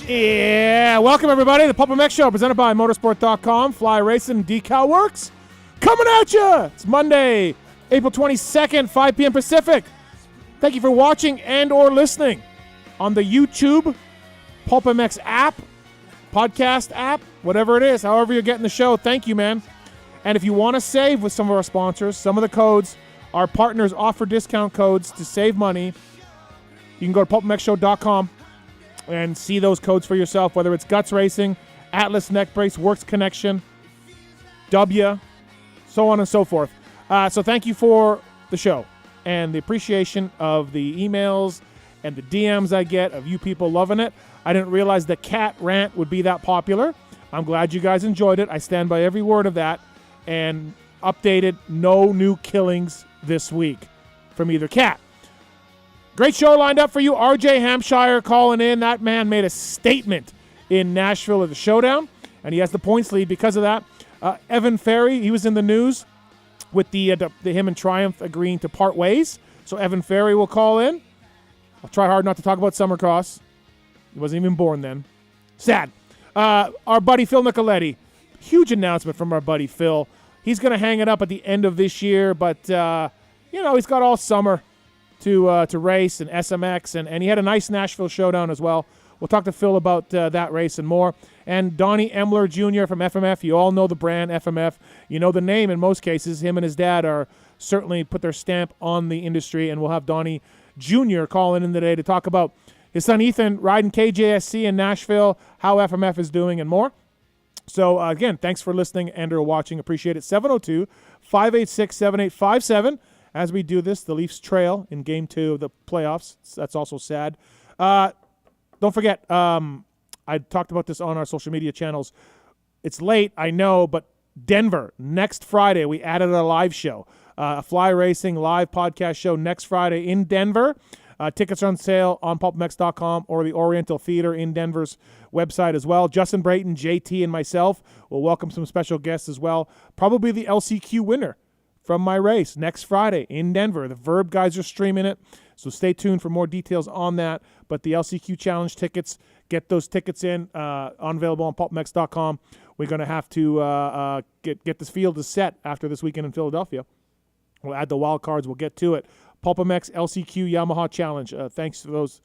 Yeah, welcome everybody to the PulpMX Show, presented by Motorsport.com, Fly Racing, Decal Works. Coming at you! It's Monday, April 22nd, 5 p.m. Pacific. Thank you for watching and or listening on the YouTube, PulpMX app, podcast app, whatever it is, however you're getting the show. Thank you, man. And if you want to save with some of our sponsors, some of the codes, our partners offer discount codes to save money. You can go to PulpMXShow.com and see those codes for yourself, whether it's Guts Racing, Atlas Neck Brace, Works Connection, W, so on and so forth. So thank you for the show and the appreciation of the emails and the DMs I get of you people loving it. I didn't realize the cat rant would be that popular. I'm glad you guys enjoyed it. I stand by every word of that. And updated, no new killings this week from either cat. Great show lined up for you. RJ Hampshire calling in. That man made a statement in Nashville at the showdown, and he has the points lead because of that. Evan Ferry, he was in the news with the him and Triumph agreeing to part ways. So Evan Ferry will call in. I'll try hard not to talk about Summercross. He wasn't even born then. Sad. Our buddy Phil Nicoletti. Huge announcement from our buddy Phil. He's going to hang it up at the end of this year, but he's got all summer to race and SMX, and he had a nice Nashville showdown as well. We'll talk to Phil about that race and more. And Donny Emler Jr. from FMF. You all know the brand FMF. You know the name in most cases. Him and his dad are certainly put their stamp on the industry, and we'll have Donny Jr. calling in today to talk about his son Ethan riding KJSC in Nashville, how FMF is doing, and more. So, again, thanks for listening and or watching. Appreciate it. 702-586-7857. As we do this, the Leafs trail in Game 2 of the playoffs. That's also sad. Don't forget, I talked about this on our social media channels. It's late, I know, but Denver, next Friday, we added a live show. A Fly Racing live podcast show next Friday in Denver. Tickets are on sale on PulpMX.com or the Oriental Theater in Denver's website as well. Justin Brayton, JT, and myself will welcome some special guests as well. Probably the LCQ winner from my race next Friday in Denver. The Verb guys are streaming it, so stay tuned for more details on that. But the LCQ Challenge tickets, get those tickets in, unavailable on PulpMX.com. We're going to have to get this field is set after this weekend in Philadelphia. We'll add the wild cards. We'll get to it. PulpMX LCQ Yamaha Challenge. Thanks to those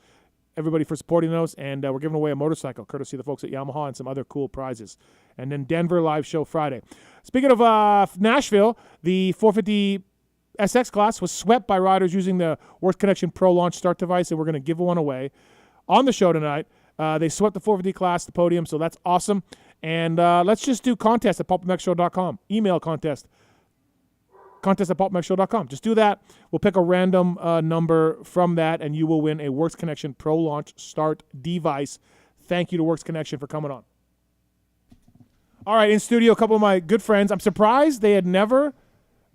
everybody for supporting those, and we're giving away a motorcycle courtesy of the folks at Yamaha and some other cool prizes. And then Denver live show Friday. Speaking of Nashville, the 450 SX class was swept by riders using the Works Connection Pro launch start device, and we're going to give one away on the show tonight. They swept the 450 class, the podium, so that's awesome. And let's just do contest at PulpMXShow.com. Email contest at PulpMXShow.com. Just do that. We'll pick a random number from that, and you will win a Works Connection Pro Launch Start device. Thank you to Works Connection for coming on. All right, in studio, a couple of my good friends. I'm surprised they had never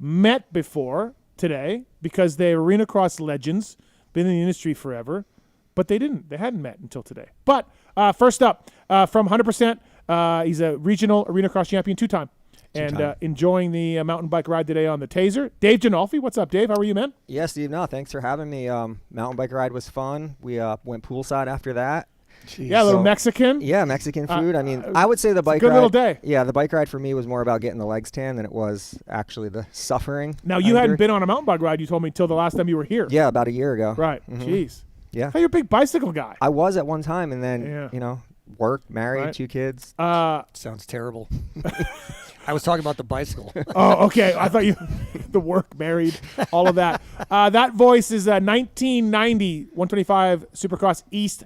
met before today because they're arena cross legends, been in the industry forever, but they didn't. They hadn't met until today. But first up, from 100%, he's a regional arena cross champion, two-time. And enjoying the mountain bike ride today on the Taser. Dave Ginolfi, what's up, Dave? How are you, man? Yeah, Steve, no, thanks for having me. Mountain bike ride was fun. We went poolside after that. Jeez. Yeah, a little Mexican. Yeah, Mexican food. I mean, I would say the bike ride. Good little day. Yeah, the bike ride for me was more about getting the legs tan than it was actually the suffering. Now, you hadn't been on a mountain bike ride, you told me, until the last time you were here. Yeah, about a year ago. Right. Mm-hmm. Jeez. Yeah. Hey, you're a big bicycle guy. I was at one time, and then, work, married, right. 2 kids. Sounds terrible. I was talking about the bicycle. Oh, okay. I thought you, the work, married, all of that. That voice is a 1990 125 Supercross East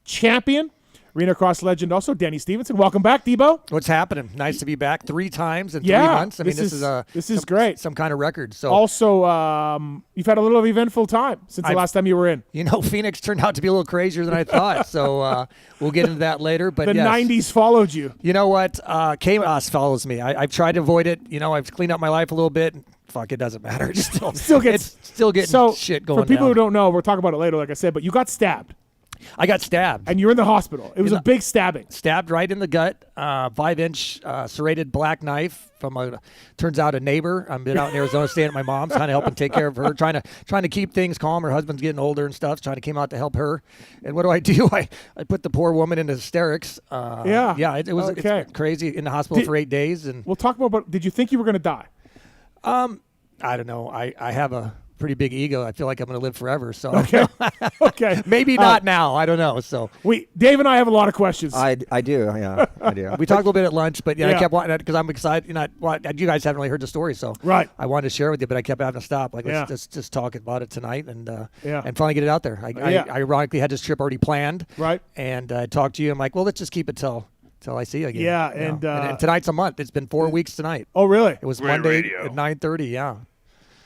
champion, arena cross legend, also Denny Stephenson. Welcome back, Debo. What's happening? Nice to be back 3 times in 3 months. I mean, this is great. Some kind of record. So also, you've had a little eventful time since the last time you were in. Phoenix turned out to be a little crazier than I thought. So we'll get into that later. But the 90s followed you. You know what? Chaos follows me. I've tried to avoid it. I've cleaned up my life a little bit. Fuck, it doesn't matter. It's still getting shit going. For people down. who don't know, we'll talk about it later, like I said. But you got stabbed. I got stabbed. And you're in the hospital. It was a big stabbing. Stabbed right in the gut. 5-inch serrated black knife from turns out a neighbor. I've been out in Arizona staying at my mom's, kind of helping take care of her, trying to keep things calm. Her husband's getting older and stuff. Trying to came out to help her. And what do? I put the poor woman into hysterics. It was it's crazy in the hospital for 8 days. And we'll talk more about. Did you think you were going to die? I don't know. I have a pretty big ego. I feel like I'm going to live forever. So Okay. Maybe not now. I don't know. So Dave and I have a lot of questions. I do. Yeah, I do. we talked a little bit at lunch, but I kept wanting that because I'm excited. You guys haven't really heard the story, so I wanted to share with you, but I kept having to stop. Like let's just talk about it tonight and finally get it out there. I ironically had this trip already planned, and I talked to you. I'm like, well, let's just keep it till I see you again. Yeah, and tonight's a month. It's been 4 weeks tonight. Oh, really? It was Monday at 9:30. Yeah.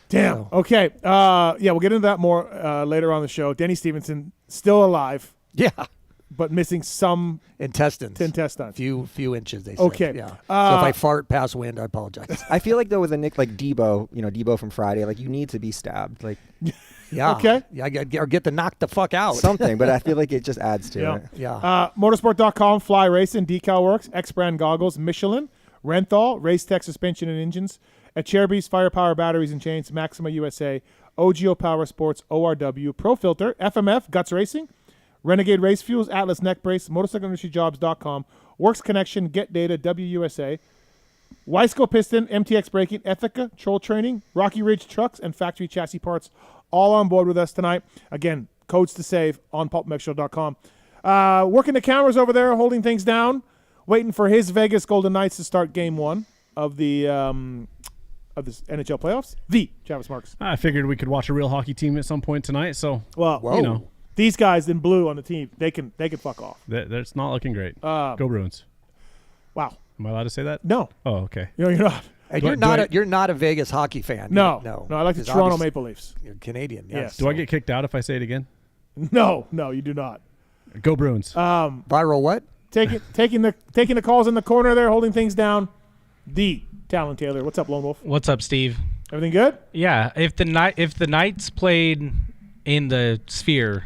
Damn. So. Okay. We'll get into that more later on the show. Denny Stephenson still alive. Yeah. But missing some intestines. Few inches, they say. Okay. Yeah. So if I fart past wind, I apologize. I feel like though with a nick like Debo, Debo from Friday, like you need to be stabbed, like. Yeah. Okay. Yeah. Or get the knock the fuck out. Something, but I feel like it just adds to it. Yeah. Motorsport.com, Fly Racing, Decal Works, X Brand Goggles, Michelin, Renthal, Race Tech Suspension and Engines, Acerbis, Firepower Batteries and Chains, Maxima USA, OGO Power Sports, ORW, Pro Filter, FMF, Guts Racing, Renegade Race Fuels, Atlas Neck Brace, MotorcycleIndustryJobs.com, Works Connection, Get Data, WUSA, Wiseco Piston, MTX Braking, Ethica, Troll Training, Rocky Ridge Trucks, and Factory Chassis Parts, all on board with us tonight. Again, codes to save on PulpMXShow.com. Working the cameras over there, holding things down, waiting for his Vegas Golden Knights to start Game 1 of the NHL playoffs. Travis Marks. I figured we could watch a real hockey team at some point tonight. So, these guys in blue on the team, they can fuck off. That's not looking great. Go Bruins. Wow. Am I allowed to say that? No. Oh, okay. No, you're not. And you're not a Vegas hockey fan. No. I like the Toronto Maple Leafs. You're Canadian. Yes. Do I get kicked out if I say it again? No, you do not. Go Bruins. Viral what? Taking the calls in the corner there, holding things down. Tallon Taylor. What's up, Lone Wolf? What's up, Steve? Everything good? Yeah. If the Knights played in the Sphere,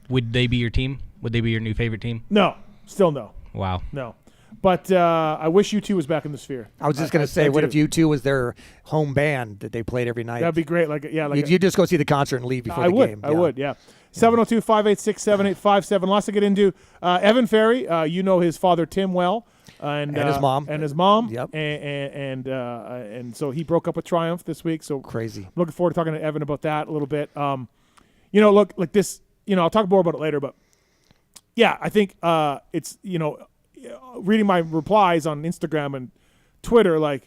would they be your team? Would they be your new favorite team? No. Still no. Wow. No. But I wish U2 was back in the Sphere. I was just going to say, what if U2 was their home band that they played every night? That'd be great. You just go see the concert and leave before the game. I would, yeah. 702-586-7857. Lots to get into. Evan Ferry, his father Tim well. And his mom. Yep. And so he broke up with Triumph this week. So crazy. Looking forward to talking to Evan about that a little bit. I'll talk more about it later, but yeah, I think it's, reading my replies on Instagram and Twitter,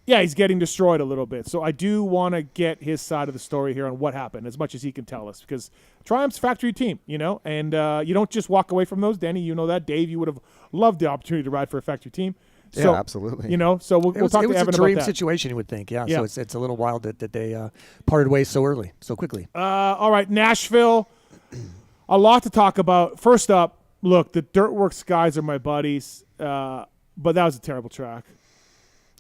he's getting destroyed a little bit. So I do want to get his side of the story here on what happened as much as he can tell us, because Triumph's factory team, and you don't just walk away from those. Denny, you know that. Dave, you would have loved the opportunity to ride for a factory team. So, yeah, absolutely. So we'll talk to Evan about that. It was a dream situation, you would think. Yeah. So it's a little wild that they parted ways so early, so quickly. All right, Nashville. A lot to talk about. First up, look, the Dirtworks guys are my buddies, but that was a terrible track.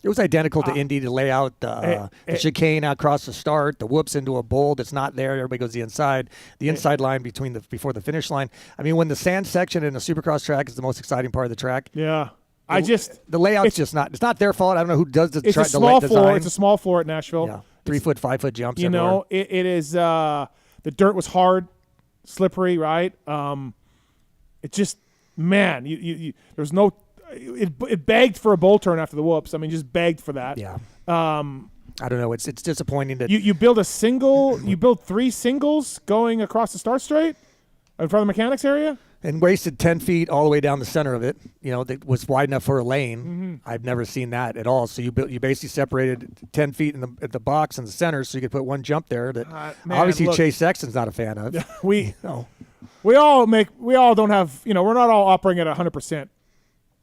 It was identical to Indy, to lay out the chicane across the start, the whoops into a bowl that's not there. Everybody goes the inside line before the finish line. I mean, when the sand section in a Supercross track is the most exciting part of the track. Yeah. The layout's just not. It's not their fault. I don't know who does the track. It's a small floor. It's a small floor at Nashville. Yeah. 3 foot, 5 foot jumps. It is. The dirt was hard, slippery, right? It just, man, there's no. It begged for a bowl turn after the whoops. I mean, just begged for that. Yeah. I don't know. It's disappointing that you build a single. You build 3 singles going across the start straight in front of the mechanics area, and wasted 10 feet all the way down the center of it. That was wide enough for a lane. Mm-hmm. I've never seen that at all. So you basically separated 10 feet at the box in the center, so you could put one jump there that obviously Chase Sexton's not a fan of. We all don't have. We're not all operating at 100%.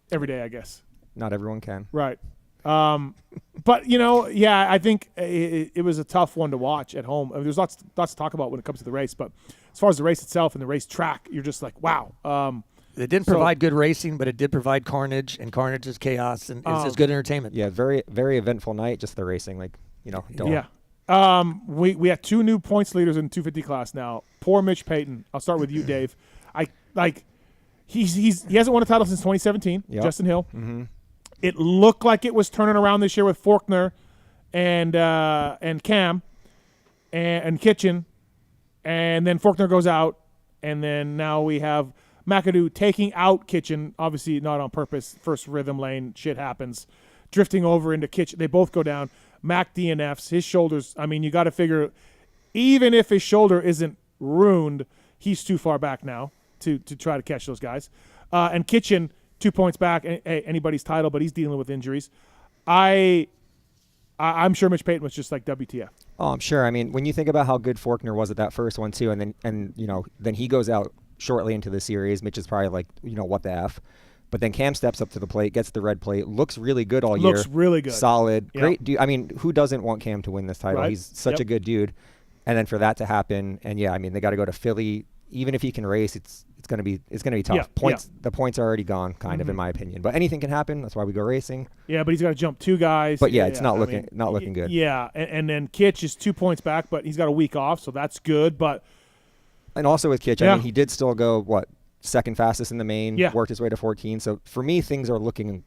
Every day, I guess. Not everyone can. Right. But, I think it was a tough one to watch at home. I mean, there's lots to talk about when it comes to the race. But as far as the race itself and the race track, you're just like, wow. It didn't provide good racing, but it did provide carnage, and carnage is chaos, and it's good entertainment. Yeah, very, very eventful night, just the racing. Yeah. We had 2 new points leaders in 250 class now. Poor Mitch Payton. I'll start with you, Dave. like he hasn't won a title since 2017. Yep. Justin Hill. Mm-hmm. It looked like it was turning around this year with Faulkner and Cam and Kitchen, and then Faulkner goes out, and then now we have McAdoo taking out Kitchen, obviously not on purpose. First rhythm lane, shit happens. Drifting over into Kitchen. They both go down. Mac DNFs. His shoulders, I mean, you got to figure, even if his shoulder isn't ruined, he's too far back now to try to catch those guys. And Kitchen, 2 points back. Anybody's title, but he's dealing with injuries. I'm sure Mitch Payton was just like, WTF. Oh, I'm sure. I mean, when you think about how good Faulkner was at that first one too, and then he goes out shortly into the series. Mitch is probably like, what the F. But then Cam steps up to the plate, gets the red plate, looks really good all year. Looks really good. Solid. Yep. Great dude. I mean, who doesn't want Cam to win this title? Right. He's such a good dude. And then for that to happen, and yeah, I mean, they got to go to Philly. Even if he can race, it's going to be tough. Yeah, Points. The points are already gone, kind of, in my opinion. But anything can happen. That's why we go racing. Yeah, but he's got to jump 2 guys. But it's not looking good. Yeah, and then Kitch is 2 points back, but he's got a week off, so that's good. But and also with Kitch, I mean, he did still go second fastest in the main. Yeah. Worked his way to 14. So for me, things are looking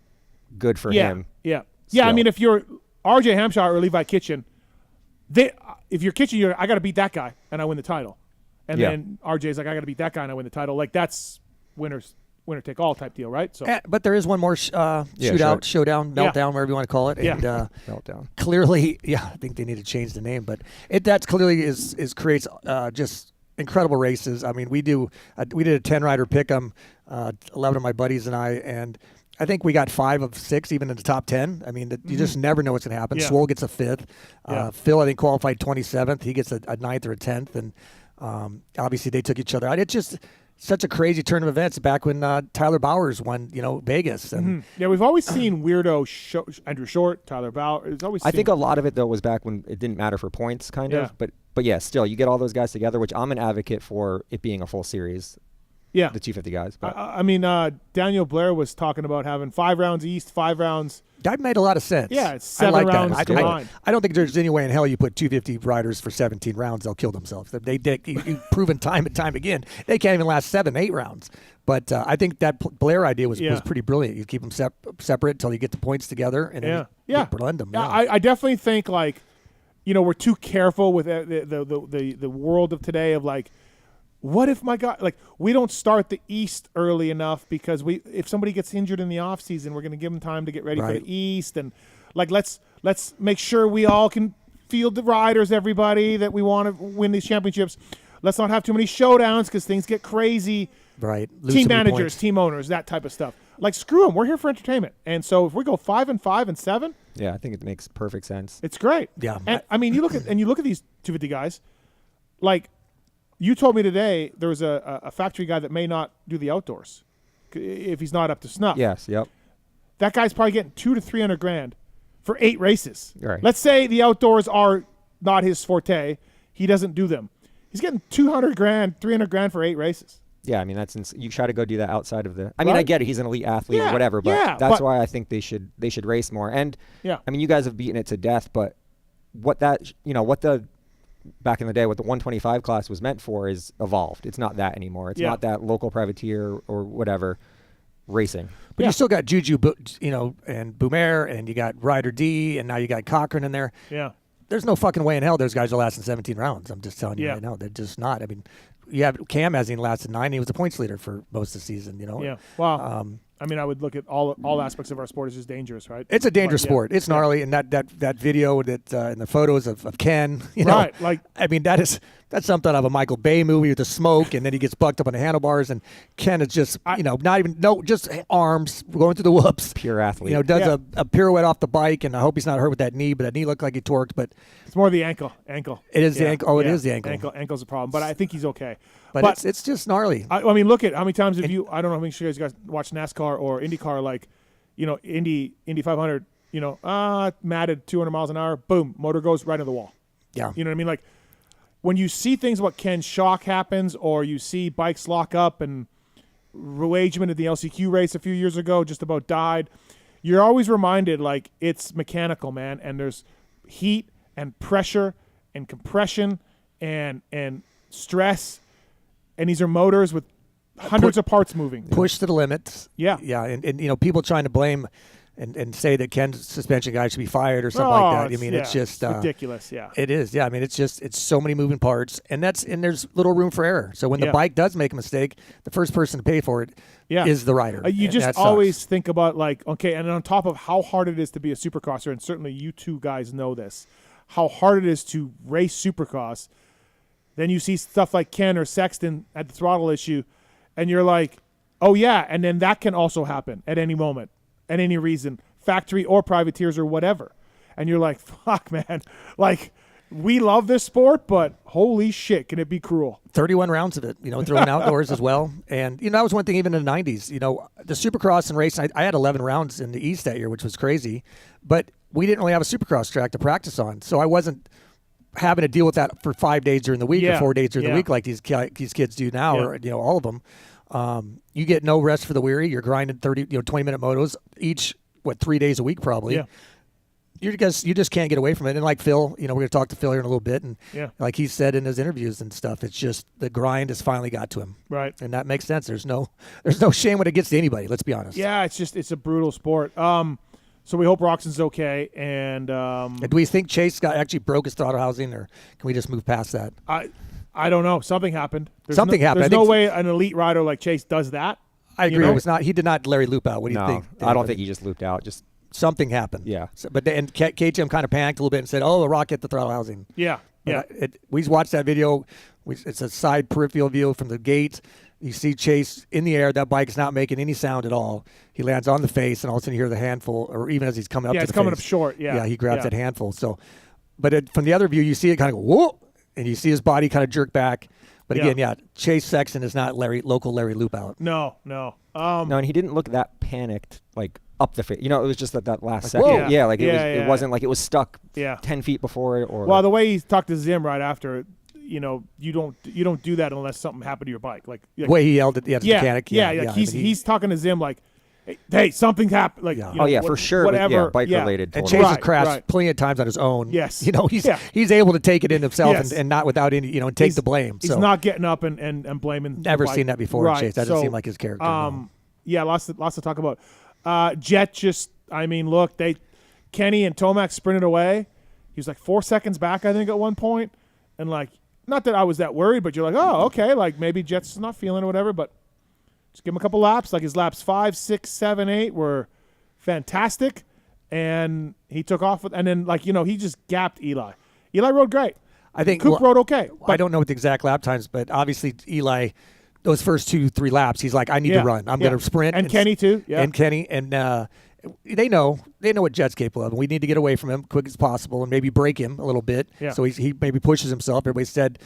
good for yeah, him. Yeah, Still. yeah. I mean, if you're RJ Hampshire or Levi Kitchen, if you're Kitchen, I got to beat that guy and I win the title. And then RJ's like, I got to beat that guy and I win the title. Like, that's winner take all type deal, right? So, but there is one more shootout, showdown, meltdown, wherever you want to call it. Yeah. And Meltdown. clearly, I think they need to change the name, but that's clearly is creates just incredible races. I mean, we did a 10-rider pick'em, 11 of my buddies and and I think we got 5 of 6 even in the top 10. I mean, you just never know what's going to happen. Yeah. Swole gets a 5th. Yeah. Phil, I think, qualified 27th. He gets a 9th or a 10th. And obviously they took each other out. It's just such a crazy turn of events back when Tyler Bowers won, Vegas. And yeah, we've always seen weirdo Andrew Short, Tyler Bowers. I think a lot of it, though, was back when it didn't matter for points, kind of. But yeah, still, you get all those guys together, which I'm an advocate for it being a full series. Yeah. The 250 guys. But. I mean, Daniel Blair was talking about having 5 rounds East, 5 rounds. That made a lot of sense. Yeah, it's 7 rounds combined. I don't think there's any way in hell you put 250 riders for 17 rounds, they'll kill themselves. You've proven time and time again, they can't even last 7, 8 rounds. But I think that Blair idea was pretty brilliant. You keep them separate until you get the points together and then you blend them. Yeah, I definitely think, we're too careful with the world of today of what if my guy, we don't start the East early enough because if somebody gets injured in the off season, we're going to give them time to get ready for the East. And let's make sure we all can field the riders, everybody that we want to win these championships. Let's not have too many showdowns because things get crazy. Right. Team managers, team owners, that type of stuff. Screw them. We're here for entertainment. And so if we go 5 and 5 and 7. Yeah, I think it makes perfect sense. It's great. Yeah. And I mean, you look at these 250 guys, you told me today there was a factory guy that may not do the outdoors if he's not up to snuff. Yes, yep. That guy's probably getting $200,000 to $300,000 for 8 races. Right. Let's say the outdoors are not his forte. He doesn't do them. He's getting $200,000, $300,000 for 8 races. Yeah, I mean you try to go do that outside of the. I mean, I get it. He's an elite athlete or whatever, but that's why I think they should race more. And I mean, you guys have beaten it to death, but what the back in the day, what the 125 class was meant for is evolved. It's not that anymore. It's not that local privateer or whatever racing. But you still got Juju, and Boomer, and you got Ryder D, and now you got Cochran in there. Yeah. There's no fucking way in hell those guys are lasting 17 rounds. I'm just telling you right now. They're just not. I mean, Cam hasn't even lasted 9. He was the points leader for most of the season, Yeah. Wow. I mean, I would look at all aspects of our sport as just dangerous, right? It's a dangerous sport. It's gnarly, and that video that and the photos of Ken, I mean, that's something out of a Michael Bay movie with the smoke, and then he gets bucked up on the handlebars, and Ken is just just arms going through the whoops. Pure athlete. Does a pirouette off the bike, and I hope he's not hurt with that knee, but that knee looked like he torqued. But it's more the ankle. It is the ankle. Oh, it is the ankle. Ankle's a problem, but I think he's okay. But it's just gnarly. I mean, look at how many times I don't know how many of you guys watch NASCAR or IndyCar, Indy 500, matted 200 miles an hour, boom, motor goes right into the wall. Yeah. You know what I mean? When you see things what Ken shock happens, or you see bikes lock up, and Ruageman at the LCQ race a few years ago just about died, you're always reminded it's mechanical, man, and there's heat and pressure and compression and stress, and these are motors with hundreds of parts moving. Push to the limits. Yeah. Yeah, and people trying to blame and say that Ken's suspension guy should be fired or something like that. I mean, it's just ridiculous. Yeah, it is. Yeah, I mean, it's so many moving parts, and there's little room for error. So when the bike does make a mistake, the first person to pay for it is the rider. You just always think about okay, and on top of how hard it is to be a supercrosser, and certainly you two guys know this, how hard it is to race supercross. Then you see stuff like Ken or Sexton at the throttle issue, and you're like, oh yeah, and then that can also happen at any moment. At any reason, factory or privateers or whatever. And you're like, fuck, man. Like, we love this sport, but holy shit, can it be cruel? 31 rounds of it, throwing outdoors as well. And, that was one thing even in the 90s. The Supercross and racing, I had 11 rounds in the East that year, which was crazy. But we didn't really have a Supercross track to practice on. So I wasn't having to deal with that for 5 days during the week or 4 days during the week like these kids do now, or, all of them. You get no rest for the weary. You're grinding 20-minute motos each, 3 days a week probably. Yeah. You just can't get away from it. And like Phil, we're going to talk to Phil here in a little bit. And like he said in his interviews and stuff, it's just the grind has finally got to him. Right. And that makes sense. There's no shame when it gets to anybody. Let's be honest. Yeah, it's a brutal sport. So we hope Roxon's okay. And do we think Chase actually broke his throttle housing, or can we just move past that? I don't know. Something happened. Happened. There's no way an elite rider like Chase does that. I agree. It was not. He did not Larry loop out. What do you think? I don't think he just looped out. Just something happened. Yeah. But KTM kind of panicked a little bit and said, "Oh, the rock hit the throttle housing." Yeah. Yeah. We watched that video. It's a side peripheral view from the gate. You see Chase in the air. That bike is not making any sound at all. He lands on the face, and all of a sudden you hear the handful, or even as he's coming up to the face. Yeah, it's coming up short. Yeah. Yeah, he grabs that handful. So, but from the other view, you see it kind of go, whoa, and you see his body kind of jerk back. But again, Chase Sexton is not local Larry loop out. No. No, and he didn't look that panicked, up the face. It was just at that last second. It wasn't like it was stuck 10 feet before it. Or well, the way he talked to Zim right after, you don't do that unless something happened to your bike. Like the way he yelled at the mechanic. He's talking to Zim like, hey, something happened. For sure. Whatever. Bike related. And Totally. Chase has crashed plenty of times on his own. Yes. He's able to take it in himself and not without any, and take the blame. He's not getting up and blaming. Never seen that before. Right. Chase. That doesn't seem like his character. Lots to talk about. Jet look, Kenny and Tomac sprinted away. He was 4 seconds back, I think, at one point, and not that I was that worried, but you're like, oh, okay, maybe Jet's not feeling it or whatever, but. Just give him a couple laps. His laps 5, 6, 7, 8 were fantastic, and he took off and then he just gapped Eli. Eli rode great. I think Coop rode okay. I don't know what the exact lap times, but obviously Eli, those first 2-3 laps, he's like, I need to run. I'm going to sprint. And Kenny too. Yeah. And Kenny and they know what Jet's capable of. We need to get away from him quick as possible and maybe break him a little bit. Yeah. So he maybe pushes himself. Everybody said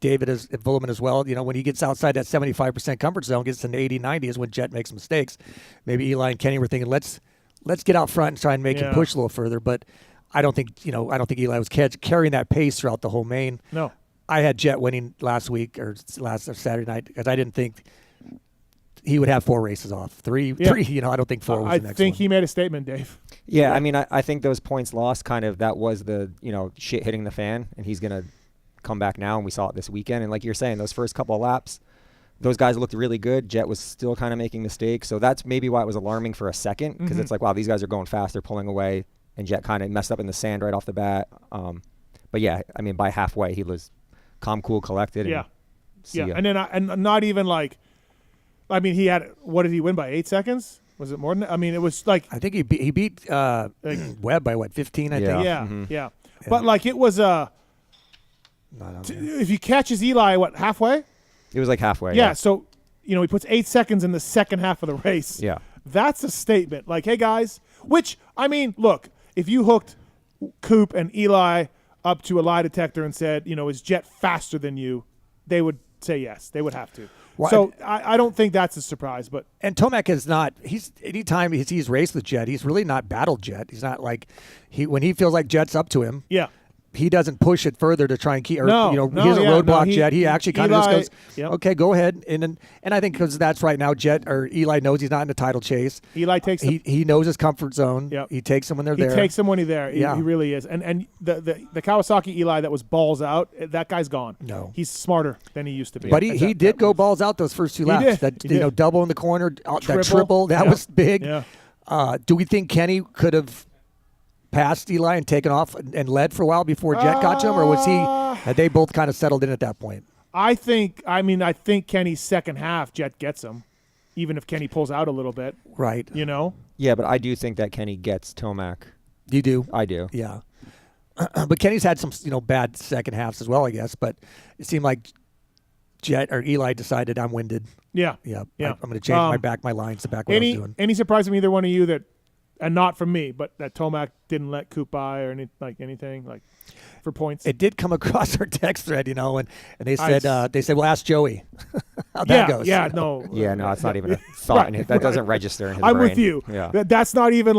David is Vuillemin as well. When he gets outside that 75% comfort zone, gets into 80, 90 is when Jet makes mistakes. Maybe Eli and Kenny were thinking, let's get out front and try and make him push a little further. But I don't think Eli was carrying that pace throughout the whole main. No. I had Jet winning last week or Saturday night because I didn't think he would have 4 races off. Three. I don't think 4 was the next one. I think he made a statement, Dave. Yeah, I mean, I think those points lost that was the, shit hitting the fan, and he's going to come back now, and we saw it this weekend. And like you're saying, those first couple of laps, those guys looked really good. Jet was still kind of making mistakes, so that's maybe why it was alarming for a second, because it's like, wow, these guys are going fast, they're pulling away, and Jet kind of messed up in the sand right off the bat. But yeah, I mean, by halfway, he was calm, cool, collected. And then and not even he had, what did he win by, 8 seconds? Was it more than that? I mean, it was I think he beat Webb by 15, I think. Yeah, yeah. But it was if he catches Eli, halfway? It was halfway. Yeah, so, he puts 8 seconds in the second half of the race. Yeah. That's a statement. Hey, guys, which, I mean, look, if you hooked Coop and Eli up to a lie detector and said, is Jet faster than you, they would say yes. They would have to. Well, so I don't think that's a surprise. And Tomac is not. Anytime he's raced with Jet, he's really not battled Jet. He's not when he feels like Jet's up to him. Yeah. he doesn't push it further to try and keep, or he doesn't roadblock Jet. He actually kind of just goes, okay, go ahead. And I think because that's right now, Eli knows he's not in the title chase. Eli takes he knows his comfort zone. Yep. He takes them when they're there. He takes them when he's there. He really is. And the Kawasaki Eli that was balls out, that guy's gone. No. He's smarter than he used to be. But he did go balls out those first 2 laps. He did. Double in the corner, that triple, that was big. Yeah. Do we think Kenny could have passed Eli and taken off and led for a while before Jet got to him, or had they both kind of settled in at that point? I think Kenny's second half, Jet gets him, even if Kenny pulls out a little bit. Right. Yeah, but I do think that Kenny gets Tomac. You do? I do. Yeah. But Kenny's had some, bad second halves as well, I guess. But it seemed like Jet or Eli decided I'm winded. Yeah. I'm going to change my lines to back what I was doing. Any surprise from either one of you that, and not from me, but that Tomac didn't let Coop by or anything for points? It did come across our text thread, and they said well, ask Joey how that goes. Yeah, no. Yeah, no, it's not even a thought in it. That doesn't register in his I'm brain. with you. Yeah. That's not even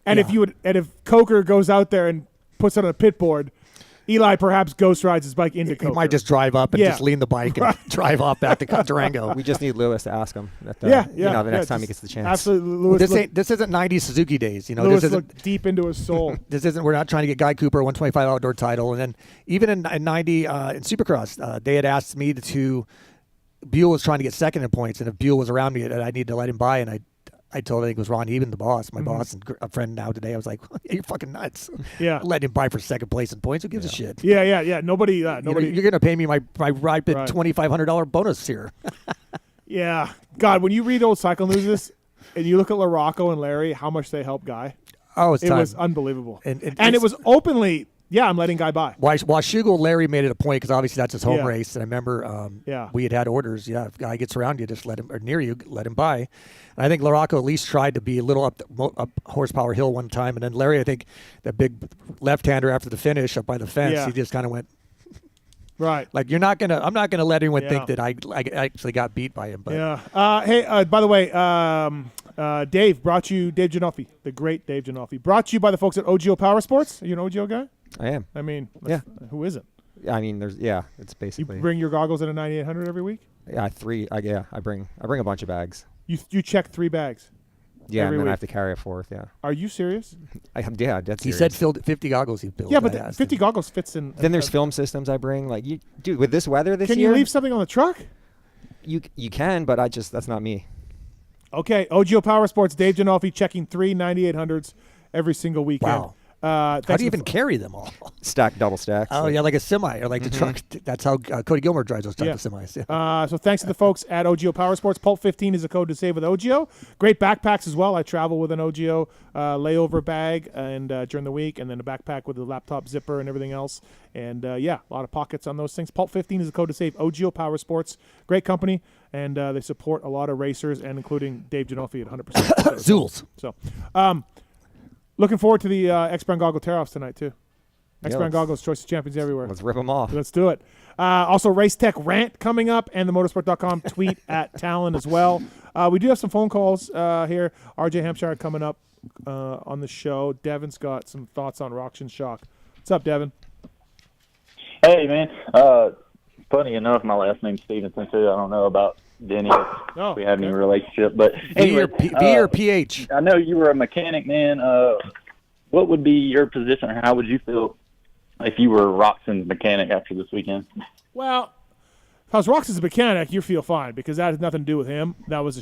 and if Coker goes out there and puts it on a pit board, Eli perhaps ghost rides his bike into Coker. He might just drive up and just lean the bike and drive off back to Durango. We just need Lewis to ask him. The next time he gets the chance. Absolutely, Lewis. This isn't 90s Suzuki days. Lewis this looked deep into his soul. We're not trying to get Guy Cooper a 125 outdoor title. And then even in 90 in Supercross, they had asked me Buell was trying to get second in points, and if Buell was around me, I needed to let him by, and I told him it was Ron Eben, the boss, my boss and a friend now today. I was like, you're fucking nuts. Yeah. Let him by for second place in points. Who gives a shit? Yeah. Nobody. You're going to pay me my rapid $2,500 bonus here. Yeah. God, when you read old Cycle News and you look at LaRocco and Larry, how much they helped Guy. Oh, it was unbelievable. And it was openly, I'm letting Guy by. Washougal, Larry made it a point because obviously that's his home race. And I remember we had orders. Yeah, if Guy gets around you, just let him, or near you, let him by. And I think LaRocco at least tried to be a little up Horsepower Hill one time. And then Larry, I think that big left-hander after the finish up by the fence, he just kind of went. Right. Like, I'm not gonna let anyone think that I actually got beat by him. But. Yeah. Hey, by the way, Dave Ginolfi, the great Dave Ginolfi, brought to you by the folks at OGO Power Sports. Are you an OGO guy? I am. I mean, who isn't? I mean, it's basically. You bring your goggles in a 9800 every week? Yeah, 3. I bring a bunch of bags. You check 3 bags. Yeah, and then week. I have to carry a 4th. Yeah. Are you serious? That's serious. He said 50 goggles he built. Yeah, but 50 goggles fits in. Then there's film systems I bring. Like dude, with this weather this year. Can you leave something on the truck? You can, but that's not me. Okay, OGO Power Sports, Dave Ginolfi checking 3 9800s every single weekend. Wow. How do you even carry them all? Double stacks. Oh, yeah, like a semi or like the truck. That's how Cody Gilmer drives those type of semis. Yeah. So thanks to the folks at OGO Power Sports. Pulp 15 is a code to save with OGO. Great backpacks as well. I travel with an OGO layover bag and during the week, and then a backpack with a laptop zipper and everything else. And, a lot of pockets on those things. Pulp 15 is a code to save. OGO Power Sports. Great company, and they support a lot of racers, and including Dave Ginolfi at 100%. Zools. So, looking forward to the X-Brand Goggle tear-offs tonight, too. X-Brand Goggles, Choice of Champions everywhere. Let's rip them off. Let's do it. Also, Race Tech Rant coming up, and the motorsport.com tweet at Tallon as well. We do have some phone calls here. RJ Hampshire coming up on the show. Devin's got some thoughts on Roxon Shock. What's up, Devin? Hey, man. Funny enough, my last name's Stephenson, too. I don't know about Denny. We have any relationship. But anyway, B or PH? I know you were a mechanic, man. What would be your position, or how would you feel if you were Roxon's mechanic after this weekend? Well, if I was Roxon's mechanic, you feel fine because that has nothing to do with him. That was a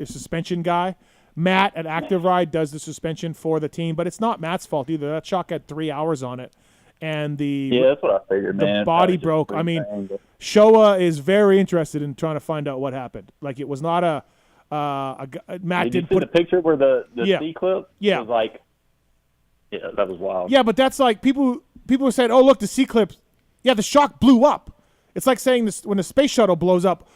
suspension guy. Matt at Active Ride does the suspension for the team, but it's not Matt's fault either. That shock had 3 hours on it. And that's what I figured, man. The body broke. I mean, Showa is very interested in trying to find out what happened. Like, it was not Matt did you see the picture where the C-clip was like, that was wild. Yeah, but that's like people are saying, oh, look, the C-clip, the shock blew up. It's like saying this when the space shuttle blows up,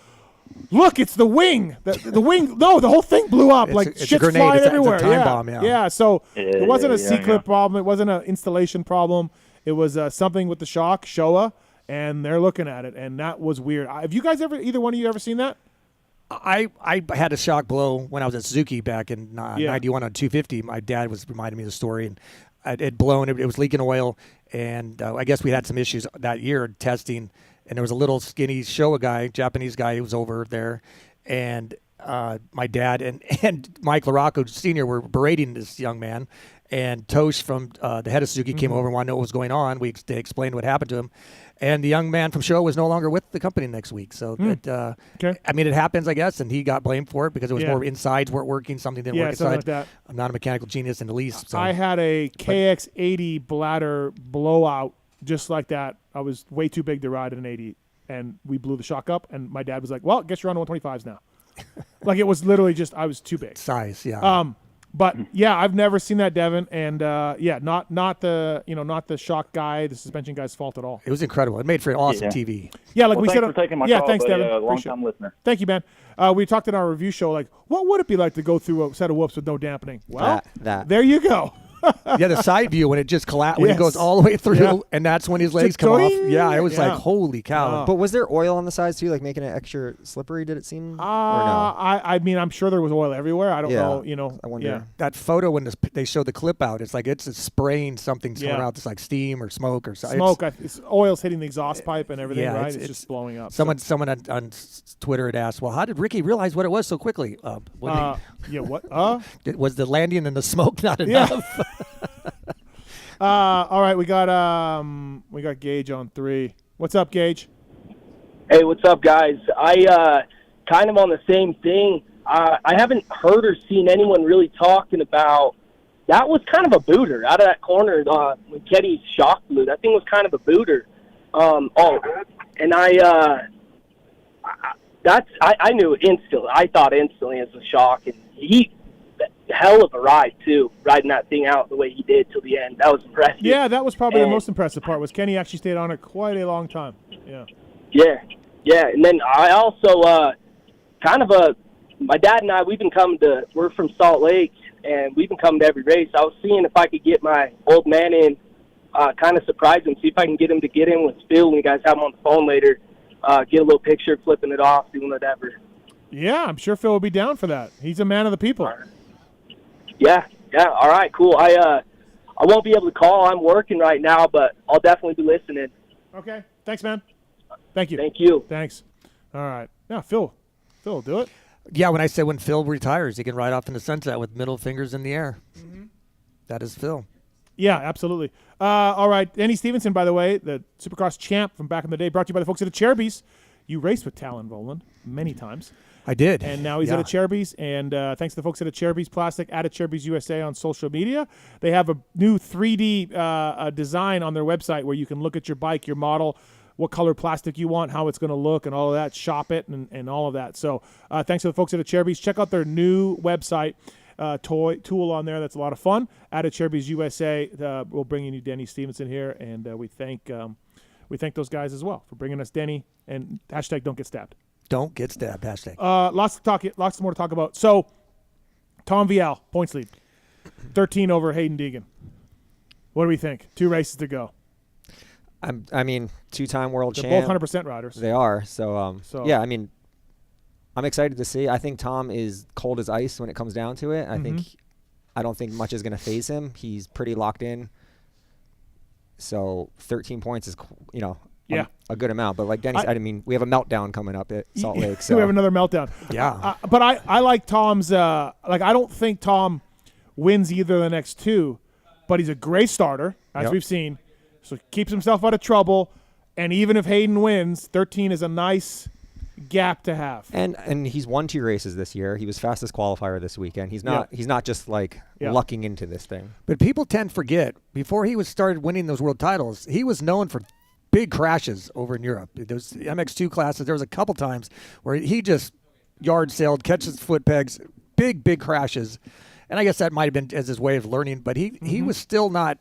look, it's the wing. The wing, no, the whole thing blew up. It's shit's flying everywhere. It's a time bomb, yeah. So it wasn't a C-clip problem. It wasn't an installation problem. It was something with the shock, Showa, and they're looking at it, and that was weird. Have you guys either one of you ever seen that? I had a shock blow when I was at Suzuki back in 91 on 250. My dad was reminding me of the story, and it had blown. It was leaking oil, And I guess we had some issues that year testing, and there was a little skinny Showa guy, Japanese guy, who was over there, and my dad and Mike LaRocco Sr. were berating this young man, and Tosh from the head of Suzuki came over and wanted to know what was going on. They explained what happened to him, and the young man from Showa was no longer with the company next week. So I mean, it happens, I guess, and he got blamed for it because it was more insides weren't working, something didn't work inside. Like that. I'm not a mechanical genius in the least. So. I had a KX80 bladder blowout just like that. I was way too big to ride an 80, and we blew the shock up, and my dad was like, well, I guess you're on 125s now. Like, it was literally just, I was too big. Size, yeah. But yeah, I've never seen that, Devin, and not the shock guy, the suspension guy's fault at all. It was incredible. It made for awesome TV. Yeah, like we said. Thanks for taking my call, thanks, Devin. Long-time listener. Thank you, man. We talked in our review show, like, what would it be like to go through a set of whoops with no dampening? Well, there you go. Yeah, the side view when it just collapsed, when it goes all the way through, and that's when his legs come off. Yeah, I was like, holy cow. But was there oil on the sides too, like making it extra slippery, did it seem? Or no? I mean, I'm sure there was oil everywhere. I don't know, I wonder. Yeah. That photo when they showed the clip out, it's like it's spraying something coming out. It's like steam or smoke or something. It's oil's hitting the exhaust pipe and everything, right? It's just blowing up. Someone on Twitter had asked, well, how did Ricky realize what it was so quickly? What? Was the landing and the smoke not enough? All right, we got Gage on 3. What's up, Gage? Hey, what's up, guys? I kind of on the same thing. I haven't heard or seen anyone really talking about. That was kind of a booter out of that corner when Ketty's shock blew. That thing was kind of a booter. And I knew instantly. I thought instantly it was a shock, and hell of a ride too, riding that thing out the way he did till the end. That was impressive. Yeah, that was probably the most impressive part. Was Kenny actually stayed on it quite a long time. Yeah. And then I also my dad and I, we're from Salt Lake, and we've been coming to every race. I was seeing if I could get my old man in, kind of surprise him, see if I can get him to get in with Phil when you guys have him on the phone later, get a little picture, flipping it off, doing whatever. Yeah, I'm sure Phil will be down for that. He's a man of the people. Yeah. All right, cool. I won't be able to call. I'm working right now, but I'll definitely be listening. Okay. Thanks, man. Thank you. Thank you. Thanks. All right. Yeah, Phil will do it. Yeah, when I said when Phil retires, he can ride off in the sunset with middle fingers in the air. Mm-hmm. That is Phil. Yeah, absolutely. All right. Denny Stephenson, by the way, the Supercross champ from back in the day, brought to you by the folks at the Cherubies. You raced with Tallon Voland many times. I did. And now he's at a Cherubies. And thanks to the folks at a Cherubies Plastic, at a Cherubies USA on social media. They have a new 3D design on their website where you can look at your bike, your model, what color plastic you want, how it's going to look, and all of that, shop it, and all of that. So thanks to the folks at a Cherubies. Check out their new website tool on there. That's a lot of fun. At a Cherubies USA, we'll bring you Denny Stephenson here, and we thank those guys as well for bringing us Denny, and hashtag don't get stabbed. Don't get stabbed, hashtag. Lots more to talk about. So, Tom Vial, points lead. 13 over Hayden Deegan. What do we think? 2 races to go. I mean, 2-time world champ. They're both 100% riders. They are. So, yeah, I mean, I'm excited to see. I think Tom is cold as ice when it comes down to it. I don't think much is going to phase him. He's pretty locked in. So 13 points is, a good amount. But like Denny said, I mean, we have a meltdown coming up at Salt Lake. So we have another meltdown. Yeah. But I like Tom's. I don't think Tom wins either of the next 2, but he's a great starter, as we've seen. So he keeps himself out of trouble. And even if Hayden wins, 13 is a nice gap to have. And he's won 2 races this year. He was fastest qualifier this weekend. He's not just like lucking into this thing. But people tend to forget, before he started winning those world titles, he was known for big crashes over in Europe. Those MX2 classes, there was a couple times where he just yard sailed, catches foot pegs, big crashes. And I guess that might have been as his way of learning, but he was still not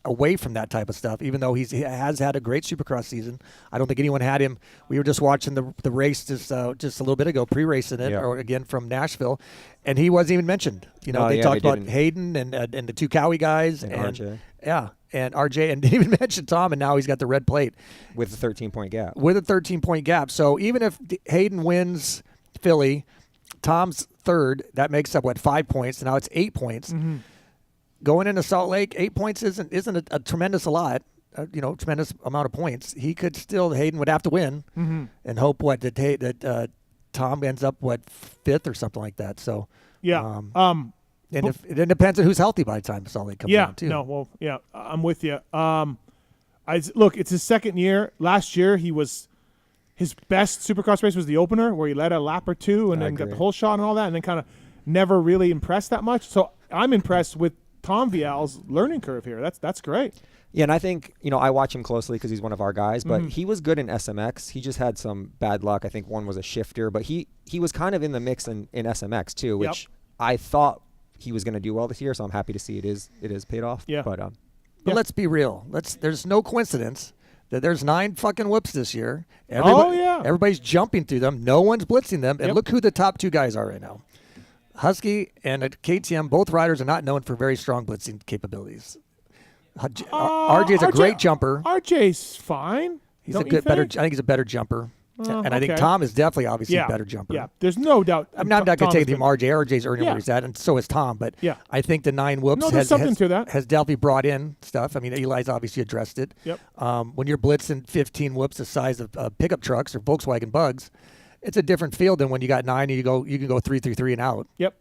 away from that type of stuff, even though he has had a great Supercross season. I don't think anyone had him. We were just watching the race just a little bit ago, pre-racing it, or again from Nashville, and he wasn't even mentioned. They talked about Hayden and the 2 Cowie guys and RJ. Yeah, and RJ, and didn't even mention Tom, and now he's got the red plate. With a 13-point gap. With a 13-point gap. So even if Hayden wins Philly, Tom's third, that makes up, 5 points, and now it's 8 points. Mm-hmm. going into Salt Lake, 8 points isn't a tremendous tremendous amount of points. He could still, Hayden would have to win and hope that Tom ends up fifth or something like that. So yeah. And if it depends on who's healthy by the time Salt Lake comes out too. No, well, yeah, I'm with you. Look, it's his second year. Last year his best Supercross race was the opener, where he led a lap or two and then got the whole shot and all that, and then kind of never really impressed that much. So I'm impressed with Tom Vial's learning curve here. That's great. Yeah, and I think, I watch him closely because he's one of our guys, but he was good in SMX. He just had some bad luck. I think one was a shifter, but he was kind of in the mix in SMX too, which I thought he was going to do well this year, so I'm happy to see it is paid off. Yeah. But let's be real. There's no coincidence that there's 9 fucking whoops this year. Everybody's jumping through them. No one's blitzing them. And look who the top 2 guys are right now. Husky and KTM, both riders are not known for very strong blitzing capabilities. RJ's a great jumper. RJ's fine. He's I think he's a better jumper. And I think Tom is definitely obviously a better jumper. Yeah, there's no doubt. I'm not going to take him RJ. RJ's earning where he's at, and so is Tom. But I think the 9 whoops has definitely brought in stuff. I mean, Eli's obviously addressed it. Yep. When you're blitzing 15 whoops the size of pickup trucks or Volkswagen Bugs, it's a different field than when you got 9 and you can go 3-3-3 and out. Yep.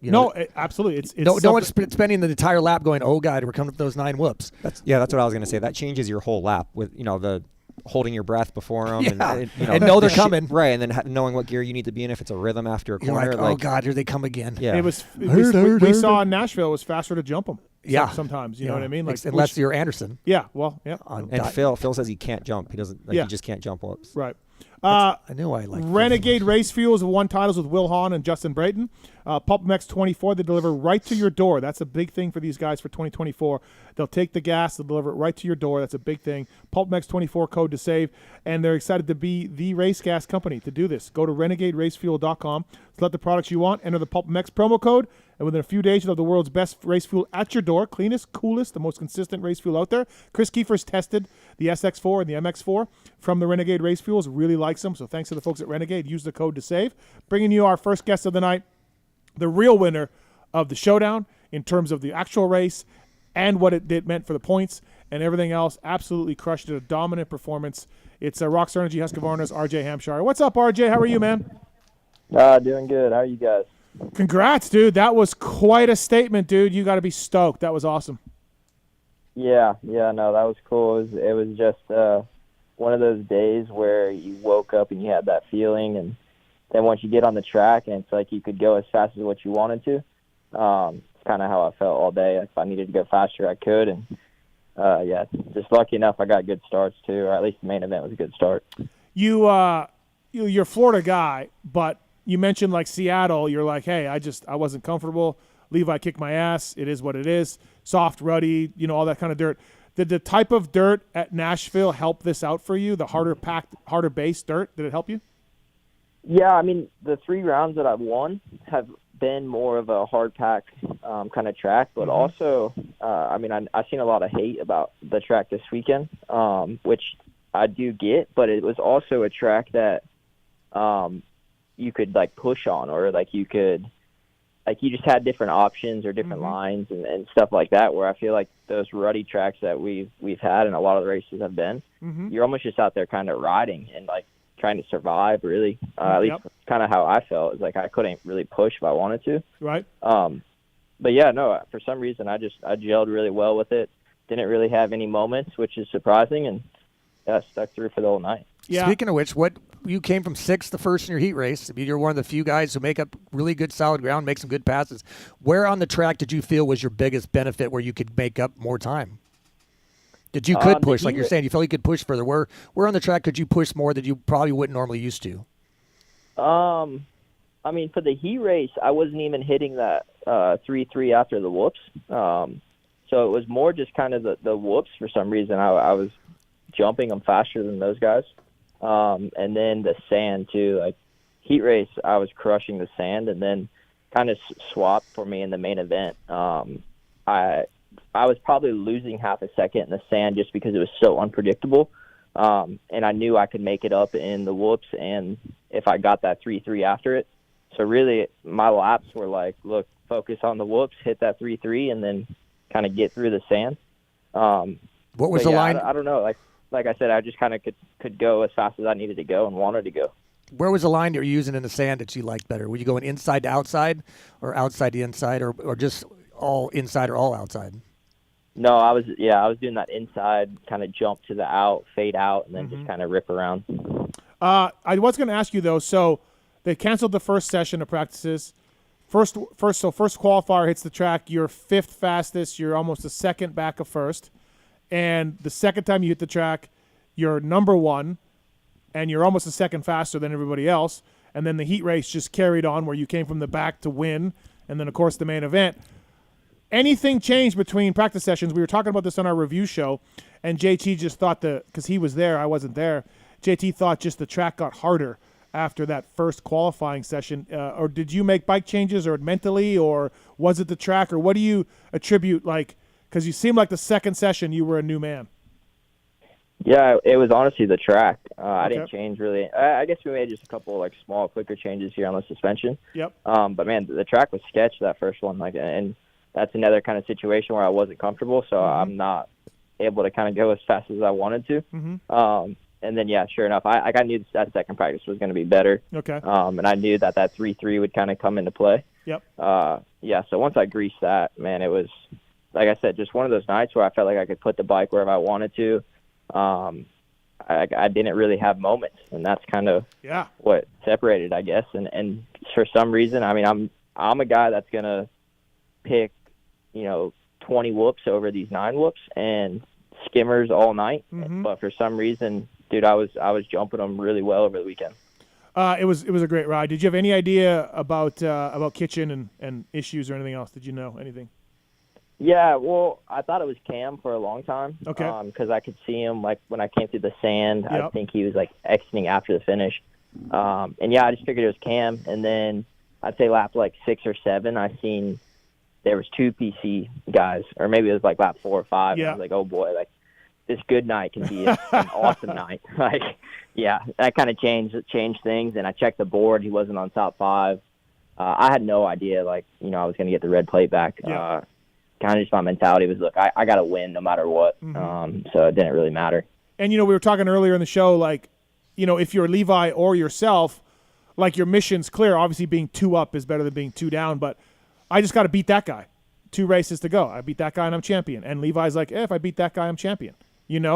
Absolutely. It's no one's spending the entire lap going, oh God, we're coming up with those 9 whoops. That's what I was going to say. That changes your whole lap with the holding your breath before them and know they're coming. Right, and then knowing what gear you need to be in if it's a rhythm after a corner. You're like, oh God, here they come again. Yeah. We saw in Nashville it was faster to jump them. Yeah. Sometimes, you know what I mean? Like unless you're Anderson. Yeah, well, yeah. And Phil says he can't jump. He doesn't. He just can't jump whoops. Right. I knew I liked Renegade Race Fuels have won titles with Will Hahn and Justin Brayton. PulpMX 24, they deliver right to your door. That's a big thing for these guys for 2024. They'll take the gas, they'll deliver it right to your door. That's a big thing. PulpMX 24 code to save, and they're excited to be the race gas company to do this. Go to renegaderacefuel.com, select the products you want, enter the PulpMX promo code, and within a few days, you'll have the world's best race fuel at your door. Cleanest, coolest, the most consistent race fuel out there. Chris Kiefer's tested the SX4 and the MX4 from the Renegade Race Fuels. Really likes them, so thanks to the folks at Renegade. Use the code to save. Bringing you our first guest of the night, the real winner of the showdown in terms of the actual race and what it meant for the points and everything else. Absolutely crushed it. A dominant performance. It's Rockstar Energy Husqvarna's RJ Hampshire. What's up, RJ? How are you, man? Doing good. How are you guys? Congrats, dude. That was quite a statement, dude. You got to be stoked. That was awesome. Yeah, no, that was cool. It was just one of those days where you woke up and you had that feeling, and then once you get on the track and it's like you could go as fast as what you wanted to. It's kind of how I felt all day. If I needed to go faster, I could, and just lucky enough I got good starts too, or at least the main event was a good start. You're a Florida guy, but you mentioned like Seattle. You're like, hey, I wasn't comfortable. Levi kicked my ass. It is what it is. Soft, ruddy, all that kind of dirt. Did the type of dirt at Nashville help this out for you? The harder packed, harder base dirt, did it help you? Yeah, I mean, the 3 rounds that I've won have been more of a hard pack kind of track, but also, I've seen a lot of hate about the track this weekend, which I do get, but it was also a track that you could like push on, or like you just had different options or different lines and stuff like that, where I feel like those ruddy tracks that we've had and a lot of the races have been, you're almost just out there kind of riding and like trying to survive, really. At least kind of how I felt. It's like I couldn't really push if I wanted to. Right. But yeah, no, for some reason I gelled really well with it. Didn't really have any moments, which is surprising, and stuck through for the whole night. Yeah. Speaking of which, you came from 6th the first in your heat race. I mean, you're one of the few guys who make up really good solid ground, make some good passes. Where on the track did you feel was your biggest benefit where you could make up more time? Did you could push, like you're saying, you felt you could push further. Where on the track could you push more that you probably wouldn't normally used to? I mean, for the heat race, I wasn't even hitting that 3-3 after the whoops. So it was more just kind of the whoops for some reason. I was jumping them faster than those guys. And then the sand too, like heat race, I was crushing the sand, and then kind of swapped for me in the main event. I was probably losing half a second in the sand just because it was so unpredictable. And I knew I could make it up in the whoops, and if I got that 3-3 after it. So really my laps were like, look, focus on the whoops, hit that 3-3, and then kind of get through the sand. What was the line? I don't know. Like I said, I just kind of could go as fast as I needed to go and wanted to go. Where was the line you were using in the sand that you liked better? Were you going inside to outside, or outside to inside, or just all inside or all outside? No, I was doing that inside, kind of jump to the out, fade out, and then just kind of rip around. I was going to ask you though. So they canceled the first session of practices. First qualifier hits the track. You're fifth fastest. You're almost a second back of first. And the second time you hit the track, you're number one, and you're almost a second faster than everybody else. And then the heat race just carried on where you came from the back to win. And then, of course, the main event. Anything changed between practice sessions? We were talking about this on our review show, and JT just thought because he was there, I wasn't there, JT thought just the track got harder after that first qualifying session. Or did you make bike changes or mentally, or was it the track? Or what do you attribute, because you seemed like the second session you were a new man. Yeah, it was honestly the track. I didn't change really. I guess we made just a couple small, quicker changes here on the suspension. Yep. But man, the track was sketch that first one. And that's another kind of situation where I wasn't comfortable, so I'm not able to kind of go as fast as I wanted to. And then sure enough, I knew that second practice was going to be better. Okay. And I knew that 3.3 would kind of come into play. Yep. So once I greased that, man, it was, like I said, just one of those nights where I felt like I could put the bike wherever I wanted to. I didn't really have moments, and that's kind of what separated, I guess. And for some reason, I mean, I'm a guy that's gonna pick 20 whoops over these 9 whoops and skimmers all night. But for some reason, dude, I was jumping them really well over the weekend. It was a great ride. Did you have any idea about kitchen and issues or anything else? Did you know anything? Yeah, well, I thought it was Cam for a long time. Okay. Because I could see him, when I came through the sand, I think he was, exiting after the finish. I just figured it was Cam. And then I'd say lap, 6 or 7, I seen there was 2 PC guys. Or maybe it was, lap 4 or 5. Yeah. I was like, oh, boy, this good night can be an awesome night. That kind of changed things. And I checked the board. He wasn't on top 5. I had no idea, I was going to get the red plate back. Yeah. Kind of just my mentality was, look, I got to win no matter what. So it didn't really matter. And, we were talking earlier in the show, if you're Levi or yourself, your mission's clear. Obviously, being 2 up is better than being 2 down, but I just got to beat that guy. 2 races to go. I beat that guy and I'm champion. And Levi's like, if I beat that guy, I'm champion.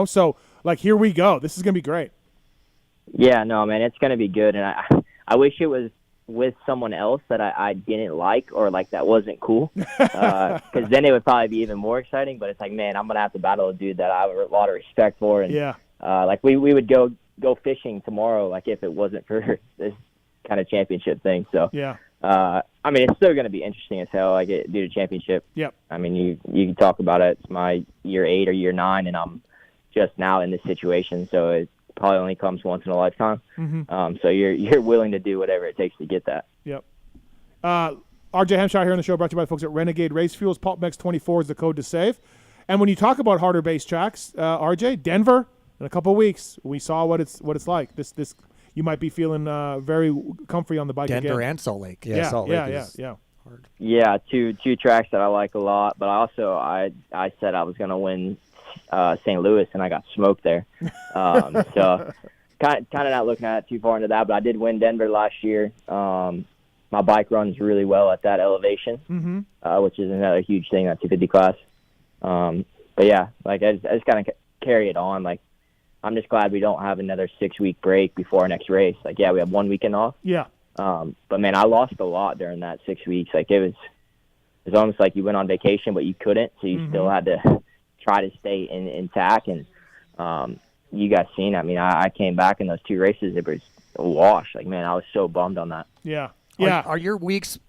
So, here we go. This is going to be great. Yeah, no, man, it's going to be good. And I wish it was with someone else that I didn't like or that wasn't cool, because then it would probably be even more exciting. But it's man, I'm gonna have to battle a dude that I have a lot of respect for, and we would go fishing tomorrow, if it wasn't for this kind of championship thing. So it's still gonna be interesting as hell. I get do the championship. Yep. I mean, you can talk about it. It's my year 8 or year 9, and I'm just now in this situation, so it probably only comes once in a lifetime. So you're willing to do whatever it takes to get that. Yep. RJ Hampshire here on the show, brought to you by the folks at Renegade Race Fuels. PulpMX 24 is the code to save. And when you talk about harder base tracks, RJ, Denver in a couple of weeks, we saw what it's like. This you might be feeling very comfy on the bike Denver again. and Salt Lake. Yeah, Salt Lake is hard. Yeah, two tracks that I like a lot. But also I said I was going to win St. Louis, and I got smoked there. So kind of not looking at it too far into that, but I did win Denver last year. My bike runs really well at that elevation, which is another huge thing, that 250 class. But yeah, I just kind of carry it on. I'm just glad we don't have another 6-week break before our next race. We have 1 weekend off. Yeah. But man, I lost a lot during that 6 weeks. It was almost like you went on vacation, but you couldn't, so you still had to try to stay intact. And you guys seen, I came back in those 2 races, it was a wash. Man, I was so bummed on that. Yeah. Are your weeks,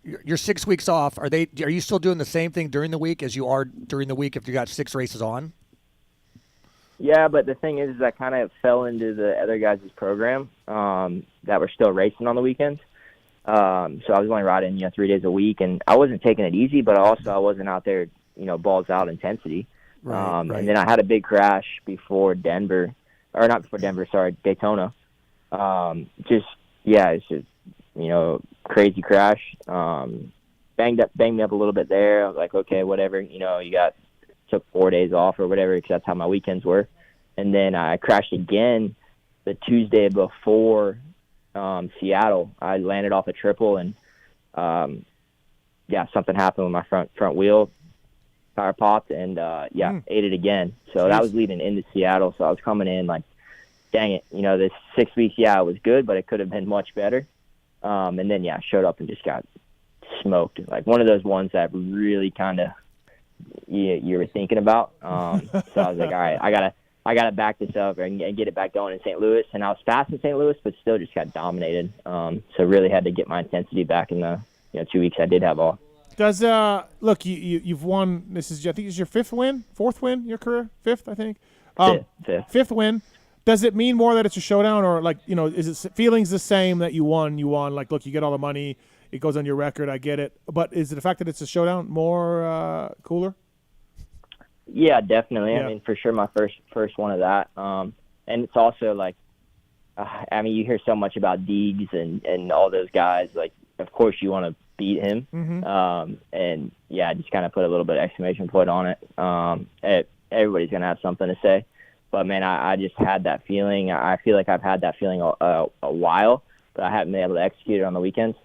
your 6 weeks off, are you still doing the same thing during the week as you are during the week if you got 6 races on? Yeah, but the thing is I kind of fell into the other guys' program that were still racing on the weekends. So I was only riding 3 days a week, and I wasn't taking it easy, but also I wasn't out there balls out intensity. Right. And then I had a big crash before Daytona. It's just crazy crash. banged me up a little bit there. I was like, okay, whatever. You know, took 4 days off or whatever because that's how my weekends were. And then I crashed again the Tuesday before Seattle. I landed off a triple and something happened with my front wheel. Tire popped and ate it again. So that was leading into Seattle. So I was coming in like, dang it, you know, this 6 weeks, it was good, but it could have been much better. And then I showed up and just got smoked. Like one of those ones that really kind of you were thinking about. So I was like, all right, I gotta back this up and get it back going in St. Louis. And I was fast in St. Louis, but still just got dominated. So really had to get my intensity back in the 2 weeks I did have off. Does look you've won? This is I think it's your fourth win in your career. Fifth, I think. Fifth win. Does it mean more that it's a showdown, or like is it feelings the same that you won? You won. Like, look, you get all the money. It goes on your record. I get it. But is it the fact that it's a showdown more cooler? Yeah, definitely. Yeah. I mean, for sure, my first one of that. And it's also like, I mean, you hear so much about Deegs and all those guys. Like, of course, you want to beat him. Mm-hmm. And yeah, just kind of put a little bit of exclamation point on it. Everybody's gonna have something to say. But, man, I just had that feeling. I feel like I've had that feeling a while, but I haven't been able to execute it on the weekends.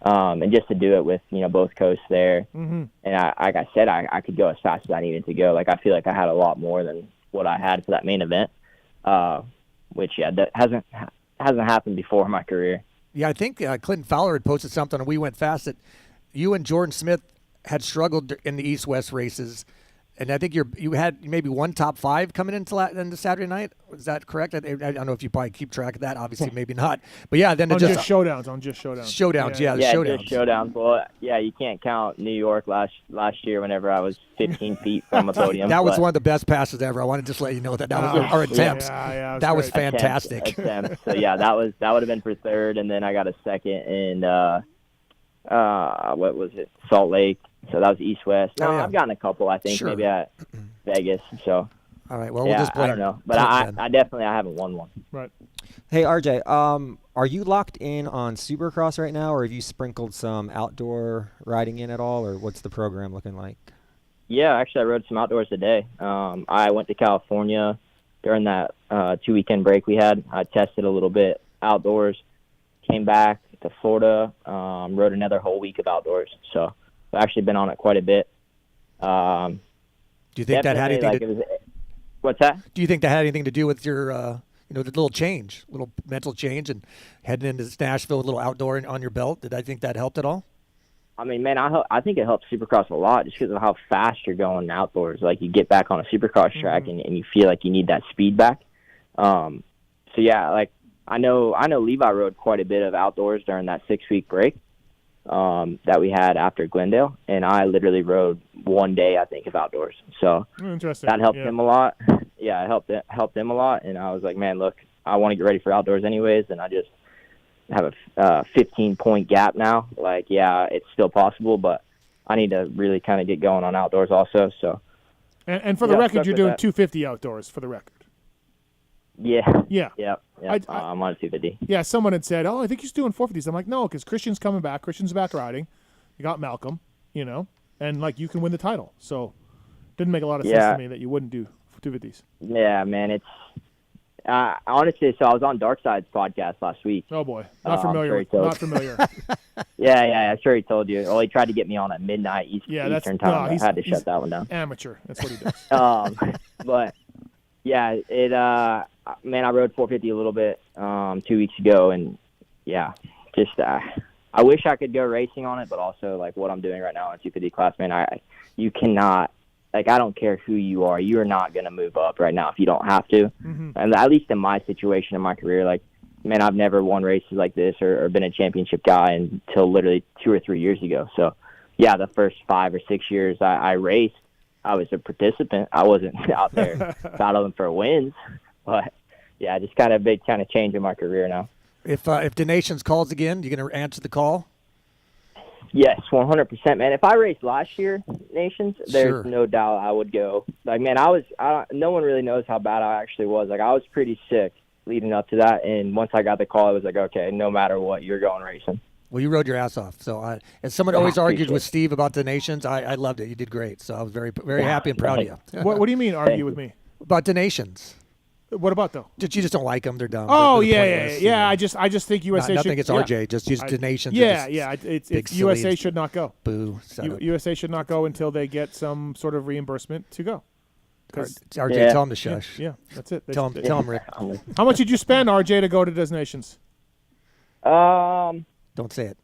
And just to do it with, both coasts there. Mm-hmm. And like I said, I could go as fast as I needed to go. Like, I feel like I had a lot more than what I had for that main event, which, that hasn't happened before in my career. Yeah, I think Clinton Fowler had posted something, and we went fast, that you and Jordan Smith had struggled in the East-West races. And I think you had maybe one top five coming into Saturday night. Is that correct? I don't know if you probably keep track of that. Obviously, maybe not. But yeah, then on just showdowns. Showdowns, yeah, showdowns. Just showdowns. Well, yeah, you can't count New York last year whenever I was 15 feet from a podium. That was one of the best passes ever. I want to just let you know that was our attempts. Yeah, that was fantastic. Attempt. So yeah, that would have been for third, and then I got a second in what was it? Salt Lake. So that was East-West. No, I've gotten a couple, I think, maybe at Vegas. So, all right. Well, we'll just play. I don't know, but I definitely haven't won one. Right. Hey, RJ, are you locked in on Supercross right now, or have you sprinkled some outdoor riding in at all, or what's the program looking like? Yeah, actually, I rode some outdoors today. I went to California during that 2-weekend break we had. I tested a little bit outdoors, came back to Florida, rode another whole week of outdoors. So I've actually been on it quite a bit. Do you think that had anything what's that? Do you think that had anything to do with your, the little mental change and heading into Nashville with a little outdoor on your belt? Did I think that helped at all? I mean, man, I think it helps Supercross a lot just because of how fast you're going outdoors. Like, you get back on a Supercross track and you feel like you need that speed back. So, yeah, like, I know Levi rode quite a bit of outdoors during that 6-week break that we had after Glendale, and I literally rode 1 day, I think, of outdoors. So interesting. That helped him a lot. Yeah, it helped him a lot, and I was like, man, look, I want to get ready for outdoors anyways, and I just have a 15-point gap now. Like, yeah, it's still possible, but I need to really kind of get going on outdoors also. So, and for the record, you're doing 250 outdoors for the record. Yeah. I'm on 250. Yeah, someone had said, I think he's doing 450s. I'm like, no, because Christian's coming back. Christian's back riding. You got Malcolm, and, like, you can win the title. So didn't make a lot of sense to me that you wouldn't do 250s. Yeah, man, it's honestly, so I was on Darkside's podcast last week. Oh, boy. Not familiar. Not familiar. Yeah, I'm sure he told you. Well, he tried to get me on at midnight Eastern time. I had to shut that one down. Amateur. That's what he does. But, yeah, man, I rode 450 a little bit 2 weeks ago, and, yeah, just I wish I could go racing on it, but also, like, what I'm doing right now in 250 class, man, you cannot – like, I don't care who you are. You are not going to move up right now if you don't have to. Mm-hmm. And at least in my situation in my career, like, man, I've never won races like this or been a championship guy until literally 2 or 3 years ago. So, yeah, the first 5 or 6 years I raced, I was a participant. I wasn't out there battling for wins. But, yeah, just kind of a big change in my career now. If the Nations calls again, you going to answer the call? Yes, 100%, man. If I raced last year, Nations, there's no doubt I would go. Like, man, no one really knows how bad I actually was. Like, I was pretty sick leading up to that, and once I got the call, I was like, okay, no matter what, you're going racing. Well, you rode your ass off. So, as someone always argued with Steve about donations, I loved it. You did great. So I was very, very happy and proud of you. What do you mean argue with me? About donations. What about though? You just don't like them. They're dumb. Oh, they're yeah. I just think USA nothing should. It's RJ. Just use donations. It's USA should not go. Boo. USA should not go until they get some sort of reimbursement to go. RJ, tell him to shush. Yeah, that's it. Tell him, Rick. How much did you spend, RJ, to go to Donations? Don't say it.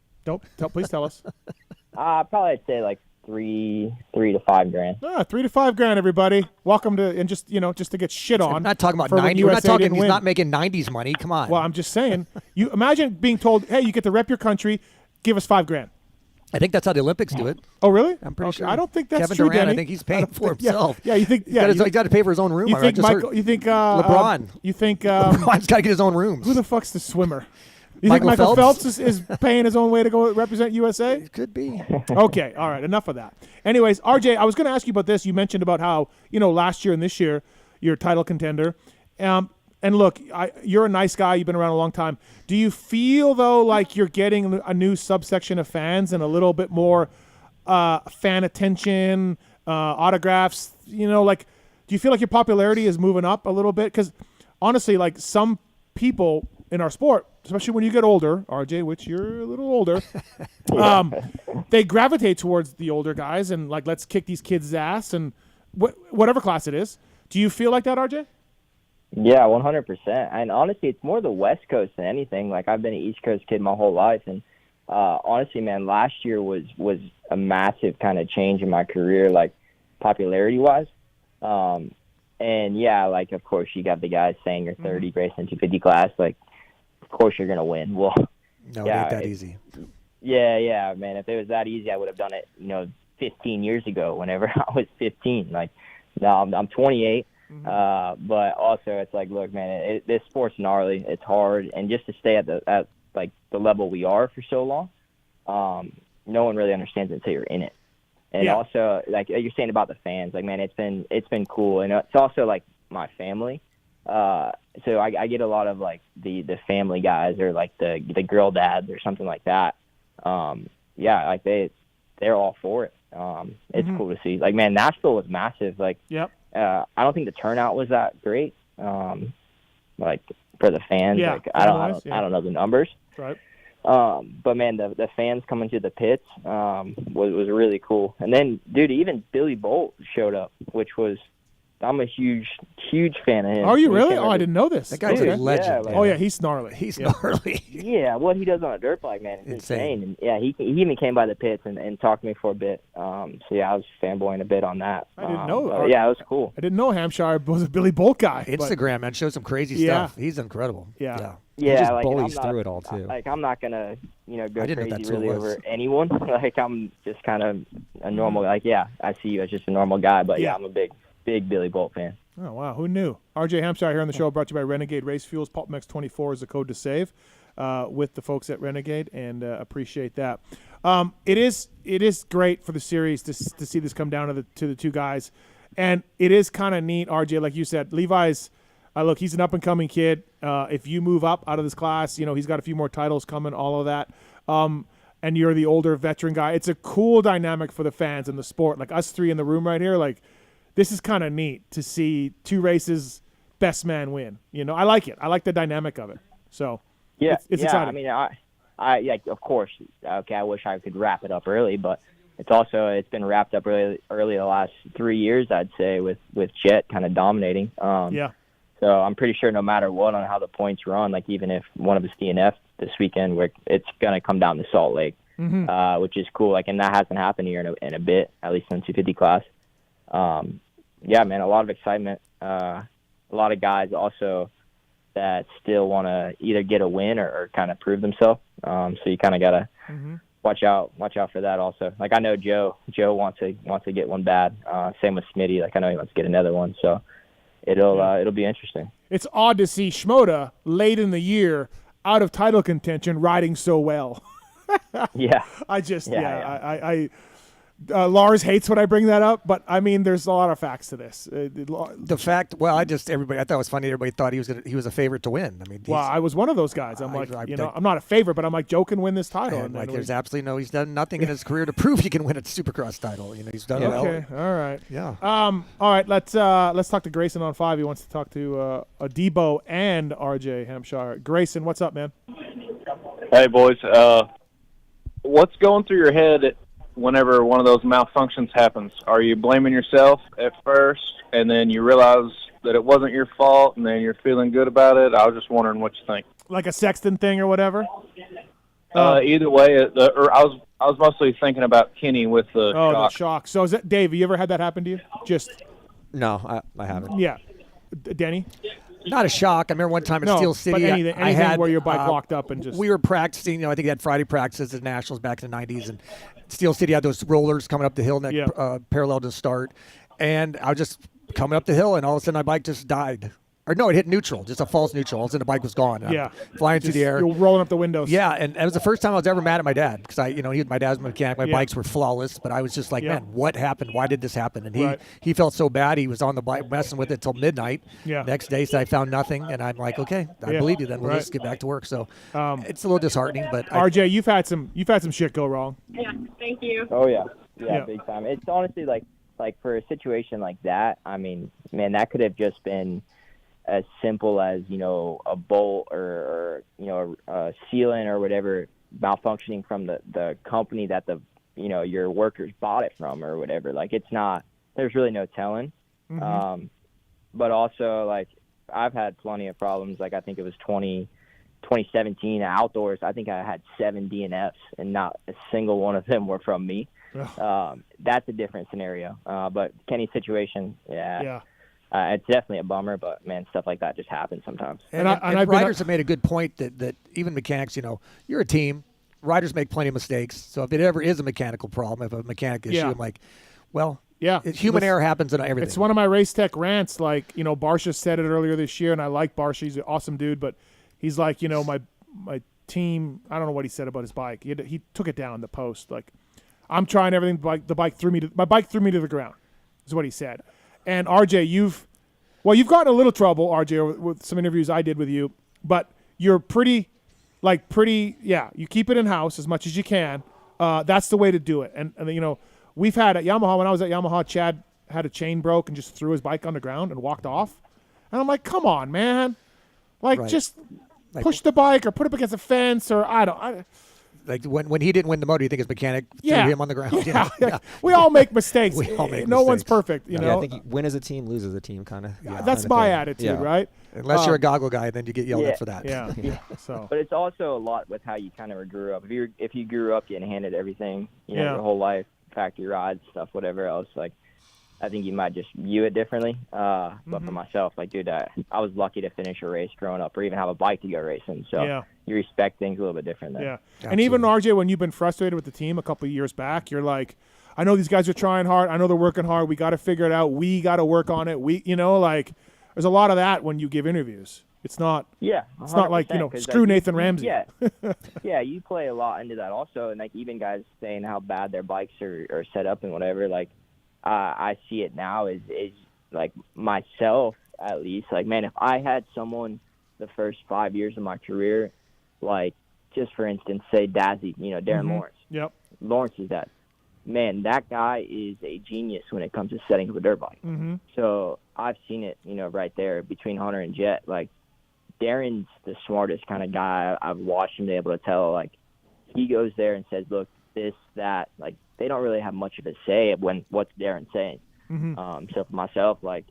Please tell us. Probably I'd say like $3 to $5 grand. $3 to $5 grand, everybody. Welcome to and just to get shit on. I'm not talking about 90. We're not talking. He's not making 90s money. Come on. Well, I'm just saying. You imagine being told, "Hey, you get to rep your country. Give us $5 grand." I think that's how the Olympics do it. Oh, really? I'm pretty sure. I don't think that's Kevin true, Durant, Denny. I think he's paying for himself. Yeah, you think? Yeah, he's got to pay for his own room. You think You think LeBron? You think LeBron's got to get his own rooms? Who the fuck's the swimmer? You think Michael Phelps is paying his own way to go represent USA? It could be. Okay, all right, enough of that. Anyways, RJ, I was going to ask you about this. You mentioned about how, last year and this year, you're a title contender. And look, you're a nice guy. You've been around a long time. Do you feel, though, like you're getting a new subsection of fans and a little bit more fan attention, autographs? Do you feel like your popularity is moving up a little bit? Because honestly, like some people in our sport, especially when you get older, RJ, which you're a little older, they gravitate towards the older guys and like, let's kick these kids' ass and whatever class it is. Do you feel like that, RJ? Yeah, 100%. And honestly, it's more the West Coast than anything. Like I've been an East Coast kid my whole life, and honestly, man, last year was a massive kind of change in my career, like popularity-wise. And yeah, like of course you got the guys saying you're 30 racing 250 class, like. Of course you're gonna win. Well, no, it ain't that easy. Yeah, man. If it was that easy, I would have done it, 15 years ago. Whenever I was 15, like now I'm 28. But also it's like, look, man, this sport's gnarly. It's hard, and just to stay at the level we are for so long, no one really understands it until you're in it. And also, like you're saying about the fans, like man, it's been cool, and it's also like my family. So I get a lot of like the family guys or like the girl dads or something like that. Like they're all for it. It's cool to see. Like man, Nashville was massive. Like I don't think the turnout was that great. Like for the fans, like I don't know the numbers. Right. But man, the fans coming to the pits was really cool. And then, dude, even Billy Bolt showed up, which was. I'm a huge fan of him. Are you really? Oh, I didn't know this. That guy's a legend. Yeah, he's gnarly. He's gnarly. Yeah, what he does on a dirt bike, man, is insane. And yeah, he even came by the pits and talked to me for a bit. So yeah, I was fanboying a bit on that. I didn't know. Yeah, it was cool. I didn't know Hampshire was a Billy Bolt guy. Instagram, man, shows some crazy stuff. He's incredible. Yeah. He just bullies through it all too. Like I'm not gonna, go crazy really over anyone. Like I'm just kind of a normal. Like I see you as just a normal guy, but I'm a big Billy Bolt fan. Oh, wow. Who knew? RJ Hampshire here on the show, brought to you by Renegade Race Fuels. PulpMX 24 is the code to save with the folks at Renegade, and appreciate that. It is great for the series to see this come down to the two guys, and it is kind of neat, RJ, like you said. Levi's, look, he's an up-and-coming kid. If you move up out of this class, he's got a few more titles coming, all of that, and you're the older veteran guy. It's a cool dynamic for the fans and the sport. Like us three in the room right here, like, this is kind of neat to see two races, best man win. I like it. I like the dynamic of it. So it's exciting. I mean, I of course. Okay, I wish I could wrap it up early, but it's been wrapped up early the last 3 years, I'd say, with Jet kind of dominating. So I'm pretty sure no matter what on how the points run, like even if one of us DNF this weekend, it's gonna come down to Salt Lake, which is cool. Like, and that hasn't happened here in a bit, at least in the 250 class. Man, a lot of excitement. A lot of guys also that still want to either get a win or kind of prove themselves. So you kind of gotta watch out for that also. Like I know Joe wants to get one bad. Same with Smitty. Like I know he wants to get another one. So it'll be interesting. It's odd to see Shimoda late in the year out of title contention riding so well. Yeah. Lars hates when I bring that up, but I mean, there's a lot of facts to this. The fact, well, I thought it was funny. Everybody thought he was a favorite to win. I mean, well, I was one of those guys. I'm I'm not a favorite, but I'm like, Joe can win this title. And like, there's absolutely no. He's done nothing in his career to prove he can win a Supercross title. He's done well. Okay, all right. Yeah. All right. Let's talk to Grayson on 5. He wants to talk to Debo and RJ Hampshire. Grayson, what's up, man? Hey, boys. What's going through your head whenever one of those malfunctions happens? Are you blaming yourself at first, and then you realize that it wasn't your fault, and then you're feeling good about it? I was just wondering what you think. Like a Sexton thing or whatever? Either way, I was mostly thinking about Kenny with the shock. The shock. So, is that Dave? You ever had that happen to you? No, I haven't. Yeah, Denny. Not a shock. I remember one time at Steel City. But anything I had where your bike locked up and just. We were practicing. I think we had Friday practices at Nationals back in the '90s, and Steel City had those rollers coming up the hill, parallel to the start, and I was just coming up the hill, and all of a sudden my bike just died. Or no, it hit neutral, just a false neutral. All of a sudden the bike was gone. I'm flying through the air. You're rolling up the windows. Yeah, and it was the first time I was ever mad at my dad because my dad's a mechanic. My bikes were flawless, but I was just like, man, what happened? Why did this happen? And he felt so bad. He was on the bike messing with it till midnight. Yeah. Next day, said I found nothing, and I'm like, okay, I believe you. Then we'll just get back to work. So it's a little disheartening, but RJ, you've had some shit go wrong. Yeah, thank you. Oh yeah, big time. It's honestly like for a situation like that. I mean, man, that could have just been as simple as a bolt or a sealant or whatever malfunctioning from the company that your workers bought it from or whatever. Like, it's not, there's really no telling. Mm-hmm. But also, like, I've had plenty of problems. Like, I think it was 2017 outdoors. I think I had 7 DNFs and not a single one of them were from me. That's a different scenario. But Kenny's situation, it's definitely a bummer, but man, stuff like that just happens sometimes. And riders have made a good point that even mechanics, you're a team. Riders make plenty of mistakes. So if it ever is a mechanical problem, if a mechanic issue, I'm like, well, human error happens in everything. It's one of my race tech rants. Like, Barsha said it earlier this year, and I like Barsha. He's an awesome dude, but he's like, my team. I don't know what he said about his bike. He took it down the post. Like, I'm trying everything. My bike threw me to the ground. Is what he said. And RJ, you've gotten a little trouble, RJ, with some interviews I did with you, but you're you keep it in house as much as you can. That's the way to do it. And we've had at Yamaha, when I was at Yamaha, Chad had a chain broke and just threw his bike on the ground and walked off. And I'm like, come on, man. Just push the bike or put it up against a fence or I don't. Like when he didn't win the moto, you think his mechanic threw him on the ground? Yeah. We all make mistakes. No one's perfect, I think you win as a team, lose as a team, kind of. That's my attitude, right? Unless you're a goggle guy, then you get yelled at for that. Yeah. So, but it's also a lot with how you kind of grew up. If you grew up getting handed everything, your whole life, factory rides, stuff, whatever else, like, I think you might just view it differently. But for myself, like, dude, I was lucky to finish a race growing up or even have a bike to go racing. So you respect things a little bit different then. Yeah. Absolutely. And even, RJ, when you've been frustrated with the team a couple of years back, you're like, I know these guys are trying hard. I know they're working hard. We got to figure it out. We got to work on it. There's a lot of that when you give interviews. It's not it's not like, screw Nathan Ramsey. Yeah, you play a lot into that also. And, like, even guys saying how bad their bikes are set up and whatever, like, I see it now is like myself, at least. Like, man, if I had someone the first 5 years of my career, like, just for instance, say Dazzy, Darren Lawrence. Yep. Lawrence is that. Man, that guy is a genius when it comes to setting up a dirt bike. Mm-hmm. So I've seen it, right there between Hunter and Jet. Like, Darren's the smartest kind of guy. I've watched him be able to tell, like, he goes there and says, look, this, that, like, they don't really have much of a say when what's Darren saying. Mm-hmm. So for myself, like,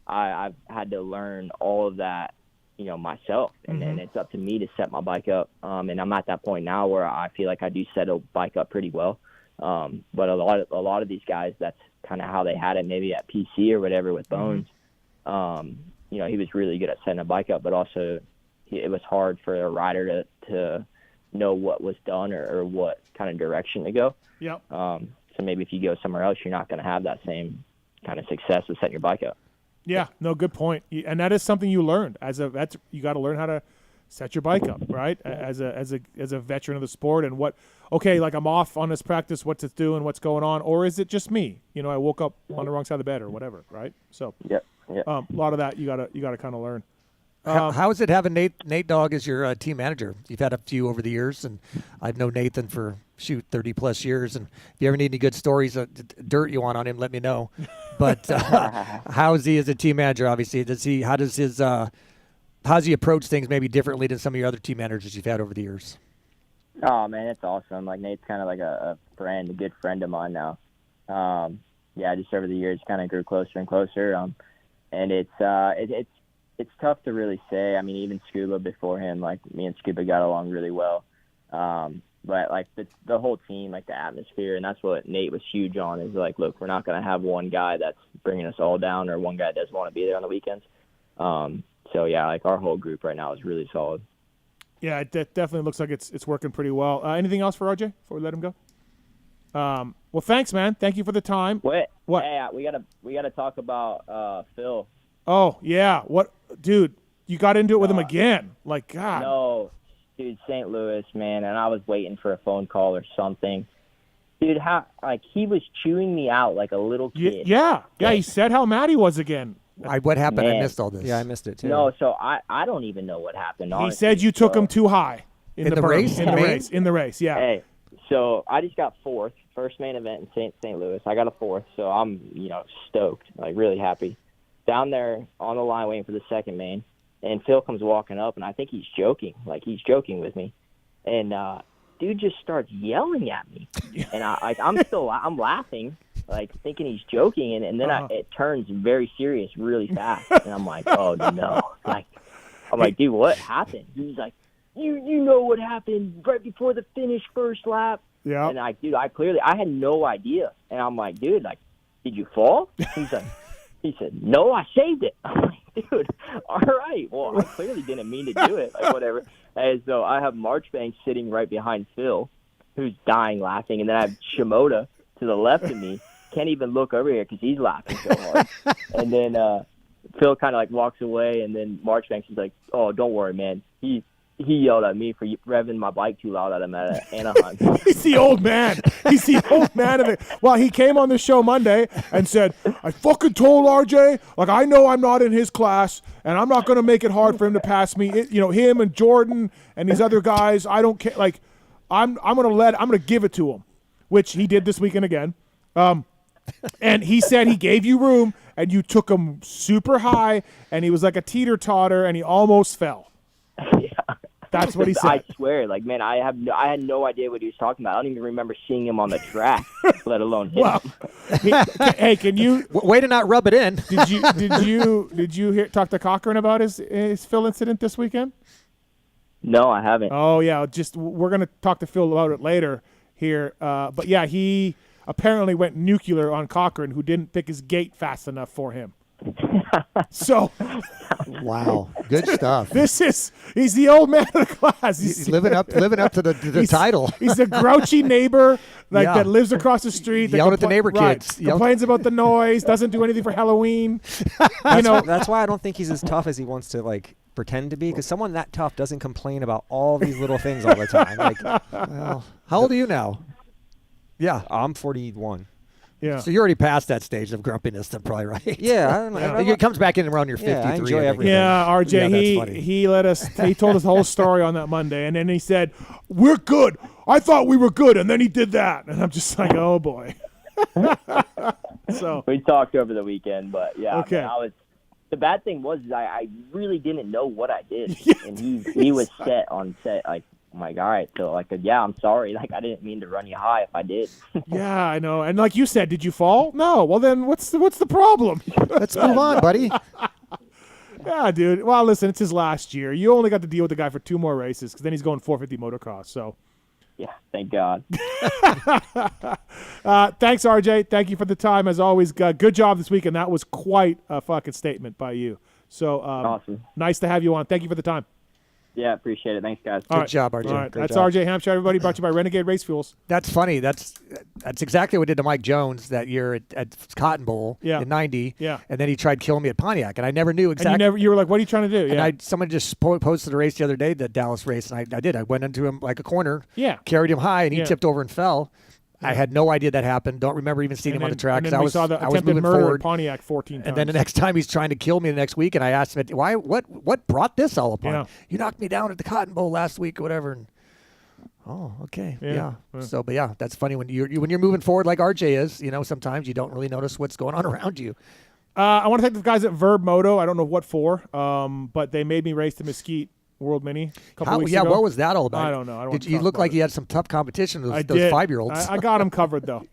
I've had to learn all of that, myself, and then it's up to me to set my bike up. And I'm at that point now where I feel like I do set a bike up pretty well. But a lot of these guys, that's kind of how they had it, maybe at PC or whatever with Bones. He was really good at setting a bike up, but also it was hard for a rider to know what was done or what kind of direction to go. Yep. So maybe if you go somewhere else, you're not going to have that same kind of success with setting your bike up. Yeah, no, good point. And that is something you learned as a vet. You got to learn how to set your bike up, right? As a veteran of the sport, and like I'm off on this practice, what's it doing, what's going on, or is it just me? I woke up on the wrong side of the bed or whatever, right? So a lot of that you gotta kind of learn. How is it having Nate Dogg as your team manager? You've had a few over the years, and I've known Nathan for 30 plus years. And if you ever need any good stories, dirt you want on him, let me know. But how is he as a team manager? Obviously, how's he approach things maybe differently than some of your other team managers you've had over the years? Oh man, it's awesome. Like Nate's kind of like a good friend of mine now. Just over the years, kind of grew closer and closer. And it's tough to really say. I mean, even Scuba before him, like me and Scuba got along really well. But like the whole team, like the atmosphere, and that's what Nate was huge on, is like, look, we're not going to have one guy that's bringing us all down or one guy that doesn't want to be there on the weekends. Like our whole group right now is really solid. Yeah, it definitely looks like it's working pretty well. Anything else for RJ before we let him go? Well, thanks, man. Thank you for the time. Wait, what? Hey, we gotta talk about Phil. Oh yeah, what, dude? You got into it with him again? Like, God. No, dude, St. Louis, man, and I was waiting for a phone call or something. Dude, he was chewing me out like a little kid. Yeah. He said how mad he was again. What happened? Man. I missed all this. Yeah, I missed it too. No, so I don't even know what happened. Honestly. He said you took him too high in the race. In the race, yeah. Hey, so I just got fourth, first main event in St. Louis. I got a fourth, so I'm stoked, like really happy. Down there on the line waiting for the second main, and Phil comes walking up, and I think he's joking with me, and dude just starts yelling at me, and I'm laughing, like thinking he's joking, and then it turns very serious really fast, and I'm like, oh no, like dude, what happened? He's like, you know what happened right before the finish, first lap. Yeah. And I had no idea, and I'm like, dude, like, did you fall? He said, no, I saved it. I'm like, dude, all right. Well, I clearly didn't mean to do it. Like, whatever. And so I have Marchbank sitting right behind Phil, who's dying laughing. And then I have Shimoda to the left of me. Can't even look over here because he's laughing so hard. And then Phil kind of like walks away. And then Marchbank is like, oh, don't worry, man. He yelled at me for revving my bike too loud at him at Anaheim. He's the old man. He's the old man of it. Well, he came on the show Monday and said, I fucking told RJ, like, I know I'm not in his class, and I'm not going to make it hard for him to pass me. Him and Jordan and these other guys, I don't care. Like, I'm going to give it to him, which he did this weekend again. And he said he gave you room, and you took him super high, and he was like a teeter-totter, and he almost fell. Yeah. That's what he said. I swear, like, man, I had no idea what he was talking about. I don't even remember seeing him on the track, let alone him. Well, hey, can you way to not rub it in? Did you talk to Cochran about his Phil incident this weekend? No, I haven't. Oh yeah, we're gonna talk to Phil about it later here. But yeah, he apparently went nuclear on Cochran, who didn't pick his gate fast enough for him. So, wow, good stuff. He's the old man of the class. He's living up to the title. He's a grouchy neighbor that lives across the street. Yelled at the neighbor kids. Complains about the noise. Doesn't do anything for Halloween. That's why I don't think he's as tough as he wants to pretend to be. Because someone that tough doesn't complain about all these little things all the time. Well, how old are you now? Yeah, I'm 41. Yeah. So you're already past that stage of grumpiness, then, probably, right? Yeah. I don't know. It comes back in around your 53. I enjoy everything. Yeah, RJ, he told us the whole story on that Monday, and then he said, "We're good. I thought we were good," and then he did that, and I'm just like, oh boy. So we talked over the weekend, but yeah, okay. Man, the bad thing was I really didn't know what I did, and he was set like. I'm like, all right, so I'm sorry. Like, I didn't mean to run you high if I did. Yeah, I know. And like you said, did you fall? No. Well, then what's the problem? Let's move on, buddy. Yeah, dude. Well, listen, it's his last year. You only got to deal with the guy for 2 more races because then he's going 450 motocross. So. Yeah, thank God. Thanks, RJ. Thank you for the time as always. Good job this weekend. That was quite a fucking statement by you. So awesome. Nice to have you on. Thank you for the time. Yeah, appreciate it. Thanks, guys. Good job, RJ. All right. That's RJ Hampshire, everybody. Brought to you by Renegade Race Fuels. That's funny. That's exactly what we did to Mike Jones that year at Cotton Bowl in 90. Yeah. And then he tried killing me at Pontiac, and I never knew exactly. And you were like, what are you trying to do? And someone just posted a race the other day, the Dallas race, and I did. I went into him like a corner, carried him high, and he tipped over and fell. I had no idea that happened. Don't remember even seeing him on the track. And then we saw the attempted murder at Pontiac 14 times. And then the next time he's trying to kill me the next week, and I asked him, what brought this all upon? Yeah. You knocked me down at the Cotton Bowl last week or whatever. And, okay. Yeah. So, but yeah, that's funny when you're moving forward like RJ is, sometimes you don't really notice what's going on around you. I want to thank the guys at Verb Moto. I don't know what for, but they made me race the Mesquite World Mini a couple weeks ago. What was that all about? I don't know. You look like you had some tough competition with those did. 5-year-olds. I got them covered, though.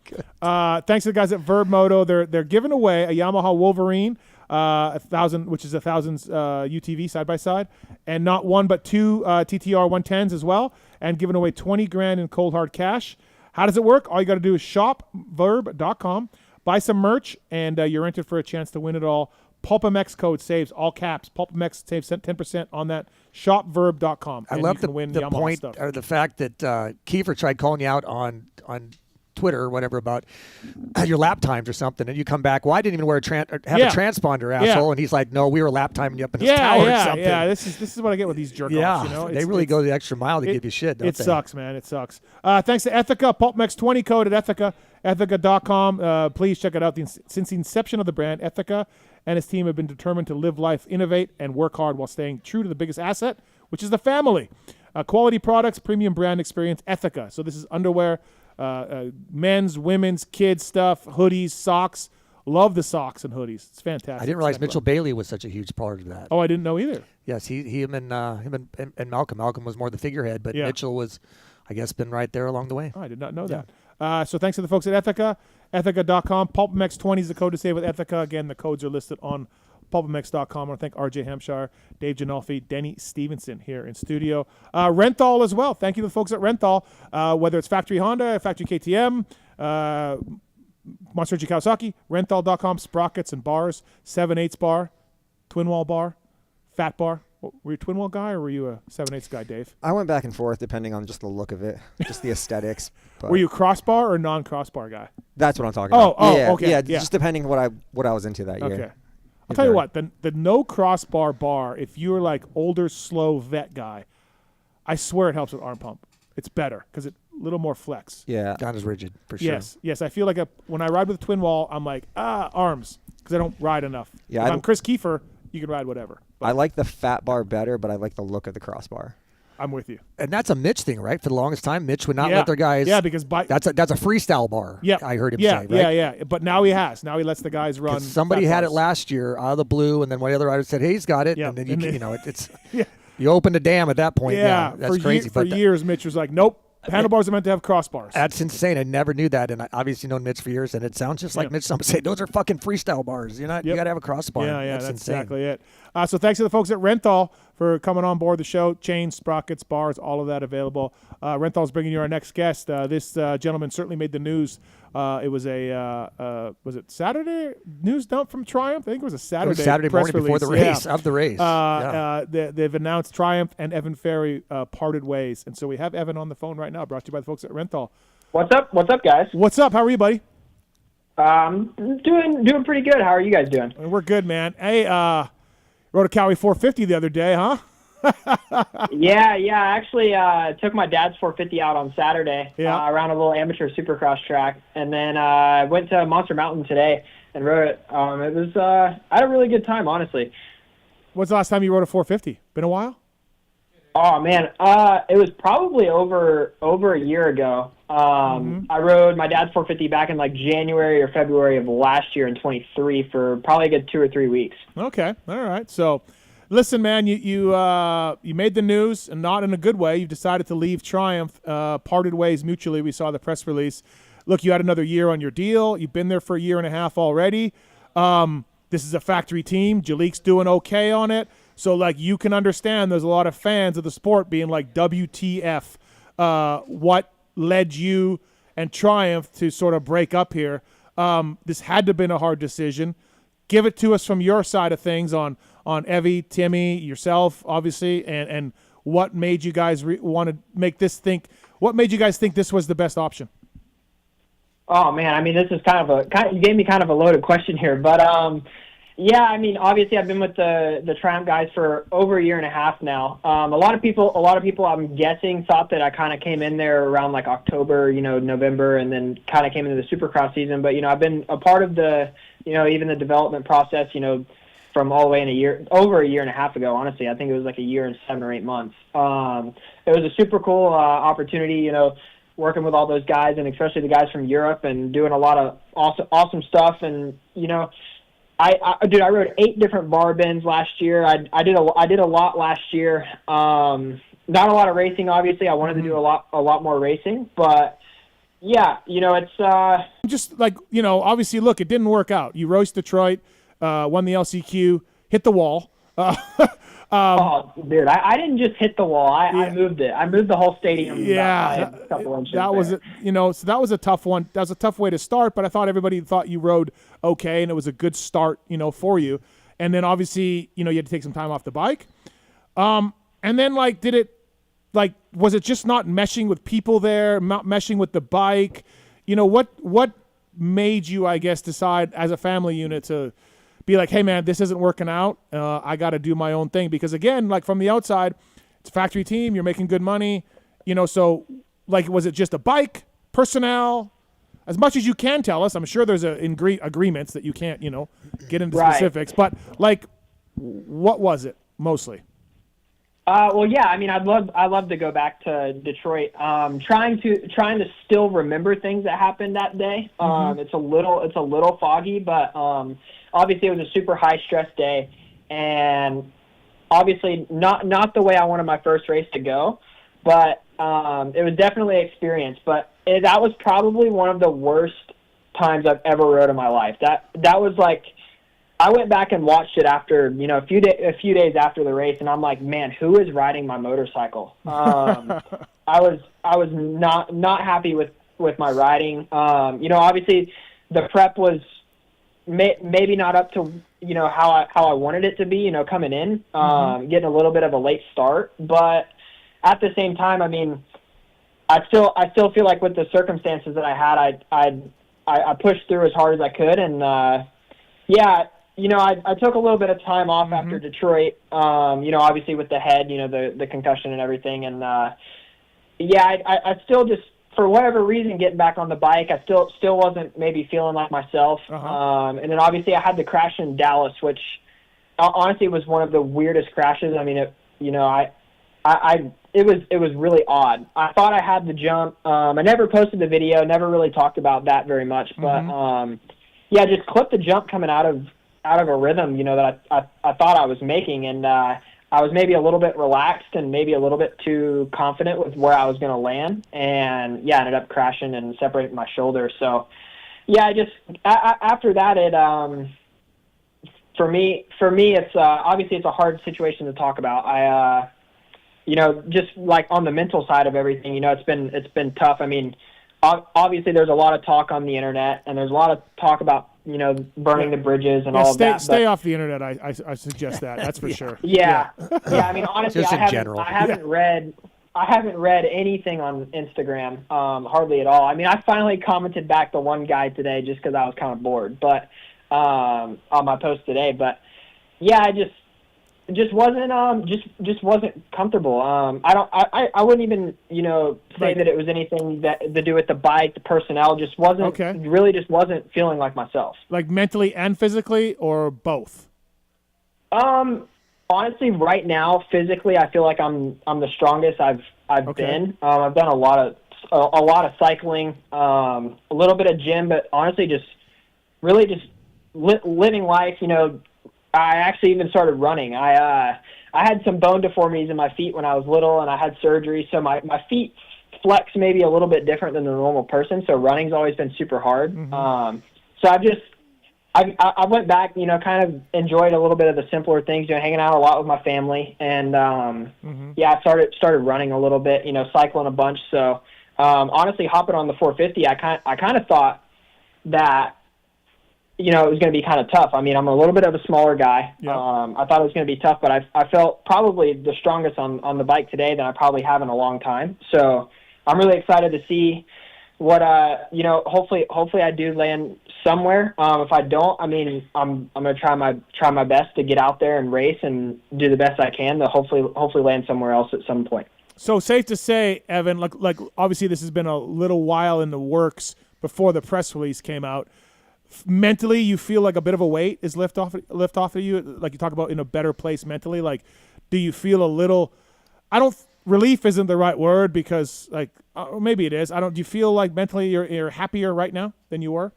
Thanks to the guys at Verb Moto. They're giving away a Yamaha Wolverine, 1,000, which is 1,000 UTV side-by-side, and not one but two TTR 110s as well, and giving away $20,000 in cold hard cash. How does it work? All you got to do is shopverb.com, buy some merch, and you're entered for a chance to win it all. PulpMX code saves, all caps. PulpMX saves 10% on that. Shopverb.com. I love the point stuff. or the fact that Kiefer tried calling you out on Twitter or whatever about your lap times or something, and you come back, well, I didn't even wear a transponder, asshole, and he's like, no, we were lap timing you up in his tower or something. Yeah, this is what I get with these jerk-offs, they really go the extra mile to give you shit, don't they? It sucks, man. It sucks. Thanks to Ethica, PulpMX 20 code at Ethica, Ethica.com. Please check it out. Since the inception of the brand, Ethica and his team have been determined to live life, innovate, and work hard while staying true to the biggest asset, which is the family. Quality products, premium brand experience, Ethica. So this is underwear, men's, women's, kids stuff, hoodies, socks. Love the socks and hoodies. It's fantastic. I didn't realize Mitchell Bailey was such a huge part of that. Oh, I didn't know either. Yes, him and Malcolm. Malcolm was more the figurehead, but Mitchell was, I guess, been right there along the way. Oh, I did not know that. So thanks to the folks at Ethica, Ethica.com. PulpMX20 is the code to save with Ethica. Again, the codes are listed on PulpMX.com. I want to thank RJ Hampshire, Dave Ginolfi, Denny Stephenson here in studio. Renthal as well. Thank you to the folks at Renthal, whether it's Factory Honda, Factory KTM, Monster Energy Kawasaki, Renthal.com, sprockets and bars, 7/8 bar, twin wall bar, fat bar. Were you a twin wall guy or were you a 7/8 guy, Dave? I went back and forth depending on just the look of it, just the aesthetics. But were you a crossbar or non-crossbar guy? That's what I'm talking about. Okay. Yeah, just depending what I was into that year. Okay. I'll tell you what, the no crossbar bar, if you're like older, slow vet guy, I swear it helps with arm pump. It's better because it's a little more flex. Yeah. Not as rigid, for sure. Yes. I feel like when I ride with a twin wall, I'm like, arms, because I don't ride enough. Yeah, if I'm Chris Kiefer, you can ride whatever. But I like the fat bar better, but I like the look of the crossbar. I'm with you. And that's a Mitch thing, right? For the longest time, Mitch would not let their guys. Yeah, because that's a freestyle bar. Yeah, I heard him say. Right? Yeah. But now he has. Now he lets the guys run. Somebody had it last year out of the blue, and then one other rider said, "Hey, he's got it." Yeah. And then it's you open the dam at that point. Yeah, that's crazy. For years, Mitch was like, "Nope, handlebars are meant to have crossbars." That's insane. I never knew that, and I obviously known Mitch for years, and it sounds just like Mitch. Some say those are fucking freestyle bars. You got to have a crossbar. Yeah, that's insane. exactly it. So thanks to the folks at Renthal for coming on board the show. Chains, sprockets, bars, all of that available. Renthal's bringing you our next guest. This gentleman certainly made the news. It was was it Saturday news dump from Triumph? I think it was a Saturday press morning before the race, of the race. They've announced Triumph and Evan Ferry parted ways. And so we have Evan on the phone right now, brought to you by the folks at Renthal. What's up? What's up, guys? What's up? How are you, buddy? Doing pretty good. How are you guys doing? We're good, man. Hey, rode a Cowie 450 the other day, huh? Yeah. Actually, took my dad's 450 out on Saturday around a little amateur supercross track, and then went to Monster Mountain today and rode it. It was I had a really good time, honestly. When's the last time you rode a 450? Been a while? Oh man, it was probably over a year ago. I rode my dad's 450 back in like January or February of last year in 23 for probably a good 2 or 3 weeks. Okay, all right. So, listen, man, you made the news, and not in a good way. You've decided to leave Triumph, parted ways mutually. We saw the press release. Look, you had another year on your deal. You've been there for a year and a half already. This is a factory team. Jalik's doing okay on it. So, like, you can understand there's a lot of fans of the sport being like, WTF, what led you and Triumph to sort of break up here? This had to have been a hard decision. Give it to us from your side of things on Evie, Timmy, yourself, obviously, and what made you guys want to make this think? What made you guys think this was the best option? Oh man, I mean, this is you gave me kind of a loaded question here, but yeah, I mean, obviously I've been with the Triumph guys for over a year and a half now. A lot of people, I'm guessing, thought that I kind of came in there around like October, November, and then kind of came into the Supercross season. But I've been a part of the, even the development process, from all the way in over a year and a half ago. Honestly, I think it was like a year and 7 or 8 months. It was a super cool opportunity, working with all those guys, and especially the guys from Europe, and doing a lot of awesome stuff. And I rode 8 different bar bins last year. I did a lot last year. Not a lot of racing, obviously. I wanted to do a lot more racing, but yeah, it's just like obviously, look, it didn't work out. You raced Detroit, won the LCQ, hit the wall. Oh, dude! I didn't just hit the wall. I moved it. I moved the whole stadium. Yeah, a couple inches that was there. So that was a tough one. That was a tough way to start, but I thought everybody thought you rode okay, and it was a good start, for you. And then obviously, you had to take some time off the bike. And then was it just not meshing with people there, not meshing with the bike? What made you, I guess, decide as a family unit to be like, hey, man, this isn't working out. I got to do my own thing. Because, again, like from the outside, it's a factory team. You're making good money. So, was it just a bike, personnel? As much as you can tell us, I'm sure there's agreements that you can't, get into specifics. But, what was it mostly? Well, yeah. I mean, I'd love to go back to Detroit. Trying to still remember things that happened that day. It's a little foggy, but obviously it was a super high stress day, and obviously not the way I wanted my first race to go, but it was definitely an experience. But that was probably one of the worst times I've ever rode in my life. That was like, I went back and watched it after, a few days after the race, and I'm like, man, who is riding my motorcycle? I was not happy with my riding. Obviously the prep was maybe not up to how I wanted it to be. Coming in, getting a little bit of a late start, but at the same time, I mean, I still feel like with the circumstances that I had, I pushed through as hard as I could, and yeah. I took a little bit of time off after Detroit, obviously with the head, the concussion and everything. And, I still just, for whatever reason, getting back on the bike, I still wasn't maybe feeling like myself. And then obviously I had the crash in Dallas, which honestly was one of the weirdest crashes. I mean, it was really odd. I thought I had the jump. I never posted the video, never really talked about that very much, but, just clipped the jump coming out of a rhythm, that I thought I was making, and I was maybe a little bit relaxed and maybe a little bit too confident with where I was going to land, and ended up crashing and separating my shoulder. So, after that, it for me, it's obviously it's a hard situation to talk about. I just like on the mental side of everything, it's been tough. I mean, obviously there's a lot of talk on the internet, and there's a lot of talk about burning the bridges and all of that. Stay off the internet. I suggest that. That's for sure. Yeah. I mean, honestly, Just in general. I haven't read anything on Instagram, hardly at all. I mean, I finally commented back to one guy today just because I was kind of bored, but on my post today. But yeah, I just wasn't comfortable. I wouldn't even say that it was anything that to do with the bike, the personnel. Just wasn't really just wasn't feeling like myself. Like mentally and physically, or both? Honestly, right now, physically, I feel like I'm the strongest I've been. I've done a lot of cycling, a little bit of gym, but honestly, just living life. I actually even started running. I had some bone deformities in my feet when I was little, and I had surgery, so my feet flex maybe a little bit different than the normal person. So running's always been super hard. So I went back, kind of enjoyed a little bit of the simpler things, hanging out a lot with my family, and I started running a little bit, cycling a bunch. So honestly, hopping on the 450, I kind of thought that you know, it was going to be kind of tough. I mean, I'm a little bit of a smaller guy. Yeah. I thought it was going to be tough, but I felt probably the strongest on the bike today than I probably have in a long time. So I'm really excited to see what, you know, hopefully I do land somewhere. If I don't, I mean, I'm going to try my best to get out there and race and do the best I can to hopefully land somewhere else at some point. So safe to say, Evan, like obviously this has been a little while in the works before the press release came out. Mentally, you feel like a bit of a weight is lift off of you, like you talk about in a better place mentally. Like, do you feel a little? Relief isn't the right word because like maybe it is. Do you feel like mentally you're happier right now than you were?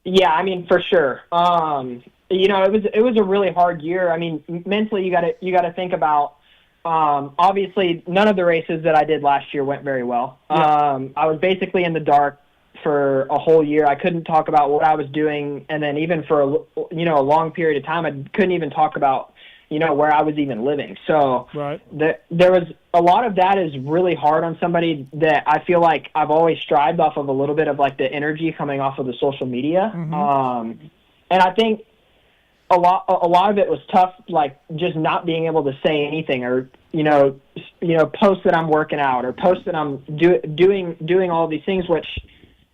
Yeah, I mean for sure. You know, it was a really hard year. I mean, mentally you got to think about. Obviously, none of the races that I did last year went very well. Yeah. I was basically in the dark for a whole year. I couldn't talk about what I was doing, and then even for a long period of time, I couldn't even talk about where I was even living. So right. There was a lot of that is really hard on somebody that I feel like I've always strived off of a little bit of like the energy coming off of the social media. Mm-hmm. And I think a lot of it was tough, like just not being able to say anything or post that I'm working out or post that I'm doing all these things, which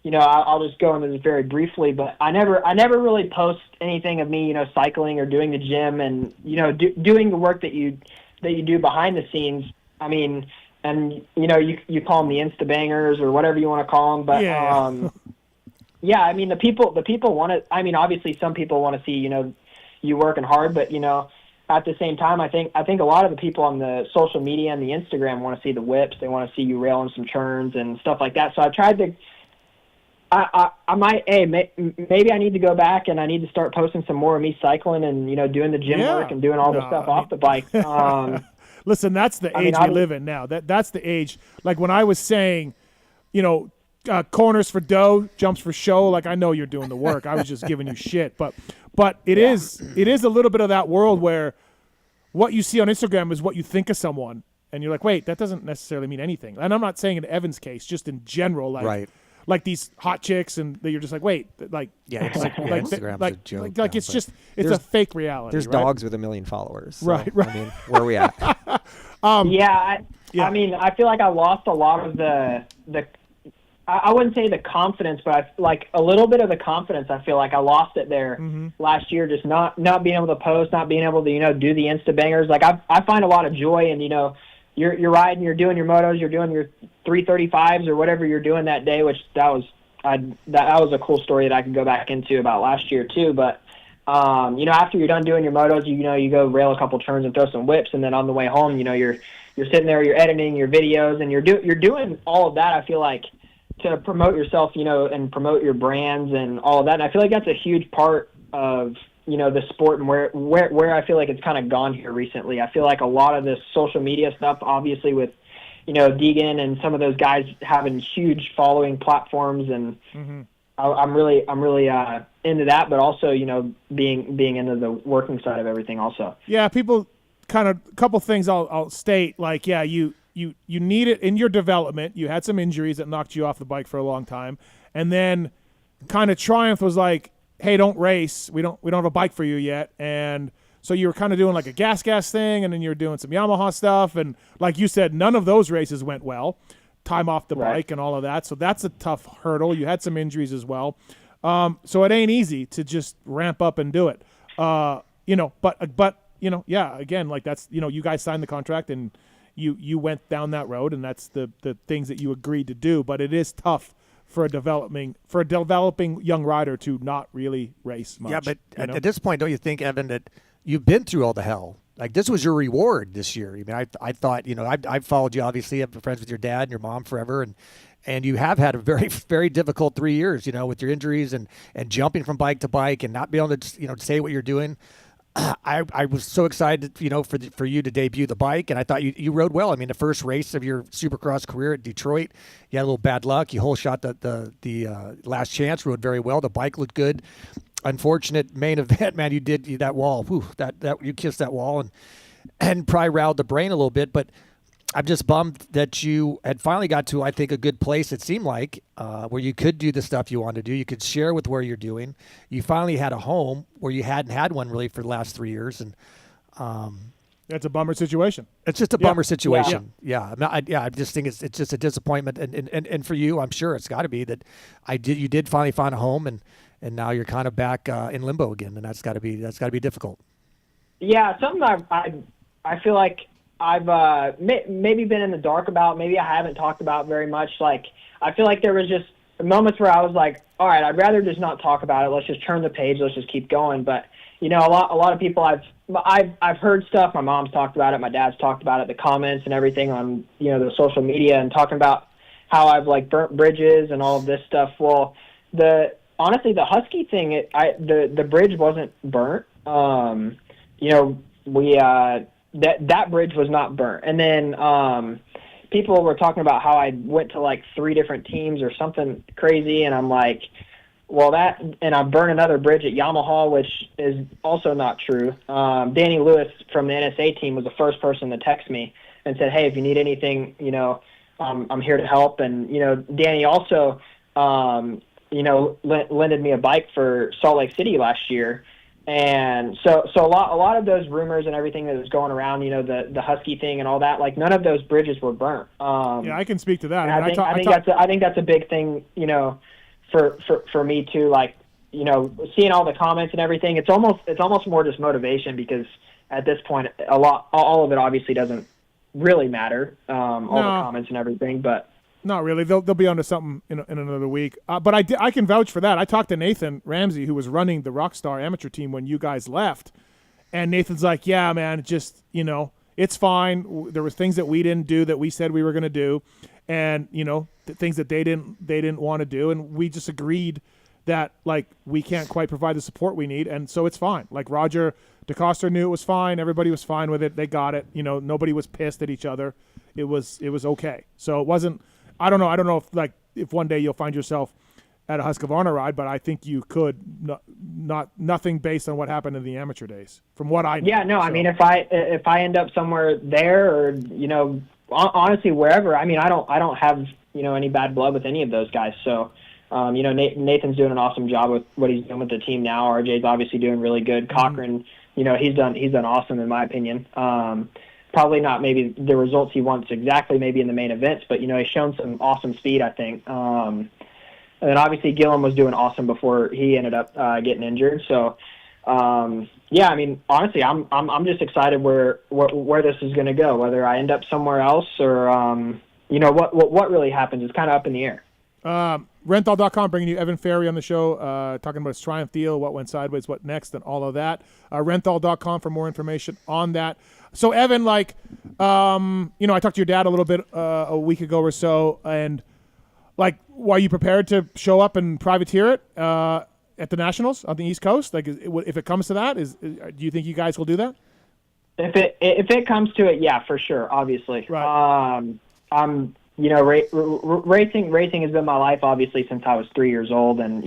I'll just go into this very briefly, but I never really post anything of me cycling or doing the gym and doing the work that you do behind the scenes. I mean, and you call them the Insta bangers or whatever you want to call them, but yeah, I mean the people want to. I mean, obviously some people want to see you working hard, but at the same time, I think a lot of the people on the social media and the Instagram want to see the whips. They want to see you railing some turns and stuff like that. So I tried to. Maybe I need to go back and I need to start posting some more of me cycling and doing the gym work and doing all the stuff off the bike. Listen, that's the age we live in now. That's the age. Like when I was saying, corners for dough, jumps for show. Like I know you're doing the work. I was just giving you shit, but it is a little bit of that world where what you see on Instagram is what you think of someone, and you're like, wait, that doesn't necessarily mean anything. And I'm not saying in Evan's case, just in general, like. Right. Like these hot chicks, and you're just like, wait, like, Instagram's a joke. Like it's just a fake reality. There's right? dogs with 1 million followers. So, right. I mean, where are we at? I mean, I feel like I lost a lot of the. I wouldn't say the confidence, but like a little bit of the confidence. I feel like I lost it there last year, just not being able to post, not being able to do the Insta bangers. Like I find a lot of joy in You're riding, you're doing your motos, you're doing your 335s or whatever you're doing that day, which that was a cool story that I could go back into about last year too. But after you're done doing your motos, you go rail a couple turns and throw some whips, and then on the way home, you're sitting there, you're editing your videos, and you're doing all of that. I feel like to promote yourself, and promote your brands and all of that. And I feel like that's a huge part of the sport and where I feel like it's kind of gone here recently. I feel like a lot of this social media stuff, obviously with, Deegan and some of those guys having huge following platforms, and I'm really into that, but also, being into the working side of everything also. Yeah. People a couple things I'll state, like, yeah, you need it in your development. You had some injuries that knocked you off the bike for a long time. And then kind of Triumph was like, hey, don't race. We don't have a bike for you yet. And so you were kind of doing like a gas thing, and then you were doing some Yamaha stuff. And like you said, none of those races went well, time off the bike and all of that. So that's a tough hurdle. You had some injuries as well. So it ain't easy to just ramp up and do it. But again, like that's, you guys signed the contract and you went down that road, and that's the things that you agreed to do. But it is tough for a developing young rider to not really race much. Yeah, but at this point, don't you think, Evan, that you've been through all the hell? Like, this was your reward this year. I mean, I thought, I've followed you, obviously. I've been friends with your dad and your mom forever, and you have had a very, very difficult 3 years, with your injuries and jumping from bike to bike and not being able to, say what you're doing. I was so excited, for you to debut the bike, and I thought you rode well. I mean, the first race of your Supercross career at Detroit, you had a little bad luck. You whole shot the last chance, rode very well. The bike looked good. Unfortunate main event, man. You did that wall. Whew, that you kissed that wall and probably riled the brain a little bit. But I'm just bummed that you had finally got to, I think, a good place, it seemed like, where you could do the stuff you wanted to do. You could share with where you're doing. You finally had a home where you hadn't had one really for the last 3 years. And that's a bummer situation. It's just a bummer situation. Yeah. I just think it's just a disappointment. And for you, I'm sure it's got to be that you did finally find a home, and now you're kind of back in limbo again, and that's got to be difficult. Yeah, something I feel like I've maybe been in the dark about, maybe I haven't talked about very much. Like, I feel like there was just moments where I was like, all right, I'd rather just not talk about it. Let's just turn the page. Let's just keep going. But, a lot of people I've heard stuff. My mom's talked about it. My dad's talked about it, the comments and everything on, the social media, and talking about how I've burnt bridges and all of this stuff. Well, honestly, the Husky thing, the bridge wasn't burnt. That bridge was not burnt. And then people were talking about how I went to 3 different teams or something crazy, and I'm like, well, and I burned another bridge at Yamaha, which is also not true. Danny Lewis from the NSA team was the first person to text me and said, hey, if you need anything, I'm here to help. And, Danny also, lended me a bike for Salt Lake City last year. And so a lot of those rumors and everything that was going around, the Husky thing and all that, none of those bridges were burnt. I can speak to that. I think that's a big thing, for me too. Seeing all the comments and everything, it's almost more just motivation, because at this point, all of it obviously doesn't really matter. The comments and everything, but. Not really. They'll be onto something in another week. But I can vouch for that. I talked to Nathan Ramsey, who was running the Rockstar amateur team when you guys left, and Nathan's like, "Yeah, man, just it's fine. There was things that we didn't do that we said we were going to do, and things that they didn't want to do, and we just agreed that we can't quite provide the support we need, and so it's fine. Roger DeCoster knew it was fine. Everybody was fine with it. They got it. Nobody was pissed at each other. It was okay. So it wasn't." I don't know if one day you'll find yourself at a Husqvarna ride, but I think you could. Nothing based on what happened in the amateur days, from what I know. Yeah, no, so. I mean, if I end up somewhere there, or honestly wherever, I mean, I don't have any bad blood with any of those guys. So, Nathan's doing an awesome job with what he's doing with the team now. RJ's obviously doing really good. Cochran, he's done awesome in my opinion. Probably not maybe the results he wants exactly maybe in the main events, but, he's shown some awesome speed, I think. And then obviously Gillum was doing awesome before he ended up getting injured. So, I mean, honestly, I'm just excited where this is going to go, whether I end up somewhere else or, what really happens is kind of up in the air. Rental.com bringing you Evan Ferry on the show, talking about his Triumph deal, what went sideways, what next, and all of that. Rental.com for more information on that. So, Evan, I talked to your dad a little bit a week ago or so, and, were you prepared to show up and privateer it at the Nationals on the East Coast? If it comes to that, do you think you guys will do that? If it comes to it, yeah, for sure, obviously. Right. Racing has been my life obviously since I was 3 years old, and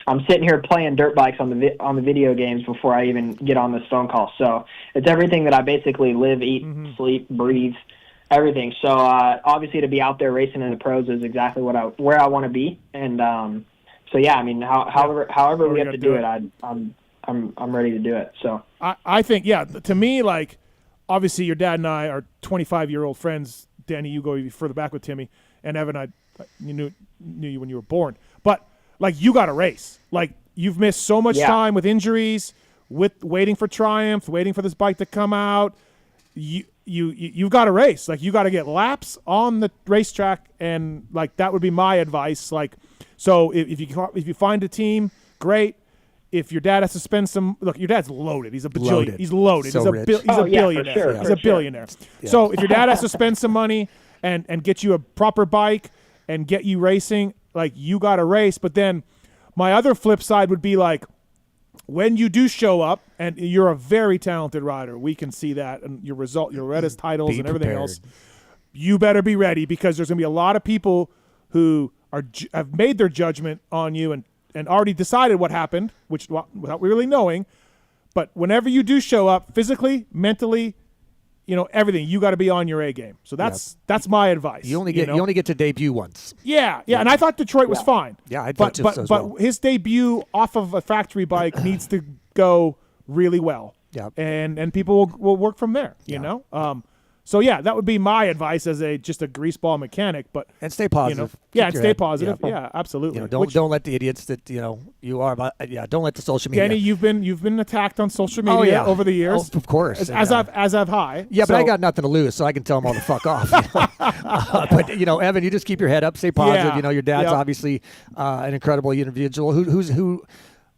I'm sitting here playing dirt bikes on the video games before I even get on this phone call. So it's everything that I basically live, eat, sleep, breathe, everything. So obviously to be out there racing in the pros is exactly where I want to be. And so yeah, I mean, however we have to do it, I'm ready to do it. So I think to me, obviously your dad and I are 25-year-old friends. Denny, you go further back with Timmy, and Evan, I knew you when you were born. But you got to race. You've missed so much time with injuries, with waiting for Triumph, waiting for this bike to come out. You've got to race. You got to get laps on the racetrack, and that would be my advice. So if you find a team, great. If your dad has to spend some, your dad's loaded. He's a bajillion. Loaded. He's loaded. So he's a rich. billionaire. Sure, he's a billionaire. Yeah. So if your dad has to spend some money and get you a proper bike and get you racing, you got to race. But then my other flip side would be when you do show up, and you're a very talented rider, we can see that, and your Reddit titles and everything else, you better be ready, because there's going to be a lot of people who have made their judgment on you and already decided what happened, without really knowing. But whenever you do show up physically, mentally, everything. You got to be on your A game. So that's my advice. You only get to debut once. Yeah. And I thought Detroit was fine. Yeah, I thought but his debut off of a factory bike needs to go really well. Yeah. And people will work from there, you know? So that would be my advice as just a greaseball mechanic, and stay positive. Stay positive. Yeah, absolutely. Don't let the idiots that you are. Don't let the social media. Danny, you've been attacked on social media over the years. Oh, of course. As I've high. Yeah, but I got nothing to lose, so I can tell them all to fuck off. But Evan, you just keep your head up, stay positive. Your dad's obviously an incredible individual who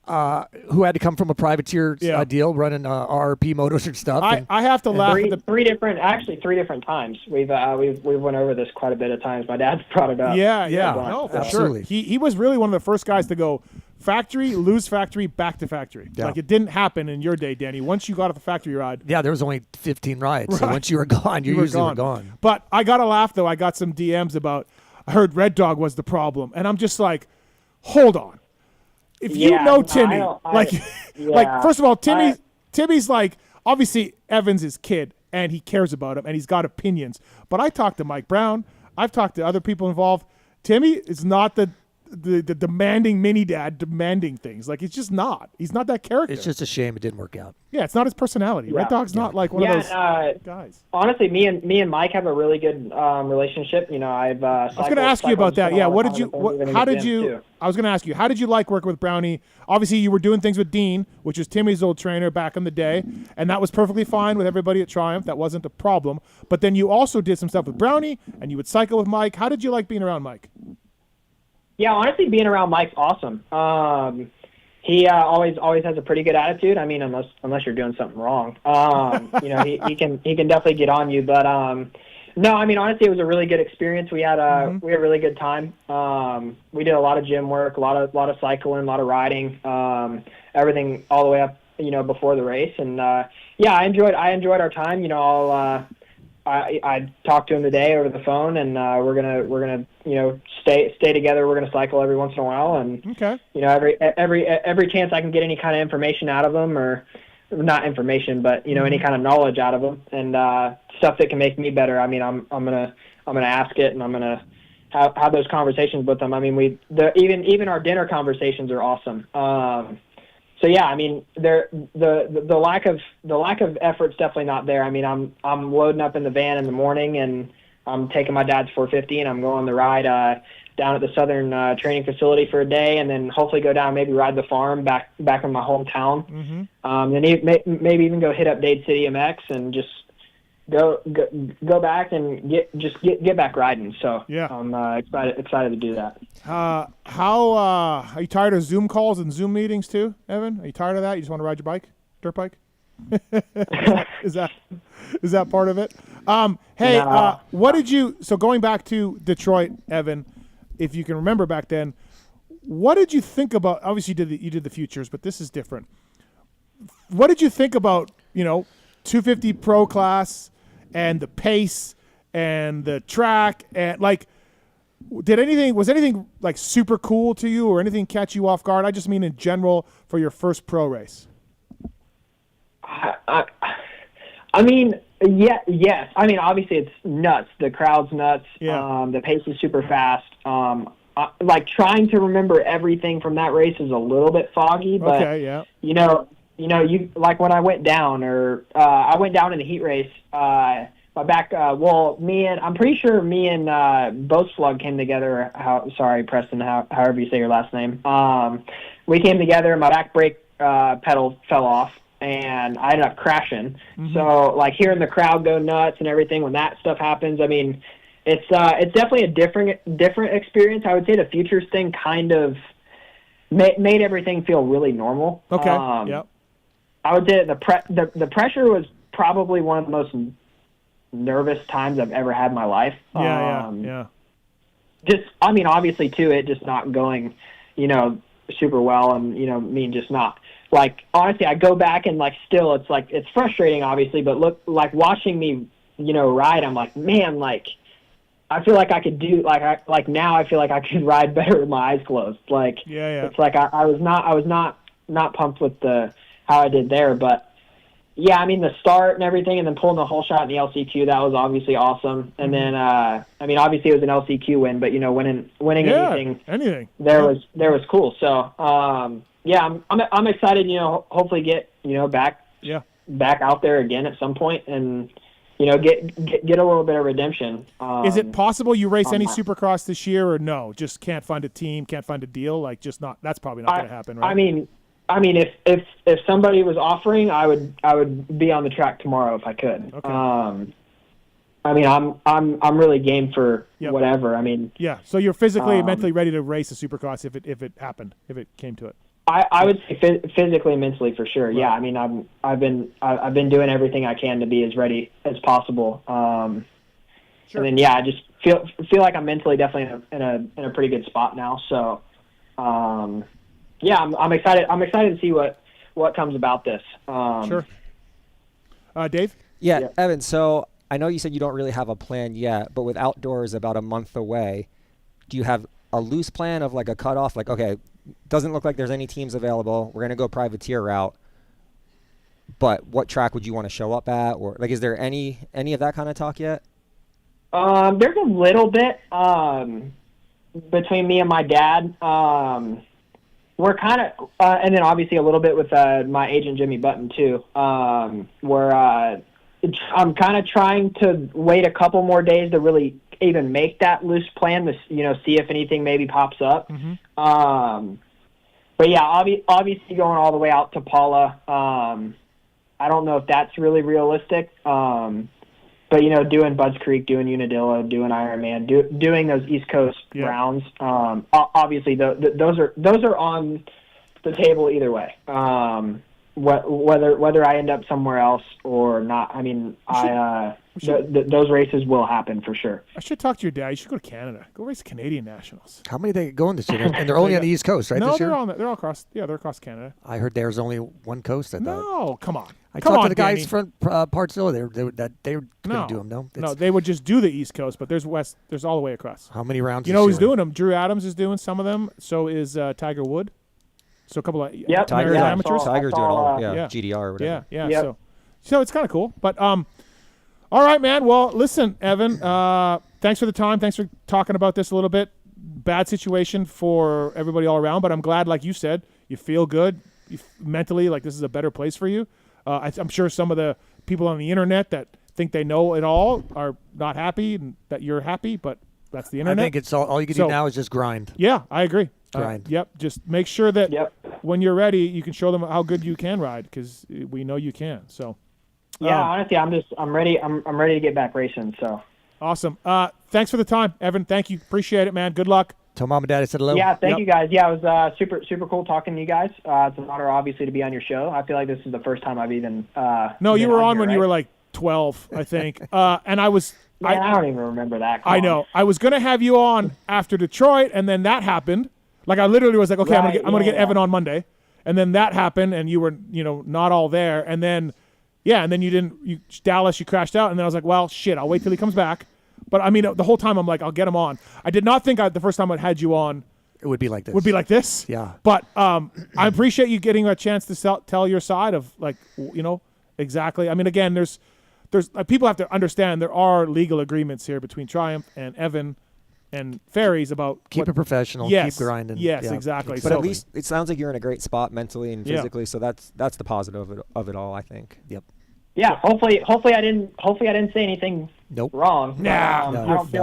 had to come from a privateer deal, running RRP motors and stuff. I have to laugh. Three different times. We've went over this quite a bit of times. My dad's brought it up. No, for absolutely. Sure. He was really one of the first guys to go factory, lose factory, back to factory. Yeah. Like it didn't happen in your day, Danny. Once you got off the factory ride. Yeah, there was only 15 rides. Right. So once you were gone, you usually were gone. But I got to laugh, though. I got some DMs about, I heard Red Dog was the problem. And I'm just like, hold on. If you know Timmy, first of all, Timmy's like, obviously Evan's his kid and he cares about him and he's got opinions. But I talked to Mike Brown. I've talked to other people involved. Timmy is not the demanding mini dad demanding things. Like, it's just not. He's not that character. It's just a shame it didn't work out. Yeah, it's not his personality. Red Dog's not like one of those guys. Honestly, me and Mike have a really good relationship. I was going to ask you about that. Yeah, I was going to ask you, how did you like working with Brownie? Obviously, you were doing things with Dean, which was Timmy's old trainer back in the day, and that was perfectly fine with everybody at Triumph. That wasn't a problem. But then you also did some stuff with Brownie, and you would cycle with Mike. How did you like being around Mike? Yeah, honestly, being around Mike's awesome. He always has a pretty good attitude. I mean, unless you're doing something wrong, he can definitely get on you. But no, I mean, honestly, it was a really good experience. We had a really good time. We did a lot of gym work, a lot of cycling, a lot of riding, everything all the way up, before the race. And I enjoyed our time. I talked to him today over the phone, and we're gonna stay together. We're gonna cycle every once in a while, and every chance I can get any kind of information out of him, or not information, but any kind of knowledge out of him, and stuff that can make me better. I mean, I'm gonna ask it, and I'm gonna have those conversations with him. I mean, even our dinner conversations are awesome. So yeah, I mean, the lack of effort's definitely not there. I mean, I'm loading up in the van in the morning, and I'm taking my dad's 450, and I'm going on the ride down at the Southern training facility for a day, and then hopefully go down, maybe ride the farm back in my hometown. Then maybe even go hit up Dade City MX and just go back and get back riding. So yeah, I'm excited to do that. How are you tired of Zoom calls and Zoom meetings too, Evan? Are you tired of that? You just want to ride your bike, dirt bike? Is that part of it? Hey, what did you? So going back to Detroit, Evan, if you can remember back then, what did you think about? Obviously, you did the futures, but this is different. What did you think about 250 Pro class and the pace and the track and like? Was anything like super cool to you or anything catch you off guard? I just mean in general for your first pro race. I mean, yes. I mean, obviously it's nuts. The crowd's nuts. Yeah. The pace is super fast. Like trying to remember everything from that race is a little bit foggy, but you like when I went down I went down in the heat race, my back, I'm pretty sure me and Boatslug came together. Sorry, Preston, however you say your last name. We came together, my back brake pedal fell off, and I ended up crashing. So, like, hearing the crowd go nuts and everything when that stuff happens, I mean, it's definitely a different experience. I would say the futures thing kind of made everything feel really normal. Okay, yep. I would say the pressure was probably one of the most nervous times I've ever had in my life. Yeah. Just, I mean, obviously too, it just not going, super well, and me just not like. Honestly, I go back and like still, it's like it's frustrating, obviously, but look, like watching me, ride, I'm like, man, like I feel like I could do now I feel like I could ride better with my eyes closed. Like it's like I was not pumped with how I did there, but. yeah, I mean, the start and everything, and then pulling the whole shot in the LCQ, that was obviously awesome. And then, I mean, obviously it was an LCQ win, but, winning anything there was cool. So, yeah, I'm excited, hopefully get, back out there again at some point and, get a little bit of redemption. Is it possible you race any Supercross this year, or no? Just can't find a team, can't find a deal? Like, just not. That's probably not going to happen, right? I mean, if somebody was offering, I would be on the track tomorrow if I could. Okay. I mean, I'm really game for whatever. I mean, yeah. So you're physically, mentally ready to race a Supercross if it happened, if it came to it. I would say physically, mentally for sure. Right. Yeah. I mean, I've been doing everything I can to be as ready as possible. Sure. And then I just feel like I'm mentally definitely in a pretty good spot now. So, yeah, I'm excited. I'm excited to see what comes about this. Sure. Dave? Yeah, Evan. So I know you said you don't really have a plan yet, but with outdoors about a month away, do you have a loose plan of like a cutoff? Like, okay, doesn't look like there's any teams available. We're gonna go privateer route. But what track would you want to show up at, or like, is there any of that kind of talk yet? There's a little bit between me and my dad. We're kind of, and then obviously a little bit with my agent Jimmy Button too. Where I'm kind of trying to wait a couple more days to really even make that loose plan to see if anything maybe pops up. Mm-hmm. But yeah, obviously going all the way out to Paula. I don't know if that's really realistic. But doing Budds Creek, doing Unadilla, doing Ironman, doing those East Coast rounds. Obviously, those are on the table either way. Whether I end up somewhere else or not, I mean, those races will happen for sure. I should talk to your dad. You should go to Canada. Go race Canadian Nationals. How many they going this year? And they're only on the East Coast, right? No, this year? they're all across. Yeah, they're across Canada. I heard there's only one coast. No, come on. I talked to the guys from Partzilla. They couldn't do them. No, they would just do the East Coast, but there's west. There's all the way across. How many rounds? Who's doing them? Drew Adams is doing some of them. So is Tiger Wood. So a couple of Tiger's amateurs. Tiger's doing all GDR or whatever. Yeah. Yep. So it's kind of cool. But all right, man. Well, listen, Evan. Thanks for the time. Thanks for talking about this a little bit. Bad situation for everybody all around, but I'm glad, like you said, you feel good mentally. Like this is a better place for you. I'm sure some of the people on the internet that think they know it all are not happy and that you're happy, but that's the internet. I think it's all you can do now is just grind. Yeah, I agree. Grind. Yep. Just make sure that when you're ready, you can show them how good you can ride, because we know you can. So. Yeah, honestly, I'm ready. I'm ready to get back racing. So. Awesome. Thanks for the time, Evan. Thank you. Appreciate it, man. Good luck. Tell mom and dad I said hello. Yeah, thank you guys. Yeah, it was super cool talking to you guys. It's an honor, obviously, to be on your show. I feel like this is the first time I've even. No, you were on when you were like 12, I think. And I was. Man, I don't even remember that. I know. I was gonna have you on after Detroit, and then that happened. Like I literally was like, okay, I'm gonna get Evan on Monday, and then that happened, and you were not all there, and then you didn't. Dallas, you crashed out, and then I was like, well, shit, I'll wait till he comes back. But I mean, the whole time I'm like, I'll get him on. I did not think the first time I had you on, it would be like this. Yeah. But I appreciate you getting a chance to tell your side of exactly. I mean, again, there's people have to understand there are legal agreements here between Triumph and Evan and Ferry's about keep it professional, keep grinding. Yes, exactly. But at least it sounds like you're in a great spot mentally and physically. So that's the positive of it all, I think. Yep. Yeah. Hopefully I didn't say anything wrong. Nah.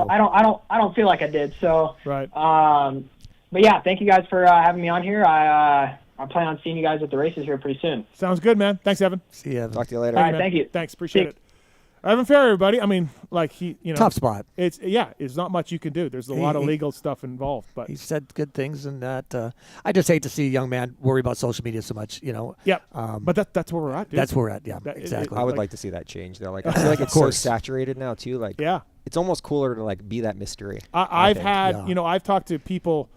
I don't feel like I did. So. Right. But yeah, thank you guys for having me on here. I plan on seeing you guys at the races here pretty soon. Sounds good, man. Thanks, Evan. See you, Evan. Talk to you later. All right, thank you. Thanks, appreciate it. Evan Ferry, everybody. I mean, like tough spot. It's not much you can do. There's a lot of legal stuff involved, but he said good things, and that I just hate to see a young man worry about social media so much. Yeah. But that's where we're at, dude. That's where we're at. Yeah, exactly. I would like to see that change though. Like I feel like it's so saturated now too. Like it's almost cooler to like be that mystery. I've talked to people,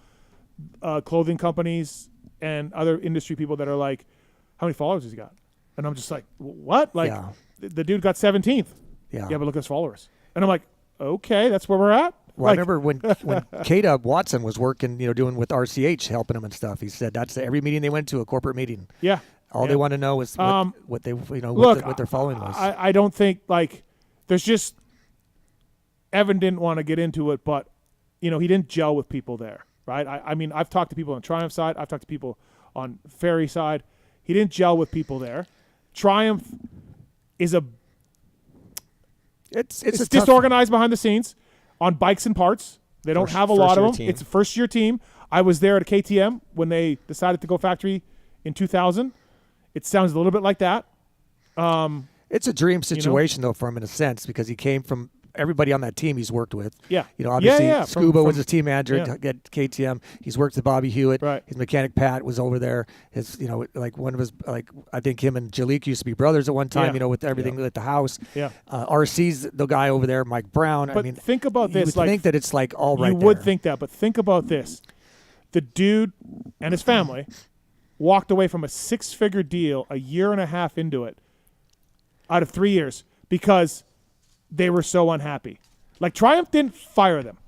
clothing companies and other industry people that are like, how many followers has he got? And I'm just like, what? Like. Yeah. The dude got 17th. Yeah, but look at his followers. And I'm like, okay, that's where we're at. Well, I remember when K-Dub Watson was working, doing with RCH, helping him and stuff. He said that's every meeting they went to, a corporate meeting. Yeah. All they want to know is what they what their following was. I don't think there's just Evan didn't want to get into it, but he didn't gel with people there, right? I mean, I've talked to people on Triumph side. I've talked to people on Ferry side. He didn't gel with people there. Triumph is it's disorganized behind the scenes on bikes and parts. They don't have a lot of them. Team. It's a first-year team. I was there at KTM when they decided to go factory in 2000. It sounds a little bit like that. It's a dream situation, though, for him in a sense, because he came from everybody on that team he's worked with. Yeah. Obviously, Scuba was his team manager at KTM. He's worked with Bobby Hewitt. Right. His mechanic, Pat, was over there. His, one of his, I think him and Jalik used to be brothers at one time, with everything at the house. Yeah. RC's the guy over there, Mike Brown. But think about this. You would think that it's all right You would think that, but think about this. The dude and his family walked away from a 6-figure deal a year and a half into it out of 3 years because they were so unhappy. Triumph didn't fire them.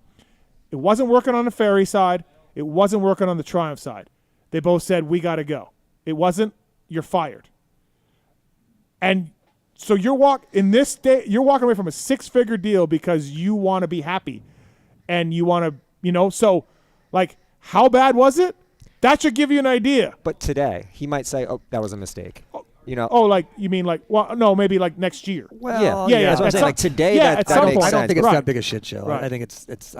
It wasn't working on the Ferry side. It wasn't working on the Triumph side. They both said, we got to go. It wasn't, you're fired. And so you're walking away from a 6-figure deal because you want to be happy. And you want to, how bad was it? That should give you an idea. But today, he might say, oh, that was a mistake. You mean maybe next year. Well, yeah. That's what I'm saying. Today, that makes sense. I don't think it's that big a shit show. Right. I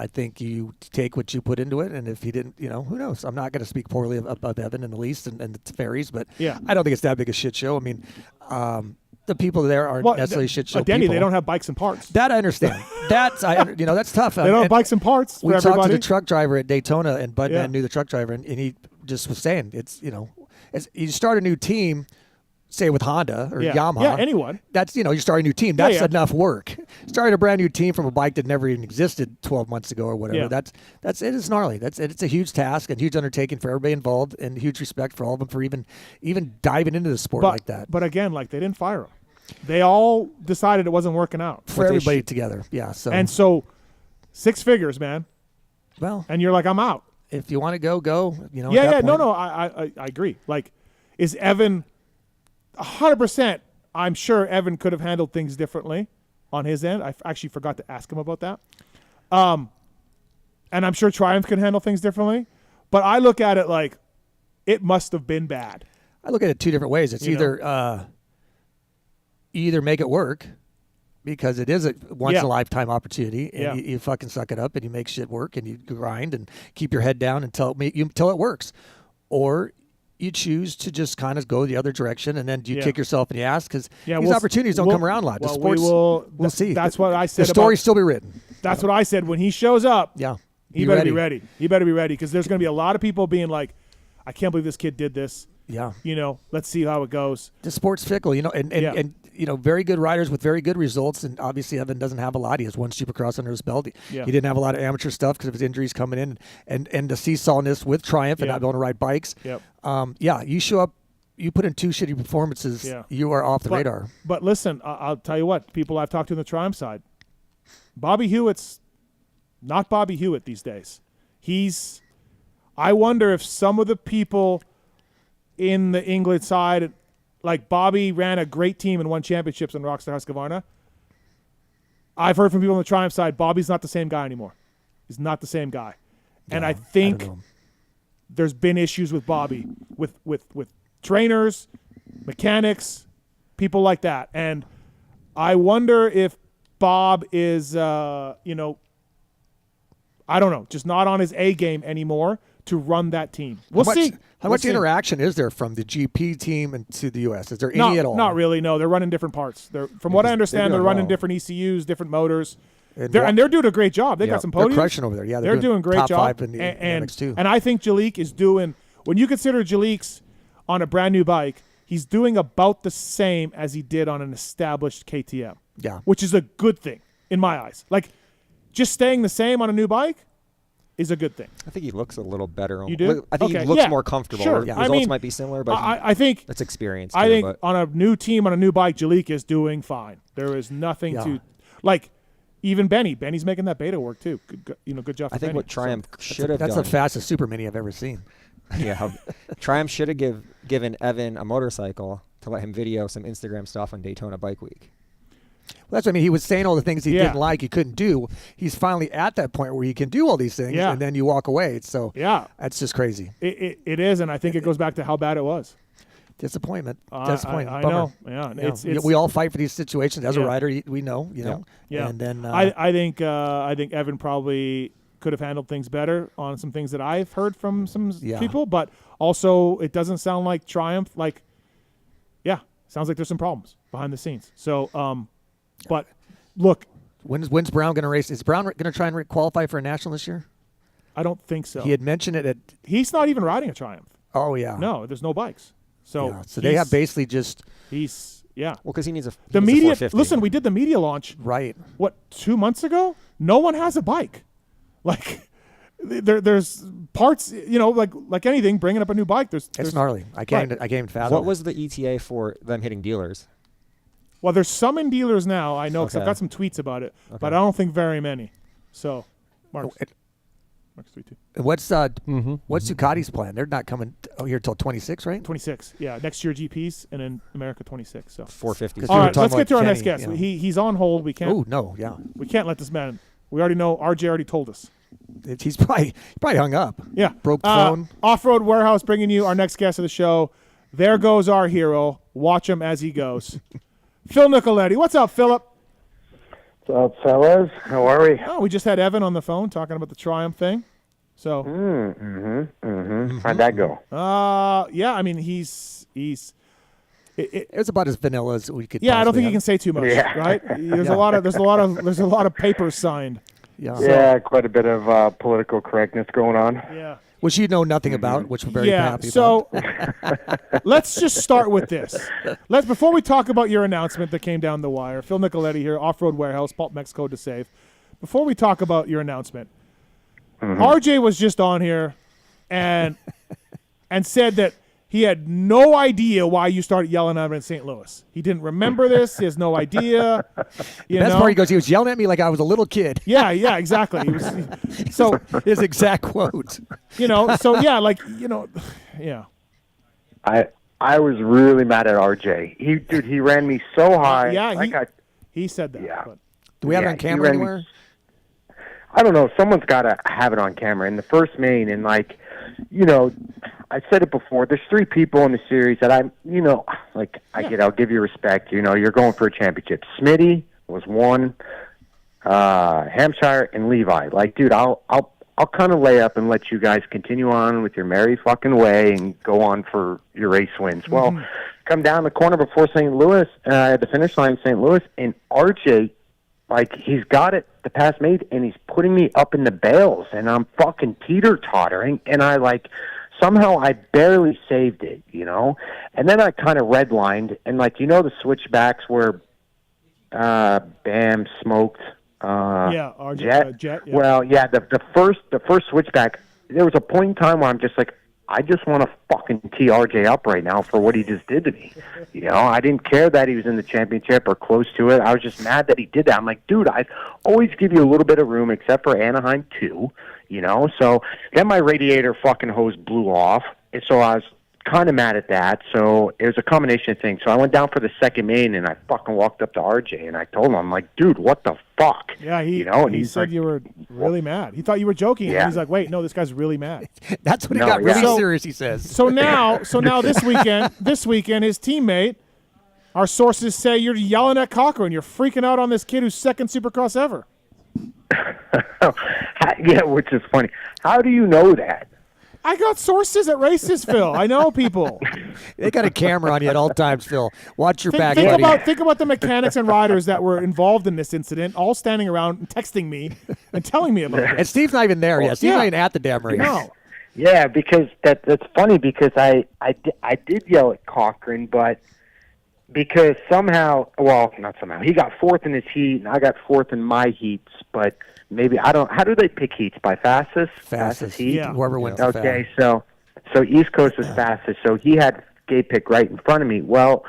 think you take what you put into it, and if he didn't, who knows? I'm not going to speak poorly of Evan in the least and the Ferries, but I don't think it's that big a shit show. I mean, the people there aren't necessarily shit show Denny, people. they don't have bikes and parts. That I understand. That's tough. They don't have bikes and parts. We talked to the truck driver at Daytona, and Budman knew the truck driver, and he just was saying you start a new team. Say with Honda or Yamaha. Yeah, anyone. That's, you start a new team. That's enough work. Starting a brand new team from a bike that never even existed 12 months ago or whatever. Yeah. That's it. It's gnarly. It's a huge task and huge undertaking for everybody involved, and huge respect for all of them for even diving into the sport like that. But again, they didn't fire them. They all decided it wasn't working out. For everybody together. Yeah. So 6 figures, man. Well. And you're like, I'm out. If you want to go. No, I agree. Is Evan 100%, I'm sure Evan could have handled things differently on his end. I actually forgot to ask him about that. And I'm sure Triumph can handle things differently. But I look at it like it must have been bad. I look at it 2 different ways. It's either make it work because it is a once-in-a-lifetime opportunity, and you fucking suck it up and you make shit work and you grind and keep your head down until it works. Or you choose to just kind of go the other direction, and then you kick yourself in the ass because these opportunities don't come around a lot. Well, sports, we'll see. That's what I said. The story still be written. That's what I said. When he shows up, he better be ready. He better be ready because there's going to be a lot of people being like, I can't believe this kid did this. Yeah. Let's see how it goes. The sport's fickle, and very good riders with very good results, and obviously Evan doesn't have a lot. He has 1 Supercross under his belt. He didn't have a lot of amateur stuff because of his injuries coming in, and the seesawness with Triumph and not being able to ride bikes. Yep. You show up, you put in 2 shitty performances, you are off the radar. But listen, I'll tell you what, people I've talked to on the Triumph side, Bobby Hewitt's not Bobby Hewitt these days. I wonder if some of the people in the England side, like Bobby ran a great team and won championships in Rockstar Husqvarna. I've heard from people on the Triumph side, Bobby's not the same guy anymore. He's not the same guy. And I think there's been issues with Bobby, with trainers, mechanics, people like that. And I wonder if Bob is, I don't know, just not on his A game anymore to run that team. We'll see. How much interaction is there from the GP team and to the U.S.? Is there any at all? Not really, no. They're running different parts. From what I understand, they're running different ECUs, different motors. And they're doing a great job. They got some podiums. They're crushing over there. Yeah, they're doing a great top job. 5 in the MX2. And I think Jalik is doing, when you consider Jalik's on a brand new bike, he's doing about the same as he did on an established KTM. Yeah. Which is a good thing in my eyes. Just staying the same on a new bike is a good thing. I think he looks a little better. You do? I think he looks more comfortable. Sure. Results might be similar, but I think that's experience. I think on a new team, on a new bike, Jalik is doing fine. There is nothing to even Benny. Benny's making that beta work too. Good job for I think Benny. what Triumph should have done. That's the fastest super mini I've ever seen. Yeah, Triumph should have given Evan a motorcycle to let him video some Instagram stuff on Daytona Bike Week. Well, that's what I mean. He was saying all the things he didn't like, he couldn't do. He's finally at that point where he can do all these things, and then you walk away. So that's just crazy. It is, and I think it goes back to how bad it was. Disappointment. I know. Yeah, it's, we all fight for these situations as a rider. We know, you know. Yeah. And then I think Evan probably could have handled things better on some things that I've heard from some people, but also it doesn't sound like Triumph. Sounds like there's some problems behind the scenes. So, but look, when's Brown going to race? Is Brown going to try and qualify for a national this year? I don't think so. He had mentioned it. He's not even riding a Triumph. Oh yeah. No, there's no bikes. So they have basically just well, because he needs the media. Listen, we did the media launch. Right. What, 2 months ago? No one has a bike. Like there's parts, like anything. Bringing up a new bike, there's gnarly. I can't even fathom. What was the ETA for them hitting dealers? Well, there's some in dealers now. I know because I've got some tweets about it, but I don't think very many. So, Mark's tweet too. What's Ducati's plan? They're not coming here till 26, right? 26. Yeah, next year GPs, and in America 26. So 450. All right, let's get to our next guest. He's on hold. We can't. Oh no, yeah. We can't let this man. We already know. RJ already told us. He's probably hung up. Yeah. Broke the phone. Off-Road Warehouse bringing you our next guest of the show. There goes our hero. Watch him as he goes. Phil Nicoletti. What's up, Philip? What's up, fellas? How are we? Oh, we just had Evan on the phone talking about the Triumph thing. So. How'd that go? Yeah. I mean, he's. It was about as vanilla as we could. Yeah, I don't think you can say too much, right? There's a lot of papers signed. Yeah, quite a bit of political correctness going on. Yeah. Which you know nothing about, which we're very happy about. So let's just start with this. Before we talk about your announcement that came down the wire, Phil Nicoletti here, Off-Road Warehouse, PulpMX code to save. Before we talk about your announcement, RJ was just on here and said that he had no idea why you started yelling at him in St. Louis. He didn't remember this. He has no idea. Best part, he was yelling at me like I was a little kid. Yeah, exactly. So his exact quote. Yeah. I was really mad at RJ. He ran me so high. Yeah, he said that. Yeah. But. Do we have it on camera anywhere? I don't know. Someone's got to have it on camera. In the first main, and I said it before. There's 3 people in the series that I'll give you respect. You're going for a championship. Smitty was one, Hampshire and Levi. Dude, I'll kind of lay up and let you guys continue on with your merry fucking way and go on for your race wins. Well, come down the corner before St. Louis, at the finish line in St. Louis, and RJ, he's got it, the pass made, and he's putting me up in the bales, and I'm fucking teeter-tottering, and somehow I barely saved it, And then I kind of redlined, and the switchbacks where Bam smoked RJ, Jet. Yeah. Well, yeah, the first switchback, there was a point in time where I'm just like, I just want to fucking tee RJ up right now for what he just did to me. I didn't care that he was in the championship or close to it. I was just mad that he did that. I'm like, dude, I always give you a little bit of room, except for Anaheim 2, So then my radiator fucking hose blew off, and so I was kind of mad at that. So it was a combination of things. So I went down for the second main, and I fucking walked up to RJ, and I told him, I'm like, dude, what the fuck? Yeah, he said you were really mad. He thought you were joking. Yeah. And he's like, wait, no, this guy's really mad. That's when he got really serious, he says. So now this weekend, his teammate, our sources say you're yelling at Cochran. You're freaking out on this kid who's second Supercross ever. Yeah, which is funny. How do you know that? I got sources at races, Phil. I know people. They got a camera on you at all times, Phil. Watch your back, buddy. buddy. Think about the mechanics and riders that were involved in this incident, all standing around and texting me and telling me about it. And Steve's not even there yet. Steve's not even at the damn race. No. Yeah, because that's funny because I did yell at Cochran, but because somehow, well, not somehow, he got 4th in his heat and I got 4th in my heats, but maybe how do they pick heats? By fastest heat? Yeah. Whoever wins. Okay, so East Coast is fastest, so he had gate pick right in front of me. Well,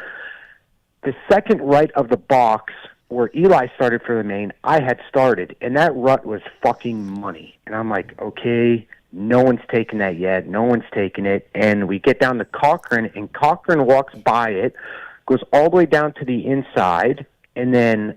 the second right of the box where Eli started for the main, I had started, and that rut was fucking money. And I'm like, okay, no one's taken that yet. No one's taken it. And we get down to Cochran, and Cochran walks by it, goes all the way down to the inside, and then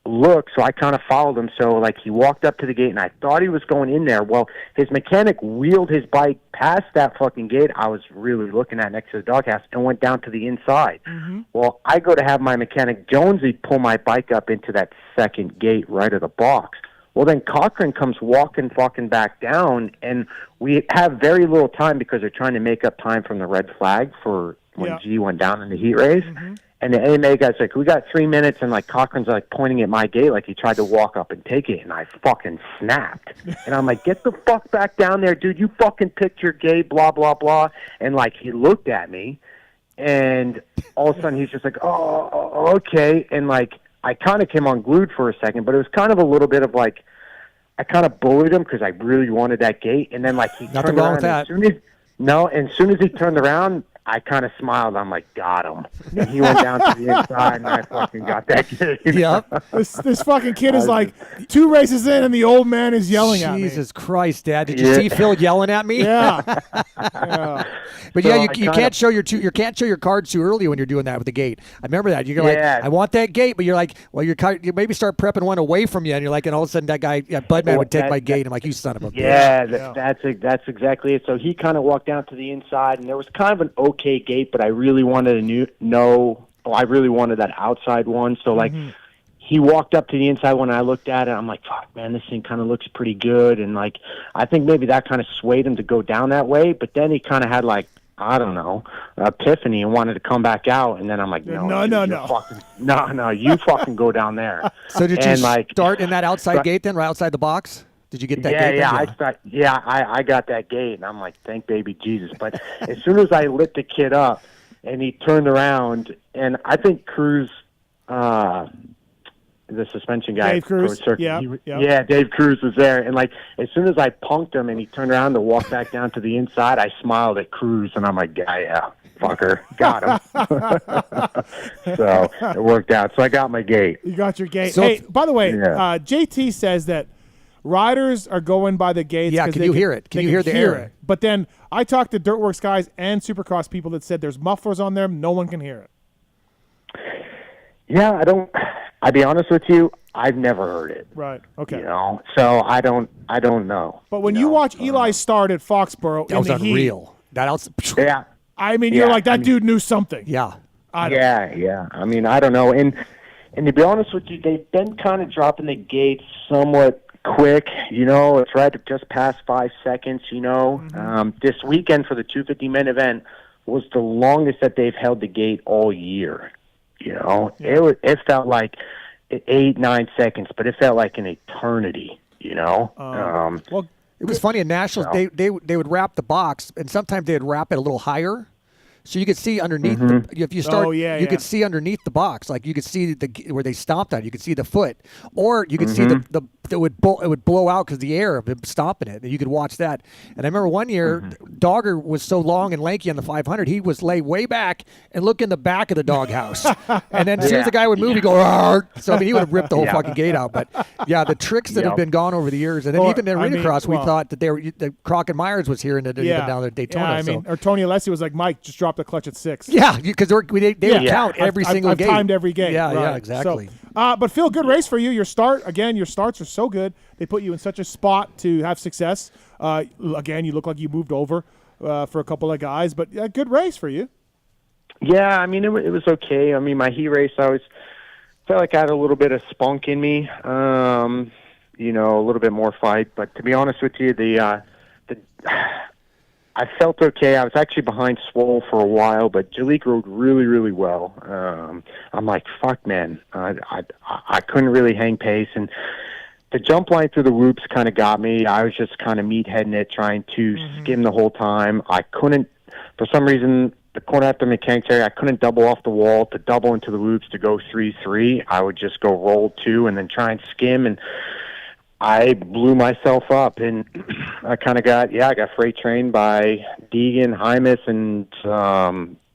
looks. So I kind of followed him. So, like, he walked up to the gate, and I thought he was going in there. Well, his mechanic wheeled his bike past that fucking gate I was really looking at next to the doghouse and went down to the inside. Mm-hmm. Well, I go to have my mechanic Jonesy pull my bike up into that second gate right of the box. Well, then Cochran comes walking fucking back down, and we have very little time because they're trying to make up time from the red flag for when G went down in the heat race. Mm-hmm. And the AMA guy's like, we got 3 minutes, and, like, Cochran's, like, pointing at my gate like he tried to walk up and take it, and I fucking snapped. And I'm like, get the fuck back down there, dude. You fucking picked your gate, blah, blah, blah. And, like, he looked at me, and all of a sudden he's just like, oh, okay. And, like, I kind of came unglued for a second, but it was kind of a little bit of, like, I kind of bullied him because I really wanted that gate. And then, like, he Nothing turned wrong around. with that. As soon as he turned around, I kind of smiled. I'm like, got him. And he went down to the inside, and I fucking got that kid. Yep. This fucking kid is like 2 races in, and the old man is yelling at me. Jesus Christ, Dad! Did you see Phil yelling at me? Yeah. But So you can't show your cards too early when you're doing that with the gate. I remember that. You're like, I want that gate, but you're like, well, you maybe start prepping one away from you, and you're like, and all of a sudden that guy, Budman would take my gate. I'm like, you son of a bitch. Yeah, that's exactly it. So he kind of walked down to the inside, and there was kind of an okay gate, but I really wanted I really wanted that outside one. So, like, he walked up to the inside when I looked at it. I'm like, fuck, man, this thing kind of looks pretty good. And, like, I think maybe that kind of swayed him to go down that way. But then he kind of had, like, I don't know, an epiphany and wanted to come back out. And then I'm like, no. You fucking go down there. So did you start in that outside gate then, right outside the box? Did you get that gate? I got that gate, and I'm like, thank baby Jesus. But as soon as I lit the kid up, and he turned around, and I think Cruz, the suspension guy, Dave Cruz, Dave Cruz was there, and, like, as soon as I punked him and he turned around to walk back down to the inside, I smiled at Cruz, and I'm like, yeah, fucker, got him. So it worked out. So I got my gate. You got your gate. So by the way, JT says that riders are going by the gates. Yeah, can you hear it? Can you hear the air? But then I talked to Dirtworks guys and Supercross people that said there's mufflers on there. No one can hear it. Yeah, I'll be honest with you, I've never heard it. Right. Okay. You know, so I don't know. But when you watch Eli start at Foxborough, that was unreal. Yeah. I mean, you're like, that dude knew something. Yeah. Yeah. I mean, I don't know. And to be honest with you, they've been kind of dropping the gates somewhat quick. You know, it's right just past 5 seconds, you know. This weekend for the 250 men event was the longest that they've held the gate all year. You know, it felt like 8-9 seconds, but it felt like an eternity. You know, well, it was funny in nationals. They would wrap the box, and sometimes they'd wrap it a little higher, so you could see underneath. If you start, you could see underneath the box, like you could see where they stomped on. You could see the foot, or you could see it would blow out because the air of him stomping it, and you could watch that. And I remember one year, Dogger was so long and lanky on the 500, he was lay way back and look in the back of the doghouse, and then as soon as the guy would move, he'd go. Argh! So I mean, he would have ripped the whole fucking gate out. But yeah, the tricks that have been gone over the years, and then even in Arena Cross, we thought that that Crockett Myers was here and even down there at Daytona. Yeah, I mean, or Tony Alessi was like, Mike, just drop the clutch at 6. Yeah, because they would count every single gate. I've timed every gate. Yeah, right. yeah, exactly. So, but Phil, good race for you. Your starts are so good. They put you in such a spot to have success. Again, you look like you moved over for a couple of guys, but good race for you. Yeah, I mean, it was okay. I mean, my heat race, I felt like I had a little bit of spunk in me, you know, a little bit more fight. But to be honest with you, I felt okay. I was actually behind Swole for a while, but Jalik rode really, really well. I'm like, fuck, man. I couldn't really hang pace, and the jump line through the whoops kind of got me. I was just kind of meatheading it, trying to skim the whole time. I couldn't, for some reason, the corner after mechanics area, I couldn't double off the wall to double into the whoops to go 3-3. I would just go roll 2 and then try and skim, and I blew myself up, and I kind of got freight trained by Deegan, Hymas, and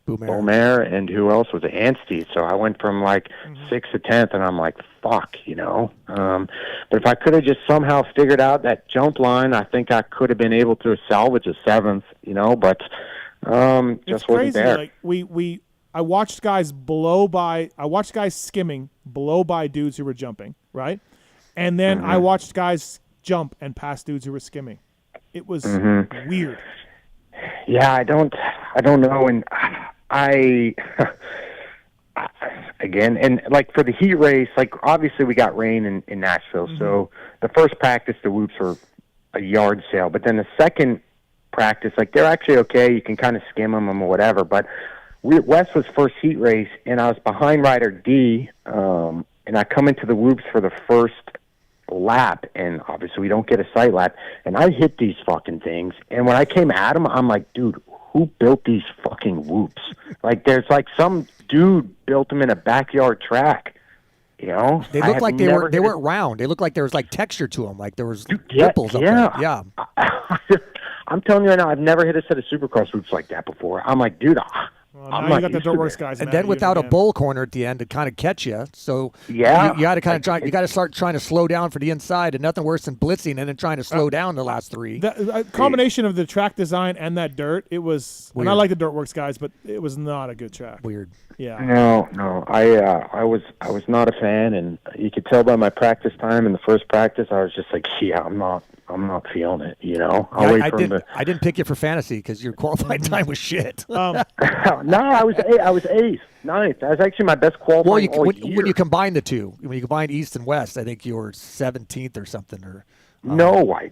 Beaumare, and who else was it? Anstey. So I went from like 6th to 10th, and I'm like, fuck, you know. But if I could have just somehow figured out that jump line, I think I could have been able to salvage a 7th, you know, but just wasn't there. Like I watched guys skimming below by dudes who were jumping, right? And then I watched guys jump and pass dudes who were skimming. It was weird. Yeah, I don't know, and again, and like for the heat race, like obviously we got rain in Nashville, so the first practice the whoops were a yard sale, but then the second practice, like they're actually okay. You can kind of skim them or whatever, but Wes was first heat race, and I was behind rider D, and I come into the whoops for the first lap, and obviously we don't get a sight lap, and I hit these fucking things, and when I came at him, I'm like, dude, who built these fucking whoops? Like, there's like some dude built them in a backyard track, you know? They looked like they weren't round. They looked like there was like texture to them, like there was ripples up there. Yeah. I'm telling you right now, I've never hit a set of Supercross whoops like that before. I'm like, dude, I'm you got the Dirtworks guys, and then without a bull corner at the end to kind of catch you, so you got to kind of try. You got to start trying to slow down for the inside, and nothing worse than blitzing and then trying to slow down the last 3. The combination of the track design and that dirt, it was. Weird. And I like the Dirtworks guys, but it was not a good track. Weird. Yeah. No. I was not a fan, and you could tell by my practice time in the first practice, I was just like, yeah, I'm not feeling it, you know. I didn't pick you for fantasy because your qualifying time was shit. No, I was 8th, 9th. That was actually my best qualifying all year. When you combine the two, when you combine East and West, I think you were 17th or something. Or No, I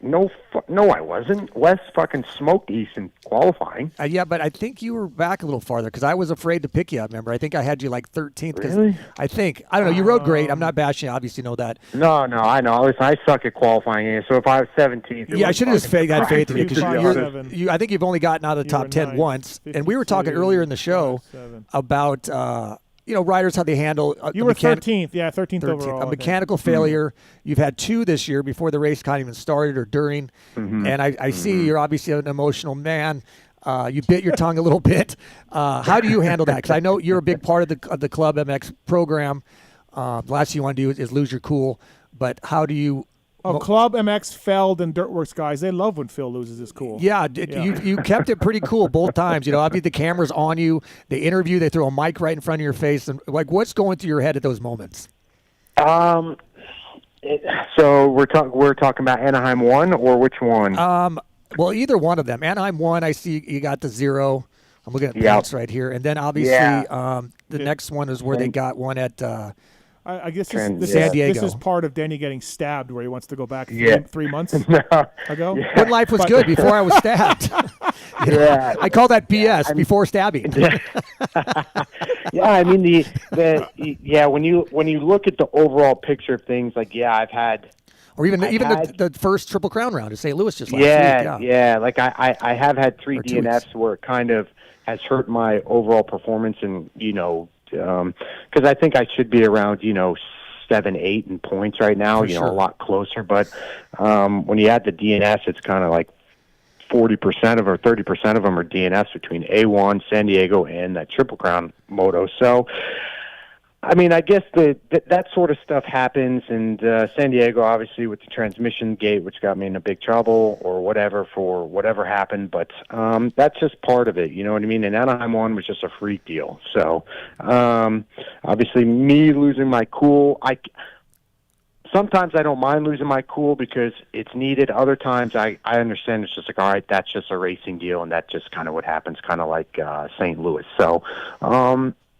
wasn't. Wes fucking smoked East in qualifying. Yeah, but I think you were back a little farther because I was afraid to pick you. I remember. I think I had you like 13th. Really? I don't know. You rode great. I'm not bashing you. Obviously, know that. No, I know. I suck at qualifying. So if I was 17th, I should have just had faith in you because I think you've only gotten out of the top 10 once. And we were talking earlier in the show about. Riders, how they handle. You were 13th. Yeah, 13th overall. A mechanical failure. You've had 2 this year before the race kind of even started or during. And I see you're obviously an emotional man. You bit your tongue a little bit. How do you handle that? Because I know you're a big part of the Club MX program. The last thing you want to do is lose your cool. But how do you... Club MX, Feld, and Dirtworks guys, they love when Phil loses his cool. Yeah. You kept it pretty cool both times. Obviously the camera's on you. They interview. They throw a mic right in front of your face. And like, what's going through your head at those moments? So we're talking about Anaheim 1 or which one? Well, either one of them. Anaheim 1, I see you got the 0. I'm looking at points right here. And then obviously the next one is where they got one at I guess San Diego. This is part of Denny getting stabbed where he wants to go back 3 months ago. Yeah. When life was good before I was stabbed. I call that BS, before stabbing. I mean when you look at the overall picture of things, like I've had the first Triple Crown round at St. Louis just last week. Like I have had 3 DNFs where it kind of has hurt my overall performance, and because I think I should be around 7, 8 in points right now, a lot closer. But when you add the DNS, it's kind of like 40% of or 30% of them are DNS between A1, San Diego, and that Triple Crown moto. So, I mean, I guess that sort of stuff happens, and San Diego, obviously, with the transmission gate, which got me in a big trouble or whatever for whatever happened, but that's just part of it, you know what I mean? And Anaheim 1 was just a freak deal. So, obviously, me losing my cool, sometimes I don't mind losing my cool because it's needed. Other times I understand it's just like, all right, that's just a racing deal, and that's just kind of what happens, kind of like St. Louis. So,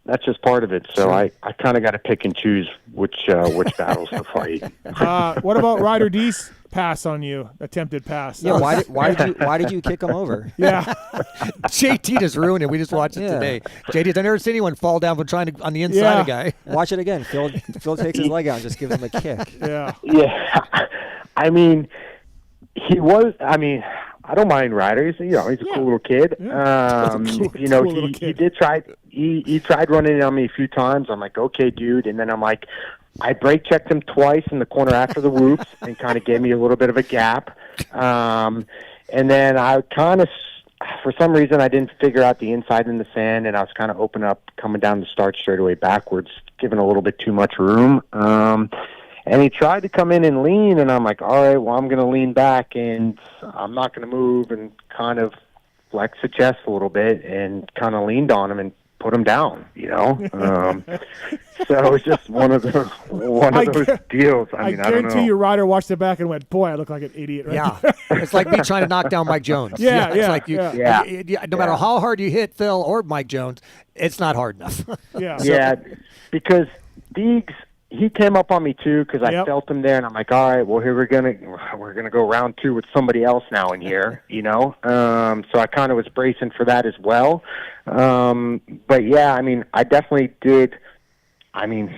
that's just part of it. So I kind of got to pick and choose which battles to fight. What about Ryder D's pass on you? Attempted pass. Yeah. Why did you kick him over? Yeah. JT just ruined it. We just watched it today. JT, I've never seen anyone fall down from trying to on the inside of a guy. Watch it again. Phil takes his leg out and just gives him a kick. Yeah. Yeah. I mean, he was. I mean, I don't mind Ryder. He's a cool little kid. Yeah. He did try. He tried running on me a few times. I'm like, okay, dude. And then I'm like, I brake checked him twice in the corner after the whoops and kind of gave me a little bit of a gap. And then I kind of, for some reason, I didn't figure out the inside in the sand, and I was kind of open up coming down the start straightaway backwards, given a little bit too much room. And he tried to come in and lean, and I'm like, all right, well, I'm going to lean back, and I'm not going to move, and kind of flex the chest a little bit and kind of leaned on him and put him down, So it was just one of those deals. I mean, I guarantee your rider watched it back and went, boy, I look like an idiot right Yeah. It's like me trying to knock down Mike Jones. It's like no matter how hard you hit Phil or Mike Jones, it's not hard enough. Because Deegs, he came up on me too because I felt him there, and I'm like, all right, well, here we're gonna go round 2 with somebody else now in here, So I kind of was bracing for that as well. But yeah, I mean, I definitely did. I mean,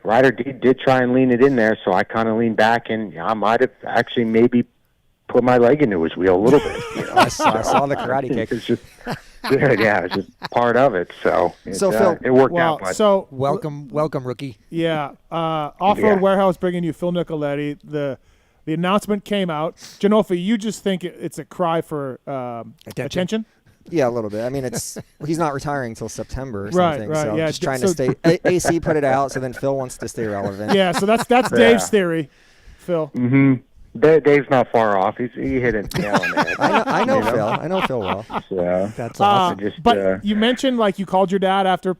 Ryder did try and lean it in there, so I kind of leaned back, and I might have actually maybe put my leg into his wheel a little bit. I saw the karate kick. It's just. It's just part of it. So Phil, it worked out. But. So welcome, rookie. Yeah, Off-Road Warehouse bringing you Phil Nicoletti. The announcement came out. Ginolfi, you just think it's a cry for attention? Yeah, a little bit. I mean, he's not retiring until September or something. Right. So Yeah, just trying to stay. AC put it out, so then Phil wants to stay relevant. Yeah, so that's Dave's theory, Phil. Mm-hmm. Dave's not far off. He hit it nail on the head. I know Phil. I know Phil well. So that's awesome. But you mentioned you called your dad after.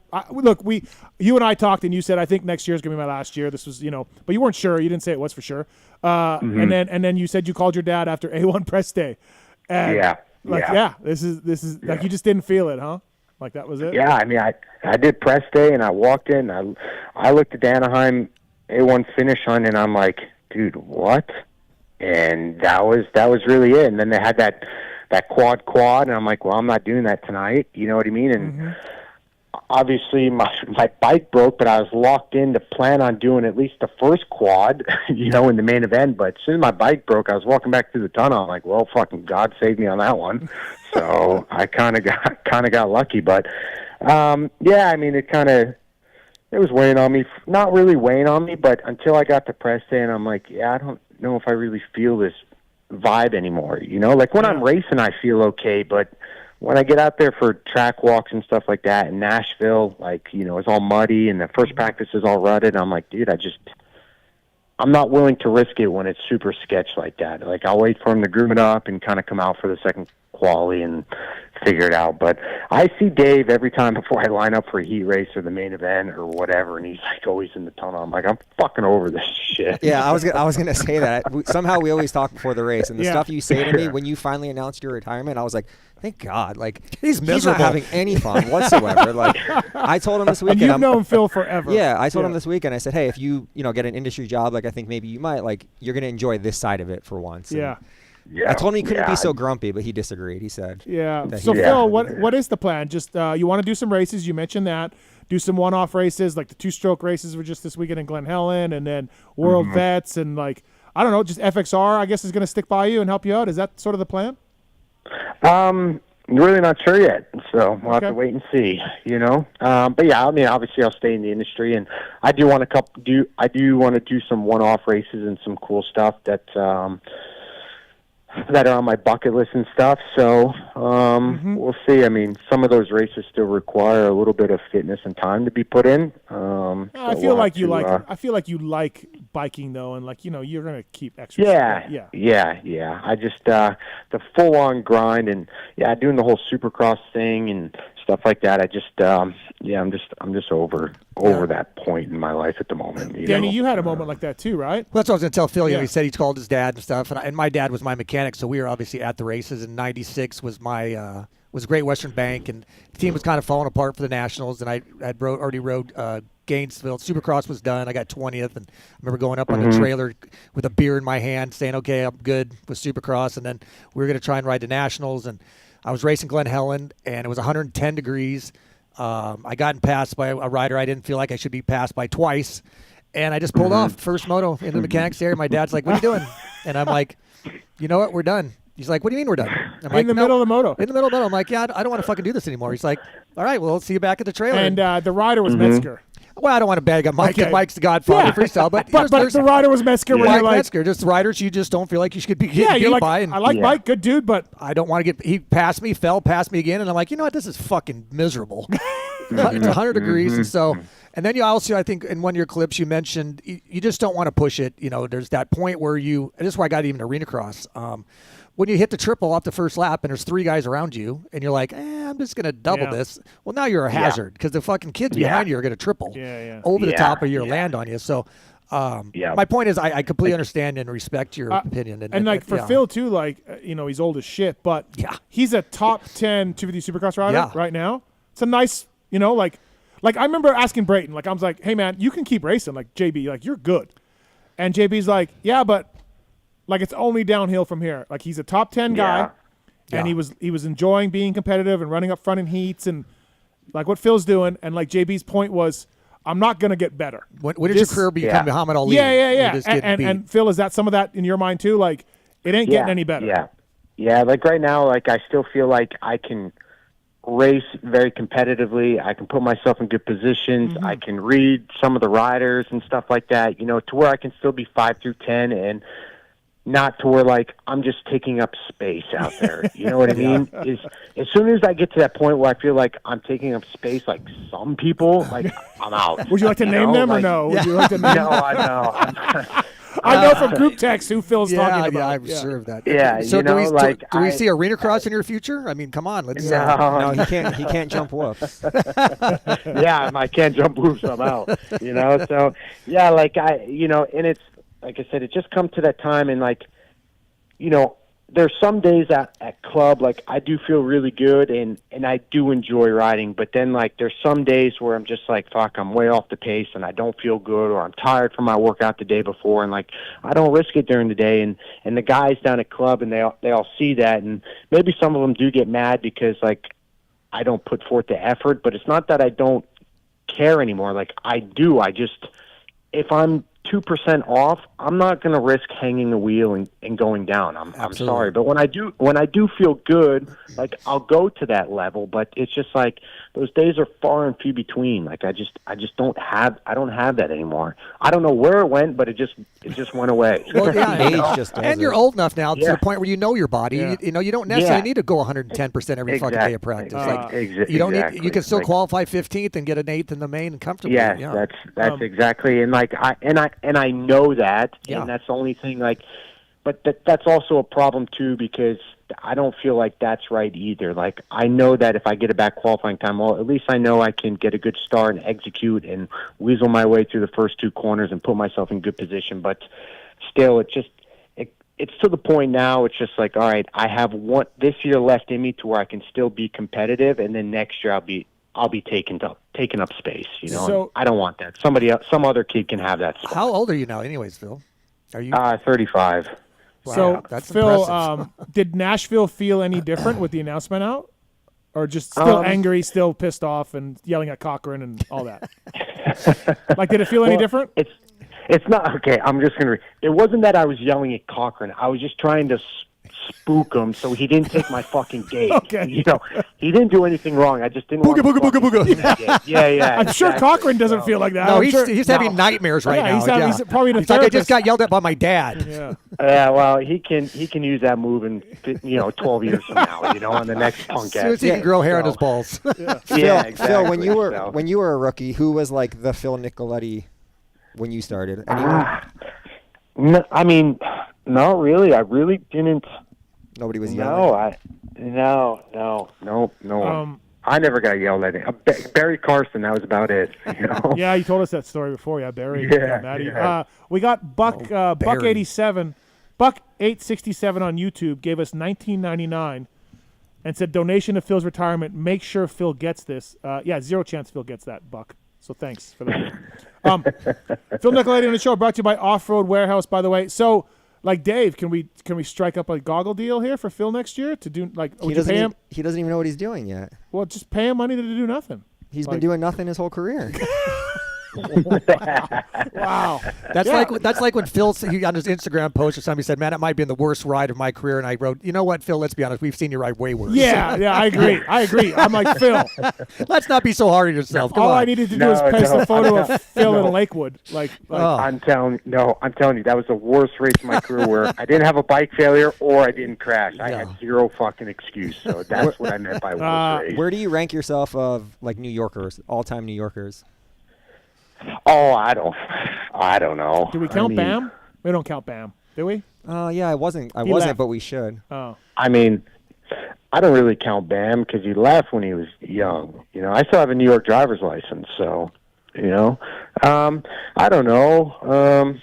You and I talked, and you said I think next year is gonna be my last year. This was but you weren't sure. You didn't say it was for sure. And then you said you called your dad after A1 press day. And this is like you just didn't feel it, huh? Like that was it. Yeah, I mean, I did press day, and I walked in. I looked at the Anaheim A1 finish on, and I'm like, dude, what? And that was really it. And then they had that quad, and I'm like, well, I'm not doing that tonight. You know what I mean? And obviously my bike broke, but I was locked in to plan on doing at least the first quad, in the main event. But as soon as my bike broke, I was walking back through the tunnel. I'm like, well, fucking God saved me on that one. So I kind of got lucky. But I mean, it was weighing on me. Not really weighing on me, but until I got to press day, and I'm like, I don't know if I really feel this vibe anymore. Like when I'm racing, I feel okay, but when I get out there for track walks and stuff like that in Nashville, it's all muddy and the first practice is all rutted. I'm like, dude, I'm not willing to risk it when it's super sketch like that. Like I'll wait for him to groom it up and kind of come out for the second quali and figure it out. But I see Dave every time before I line up for a heat race or the main event or whatever, and he's always in the tunnel. I'm like, I'm fucking over this shit. Yeah, I was gonna say that. Somehow we always talk before the race, and the stuff you say to me when you finally announced your retirement, I was like, thank God, he's not having any fun whatsoever. I told him this weekend. And you've known Phil forever. Yeah, I told him this weekend. I said, hey, if you get an industry job, I think maybe you might, you're gonna enjoy this side of it for once. And I told him he couldn't be so grumpy, but he disagreed. He said, "Yeah." So Phil, what is the plan? Just you want to do some races? You mentioned that. Do some one-off races, like the 2-stroke races were just this weekend in Glen Helen, and then World Vets, and I don't know, just FXR. I guess is going to stick by you and help you out. Is that sort of the plan? Really not sure yet, so we'll have to wait and see. But yeah, I mean, obviously I'll stay in the industry, and I do want to do some one-off races and some cool stuff that are on my bucket list and stuff. So we'll see. I mean, some of those races still require a little bit of fitness and time to be put in. I feel like you like biking though, and you're gonna keep extra. Yeah. I just the full on grind and doing the whole Supercross thing and stuff like that. I just I'm just over that point in my life at the moment. Denny, you had a moment like that too, right? Well, that's what I was going to tell Phil. He said he called his dad and stuff, and my dad was my mechanic, so we were obviously at the races. And '96 was my was Great Western Bank, and the team was kind of falling apart for the Nationals, and I had already rode Gainesville. Supercross was done. I got 20th, and I remember going up on the trailer with a beer in my hand, saying, "Okay, I'm good with Supercross." And then we were going to try and ride the Nationals, and I was racing Glen Helen, and it was 110 degrees. I got passed by a rider I didn't feel like I should be passed by twice, and I just pulled off first moto in the mechanics area. My dad's like, "What are you doing?" And I'm like, "You know what? We're done." He's like, "What do you mean we're done?" I'm like, in the middle of the moto. In the middle of the moto. I'm like, "Yeah, I don't want to fucking do this anymore." He's like, "All right, well, see you back at the trailer." And the rider was Metzger. Well, I don't want to bag on Mike. Okay. Mike's the godfather of freestyle, but the rider was Metzger. Mike Metzger, just riders you just don't feel like you should be getting beat by. And I like Mike, good dude, but I don't want to get. He passed me, fell, passed me again, and I'm like, you know what? This is fucking miserable. It's 100 degrees, and so. And then you also, I think, in one of your clips, you mentioned you just don't want to push it. There's that point where and this is why I got even arena cross. When you hit the triple off the first lap and there's 3 guys around you, and you're like, I'm just going to double this. Well, now you're a hazard because the fucking kids behind you are going to triple over the top of your land on you. So my point is I completely understand and respect your opinion. And like for Phil, too, like, he's old as shit, but he's a top 10 250 Supercross rider right now. It's a nice, like I remember asking Brayton, like I was like, hey man, you can keep racing, like JB, like you're good. And JB's like, yeah, but like it's only downhill from here. Like he's a top 10 guy, and he was enjoying being competitive and running up front in heats and like what Phil's doing. And like JB's point was, I'm not gonna get better. When did your career become Muhammad Ali? Yeah. And Phil, is that some of that in your mind too? Like it ain't getting any better. Yeah. Like right now, like I still feel like I can race very competitively. I can put myself in good positions. I can read some of the riders and stuff like that, to where I can still be 5 through 10 and not to where like I'm just taking up space out there. You know what I mean? Is as soon as I get to that point where I feel like I'm taking up space, like some people, like I'm out. Would you like to name them or no? Would you like to name No, I know. I know from group text who Phil's talking about. Yeah, I'm sure of that. Yeah, so do we see arena cross in your future? I mean, come on, let's. No, he can't jump whoops. Yeah, I can't jump whoops. I'm out. So yeah, like and it's like I said, it just come to that time, and like, there's some days at club, like I do feel really good and I do enjoy riding, but then like there's some days where I'm just like, fuck, I'm way off the pace and I don't feel good, or I'm tired from my workout the day before, and like I don't risk it during the day, and the guys down at club, and they all see that, and maybe some of them do get mad because like I don't put forth the effort, but it's not that I don't care anymore. Like I do. I just, if I'm 2% off, I'm not going to risk hanging the wheel and going down. I'm sorry, but when I do feel good, like I'll go to that level. But it's just like those days are far and few between. Like I don't have that anymore. I don't know where it went, but it just went away. Well, and you're old enough now to the point where you know your body. Yeah. You don't necessarily need to go 110% every fucking day of practice. You don't need. You can still qualify 15th and get an 8th in the main and comfortably. Yeah, that's exactly. And like I know that, and that's the only thing. Like, but that's also a problem too, because I don't feel like that's right either. Like I know that if I get a back qualifying time, well, at least I know I can get a good start and execute and weasel my way through the first 2 corners and put myself in good position. But still, it's to the point now. It's just like, all right, I have this year left in me to where I can still be competitive, and then next year I'll be taking up space. So, I don't want that. Somebody else, some other kid can have that spot. How old are you now, anyways, Phil? Are you 35? Wow, so, that's Phil, did Nashville feel any different with the announcement out? Or just still angry, still pissed off, and yelling at Cochran and all that? Like, did it feel any different? It's not, okay, I'm just going to, it wasn't that I was yelling at Cochran. I was just trying to spook him so he didn't take my fucking gate. Okay. He didn't do anything wrong. I just didn't want booga. Yeah. I'm sure Cochran doesn't feel like that. No, he's having nightmares right now. He's probably in a therapist. Like, I just got yelled at by my dad. Yeah, well, he can use that move in 12 years from now, on the next punk ass. As soon as he can grow hair on his balls. Exactly. Phil, when you were a rookie, who was like the Phil Nicoletti when you started? No, I mean, not really. I really didn't. Nobody was yelling. No. I never got yelled at. Barry Carson, that was about it. Yeah, you told us that story before. Yeah, Barry. Yeah. We got Buck 87, Buck 867 on YouTube gave us $19.99 and said donation to Phil's retirement. Make sure Phil gets this. Zero chance Phil gets that, Buck. So thanks for that. Phil Nicoletti on the show, brought to you by Off Road Warehouse, by the way. So, like, Dave, can we strike up a goggle deal here for Phil next year to do would you pay him? He doesn't even know what he's doing yet. Well, just pay him money to do nothing. He's been doing nothing his whole career. Wow. That's like when Phil on his Instagram post or something said, "Man, it might be in the worst ride of my career." And I wrote, "You know what, Phil? Let's be honest. We've seen you ride way worse." Yeah, I agree. I'm like, Phil. Let's not be so hard on yourself. Come all on. I needed to do was post a photo of Phil in Lakewood. I'm telling you, that was the worst race of my career where I didn't have a bike failure or I didn't crash. I had zero fucking excuse. So that's what I meant by worst race. Where do you rank yourself of like New Yorkers, all-time New Yorkers? Oh, I don't know. Do we count Bam? We don't count Bam, do we? Yeah, I wasn't, but we should. Oh. I mean, I don't really count Bam because he left when he was young. I still have a New York driver's license, so I don't know.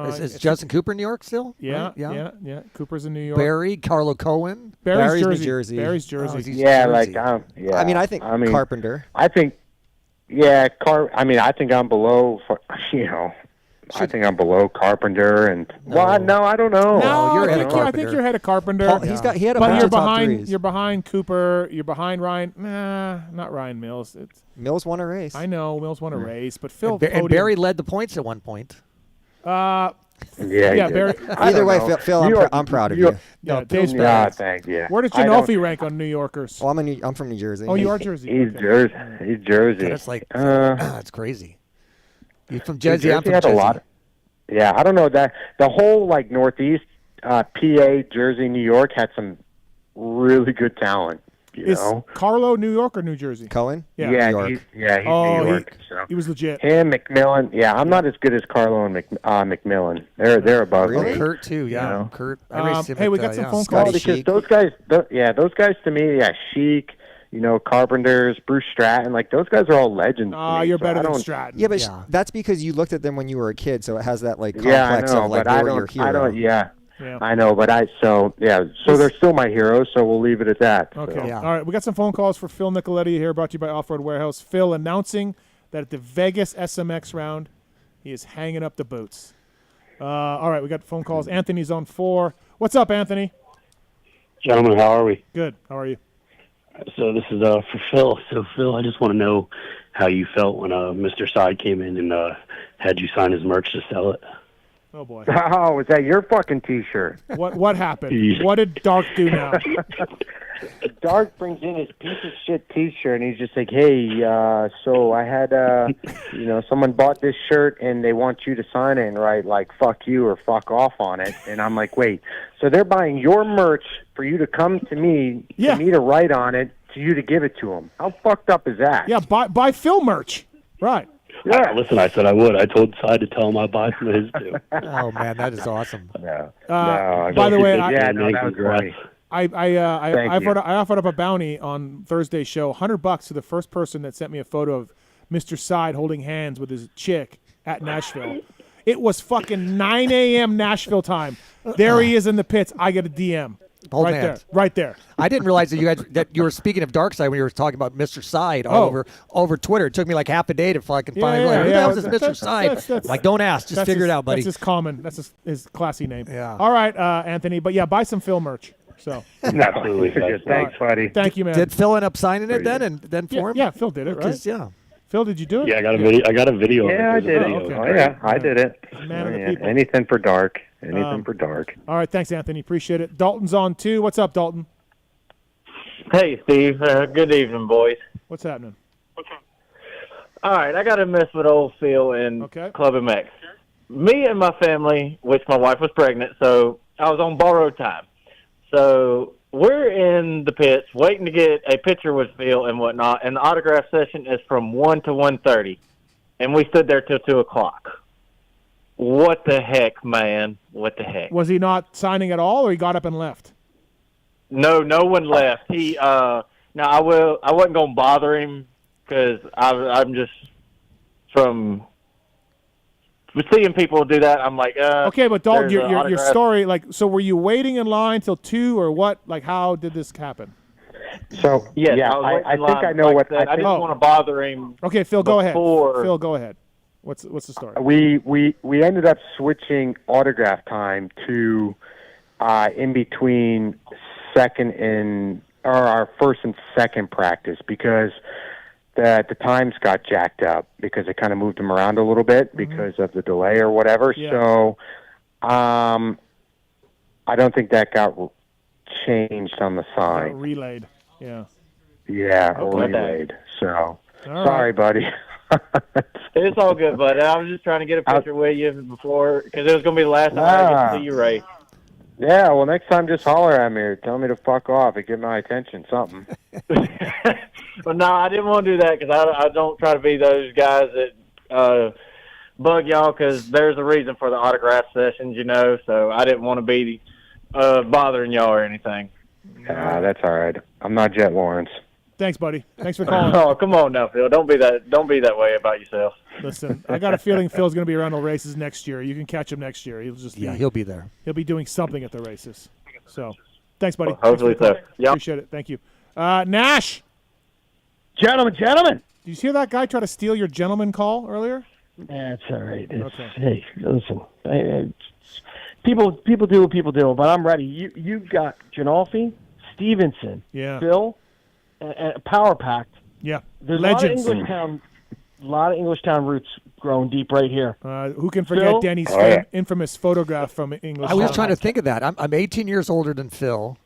Is Justin Cooper in New York still? Yeah, right? yeah. Cooper's in New York. Barry, Carlo Cohen. Barry's New Jersey. Barry's Jersey. Oh, yeah, Jersey. yeah. I mean, I think Carpenter. I think, I think I'm below. I think I'm below Carpenter and I don't know. No, you're ahead of Carpenter. I think you're ahead of Carpenter. He had a but bunch you're of top behind. threes. You're behind Cooper. You're behind Ryan. Nah, not Ryan Mills. Mills won a race. I know Mills won a race, but Phil and Barry led the points at one point. Yeah, Barry. Either way, Phil, I'm proud of you. Yeah, Dave's thank you. Where does Ginolfi rank on New Yorkers? Well, I'm from New Jersey. Oh, you are Jersey. He's Jersey. He's Jersey. That's like that's crazy. You're from Jersey. I'm from had Jersey. A lot. Yeah, I don't know that the whole Northeast, PA, Jersey, New York had some really good talent. You know, Carlo New York or New Jersey? Cohen? Yeah, New York. He's New York. He was legit. Him, McMillan. Yeah, I'm not as good as Carlo and McMillan. They're above me. Kurt too. Yeah, Kurt. I raced him hey, we got some phone calls. Because those guys, those guys to me, Sheik. Carpenters, Bruce Stratton, those guys are all legends. You're better than Stratton. Yeah, but that's because you looked at them when you were a kid, so it has that complex I know, of but they were your hero. I know, but so they're still my heroes, so we'll leave it at that. Okay. So. Yeah. All right, we got some phone calls for Phil Nicoletti here, brought to you by Off-Road Warehouse. Phil announcing that at the Vegas SMX round, he is hanging up the boots. All right, we got phone calls. Anthony's on 4. What's up, Anthony? Gentlemen, how are we? Good. How are you? So this is for Phil. So Phil, I just want to know how you felt when Mr. Side came in and had you sign his merch to sell it. Oh boy! Oh, was that your fucking T-shirt? What happened? What did Dark do now? Dark brings in his piece of shit T-shirt, and he's just like, "Hey, so I had, someone bought this shirt, and they want you to sign it and write fuck you or fuck off on it." And I'm like, "Wait, so they're buying your merch for you to come to me, for me to write on it, to you to give it to them? How fucked up is that?" Yeah, buy Phil merch, right? Yeah. Listen, I said I would. I told Side to tell him I'd buy some of his too. Oh man, that is awesome. No. By the way, that was funny. I offered up a bounty on Thursday's show, $100 to the first person that sent me a photo of Mr. Side holding hands with his chick at Nashville. It was fucking 9 a.m. Nashville time. There he is in the pits. I get a DM. Right there. I didn't realize that you were speaking of Dark Side when you were talking about Mr. Side over Twitter. It took me half a day to fucking find who the hell is Mr. Side. Don't ask, just figure it out, buddy. That's his common. That's his classy name. Yeah. All right, Anthony. But buy some Phil merch. So absolutely. Thanks, buddy. Thank you, man. Did Phil end up signing it then for him? Yeah, Phil did it, right? Yeah. Phil, did you do it? Yeah, I got a video. I got a video. Yeah, I did it. Okay. Oh, yeah, I did it. Man of the people. Anything for Dark. Anything for Dark. All right, thanks, Anthony. Appreciate it. Dalton's on 2. What's up, Dalton? Hey, Steve. Good evening, boys. What's happening? All right, I got to mess with old Phil and PulpMX. Me and my family, which my wife was pregnant, so I was on borrowed time. So we're in the pits waiting to get a picture with Phil and whatnot, and the autograph session is from 1 to 1:30, and we stood there till 2 o'clock. What the heck, man? What the heck? Was he not signing at all, or he got up and left? No one left. He I wasn't gonna bother him because I'm just from seeing people do that. I'm like, okay, but Dalton, your story, so were you waiting in line till 2 or what? How did this happen? So I think I know what. I didn't want to bother him. Okay, Phil, go ahead. Phil, go ahead. What's the story? We ended up switching autograph time to in between our first and second practice because that the times got jacked up because it kind of moved them around a little bit because of the delay or whatever. Yeah. So I don't think that got changed on the sign. Relayed. Yeah. Yeah, or relayed. So sorry, buddy. It's all good, bud. I was just trying to get a picture with you before because it was going to be the last time I get to see you race. Yeah, well, next time just holler at me or tell me to fuck off and get my attention, something. But no, I didn't want to do that because I don't try to be those guys that bug y'all because there's a reason for the autograph sessions, so I didn't want to be bothering y'all or anything. Nah, that's all right. I'm not Jet Lawrence. Thanks, buddy. Thanks for calling. Oh, come on now, Phil. Don't be that way about yourself. Listen, I got a feeling Phil's going to be around the races next year. You can catch him next year. He'll be there. He'll be doing something at the races. So, thanks, buddy. Well, hopefully so. Yep. Appreciate it. Thank you. Nash. Gentlemen. Did you hear that guy try to steal your gentleman call earlier? That's all right. Okay. Hey, listen. People do what people do, but I'm ready. You've got Ginolfi, Stephenson, Phil, and Power Packed. Yeah. There's Legends. a lot of Englishtown roots growing deep right here. Who can forget Denny's infamous photograph from Englishtown? I was trying to think of that. I'm 18 years older than Phil.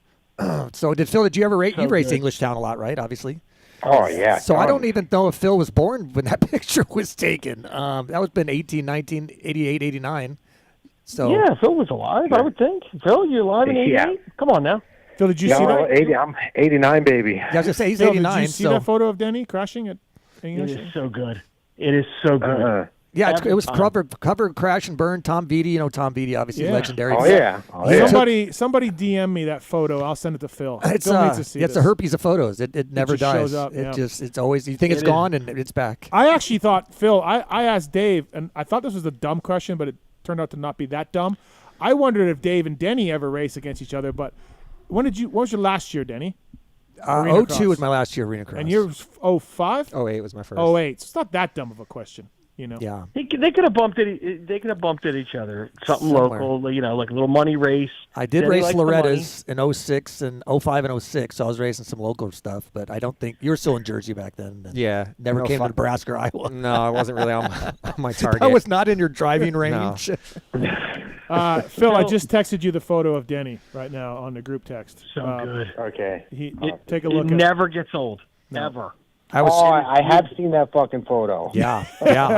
So did you ever race? You raced Englishtown a lot, right? Obviously. Oh, yeah. So I don't even know if Phil was born when that picture was taken. That was been 19, 88, 89. So yeah, Phil was alive, I would think. Phil, you're alive in 88? Yeah. Come on now. Phil, did you see that? I'm 89, baby. Yeah, I was going to say, he's Phil, 89. Did you see that photo of Denny crashing at English? It is so good. It is so good. Yeah, it was cover, crash, and burn. Tom Beatty, Tom Beatty, obviously legendary. Oh, yeah. Somebody DM me that photo. I'll send it to Phil. Phil needs to see it's a herpes of photos. It never dies. Shows up, it's always, you think it's gone and it's back. I actually thought, Phil, I asked Dave, and I thought this was a dumb question, but it turned out to not be that dumb. I wondered if Dave and Denny ever race against each other, but what was your last year, Denny? 02 was my last year arena cross. And yours 05? 08 was my first. 08. So it's not that dumb of a question, Yeah. They could have bumped it. They could have bumped at each other. Something local, like a little money race. I did race Loretta's in 06 and 05 and 06, so I was racing some local stuff. But I don't think you were still in Jersey back then. Yeah, never came to Nebraska or Iowa. No, I wasn't really on my target. I was not in your driving range. Phil, I just texted you the photo of Denny right now on the group text. So good. Okay. Take a look. It never gets old. Never. I have seen that fucking photo. Yeah.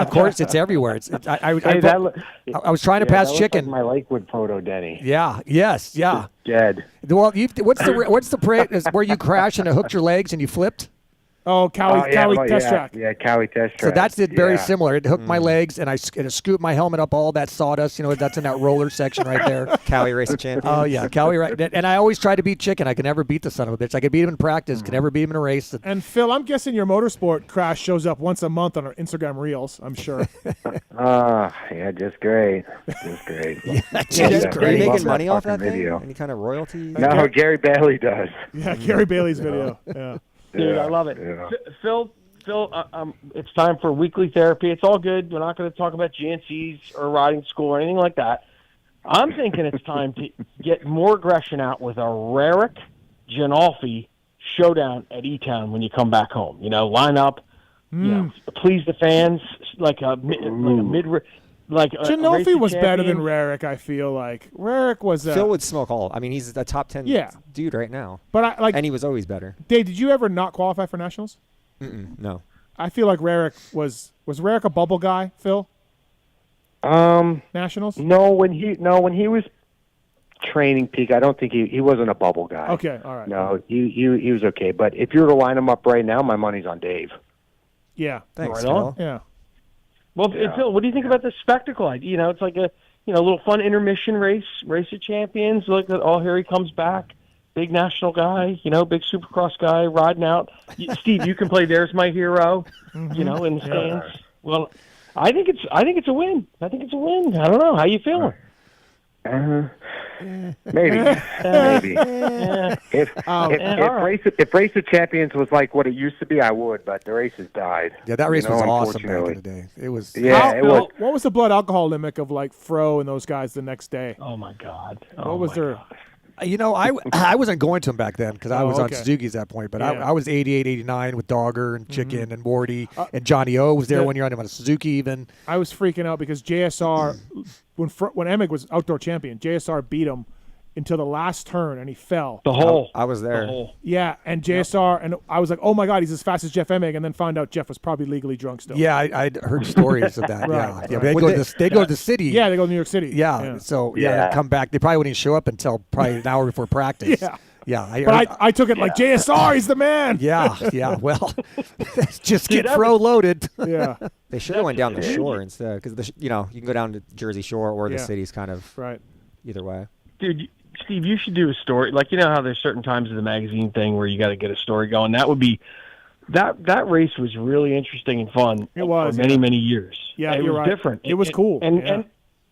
Of course, it's everywhere. I was trying to pass chicken. Like my Lakewood photo, Denny. Yeah. Yes. Yeah. Dead. Well, what's the where you crashed and it hooked your legs and you flipped? Oh, Cowie test track. Yeah, Cowie test track. So that's very similar. It hooked my legs, and it scooped my helmet up all that sawdust. That's in that roller section right there. Cowie racing champion. Oh, yeah, Cowie. Right. And I always try to beat chicken. I can never beat the son of a bitch. I could beat him in practice, could never beat him in a race. And, Phil, I'm guessing your motorsport crash shows up once a month on our Instagram Reels, I'm sure. Yeah, just great. Just great. Just great. Are you making money off that video? Any kind of royalties? No, Gary Bailey does. Yeah, Gary Bailey's video. Yeah. Dude, I love it. Yeah. Phil, it's time for weekly therapy. It's all good. We're not going to talk about GNCs or riding school or anything like that. I'm thinking it's time to get more aggression out with a Rarick Ginolfi showdown at E-Town when you come back home. Line up, please the fans, like a mid. Ginolfi was better than Rarick, I feel like. Rarick was Phil would smoke all. I mean, he's a top 10 dude right now. But and he was always better. Dave, did you ever not qualify for nationals? No. I feel like Rarick was Rarick a bubble guy, Phil? Nationals? No, when he was training peak, I don't think he wasn't a bubble guy. Okay, all right. No, he was okay. But if you were to line him up right now, my money's on Dave. Yeah. Thanks, Phil. Yeah. Well, Phil, what do you think about the spectacle? It's like a little fun intermission race of champions. Like here he comes back, big national guy, big supercross guy riding out. Steve, you can play "There's My Hero," in the stands. Well, I think it's a win. I think it's a win. I don't know. How you feeling? Maybe. If Race of Champions was like what it used to be, I would, but the race has died. Yeah, that race was awesome back in the day. It was. Yeah, what was the blood alcohol limit of like Fro and those guys the next day? Oh my God! What was their? I wasn't going to them back then because I was on okay. Suzuki's at that point. But Yeah. I was 88, 89 with Dogger and Chicken and Morty and Johnny O was there one year. I'm on a Suzuki even. I was freaking out because JSR, when Emig was outdoor champion, JSR beat him until the last turn and he fell. The hole. I was there. The hole. Yeah, and JSR, and I was like, oh my God, he's as fast as Jeff Emig, and then found out Jeff was probably legally drunk still. Yeah, I'd heard stories of that. Right. Yeah. They go to the city. Yeah, they go to New York City. Yeah. So they come back. They probably wouldn't show up until probably an hour before practice. Yeah. Yeah. But I took it like JSR, he's the man. Yeah. Well, just get fro loaded. Yeah. They should have went down the shore instead, because you can go down to Jersey Shore or the city's kind of either way. Dude, Steve, you should do a story. Like, you know how there's certain times of the magazine thing where you got to get a story going. That would be that race was really interesting and fun. It was for many years. Yeah, it you're was right. different. It was cool. And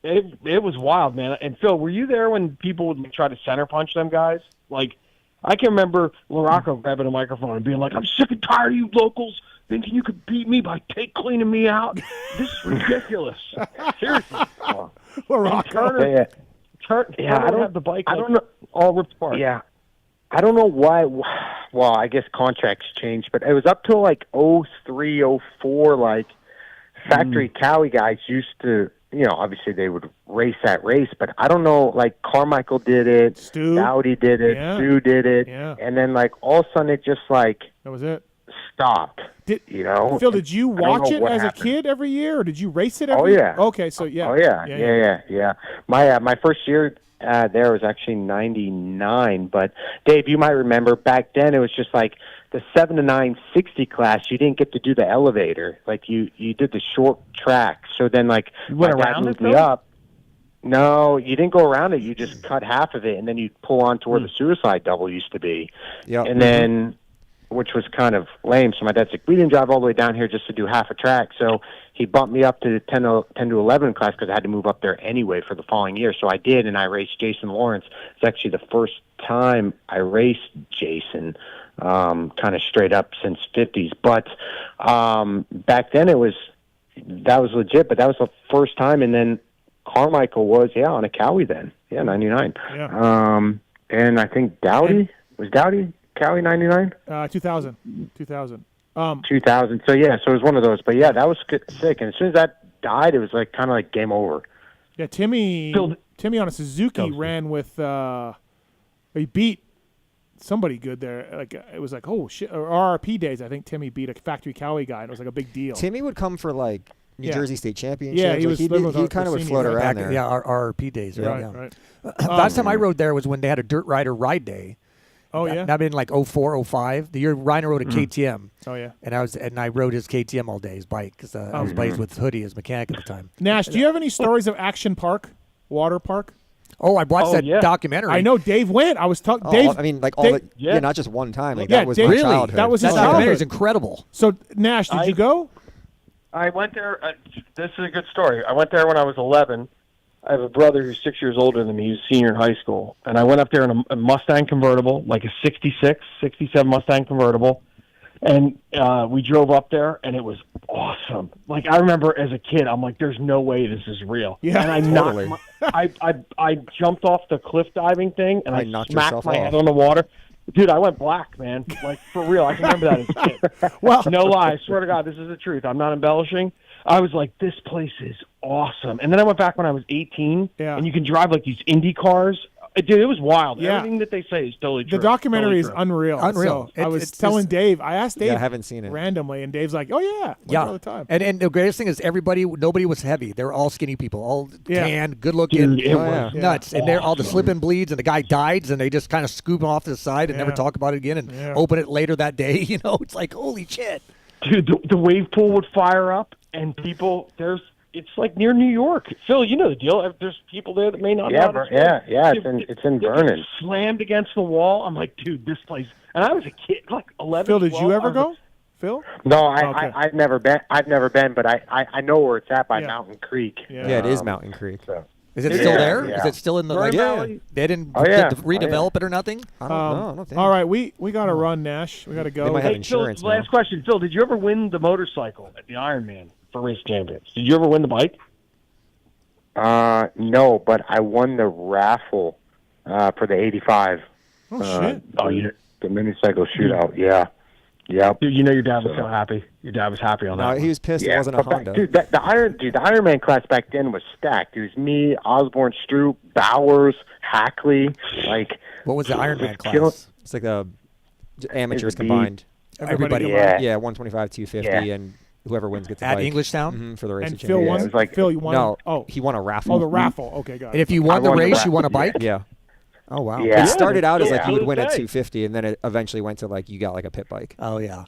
it was wild, man. And Phil, were you there when people would try to center punch them guys? Like, I can remember LaRocco grabbing a microphone and being like, "I'm sick and tired of you locals thinking you could beat me by cleaning me out. This is ridiculous." Seriously. LaRocco. I don't have the bike. I don't know. All ripped apart. Yeah. I don't know why. Well, I guess contracts changed, but it was up till like 03, 04, like factory Cowie guys used to, obviously they would race that race, but I don't know, like Carmichael did it, Stu. Dowdy did it, Stu did it, and then like all of a sudden it just like that was it. Stopped. Phil, did you watch it as a kid every year, or did you race it every year? Okay, so yeah. Oh, yeah. My first year there was actually 99, but Dave, you might remember back then it was just like the 7 to 9 60 class, you didn't get to do the elevator. Like you did the short track. So then like you went my dad around moved it, me up. No, you didn't go around it. You just cut half of it, and then you pull on to where the suicide double used to be. Yeah. And then, which was kind of lame. So my dad's like, we didn't drive all the way down here just to do half a track. So he bumped me up to the 10 to 11 class because I had to move up there anyway for the following year. So I did, and I raced Jason Lawrence. It's actually the first time I raced Jason, kind of straight up since 50s. But back then that was legit, but that was the first time. And then Carmichael was, on a Cowie then. 99. Yeah. And I think Dowdy, was Dowdy Cowie 99? 2000. 2000. So it was one of those. But that was sick. And as soon as that died, it was like kind of like game over. Yeah, Timmy on a Suzuki ran with. He beat somebody good there. Like it was like, oh shit, or RRP days. I think Timmy beat a factory Cowie guy, and it was like a big deal. Timmy would come for like New Jersey State Championships. Yeah, he was. He kind of would float around there. Yeah, our RRP days. Right. Last time I rode there was when they had a dirt rider ride day. Oh yeah, that'd been like 04, 05. The year Reiner rode a KTM. Oh yeah, and I rode his KTM all day, his bike, because I was buddies with Hoodie, his mechanic at the time. Nash, do you have any stories of Action Park, Water Park? Oh, I watched that documentary. I know Dave went. I was talking. Dave, I mean, like all not just one time. Like that was my childhood. That was his documentary. childhood. Is incredible. So Nash, did you go? I went there. This is a good story. I went there when I was 11. I have a brother who's 6 years older than me. He's a senior in high school. And I went up there in a Mustang convertible, like a 66, 67 Mustang convertible. And we drove up there, and it was awesome. Like, I remember as a kid, I'm like, there's no way this is real. Yeah, and I totally. I jumped off the cliff diving thing, and I knocked smacked yourself my off. head on the water. Dude, I went black, man. Like, for real. I can remember that as a kid. Well, no lie. I swear to God, this is the truth. I'm not embellishing. I was like, this place is awesome. And then I went back when I was 18, and you can drive like these Indy cars. Dude, it was wild. Yeah. Everything that they say is totally true. The documentary totally is unreal. Unreal. So I was telling Dave. I asked Dave. I haven't seen it randomly, and Dave's like, "Oh yeah, yeah." all the time. And the greatest thing is nobody was heavy. They were all skinny people, all tan, good looking, Dude, it was nuts. And they're all the slip and bleeds, and the guy died, and they just kind of scoop him off to the side and never talk about it again, and open it later that day. You know, it's like holy shit. Dude, the wave pool would fire up, and people it's like near New York. Phil, you know the deal. There's people there that may not know how to swim. It's in Vernon. Slammed against the wall. I'm like, dude, this place. And I was a kid, like 11. Phil, did 12, you ever go? Phil? No, I've never been. I've never been, but I know where it's at by Mountain Creek. Yeah, it is Mountain Creek. So. Is it still there? Yeah. Is it still in the Valley? They didn't redevelop it or nothing? I don't know. All right, we got to run, Nash. We got to go. They might have Hey, insurance Phil, now. last question. Phil, did you ever win the motorcycle at the Ironman for Race Champions? Did you ever win the bike? No, but I won the raffle for the 85. Oh, shit. The mini-cycle shootout, yeah. Yep. Dude, your dad was so happy. Your dad was happy on that. He was pissed it wasn't a Honda. Dude, the Ironman class back then was stacked. It was me, Osborne, Stroop, Bowers, Hackley. What was the Ironman class? It's like the amateurs combined. Everybody. Yeah, 125, 250, and whoever wins gets a bike. At Englishtown? For the race. And Phil won? Phil, you won? No, he won a raffle. Oh, the raffle. Okay, got it. And if you won the race, you won a bike? Yeah. Oh, wow. It started out as you would win at 250, and then it eventually went to you got a pit bike. Oh, yeah.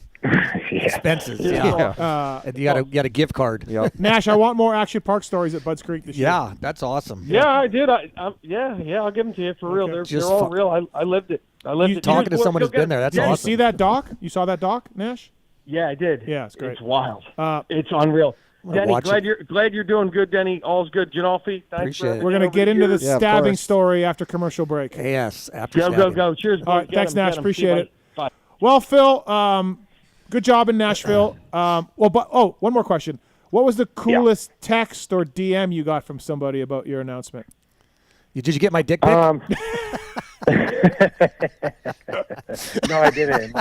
Expenses. Yeah. And you got a gift card. Yep. Nash, I want more Action Park stories at Budds Creek this year. Yeah, that's awesome. Yeah, I did. I'll give them to you for real. They're all real. I lived it. Talking to someone who's been there. That's awesome. You see that doc? You saw that doc, Nash? Yeah, I did. Yeah, it's great. It's wild. It's unreal. Denny, glad you're doing good, Denny. All's good. Ginolfi, thanks. We're going to get into the stabbing story after commercial break. Yes, after Go. Cheers, boys. All right, thanks, Nash. Appreciate it. Bye. Well, Phil, good job in Nashville. One more question. What was the coolest text or DM you got from somebody about your announcement? Did you get my dick pic? No, I didn't.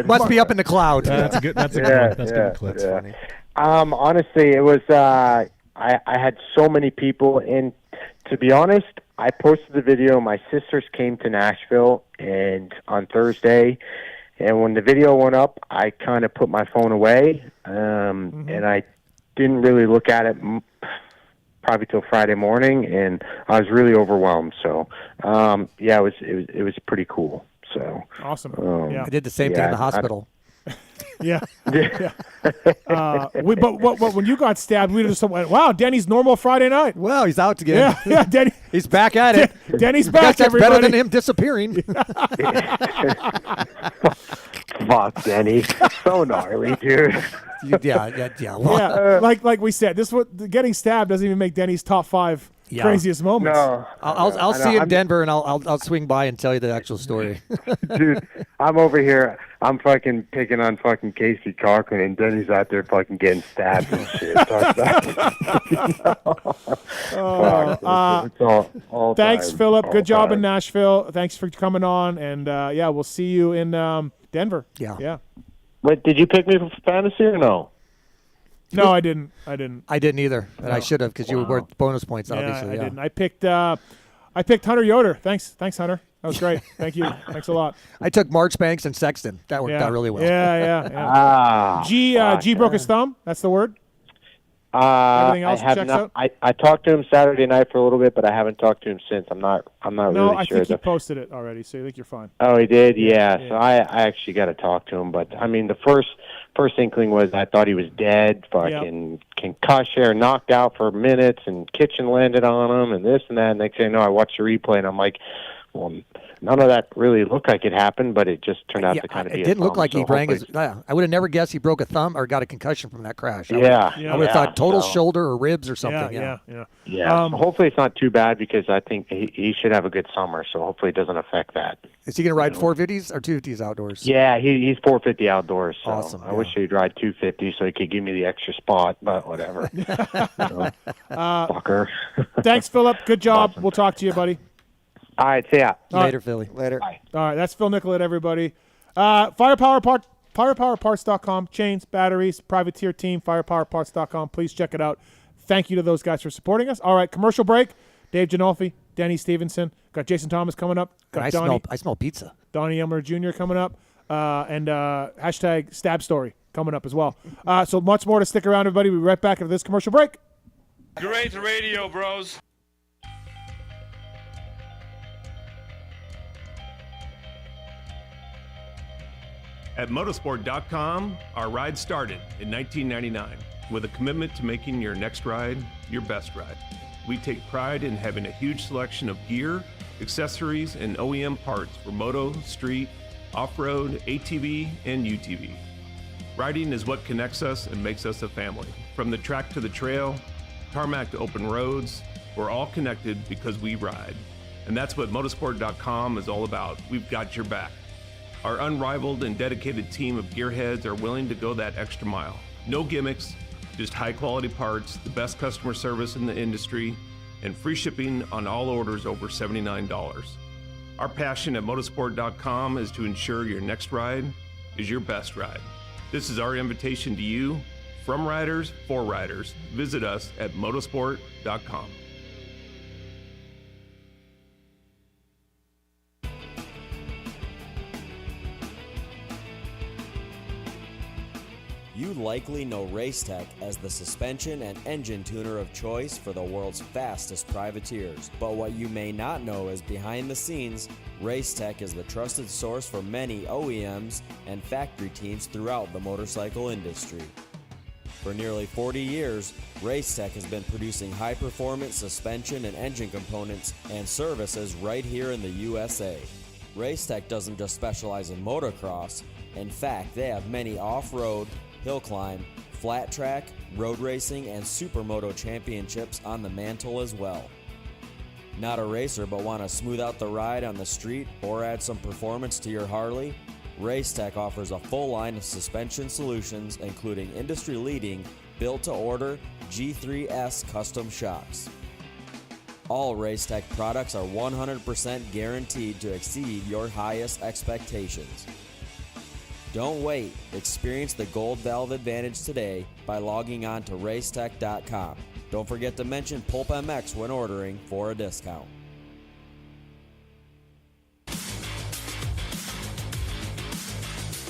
Must be up in the cloud. That's a good. That's a good. That's good clip. Yeah. Funny. Honestly, it was. I had so many people, and to be honest, I posted the video. My sisters came to Nashville, and on Thursday, and when the video went up, I kind of put my phone away, and I didn't really look at it. Probably till Friday morning, and I was really overwhelmed. So, it was pretty cool. So awesome. I did the same thing in the hospital. But when you got stabbed, we just went, "Wow, Denny's normal Friday night." Well, he's out again. Yeah, Denny. He's back at it. Denny's back. That's better than him disappearing. Fuck, Denny. So gnarly, dude. Like we said, getting stabbed doesn't even make Denny's top 5 craziest moments. No, I'll see you in Denver, and I'll swing by and tell you the actual story. Dude, I'm over here. I'm fucking picking on fucking Casey Cochran, and Denny's out there fucking getting stabbed and shit. Thanks, Philip. Good job in Nashville. Thanks for coming on, and we'll see you in Denver. Yeah. Wait, did you pick me for fantasy or no? No, I didn't. I didn't either, and I should have because you were worth bonus points. Obviously, I didn't. I picked Hunter Yoder. Thanks, Hunter. That was great. Thank you. Thanks a lot. I took Marchbanks and Sexton. That worked out really well. Yeah. G broke his thumb. That's the word. Everything else checks out. I talked to him Saturday night for a little bit, but I haven't talked to him since. I'm not really sure. No, I think he posted it already, so I think you're fine. Oh, he did. Yeah. So I actually got to talk to him, but I mean, the first inkling was I thought he was dead, fucking concussion, knocked out for minutes, and kitchen landed on him, and this and that. And next thing I know, I watched the replay, and I'm like, well, none of that really looked like it happened, but it just turned out to kind of be. It didn't look like he rang his. I would have never guessed he broke a thumb or got a concussion from that crash. I would have thought total shoulder or ribs or something. Yeah. Hopefully it's not too bad because I think he should have a good summer. So hopefully it doesn't affect that. Is he going to ride 450s or 250s outdoors? Yeah, he's 450 outdoors. So awesome. I wish he'd ride 250 so he could give me the extra spot, but whatever. Fucker. Thanks, Philip. Good job. Awesome. We'll talk to you, buddy. All right, see ya. Later, Philly. Later. Bye. All right, that's Phil Nicoletti, everybody. Firepowerparts.com, chains, batteries, privateer team, firepowerparts.com. Please check it out. Thank you to those guys for supporting us. All right, commercial break. Dave Ginolfi, Denny Stephenson. Got Jason Thomas coming up. Got I smell pizza. Donny Emler Jr. coming up. And hashtag stab story coming up as well. So much more to stick around, everybody. We'll be right back after this commercial break. Great radio, bros. At motorsport.com, our ride started in 1999 with a commitment to making your next ride your best ride. We take pride in having a huge selection of gear, accessories, and OEM parts for moto, street, off-road, ATV, and UTV. Riding is what connects us and makes us a family. From the track to the trail, tarmac to open roads, we're all connected because we ride. And that's what motorsport.com is all about. We've got your back. Our unrivaled and dedicated team of gearheads are willing to go that extra mile. No gimmicks, just high quality parts, the best customer service in the industry, and free shipping on all orders over $79. Our passion at motorsport.com is to ensure your next ride is your best ride. This is our invitation to you, from riders for riders. Visit us at motorsport.com. You likely know Racetech as the suspension and engine tuner of choice for the world's fastest privateers. But what you may not know is behind the scenes, Racetech is the trusted source for many OEMs and factory teams throughout the motorcycle industry. For nearly 40 years, Racetech has been producing high-performance suspension and engine components and services right here in the USA. Racetech doesn't just specialize in motocross. In fact, they have many off-road, hill climb, flat track, road racing, and supermoto championships on the mantle as well. Not a racer but want to smooth out the ride on the street or add some performance to your Harley? Racetech offers a full line of suspension solutions including industry-leading, built-to-order G3S custom shocks. All Racetech products are 100% guaranteed to exceed your highest expectations. Don't wait. Experience the Gold Valve advantage today by logging on to racetech.com. Don't forget to mention PulpMX when ordering for a discount.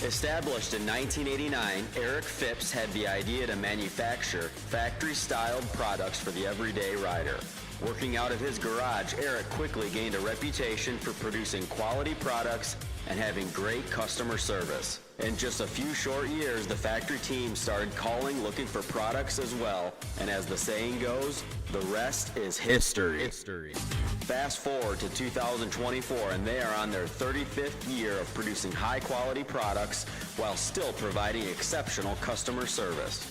Established in 1989, Eric Phipps had the idea to manufacture factory-styled products for the everyday rider. Working out of his garage, Eric quickly gained a reputation for producing quality products and having great customer service. In just a few short years, the factory team started calling looking for products as well, and as the saying goes, the rest is history. Fast forward to 2024 and they are on their 35th year of producing high-quality products while still providing exceptional customer service.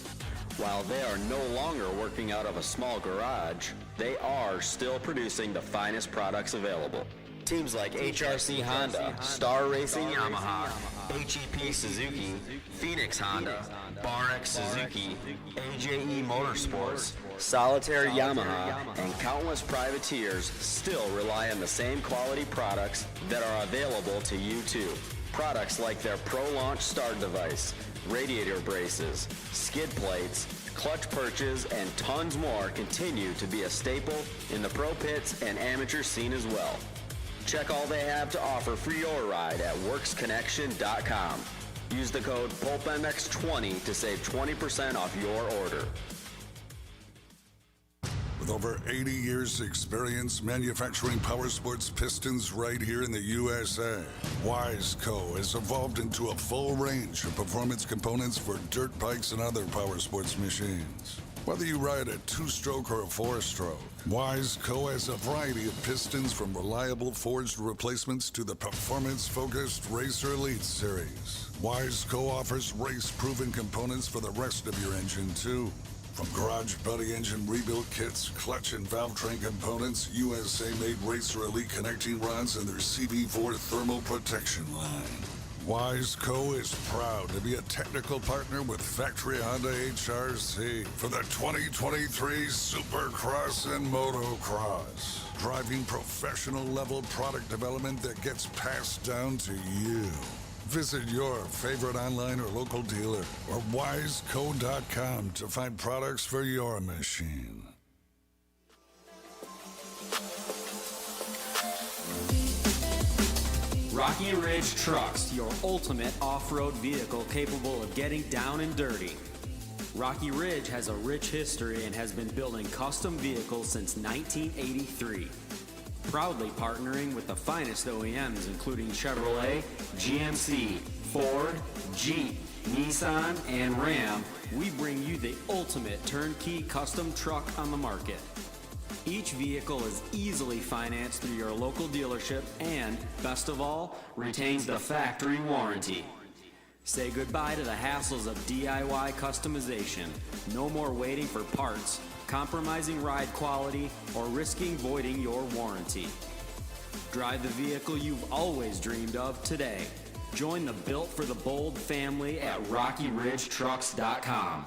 While they are no longer working out of a small garage, they are still producing the finest products available. Teams like HRC Honda, Star Racing Yamaha, HEP Suzuki, Phoenix Honda, Bar-X Suzuki, AJE Motorsports, Solitaire Yamaha, and countless privateers still rely on the same quality products that are available to you too. Products like their Pro Launch start device, radiator braces, skid plates, clutch perches, and tons more continue to be a staple in the pro pits and amateur scene as well. Check all they have to offer for your ride at worksconnection.com. Use the code PulpMX20 to save 20% off your order. With over 80 years' experience manufacturing powersports pistons right here in the USA, Wiseco has evolved into a full range of performance components for dirt bikes and other powersports machines. Whether you ride a two-stroke or a four-stroke, Wiseco has a variety of pistons from reliable forged replacements to the performance-focused Racer Elite series. Wiseco offers race-proven components for the rest of your engine, too. From garage buddy engine rebuild kits, clutch and valve train components, USA-made Racer Elite connecting rods, and their CB4 thermal protection line. Wiseco is proud to be a technical partner with Factory Honda HRC for the 2023 Supercross and Motocross, driving professional level product development that gets passed down to you. Visit your favorite online or local dealer or wiseco.com to find products for your machine. Rocky Ridge Trucks, your ultimate off-road vehicle capable of getting down and dirty. Rocky Ridge has a rich history and has been building custom vehicles since 1983. Proudly partnering with the finest OEMs including Chevrolet, GMC, Ford, Jeep, Nissan, and Ram, we bring you the ultimate turnkey custom truck on the market. Each vehicle is easily financed through your local dealership and, best of all, retains the factory warranty. Say goodbye to the hassles of DIY customization. No more waiting for parts, compromising ride quality, or risking voiding your warranty. Drive the vehicle you've always dreamed of today. Join the Built for the Bold family at RockyRidgeTrucks.com.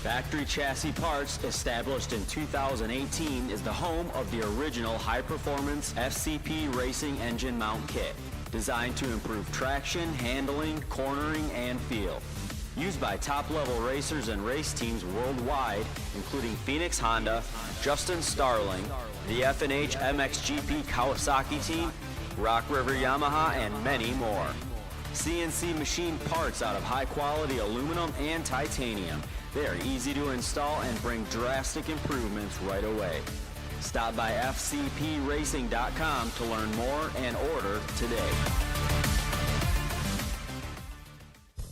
Factory Chassis Parts, established in 2018, is the home of the original high-performance FCP racing engine mount kit, designed to improve traction, handling, cornering, and feel. Used by top-level racers and race teams worldwide, including Phoenix Honda, Justin Starling, the F&H MXGP Kawasaki team, Rock River Yamaha, and many more. CNC machined parts out of high-quality aluminum and titanium. They are easy to install and bring drastic improvements right away. Stop by fcpracing.com to learn more and order today.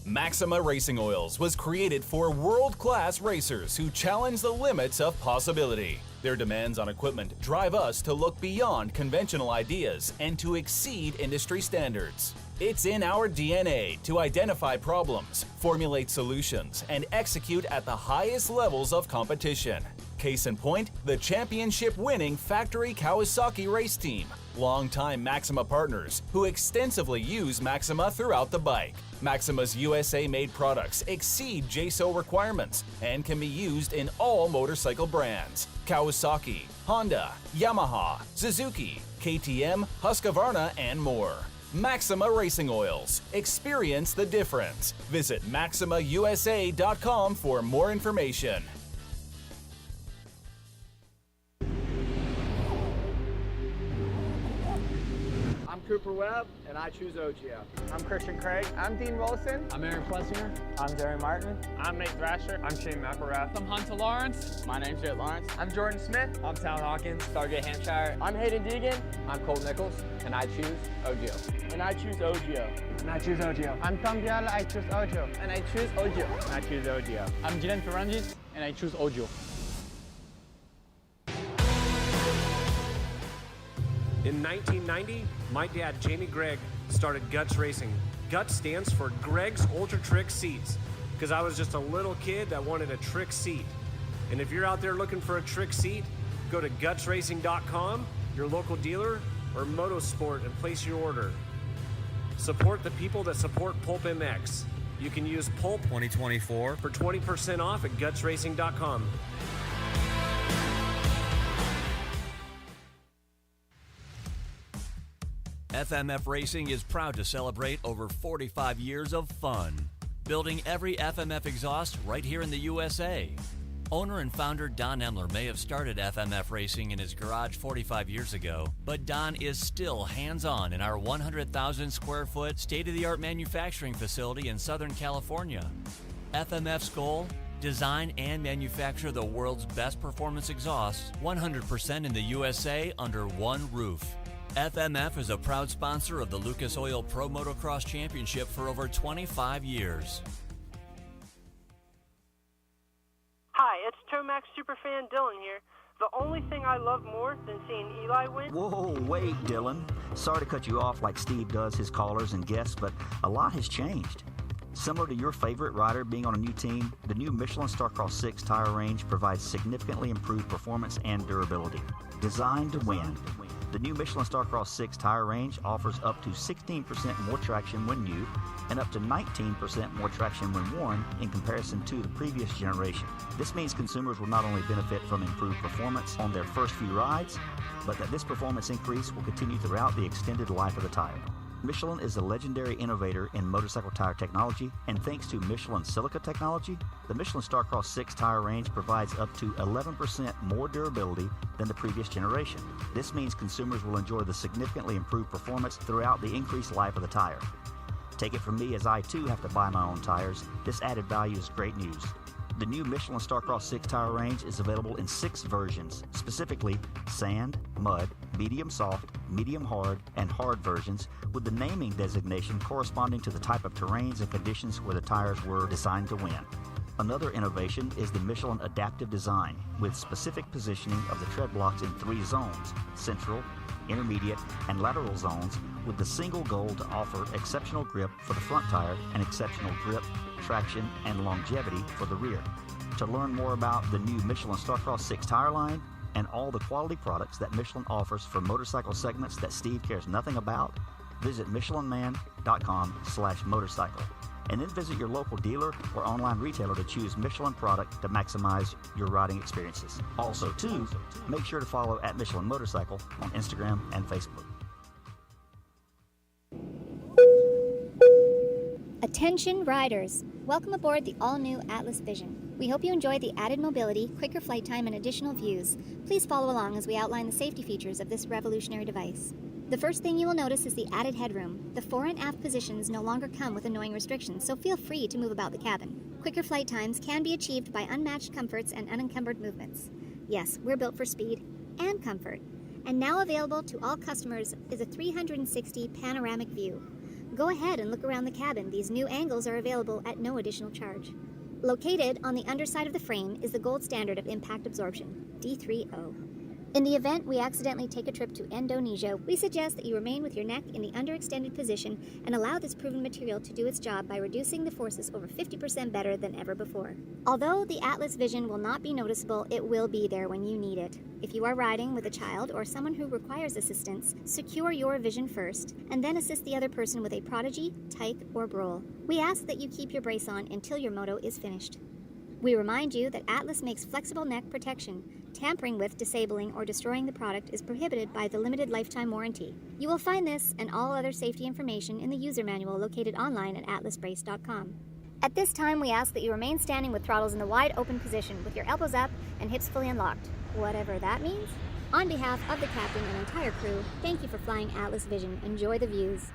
Maxima Racing Oils was created for world-class racers who challenge the limits of possibility. Their demands on equipment drive us to look beyond conventional ideas and to exceed industry standards. It's in our DNA to identify problems, formulate solutions, and execute at the highest levels of competition. Case in point, the championship-winning Factory Kawasaki race team, longtime Maxima partners who extensively use Maxima throughout the bike. Maxima's USA-made products exceed JSO requirements and can be used in all motorcycle brands: Kawasaki, Honda, Yamaha, Suzuki, KTM, Husqvarna, and more. Maxima Racing Oils. Experience the difference. Visit MaximaUSA.com for more information. I'm Cooper Webb, and I choose OGO. I'm Christian Craig. I'm Dean Wilson. I'm Aaron Plessinger. I'm Jerry Martin. I'm Nate Thrasher. I'm Shane McElrath. I'm Hunter Lawrence. My name's Jett Lawrence. I'm Jordan Smith. I'm Tallon Hawkins. Stargate Hampshire. I'm Hayden Deegan. I'm Colt Nichols, and I choose OGO. And I choose OGO. And I choose OGO. I'm Tom Biala. I choose OGO. And I choose OGO. And I choose OGO. I'm Jiren Ferranges, and I choose OGO. In 1990, my dad, Jamie Gregg, started Guts Racing. Guts stands for Gregg's Ultra Trick Seats, because I was just a little kid that wanted a trick seat. And if you're out there looking for a trick seat, go to gutsracing.com, your local dealer, or Motosport, and place your order. Support the people that support PulpMX. You can use Pulp 2024 for 20% off at gutsracing.com. FMF Racing is proud to celebrate over 45 years of fun, building every FMF exhaust right here in the USA. Owner and founder Don Emler may have started FMF Racing in his garage 45 years ago, but Don is still hands-on in our 100,000 square foot state-of-the-art manufacturing facility in Southern California. FMF's goal? Design and manufacture the world's best performance exhausts 100% in the USA under one roof. FMF is a proud sponsor of the Lucas Oil Pro Motocross Championship for over 25 years. Hi, it's Tomax superfan Dylan here. The only thing I love more than seeing Eli win... Whoa, wait, Dylan. Sorry to cut you off like Steve does his callers and guests, but a lot has changed. Similar to your favorite rider being on a new team, the new Michelin Starcross 6 tire range provides significantly improved performance and durability. Designed to win. The new Michelin Starcross 6 tire range offers up to 16% more traction when new and up to 19% more traction when worn in comparison to the previous generation. This means consumers will not only benefit from improved performance on their first few rides, but that this performance increase will continue throughout the extended life of the tire. Michelin is a legendary innovator in motorcycle tire technology, and thanks to Michelin silica technology, the Michelin Starcross 6 tire range provides up to 11% more durability than the previous generation. This means consumers will enjoy the significantly improved performance throughout the increased life of the tire. Take it from me, as I too have to buy my own tires, this added value is great news. The new Michelin Starcross 6 tire range is available in 6 versions, specifically sand, mud, medium soft, medium hard, and hard versions, with the naming designation corresponding to the type of terrains and conditions where the tires were designed to win. Another innovation is the Michelin adaptive design, with specific positioning of the tread blocks in 3 zones: central, intermediate, and lateral zones, with the single goal to offer exceptional grip for the front tire and exceptional grip, traction, and longevity for the rear. To learn more about the new Michelin Starcross 6 tire line and all the quality products that Michelin offers for motorcycle segments that Steve cares nothing about, visit michelinman.com/motorcycle. and then visit your local dealer or online retailer to choose Michelin product to maximize your riding experiences. Also, too, make sure to follow at Michelin Motorcycle on Instagram and Facebook. Attention riders! Welcome aboard the all-new Atlas Vision. We hope you enjoy the added mobility, quicker flight time, and additional views. Please follow along as we outline the safety features of this revolutionary device. The first thing you will notice is the added headroom. The fore and aft positions no longer come with annoying restrictions, so feel free to move about the cabin. Quicker flight times can be achieved by unmatched comforts and unencumbered movements. Yes, we're built for speed and comfort. And now available to all customers is a 360 panoramic view. Go ahead and look around the cabin. These new angles are available at no additional charge. Located on the underside of the frame is the gold standard of impact absorption, D3O. In the event we accidentally take a trip to Indonesia, we suggest that you remain with your neck in the underextended position and allow this proven material to do its job by reducing the forces over 50% better than ever before. Although the Atlas Vision will not be noticeable, it will be there when you need it. If you are riding with a child or someone who requires assistance, secure your vision first, and then assist the other person with a Prodigy, Tyke, or Brole. We ask that you keep your brace on until your moto is finished. We remind you that Atlas makes flexible neck protection. Tampering with, disabling, or destroying the product is prohibited by the limited lifetime warranty. You will find this and all other safety information in the user manual located online at atlasbrace.com. At this time, we ask that you remain standing with throttles in the wide open position with your elbows up and hips fully unlocked, whatever that means. On behalf of the captain and entire crew, thank you for flying Atlas Vision. Enjoy the views.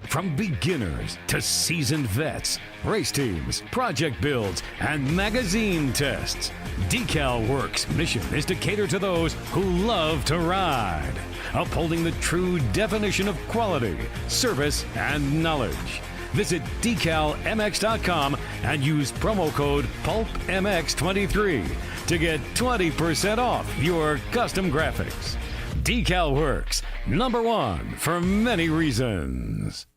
From beginners to seasoned vets, race teams, project builds, and magazine tests, Decal Works' mission is to cater to those who love to ride, upholding the true definition of quality, service, and knowledge. Visit decalmx.com and use promo code PulpMX23 to get 20% off your custom graphics. Decal Works, #1 for many reasons.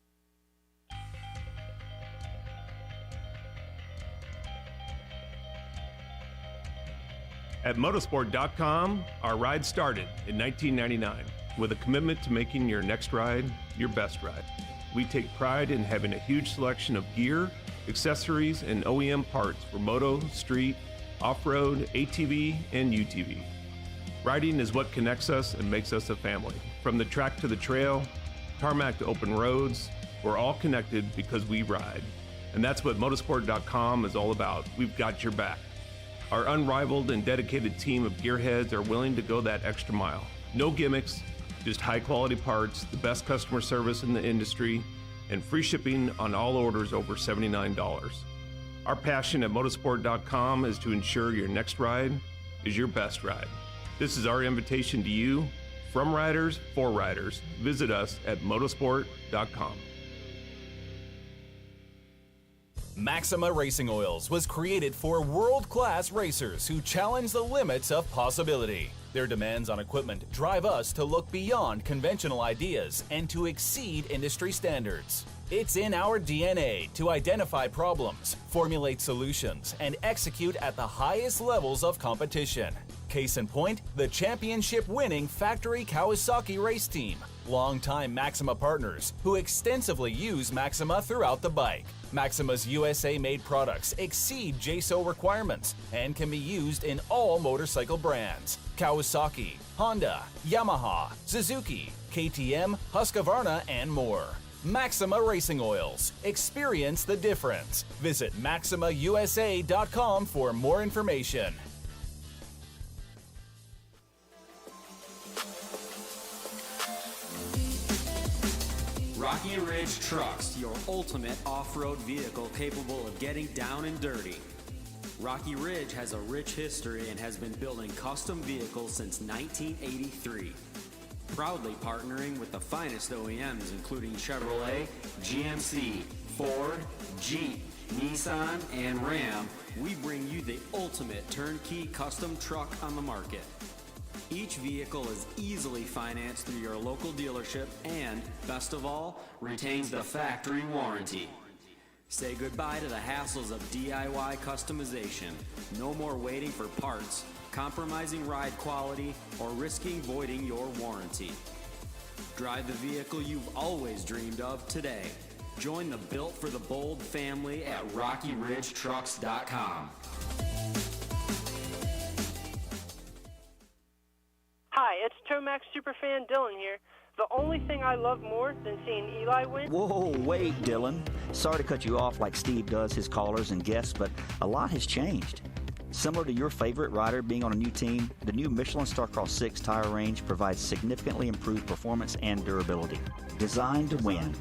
At motorsport.com, our ride started in 1999 with a commitment to making your next ride your best ride. We take pride in having a huge selection of gear, accessories, and OEM parts for moto, street, off-road, ATV, and UTV. Riding is what connects us and makes us a family. From the track to the trail, tarmac to open roads, we're all connected because we ride. And that's what motorsport.com is all about. We've got your back. Our unrivaled and dedicated team of gearheads are willing to go that extra mile. No gimmicks, just high quality parts, the best customer service in the industry, and free shipping on all orders over $79. Our passion at motorsport.com is to ensure your next ride is your best ride. This is our invitation to you, from riders for riders. Visit us at motorsport.com. Maxima Racing Oils was created for world-class racers who challenge the limits of possibility. Their demands on equipment drive us to look beyond conventional ideas and to exceed industry standards. It's in our DNA to identify problems, formulate solutions, and execute at the highest levels of competition. Case in point, the championship-winning factory Kawasaki race team, longtime Maxima partners who extensively use Maxima throughout the bike. Maxima's USA-made products exceed JSO requirements and can be used in all motorcycle brands: Kawasaki, Honda, Yamaha, Suzuki, KTM, Husqvarna, and more. Maxima Racing Oils. Experience the difference. Visit MaximaUSA.com for more information. Rocky Ridge Trucks, your ultimate off-road vehicle capable of getting down and dirty. Rocky Ridge has a rich history and has been building custom vehicles since 1983. Proudly partnering with the finest OEMs including Chevrolet, GMC, Ford, Jeep, Nissan, and Ram, we bring you the ultimate turnkey custom truck on the market. Each vehicle is easily financed through your local dealership and, best of all, retains the factory warranty. Say goodbye to the hassles of DIY customization. No more waiting for parts, compromising ride quality, or risking voiding your warranty. Drive the vehicle you've always dreamed of today. Join the Built for the Bold family at RockyRidgeTrucks.com. Hi, it's Tomax Superfan Dylan here. The only thing I love more than seeing Eli win... Whoa, wait, Dylan. Sorry to cut you off like Steve does his callers and guests, but a lot has changed. Similar to your favorite rider being on a new team, the new Michelin Starcross 6 tire range provides significantly improved performance and durability. Designed to win.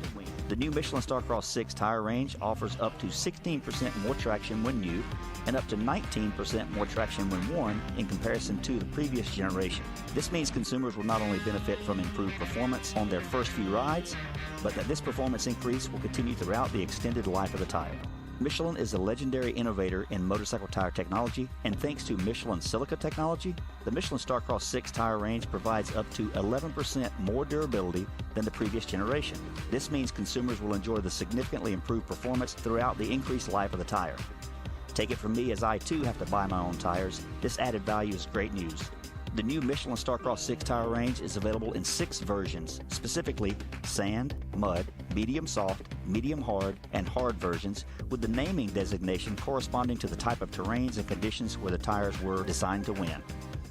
The new Michelin Starcross 6 tire range offers up to 16% more traction when new and up to 19% more traction when worn in comparison to the previous generation. This means consumers will not only benefit from improved performance on their first few rides, but that this performance increase will continue throughout the extended life of the tire. Michelin is a legendary innovator in motorcycle tire technology, and thanks to Michelin silica technology, the Michelin Starcross 6 tire range provides up to 11% more durability than the previous generation. This means consumers will enjoy the significantly improved performance throughout the increased life of the tire. Take it from me, as I too have to buy my own tires, this added value is great news. The new Michelin Starcross 6 tire range is available in 6 versions, specifically sand, mud, medium soft, medium hard, and hard versions, with the naming designation corresponding to the type of terrains and conditions where the tires were designed to win.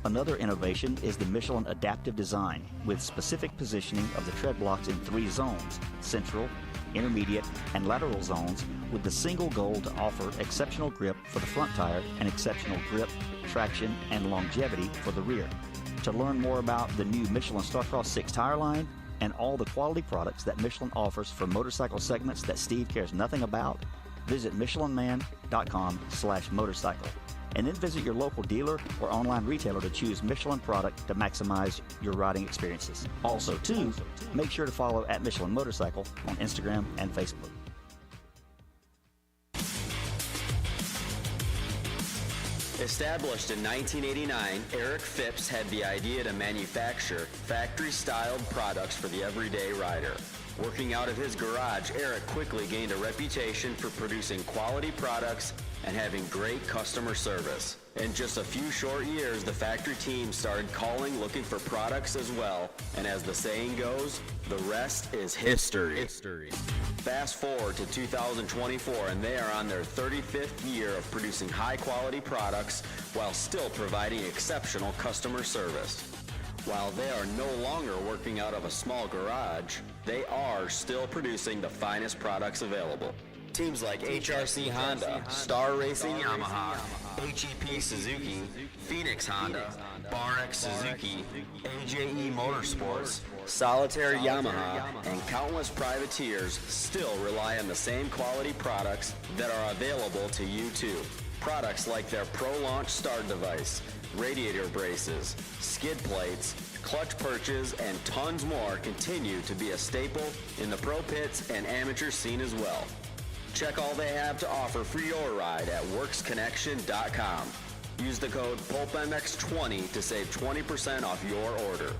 Another innovation is the Michelin adaptive design, with specific positioning of the tread blocks in 3 zones: central, intermediate, and lateral zones, with the single goal to offer exceptional grip for the front tire and exceptional grip, traction, and longevity for the rear. To learn more about the new Michelin Starcross 6 tire line and all the quality products that Michelin offers for motorcycle segments that Steve cares nothing about, visit michelinman.com/motorcycle. And then visit your local dealer or online retailer to choose Michelin product to maximize your riding experiences. Also, too, make sure to follow at Michelin Motorcycle on Instagram and Facebook. Established in 1989, Eric Phipps had the idea to manufacture factory-styled products for the everyday rider. Working out of his garage, Eric quickly gained a reputation for producing quality products and having great customer service. In just a few short years, the factory team started calling looking for products as well, and as the saying goes, the rest is history. Fast forward to 2024, and they are on their 35th year of producing high-quality products while still providing exceptional customer service. While they are no longer working out of a small garage, they are still producing the finest products available. Teams like HRC Honda, Star Racing Yamaha, HEP Suzuki, Phoenix Honda, BarX Suzuki, AJE Motorsports, Solitaire Yamaha, and countless privateers still rely on the same quality products that are available to you too. Products like their Pro Launch start device, radiator braces, skid plates, clutch perches, and tons more continue to be a staple in the pro pits and amateur scene as well. Check all they have to offer for your ride at WorksConnection.com. Use the code PulpMX20 to save 20% off your order.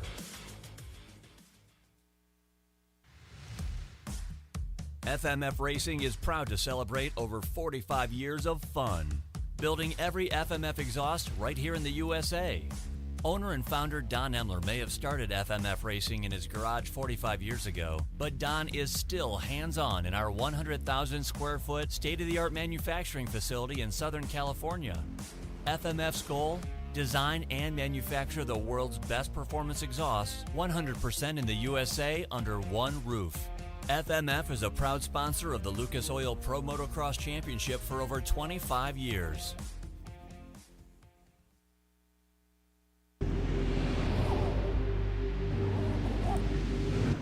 FMF Racing is proud to celebrate over 45 years of fun, building every FMF exhaust right here in the USA. Owner and founder Don Emler may have started FMF Racing in his garage 45 years ago, but Don is still hands-on in our 100,000 square foot state-of-the-art manufacturing facility in Southern California. FMF's goal? Design and manufacture the world's best performance exhausts 100% in the USA under one roof. FMF is a proud sponsor of the Lucas Oil Pro Motocross Championship for over 25 years.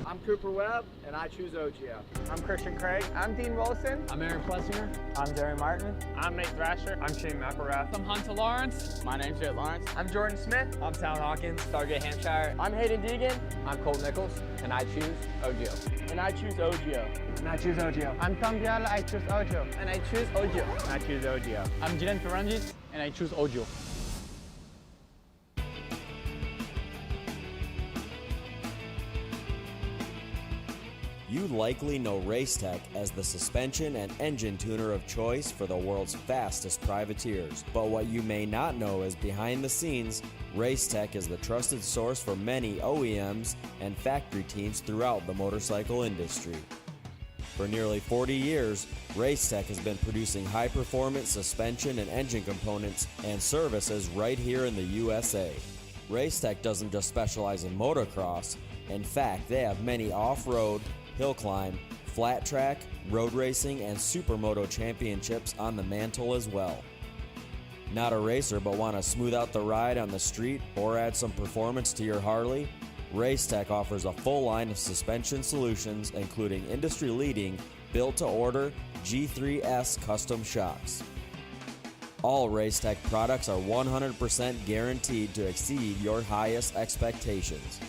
I'm Cooper Webb, and I choose OGO. I'm Christian Craig. I'm Dean Wilson. I'm Aaron Plessinger. I'm Jerry Martin. I'm Nate Thrasher. I'm Shane McElrath. I'm Hunter Lawrence. My name's Jet Lawrence. I'm Jordan Smith. I'm Tallon Hawkins. Stargate Hampshire. I'm Hayden Deegan. I'm Colt Nichols, and I choose OGO. And I choose OGO. And I choose OGO. I'm Tom Biala. I choose OGO. And I choose OGO. And I choose OGO. I'm Jiren Ferranjit, and I choose OGO. You likely know Racetech as the suspension and engine tuner of choice for the world's fastest privateers. But what you may not know is behind the scenes, Racetech is the trusted source for many OEMs and factory teams throughout the motorcycle industry. For nearly 40 years, Racetech has been producing high-performance suspension and engine components and services right here in the USA. Racetech doesn't just specialize in motocross. In fact, they have many off-road, hill climb, flat track, road racing, and supermoto championships on the mantle as well. Not a racer but want to smooth out the ride on the street or add some performance to your Harley? Racetech offers a full line of suspension solutions, including industry-leading, built-to-order G3S custom shocks. All Racetech products are 100% guaranteed to exceed your highest expectations.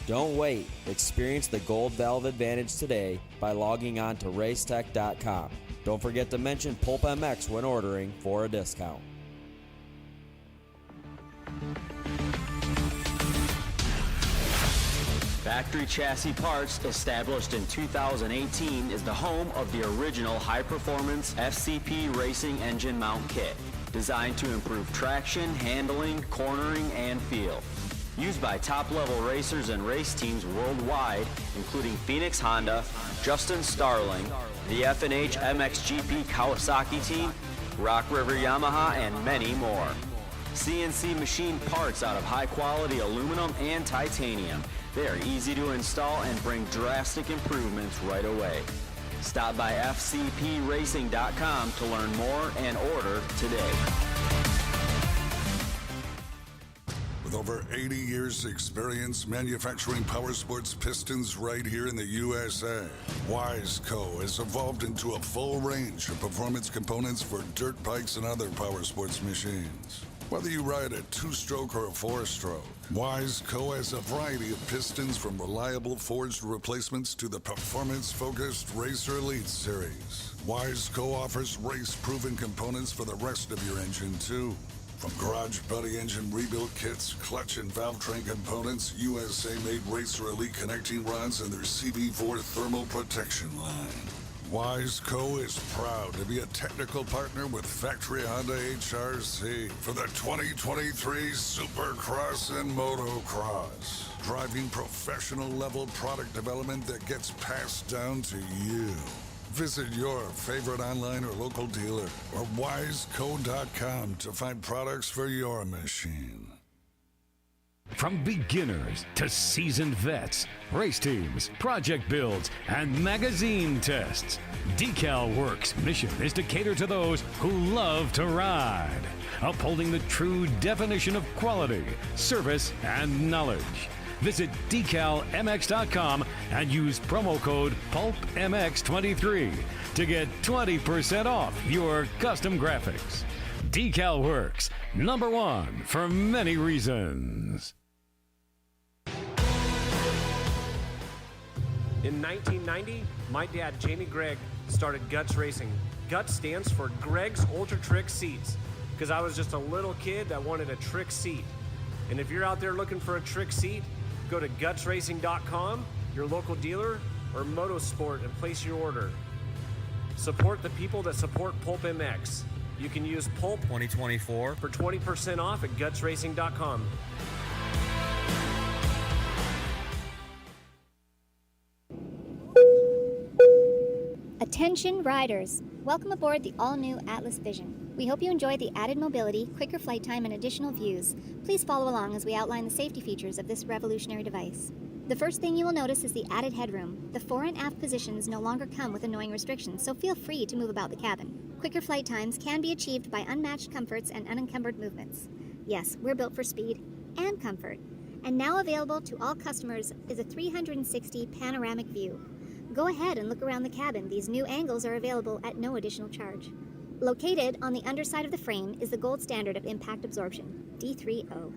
Don't wait. Experience the Gold Valve Advantage today by logging on to racetech.com. Don't forget to mention PulpMX when ordering for a discount. Factory Chassis Parts, established in 2018, is the home of the original high-performance FCP racing engine mount kit, designed to improve traction, handling, cornering, and feel. Used by top-level racers and race teams worldwide, including Phoenix Honda, Justin Starling, the F&H MXGP Kawasaki team, Rock River Yamaha, and many more. CNC machined parts out of high-quality aluminum and titanium. They are easy to install and bring drastic improvements right away. Stop by fcpracing.com to learn more and order today. With over 80 years' experience manufacturing power sports pistons right here in the USA, Wiseco has evolved into a full range of performance components for dirt bikes and other power sports machines. Whether you ride a 2-stroke or a 4-stroke, Wiseco has a variety of pistons, from reliable forged replacements to the performance-focused Racer Elite series. Wiseco offers race-proven components for the rest of your engine, too. From garage buddy engine rebuild kits, clutch and valve train components, USA-made Racer Elite connecting rods, and their CB4 thermal protection line. Wiseco is proud to be a technical partner with Factory Honda HRC for the 2023 Supercross and Motocross, driving professional-level product development that gets passed down to you. Visit your favorite online or local dealer or wiseco.com to find products for your machine. From beginners to seasoned vets, race teams, project builds, and magazine tests, Decal Works' mission is to cater to those who love to ride, upholding the true definition of quality, service, and knowledge. Visit decalmx.com and use promo code PulpMX23 to get 20% off your custom graphics. Decal Works, #1 for many reasons. In 1990, my dad, Jamie Gregg, started Guts Racing. Guts stands for Gregg's Ultra Trick Seats, because I was just a little kid that wanted a trick seat. And if you're out there looking for a trick seat, go to gutsracing.com, your local dealer, or Motosport, and place your order. Support the people that support PulpMX. You can use Pulp 2024 for 20% off at gutsracing.com. Attention riders! Welcome aboard the all-new Atlas Vision. We hope you enjoy the added mobility, quicker flight time, and additional views. Please follow along as we outline the safety features of this revolutionary device. The first thing you will notice is the added headroom. The fore and aft positions no longer come with annoying restrictions, so feel free to move about the cabin. Quicker flight times can be achieved by unmatched comforts and unencumbered movements. Yes, we're built for speed and comfort. And now available to all customers is a 360 panoramic view. Go ahead and look around the cabin. These new angles are available at no additional charge. Located on the underside of the frame is the gold standard of impact absorption, D3O.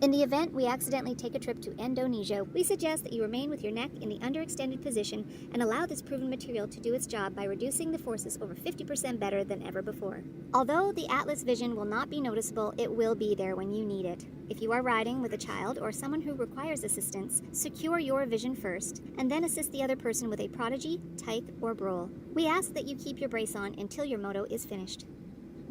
In the event we accidentally take a trip to Indonesia, we suggest that you remain with your neck in the underextended position and allow this proven material to do its job by reducing the forces over 50% better than ever before. Although the Atlas Vision will not be noticeable, it will be there when you need it. If you are riding with a child or someone who requires assistance, secure your vision first, and then assist the other person with a Prodigy, Type, or Brole. We ask that you keep your brace on until your moto is finished.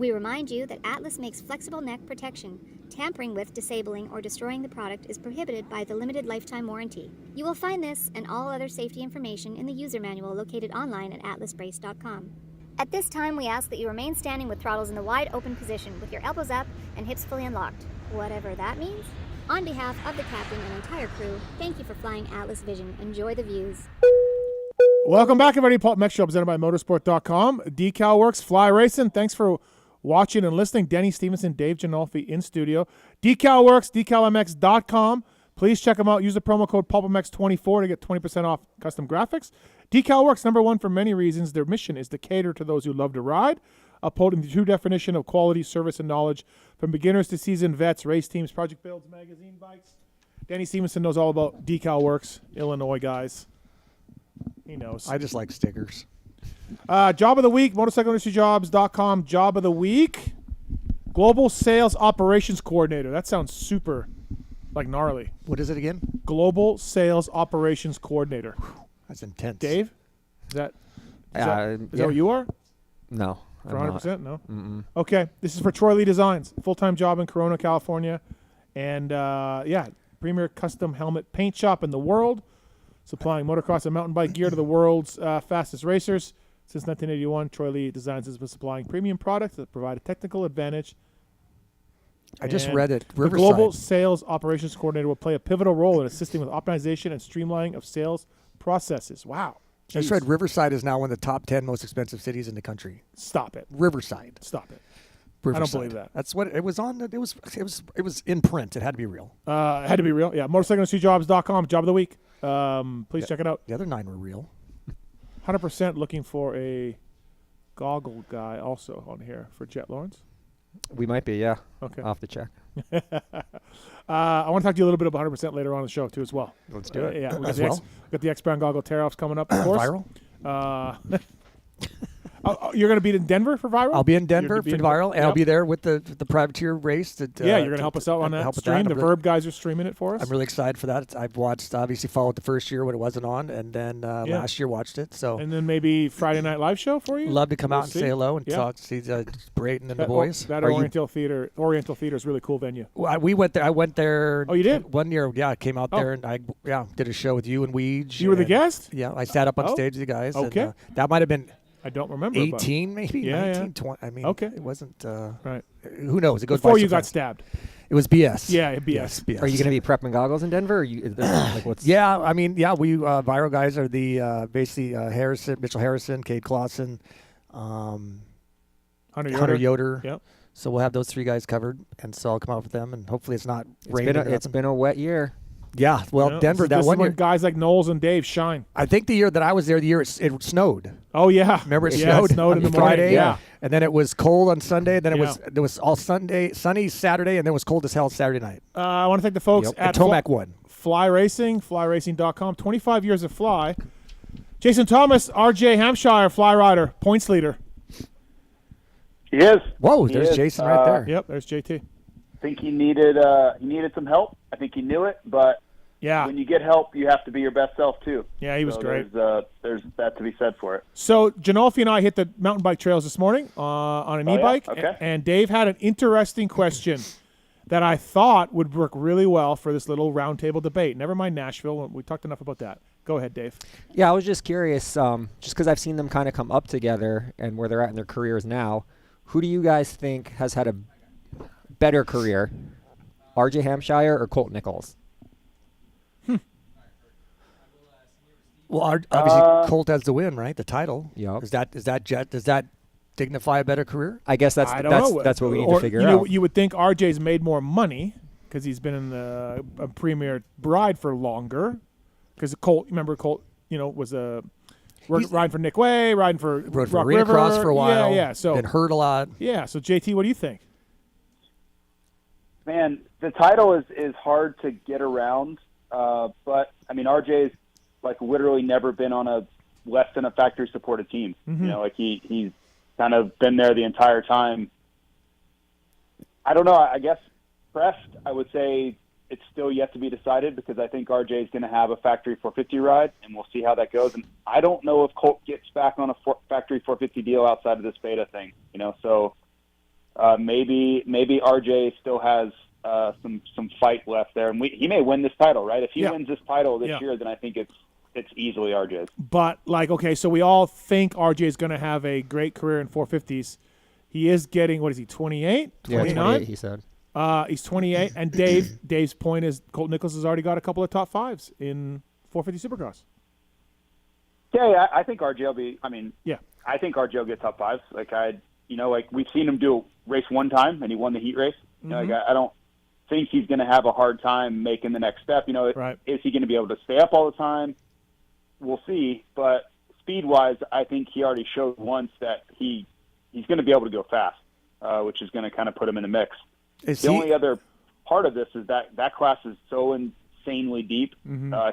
We remind you that Atlas makes flexible neck protection. Tampering with, disabling, or destroying the product is prohibited by the limited lifetime warranty. You will find this and all other safety information in the user manual located online at atlasbrace.com. At this time, we ask that you remain standing with throttles in the wide open position with your elbows up and hips fully unlocked, whatever that means. On behalf of the captain and entire crew, thank you for flying Atlas Vision. Enjoy the views. Welcome back, everybody. PulpMX Show presented by Motorsport.com. Decal Works, Fly Racing. Thanks for watching and listening. Denny, Stephenson, Dave Ginolfi in studio. Decal Works, decalmx.com. Please check them out. Use the promo code PulpMX24 to get 20% off custom graphics. Decal Works, number one for many reasons. Their mission is to cater to those who love to ride, upholding the true definition of quality, service, and knowledge from beginners to seasoned vets, race teams, project builds, magazine bikes. Denny Stephenson knows all about Decal Works, Illinois guys. He knows. I just like stickers. Job of the week, motorcycleindustryjobs.com. Job of the week, Global Sales Operations Coordinator. That sounds super, gnarly. What is it again? Global Sales Operations Coordinator. That's intense. Dave, is that what you are? No. For 100%? No? Mm-mm. Okay. This is for Troy Lee Designs. Full-time job in Corona, California. And, premier custom helmet paint shop in the world. Supplying motocross and mountain bike gear to the world's fastest racers. Since 1981, Troy Lee Designs has been supplying premium products that provide a technical advantage. I just read it. The Global Sales Operations Coordinator will play a pivotal role in assisting with optimization and streamlining of sales processes. Wow. I just read Riverside is now one of the top 10 most expensive cities in the country. Stop it. Riverside. Stop it. Riverside. I don't believe that. That's what it was on. It was in print. It had to be real. It had to be real. Yeah. Motorcycleindustryjobs.com. Job of the week. Please check it out. The other 9 were real. 100% looking for a goggle guy also on here for Jet Lawrence. We might be, yeah. Okay. Off the check. I want to talk to you a little bit about 100% later on in the show, too, as well. Let's do it. Yeah, we well. got the X-Brand goggle tear-offs coming up, of course. Viral? You're going to be in Denver for Viral? I'll be in Denver for Viral, and I'll be there with the privateer race. You're going to help us out on that stream. The Verb guys are streaming it for us. I'm really excited for that. I've watched, obviously followed the first year when it wasn't on, and then last year watched it. So and then maybe Friday Night Live show for you? Love to come out and say hello and talk, see Brayton and the boys. That Oriental Theater is a really cool venue. Well, we went there. I went there. Oh, you did? One year, I came out there, and I did a show with you and Weege. You were the guest? Yeah, I sat up on stage with you guys. Okay. And, that might have been... I don't remember. 18 maybe? Yeah, 19, 20. I mean, it wasn't... right. Who knows? It goes before by you got stabbed. It was BS. Yeah, BS. Yes, BS. Are you going to be prepping goggles in Denver? Or what's? Yeah, I mean, we Viral guys are the basically Mitchell Harrison, Cade Clausen, Hunter Yoder. Yep. So we'll have those 3 guys covered, and so I'll come out with them, and hopefully it's not raining. It's been a wet year. Yeah, well, Denver, that one year. Guys like Knowles and Dave shine. I think the year that I was there, it snowed. Oh, yeah. Remember it snowed? It snowed on on Friday? Yeah. And then it was cold on Sunday. Then it was all sunny Saturday, and then it was cold as hell Saturday night. I want to thank the folks at Tomac won. Fly Racing, flyracing.com. 25 years of fly. Jason Thomas, RJ Hampshire, fly rider, points leader. He is. Whoa, there's Jason right there. Yep, there's JT. I think he needed some help. I think he knew it, but when you get help, you have to be your best self too. Yeah, he was great. There's that to be said for it. So Ginolfi and I hit the mountain bike trails this morning on an e-bike, and Dave had an interesting question that I thought would work really well for this little roundtable debate. Never mind Nashville. We talked enough about that. Go ahead, Dave. Yeah, I was just curious, just because I've seen them kind of come up together and where they're at in their careers now. Who do you guys think has had a better career, RJ Hampshire or Colt Nichols? Well, obviously Colt has the win, right? The title. Yeah. Does that dignify a better career? I guess that's what we need to figure out. You would think RJ's made more money because he's been in a premier bride for longer. Because Colt, was riding for Nick Way, riding for Rock Arena River. Cross for a while. Yeah. So been hurt a lot. Yeah. So JT, what do you think? Man, the title is hard to get around, but I mean RJ's literally never been on a less than a factory supported team. Mm-hmm. He's kind of been there the entire time. I don't know. I guess Crest, I would say it's still yet to be decided because I think RJ is going to have a factory 450 ride, and we'll see how that goes. And I don't know if Colt gets back on a factory 450 deal outside of this beta thing. So maybe RJ still has some fight left there, and he may win this title, right? If he wins this title this year, then I think it's easily RJ's. But okay, so we all think RJ is going to have a great career in 450s. He is getting, what is he, 28? 29? Yeah, 28, he said. He's 28, and Dave's point is Colt Nichols has already got a couple of top fives in 450 Supercross. Yeah, I think RJ will be. I mean, I think RJ will get top fives. Like we've seen him do a race one time, and he won the heat race. I don't think he's going to have a hard time making the next step. Is he going to be able to stay up all the time? We'll see. But speed-wise, I think he already showed once that he's going to be able to go fast, which is going to kind of put him in the mix. Only other part of this is that class is so insanely deep.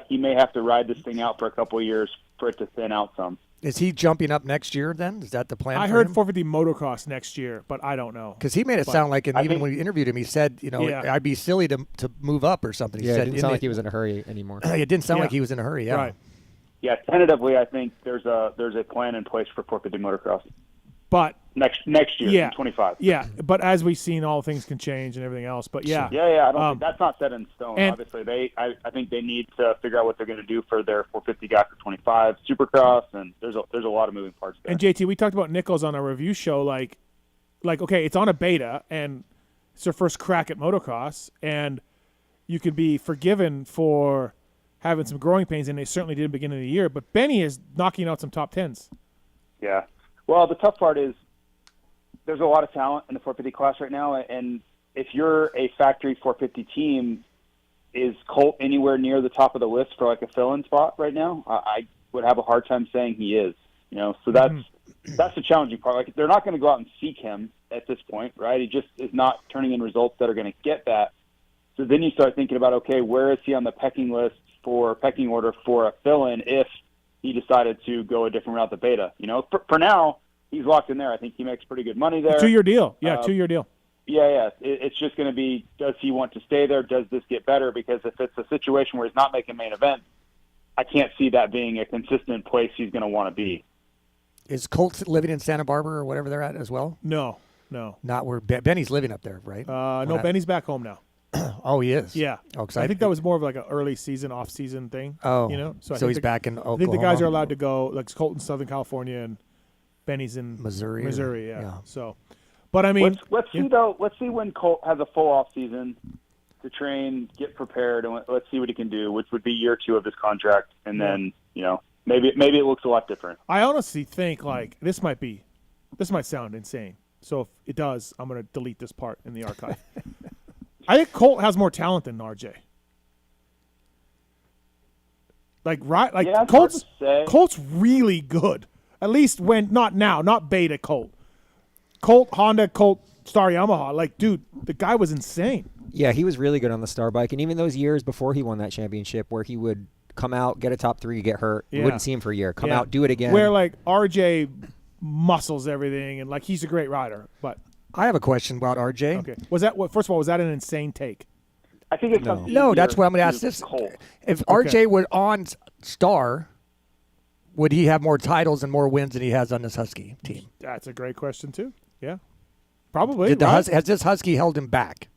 He may have to ride this thing out for a couple of years for it to thin out some. Is he jumping up next year then? Is that the plan? I for heard him? 450 motocross next year, but I don't know. Because he made it sound like, even when we interviewed him, he said, I'd be silly to move up or something. He said, it didn't sound like he was in a hurry anymore. It didn't sound like he was in a hurry, yeah. Right. Yeah, tentatively, I think there's a plan in place for 450 motocross. But next year, in 25. Yeah, but as we've seen, all things can change and everything else. But I don't think that's not set in stone. Obviously, I think they need to figure out what they're going to do for their 450 guy for 25 Supercross, and there's a lot of moving parts there. And JT, we talked about Nichols on our review show. Like okay, it's on a beta, and it's their first crack at motocross, and you could be forgiven for having some growing pains, and they certainly did at the beginning of the year. But Benny is knocking out some top 10s. Yeah. Well, the tough part is there's a lot of talent in the 450 class right now, and if you're a factory 450 team, is Colt anywhere near the top of the list for like a fill-in spot right now? I would have a hard time saying he is. So that's the challenging part. Like they're not going to go out and seek him at this point, right? He just is not turning in results that are going to get that. So then you start thinking about, okay, where is he on the pecking order for a fill-in if he decided to go a different route, the beta. For now, he's locked in there. I think he makes pretty good money there. 2-year deal. Yeah, 2-year deal. Yeah. It's just going to be, does he want to stay there? Does this get better? Because if it's a situation where he's not making main event, I can't see that being a consistent place he's going to want to be. Is Colt living in Santa Barbara or whatever they're at as well? No. Not where Benny's living up there, right? No, Benny's back home now. Oh, he is? Yeah. Oh, I think that was more of like an early season, off season thing. Oh. So he's back in Oklahoma. I think the guys are allowed to go, like Colt in Southern California and Benny's in Missouri. Yeah. So, but I mean, let's see though. Let's see when Colt has a full off season to train, get prepared, and let's see what he can do, which would be year 2 of his contract, and then maybe it looks a lot different. I honestly think like this might sound insane. So if it does, I'm going to delete this part in the archive. I think Colt has more talent than RJ. Colt's really good. At least when not beta Colt. Colt, Honda, Colt, Star Yamaha. Like, dude, the guy was insane. Yeah, he was really good on the Star bike, and even those years before he won that championship where he would come out, get a top 3, get hurt, you wouldn't see him for a year. Come out, do it again. Where like RJ muscles everything, and like he's a great rider, but. I have a question about RJ. Okay. First of all, was that an insane take? I think it's no. That's what I'm going to ask this. If RJ were on Star, would he have more titles and more wins than he has on this Husky team? That's a great question too. Yeah, probably. Has this Husky held him back?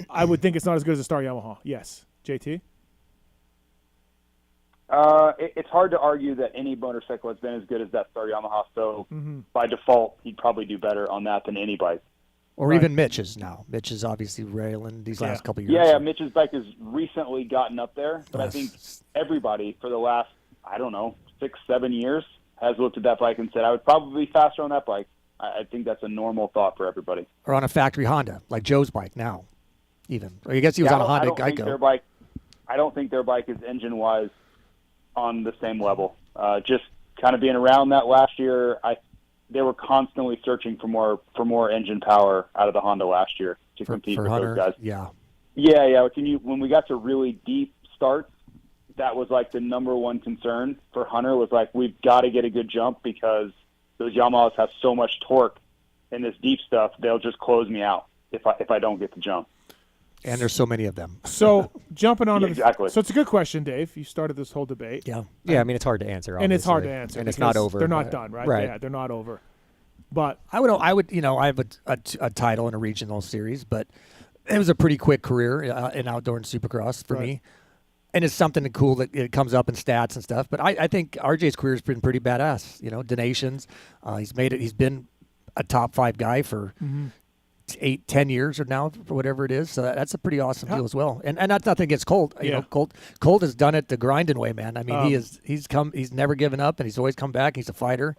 I would think it's not as good as a Star Yamaha. Yes, JT. It's hard to argue that any motorcycle has been as good as that Star Yamaha, so by default, he'd probably do better on that than any bike. Or even Mitch's now. Mitch is obviously railing these last couple of years. Yeah, Mitch's bike has recently gotten up there, but I think everybody for the last, 6-7 years has looked at that bike and said, I would probably be faster on that bike. I think that's a normal thought for everybody. Or on a factory Honda, like Joe's bike now, even. Or I guess he was on a Honda Geico. I don't think their bike is engine-wise on the same level. Just kind of being around that last year, they were constantly searching for more engine power out of the Honda last year to compete with Hunter, those guys. Yeah. When we got to really deep starts, that was like the number one concern for Hunter was like, we've got to get a good jump because those Yamahas have so much torque in this deep stuff, they'll just close me out if I don't get the jump. And there's so many of them. So jumping on exactly. So it's a good question, Dave. You started this whole debate. Yeah. Yeah, I mean, it's hard to answer, obviously. And it's hard to answer. And it's not over. They're not done, right? Yeah, they're not over. But I would, I have a title in a regional series, but it was a pretty quick career in outdoor and supercross for me. And it's something cool that it comes up in stats and stuff. But I think RJ's career has been pretty badass. Donations. He's made it. He's been a top 5 guy for 8-10 years or now, for whatever it is. So that's a pretty awesome deal as well. And that's nothing against Colt. You know, Colt has done it the grinding way, man. I mean, he's never given up, and he's always come back. He's a fighter.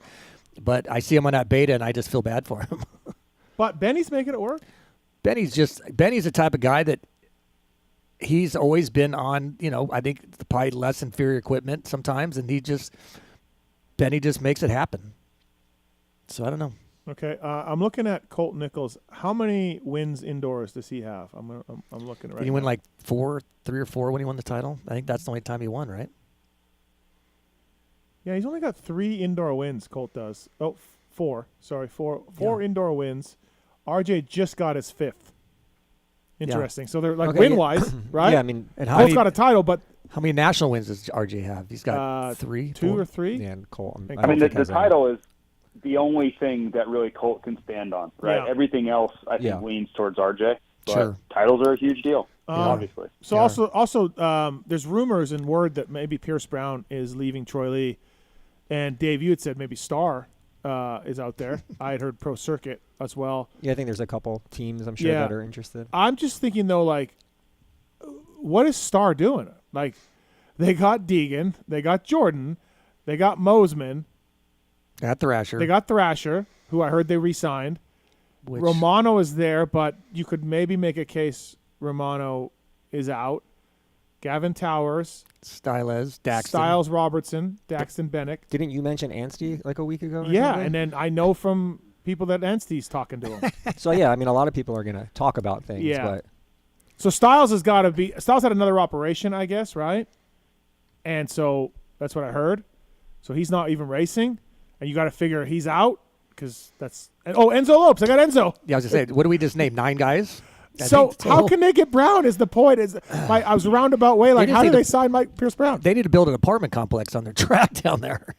But I see him on that beta, and I just feel bad for him. But Benny's making it work. Benny's the type of guy that he's always been on, I think probably less inferior equipment sometimes, and Benny just makes it happen. So I don't know. Okay, I'm looking at Colt Nichols. How many wins indoors does he have? I'm looking right now. Did he win like 3 or 4 when he won the title? I think that's the only time he won, right? Yeah, he's only got 3 indoor wins, Colt does. Oh, 4. Sorry, 4 indoor wins. RJ just got his 5th. Interesting. So they're like win-wise, right? Yeah, I mean, and Colt's got a title, but how many national wins does RJ have? He's got 3, 2 or 3. Yeah, and Colt. I mean, the title is the only thing that really Colt can stand on, right? Yeah. Everything else, I think, leans towards RJ. But Sure. titles are a huge deal, obviously. So also, there's rumors and word that maybe Pierce Brown is leaving Troy Lee, and Dave, you had said maybe Star is out there. I had heard Pro Circuit as well. Yeah, I think there's a couple teams I'm sure that are interested. I'm just thinking though, like, what is Star doing? Like, they got Deegan, they got Jordan, they got Mosman. They got Thrasher, who I heard they re-signed. Romano is there, but you could maybe make a case Romano is out. Gavin Towers. Styles, Daxton. Styles Robertson, Daxton Bennick. Didn't you mention Anstey like a week ago? Or Yeah, something? and then I know from people that Anstey's talking to him. So, yeah, I mean, a lot of people are going to talk about things. Yeah. But So Styles has got to be – Styles had another operation, I guess, right? And so that's what I heard. So he's not even racing. And you got to figure he's out because that's – Enzo Lopes. I got Enzo. Yeah, I was going to say, what do we just name? 9 guys? So how can they get Brown is the point. I was a roundabout way. Like, how do they sign Pierce Brown? They need to build an apartment complex on their track down there.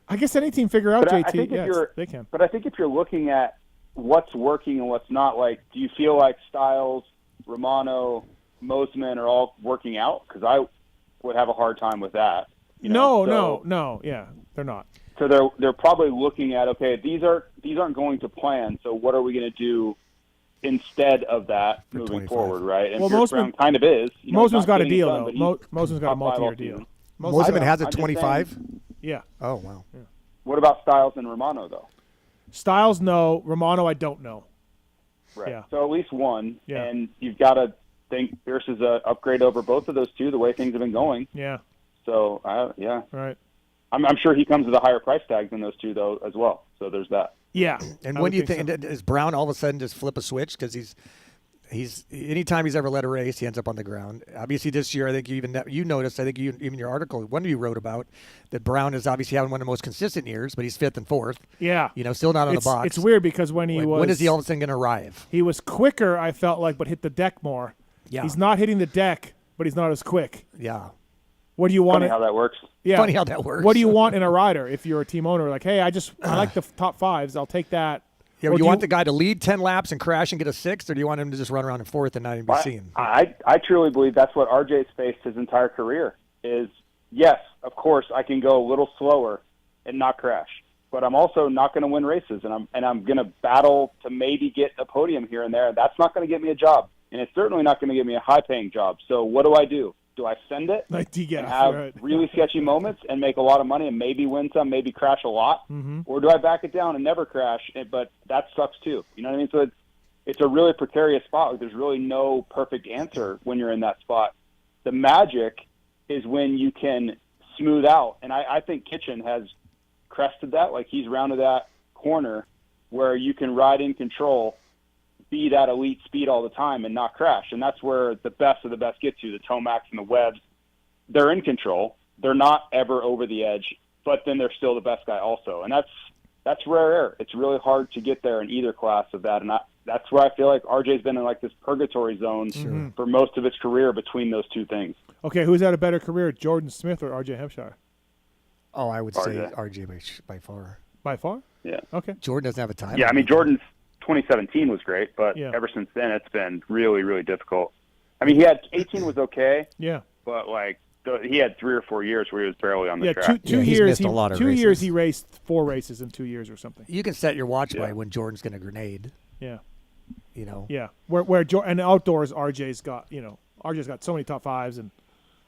I guess any team figure out, But JT. They can. But I think if you're looking at what's working and what's not, like, do you feel like Styles, Romano, Mosman are all working out? Because I would have a hard time with that. No. Yeah, they're not. So they're probably looking at, okay, these aren't going to plan. So what are we going to do instead of that moving forward, right? And Pierce Brown kind of is. Mosman's got a deal though. Mosman's got a multi-year deal. Mosman has a 25. Yeah. Oh wow. Yeah. What about Styles and Romano though? Styles, no. Romano, I don't know. Right. Yeah. So at least one, Yeah. and you've got to think Pierce is an upgrade over both of those two. The way things have been going. Yeah. So yeah. Right. I'm sure he comes with a higher price tag than those two though as well. So there's that. Yeah. And when do you think does Brown all of a sudden just flip a switch because he's anytime he's ever led a race he ends up on the ground. Obviously this year I think you noticed, I think even your article, one of you wrote about that Brown is obviously having one of the most consistent years, but he's 5th and 4th. Yeah. Still not on the box. It's weird because when is he all of a sudden going to arrive? He was quicker, I felt like, but hit the deck more. Yeah. He's not hitting the deck, but he's not as quick. Yeah. What do you want? Funny how that works. Yeah. Funny how that works. What do you want in a rider if you're a team owner? Like, hey, I like the top 5s. I'll take that. Yeah, do you want the guy to lead 10 laps and crash and get a 6th, or do you want him to just run around in 4th and not even be seen? I truly believe that's what RJ's faced his entire career is, yes, of course, I can go a little slower and not crash, but I'm also not going to win races, and I'm going to battle to maybe get a podium here and there. That's not going to get me a job, and it's certainly not going to get me a high-paying job. So what do? Do I send it and have really sketchy moments and make a lot of money and maybe win some, maybe crash a lot? Mm-hmm. Or do I back it down and never crash, but that sucks too? You know what I mean? So it's a really precarious spot. Like, there's really no perfect answer when you're in that spot. The magic is when you can smooth out, and I think Kitchen has crested that. Like, he's rounded that corner where you can ride in control, be that elite speed all the time and not crash. And that's where the best of the best get to, the Tomacs and the Webbs. They're in control. They're not ever over the edge, but then they're still the best guy also. And that's rare air. It's really hard to get there in either class of that. And that's where I feel like RJ's been in like this purgatory zone for most of his career between those two things. Okay, who's had a better career, Jordan Smith or RJ Hampshire? Oh, I would say RJ by far. By far? Yeah. Okay. Jordan doesn't have a time. Yeah, I mean, Jordan's 2017 was great, but ever since then, it's been really, really difficult. I mean, 18 was okay. Yeah. But, he had 3 or 4 years where he was barely on the track. Two years. Years he raced 4 races in 2 years or something. You can set your watch by when Jordan's going to grenade. Yeah. Yeah. Where and outdoors, RJ's got so many top 5s and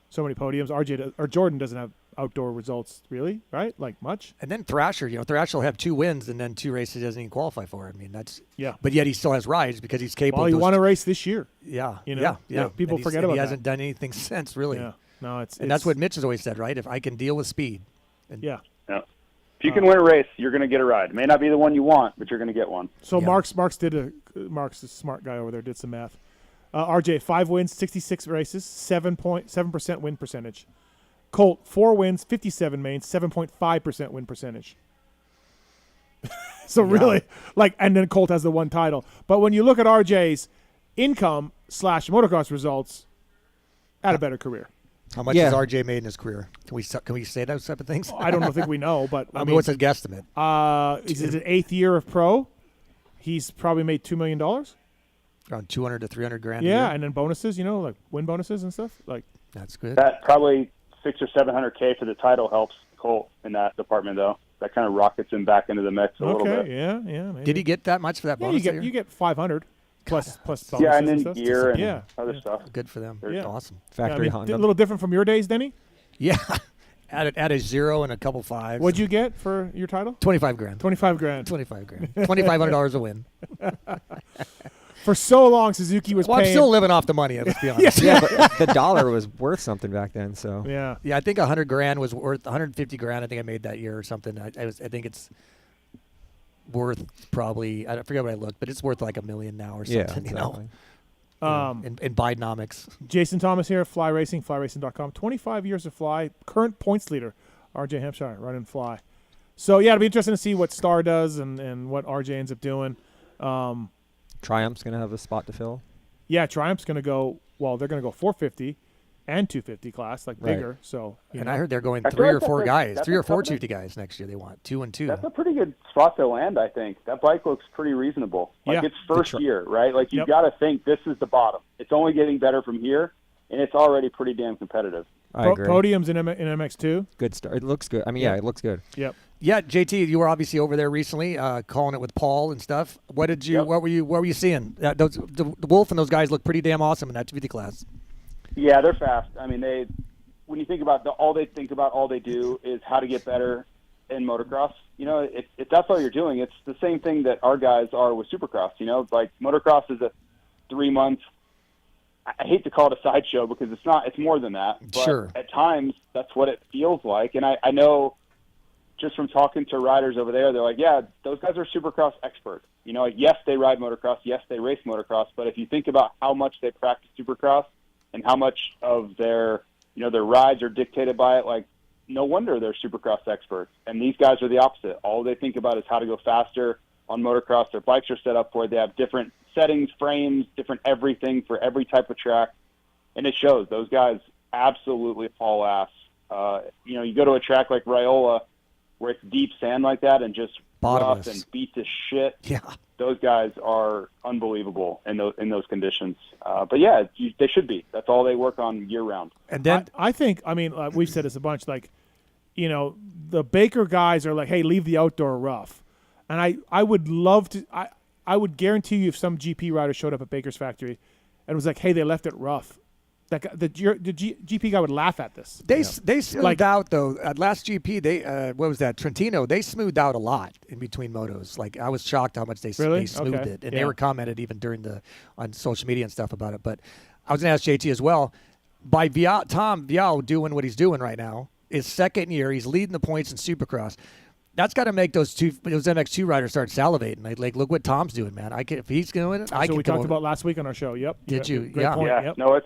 so many podiums. Jordan doesn't have outdoor results really, right? Like much. And then Thrasher, Thrasher will have 2 wins and then 2 races he doesn't even qualify for. I mean, that's But yet he still has rides because he's capable. Well, he won a race this year. Yeah. Yeah. People forget about that. He hasn't done anything since, really. Yeah. No, that's what Mitch has always said, right? If I can deal with speed. Yeah. If you can win a race, you're going to get a ride. It may not be the one you want, but you're going to get one. So Mark's a smart guy over there, did some math. RJ, 5 wins, 66 races, 7% win percentage. Colt, 4 wins, 57 mains, 7.5% win percentage. So really, and then Colt has the 1 title. But when you look at RJ's income / motocross results, had a better career. How much has RJ made in his career? Can we say those type of things? I don't think we know, but I mean, what's his guesstimate? He's in his 8th year of pro. He's probably made $2 million. Around 200 to 300 grand. Yeah, and then bonuses, like win bonuses and stuff. That's good. That probably $600 or $700K for the title helps Colt in that department, though. That kind of rockets him back into the mix a little bit. Yeah. Maybe. Did he get that much for that bonus? You get 500 plus bonuses. Yeah, and then stuff. gear and other stuff. Good for them. Yeah. Awesome. Factory Honda. A little different from your days, Denny. Yeah. Add a 0 and a couple 5s. What'd you get for your title? 25 grand. 25 grand. $2,500 a win. For so long, Suzuki was paying. I'm still living off the money, let's be honest. Yeah, but the dollar was worth something back then, so. Yeah, I think 100 grand was worth 150 grand. I think I made that year or something. I think it's worth probably, I forget what I looked, but it's worth like $1 million now or something, exactly. In Bidenomics. Jason Thomas here, Fly Racing, flyracing.com. 25 years of Fly, current points leader, RJ Hampshire, running Fly. So, yeah, it'll be interesting to see what Star does and what RJ ends up doing. Triumph's going to have a spot to fill. Yeah, Triumph's going to go, they're going to go 450 and 250 class, bigger. So, I heard they're going 3 or 4 guys, 3 or 4 250 guys next year. They want 2 and 2. That's a pretty good spot to land, I think. That bike looks pretty reasonable. It's first year, right? You've got to think this is the bottom. It's only getting better from here, and it's already pretty damn competitive. I agree. Podiums in MX2. Good start. It looks good. I mean, it looks good. Yep. Yeah, JT, you were obviously over there recently, calling it with Paul and stuff. What were you seeing? The Wolf and those guys look pretty damn awesome in that 250 class. Yeah, they're fast. I mean, when you think about all they do is how to get better in motocross. If that's all you're doing, it's the same thing that our guys are with Supercross. Motocross is a 3-month. I hate to call it a sideshow because it's not. It's more than that. But sure. At times, that's what it feels like, and I know. Just from talking to riders over there, they're like, yeah, those guys are Supercross experts. Yes, they ride motocross. Yes, they race motocross. But if you think about how much they practice Supercross and how much of their rides are dictated by it, no wonder they're Supercross experts. And these guys are the opposite. All they think about is how to go faster on motocross. Their bikes are set up for it. They have different settings, frames, different everything for every type of track. And it shows. Those guys absolutely haul ass. You go to a track like Raiola, where it's deep sand like that and just rough and beat to shit. Yeah, those guys are unbelievable in those conditions. But yeah, they should be. That's all they work on year round. And then I think, we've said this a bunch. The Baker guys are like, hey, leave the outdoor rough. And I would love to. I would guarantee you, if some GP rider showed up at Baker's factory and was like, hey, they left it rough. The GP guy would laugh at this. They smoothed out though. At last GP, they what was that? Trentino. They smoothed out a lot in between motos. I was shocked how much they smoothed it, and they were commented even on social media and stuff about it. But I was gonna ask JT as well. By Tom Vial doing what he's doing right now, his second year, he's leading the points in Supercross. That's got to make those MX2 riders start salivating. Look what Tom's doing, man. If he's doing it, we talked about last week on our show. Yep. Did you? Great point. Yeah. Yep. No,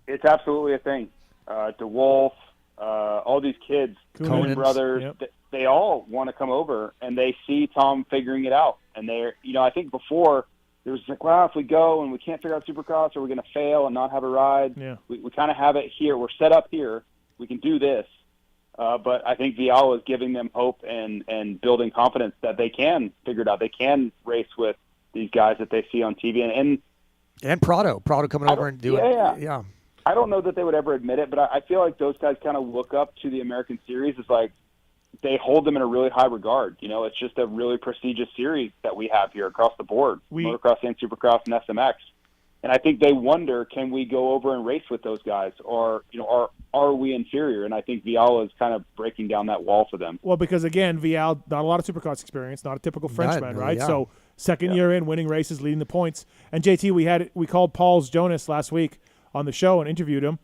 it's absolutely a thing. DeWolf, all these kids, Conan brothers, they all want to come over, and they see Tom figuring it out. And they're, I think before there was if we go and we can't figure out Supercross, are we going to fail and not have a ride? Yeah. We kind of have it here. We're set up here. We can do this. But I think Vial is giving them hope and building confidence that they can figure it out. They can race with these guys that they see on TV. And Prado coming over and doing it. Yeah. I don't know that they would ever admit it, but I feel like those guys kind of look up to the American Series. It's like they hold them in a really high regard. You know, it's just a really prestigious series that we have here across the board, motocross and supercross and SMX. And I think they wonder, can we go over and race with those guys, or are we inferior? And I think Vial is kind of breaking down that wall for them. Well, because again, Vial, not a lot of supercross experience, not a typical Frenchman, right? Yeah. So second year in, winning races, leading the points. And JT, we called Paul Jonas last week on the show and interviewed him.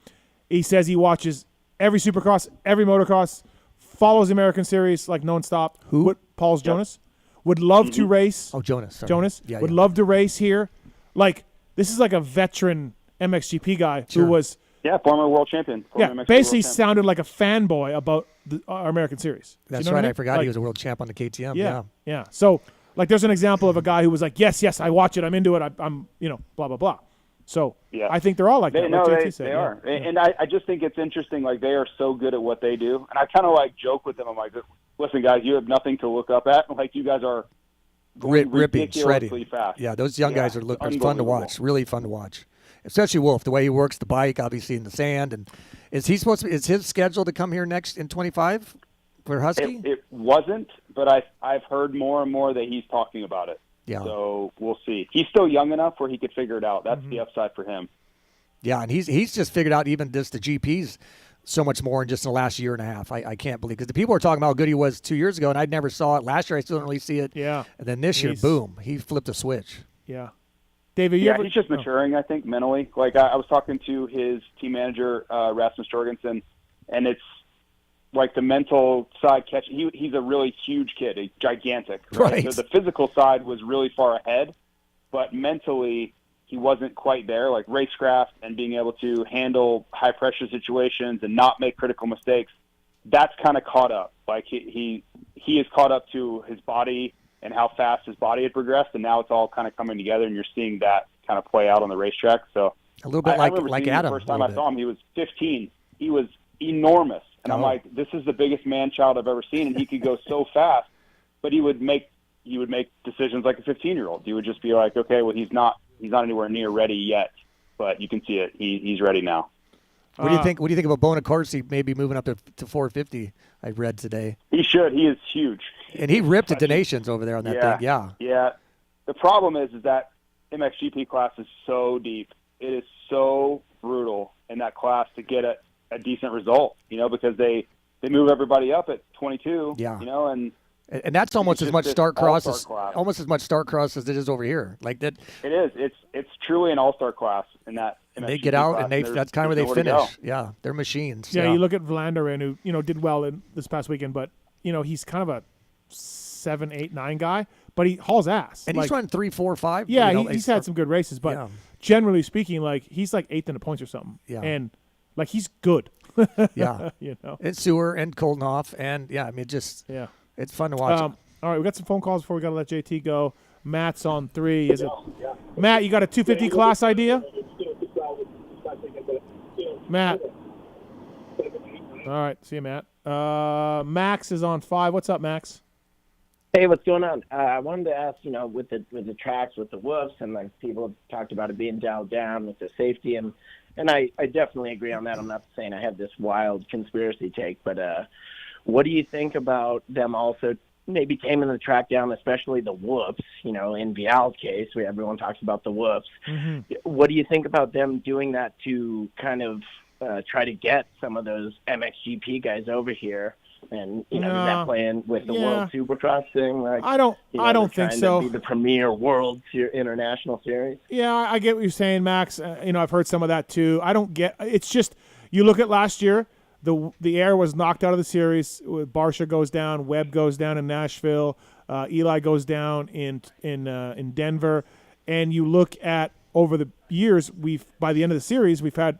He says he watches every supercross, every motocross, follows the American Series like nonstop. Who? Paul's Jonas. Would love to race. Oh, Jonas. Sorry. Jonas. Yeah, would love to race here. Like, this is like a veteran MXGP guy who was former world champion. Basically sounded like a fanboy about our American Series. That's you know right. what I forgot he was a world champ on the KTM. Yeah. So, like, there's an example of a guy who was like, yes, I watch it. I'm into it. I'm blah, blah, blah. So I think they're all like that. They are. And I just think it's interesting. Like, they are so good at what they do. And I kind of like joke with them. I'm like, listen, guys, you have nothing to look up at. Like, you guys are ripping, shredding. Fast. Yeah, those young guys are fun to watch. Really fun to watch. Especially Wolf, the way he works the bike, obviously in the sand. And is his schedule to come here next in 25 for Husky? It wasn't, but I've heard more and more that he's talking about it. Yeah. So we'll see. He's still young enough where he could figure it out. That's the upside for him. Yeah, and he's just figured out even just the GPs so much more in just the last year and a half. I can't believe, because the people are talking about how good he was 2 years ago, and I never saw it. Last year I still didn't really see it. Yeah. And then this year, boom, he flipped a switch. Yeah. David, he's just maturing, I think, mentally. Like, I was talking to his team manager, Rasmus Jorgensen, and it's like the mental side catch. He's a really huge kid, a gigantic. Right? So the physical side was really far ahead, but mentally he wasn't quite there. Like, racecraft and being able to handle high pressure situations and not make critical mistakes, that's kind of caught up. Like, he is caught up to his body and how fast his body had progressed, and now it's all kind of coming together, and you're seeing that kind of play out on the racetrack. So a little bit like Adam. The first time I saw him, he was 15. He was enormous, and I'm like, this is the biggest man-child I've ever seen, and he could go so fast, but he would make decisions like a 15-year-old. You would just be like, okay, well, he's not anywhere near ready yet, but you can see it. He's ready now. What do you think? What do you think about Bonacorsi maybe moving up to 450? I read today. He should. He is huge. And he ripped the donations over there on that thing. Yeah. Yeah. The problem is that MXGP class is so deep. It is so brutal in that class to get a decent result, because they move everybody up at 22, and that's almost as much start cross as it is over here. Like that. It is. It's truly an all-star class in that. And they get out, and that's kind of where they finish. Yeah, they're machines. Yeah, you look at Vlanderen, who did well in this past weekend, but he's kind of a 7, 8, 9 guy, but he hauls ass. And he's running 3, 4, 5. Yeah, he's had some good races, but generally speaking, like, he's like 8th in the points or something. Yeah, and like, he's good. Yeah, And Sewer and Koldenhoff, and it's fun to watch. All right, we got some phone calls before we got to let JT go. Matt's on 3. Is it Matt? You got a 250 class idea? Matt. All right, see you, Matt. Max is on 5. What's up, Max? Hey, what's going on? I wanted to ask, with the tracks, with the whoops, and like people talked about it being dialed down with the safety, and I definitely agree on that. I'm not saying I have this wild conspiracy take, but what do you think about them also maybe taming the track down, especially the whoops? In Vial's case, everyone talks about the whoops. Mm-hmm. What do you think about them doing that to kind of try to get some of those MXGP guys over here? And is that playing with the World Supercross thing? Like, I don't think so. To be the premier World International Series. Yeah, I get what you're saying, Max. I've heard some of that too. I don't get. It's just, you look at last year. The air was knocked out of the series. Barsha goes down. Webb goes down in Nashville. Eli goes down in Denver. And you look at over the years, by the end of the series, we've had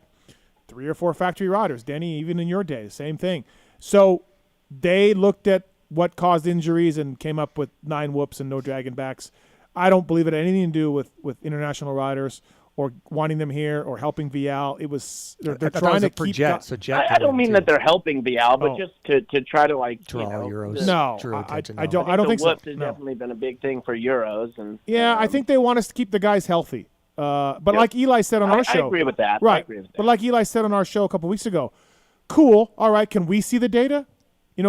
3 or 4 factory riders. Denny, even in your day, same thing. So they looked at what caused injuries and came up with 9 whoops and no dragon backs. I don't believe it had anything to do with international riders or wanting them here or helping Vial. It was they're trying to for keep Jet. So Jet. I don't mean that they're helping Vial, but just to try to draw Euros. No, I don't think so. Whoops has definitely been a big thing for Euros, and I think they want us to keep the guys healthy. But like Eli said on our show, I agree with that. Right. I agree with that. But like Eli said on our show a couple weeks ago, cool. All right, can we see the data?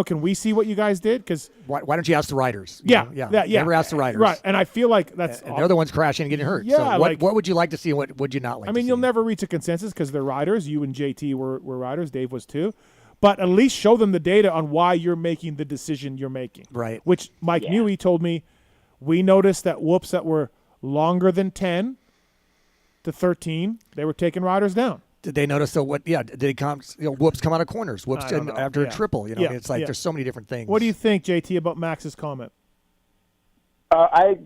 Can we see what you guys did? Because why don't you ask the riders? Yeah. Never ask the riders. Right, and I feel like that's and they're the ones crashing and getting hurt. Yeah, so what would you like to see and what would you not like to see? You'll never reach a consensus because they're riders. You and JT were riders. Dave was too. But at least show them the data on why you're making the decision you're making. Right. Which Mike Newey told me, we noticed that whoops that were longer than 10 to 13, they were taking riders down. Did they notice did he come? Whoops come out of corners. Whoops after a triple. It's like there's so many different things. What do you think, JT, about Max's comment? I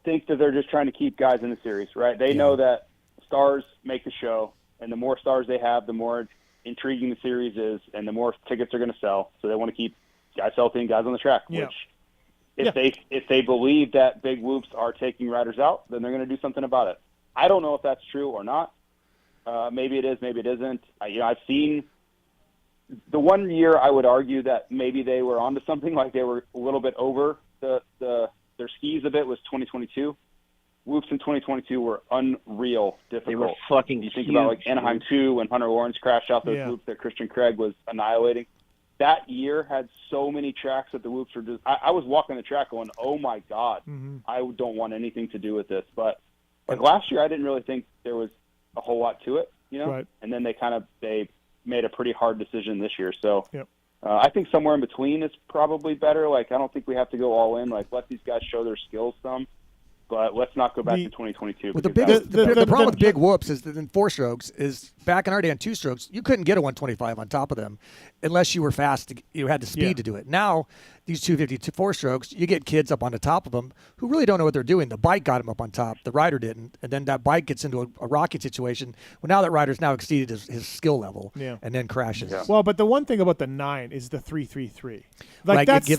think that they're just trying to keep guys in the series, right? They know that stars make the show, and the more stars they have, the more intriguing the series is, and the more tickets are going to sell. So they want to keep guys healthy and guys on the track. Yeah. Which, if they believe that big whoops are taking riders out, then they're going to do something about it. I don't know if that's true or not. Maybe it is, maybe it isn't. I've seen the one year I would argue that maybe they were onto something, like they were a little bit over their skis a bit, was 2022. Whoops in 2022 were unreal difficult. They were fucking You think about like Anaheim 2 when Hunter Lawrence crashed out those whoops that Christian Craig was annihilating. That year had so many tracks that the whoops were just – I was walking the track going, oh, my God, I don't want anything to do with this. But like last year I didn't really think there was a whole lot to it, Right. And then they made a pretty hard decision this year. So I think somewhere in between is probably better. Like, I don't think we have to go all in. Like, let these guys show their skills some. But let's not go back to 2022. Well, the problem with big whoops is that in 4 strokes is back in our day on 2 strokes, you couldn't get a 125 on top of them unless you were fast. You had the speed to do it. Now, these 250 4 strokes, you get kids up on the top of them who really don't know what they're doing. The bike got him up on top. The rider didn't. And then that bike gets into a rocky situation. Well, now that rider's now exceeded his skill level and then crashes. Yeah. Well, but the one thing about the 9 is the 333. Like that's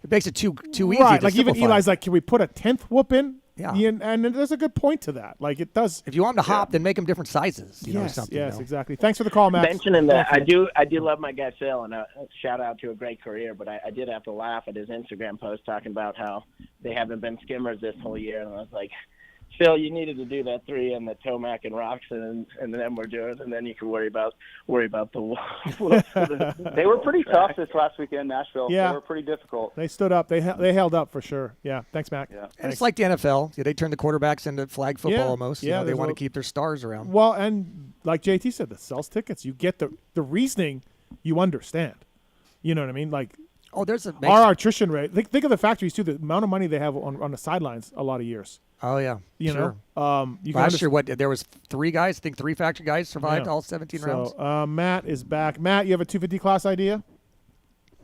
it makes it too easy. Right, to like even simplify. Eli's like, can we put a 10th whoop in? Yeah. And there's a good point to that. Like it does. If you want them to hop, then make them different sizes. You know, or something. Yes, exactly. Thanks for the call, Max. Mentioning that, I do love my guy Phil, and a shout out to a great career. But I did have to laugh at his Instagram post talking about how they haven't been skimmers this whole year, and I was like, Phil, you needed to do that 3 and the Tomac and Roxon, and then we're doing, and then you can worry about the. They were pretty tough this last weekend, Nashville. Yeah. They were pretty difficult. They stood up. They held up for sure. Yeah. Thanks, Mac. Yeah. And it's like the NFL. They turn the quarterbacks into flag football almost. Yeah. They want to keep their stars around. Well, and like JT said, that sells tickets. You get the reasoning. You understand. You know what I mean? Like. There's our attrition rate. Think of the factories too. The amount of money they have on the sidelines a lot of years. Oh yeah, you know. Last year, there was 3 guys. I think 3 factory guys survived all 17 rounds. So Matt is back. Matt, you have a 250 class idea?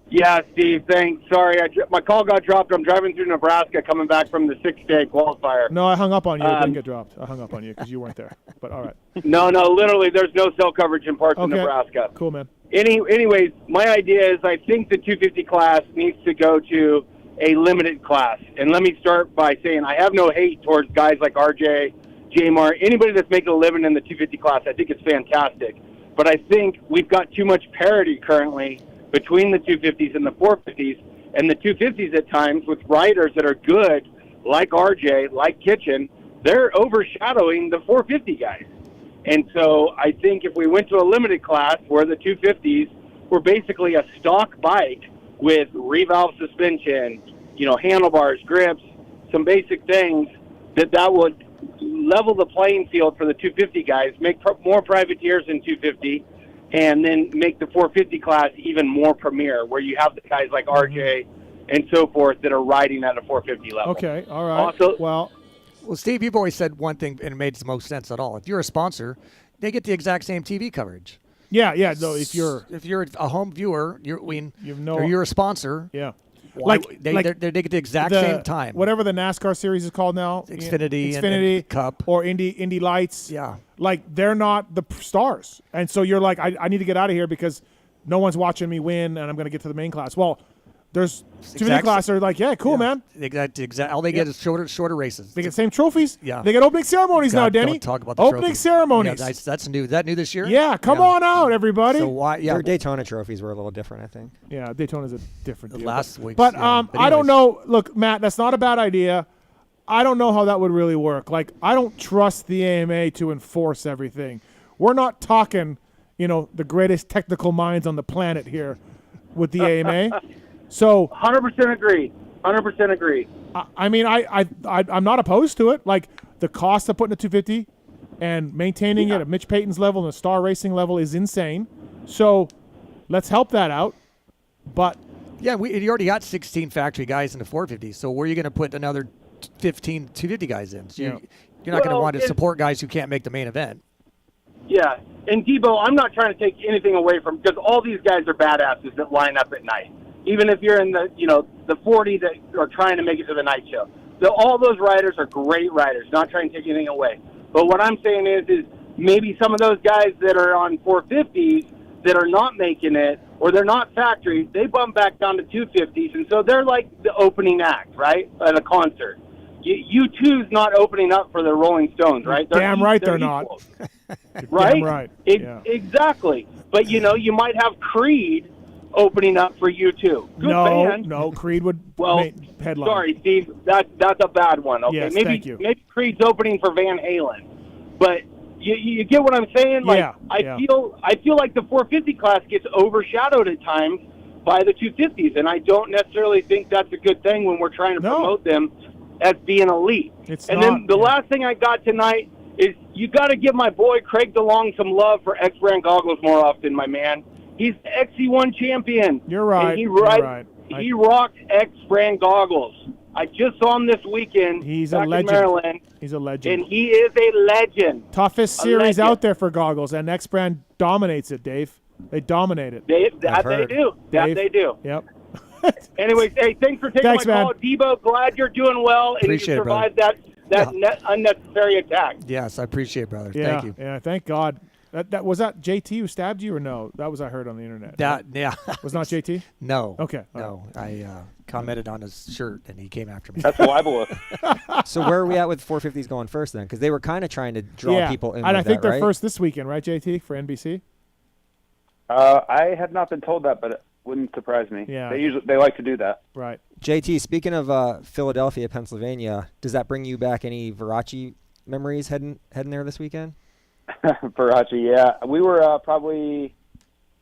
Yeah, Steve. Thanks. Sorry, my call got dropped. I'm driving through Nebraska, coming back from the 6-day qualifier. No, I hung up on you. It didn't get dropped. I hung up on you because you weren't there. But all right. No, literally, there's no cell coverage in parts of Nebraska. Cool, man. Anyways, my idea is I think the 250 class needs to go to a limited class. And let me start by saying I have no hate towards guys like RJ, Jamar, anybody that's making a living in the 250 class. I think it's fantastic. But I think we've got too much parity currently between the 250s and the 450s, and the 250s at times with riders that are good, like RJ, like Kitchen, they're overshadowing the 450 guys. And so I think if we went to a limited class where the 250s were basically a stock bike with revalve suspension, handlebars, grips, some basic things, that would level the playing field for the 250 guys, make more privateers in 250, and then make the 450 class even more premier, where you have the guys like RJ and so forth that are riding at a 450 level. Okay, all right. Also, well, Steve, you've always said one thing, and it made the most sense at all. If you're a sponsor, they get the exact same TV coverage. Yeah. No, if you're a home viewer, you're a sponsor. Yeah. They get the exact same time. Whatever the NASCAR series is called now, Xfinity and Cup, or Indy Lights. Yeah. Like they're not the stars, and so you're like, I need to get out of here because no one's watching me win, and I'm going to get to the main class. Well, There's 250 class are like, cool, man. Exactly. All they get is shorter races. They get the same trophies. Yeah. They get opening ceremonies now, Denny. Don't talk about the opening trophies. ceremonies. Yeah, that's new. Is that new this year? Yeah, come on out, everybody. So why? Yeah, their Daytona trophies were a little different, I think. Yeah, Daytona's a different deal. Last week. But I don't know. Look, Matt, that's not a bad idea. I don't know how that would really work. Like, I don't trust the AMA to enforce everything. We're not talking, the greatest technical minds on the planet here with the AMA. So 100% agree. 100% agree. I mean, I'm not opposed to it. Like, the cost of putting a 250 and maintaining it at Mitch Payton's level and the Star Racing level is insane. So let's help that out. But yeah, you already got 16 factory guys in the 450. So where are you going to put another 15 250 guys in? So you're not going to want to support guys who can't make the main event. Yeah, and Debo, I'm not trying to take anything away from, because all these guys are badasses that line up at night. Even if you're in the 40 that are trying to make it to the night show. So all those riders are great riders, not trying to take anything away. But what I'm saying is maybe some of those guys that are on 450s that are not making it, or they're not factories, they bump back down to 250s, and so they're like the opening act, right, at a concert. U2's not opening up for the Rolling Stones, right? Damn right they're not. Right? Damn right. Exactly. But, you might have Creed opening up for U2. Good band. No, Creed would headline. Sorry, Steve. That's a bad one. Okay, yes, maybe thank you. Maybe Creed's opening for Van Halen. But you get what I'm saying? Like, I feel like the 450 class gets overshadowed at times by the 250s, and I don't necessarily think that's a good thing when we're trying to promote them as being elite. Then the last thing I got tonight is you got to give my boy Craig DeLong some love for X-Brand goggles more often, my man. He's the XC1 champion. You're right. And He rocked X-Brand goggles. I just saw him this weekend. He's back a legend. In Maryland. He's a legend. And he is a legend. Toughest series out there for goggles, and X-Brand dominates it, Dave. They dominate it. They do. They do. Yep. Anyways, hey, thanks for taking my call. Debo, glad you're doing well and you survived that unnecessary attack. Yes, I appreciate it, brother. Yeah, Thank you. Yeah, thank God. That was that JT who stabbed you, or no? That was I heard on the internet. Was not JT. No. Okay. No, I commented on his shirt and he came after me. That's libelous. So where are we at with 450s going first then? Because they were kind of trying to draw people in. And I think they're right? first this weekend, right, JT, for NBC? I had not been told that, but it wouldn't surprise me. Yeah. They like to do that. Right. JT, speaking of Philadelphia, Pennsylvania, does that bring you back any Veracci memories heading there this weekend? Veracci, yeah. We were probably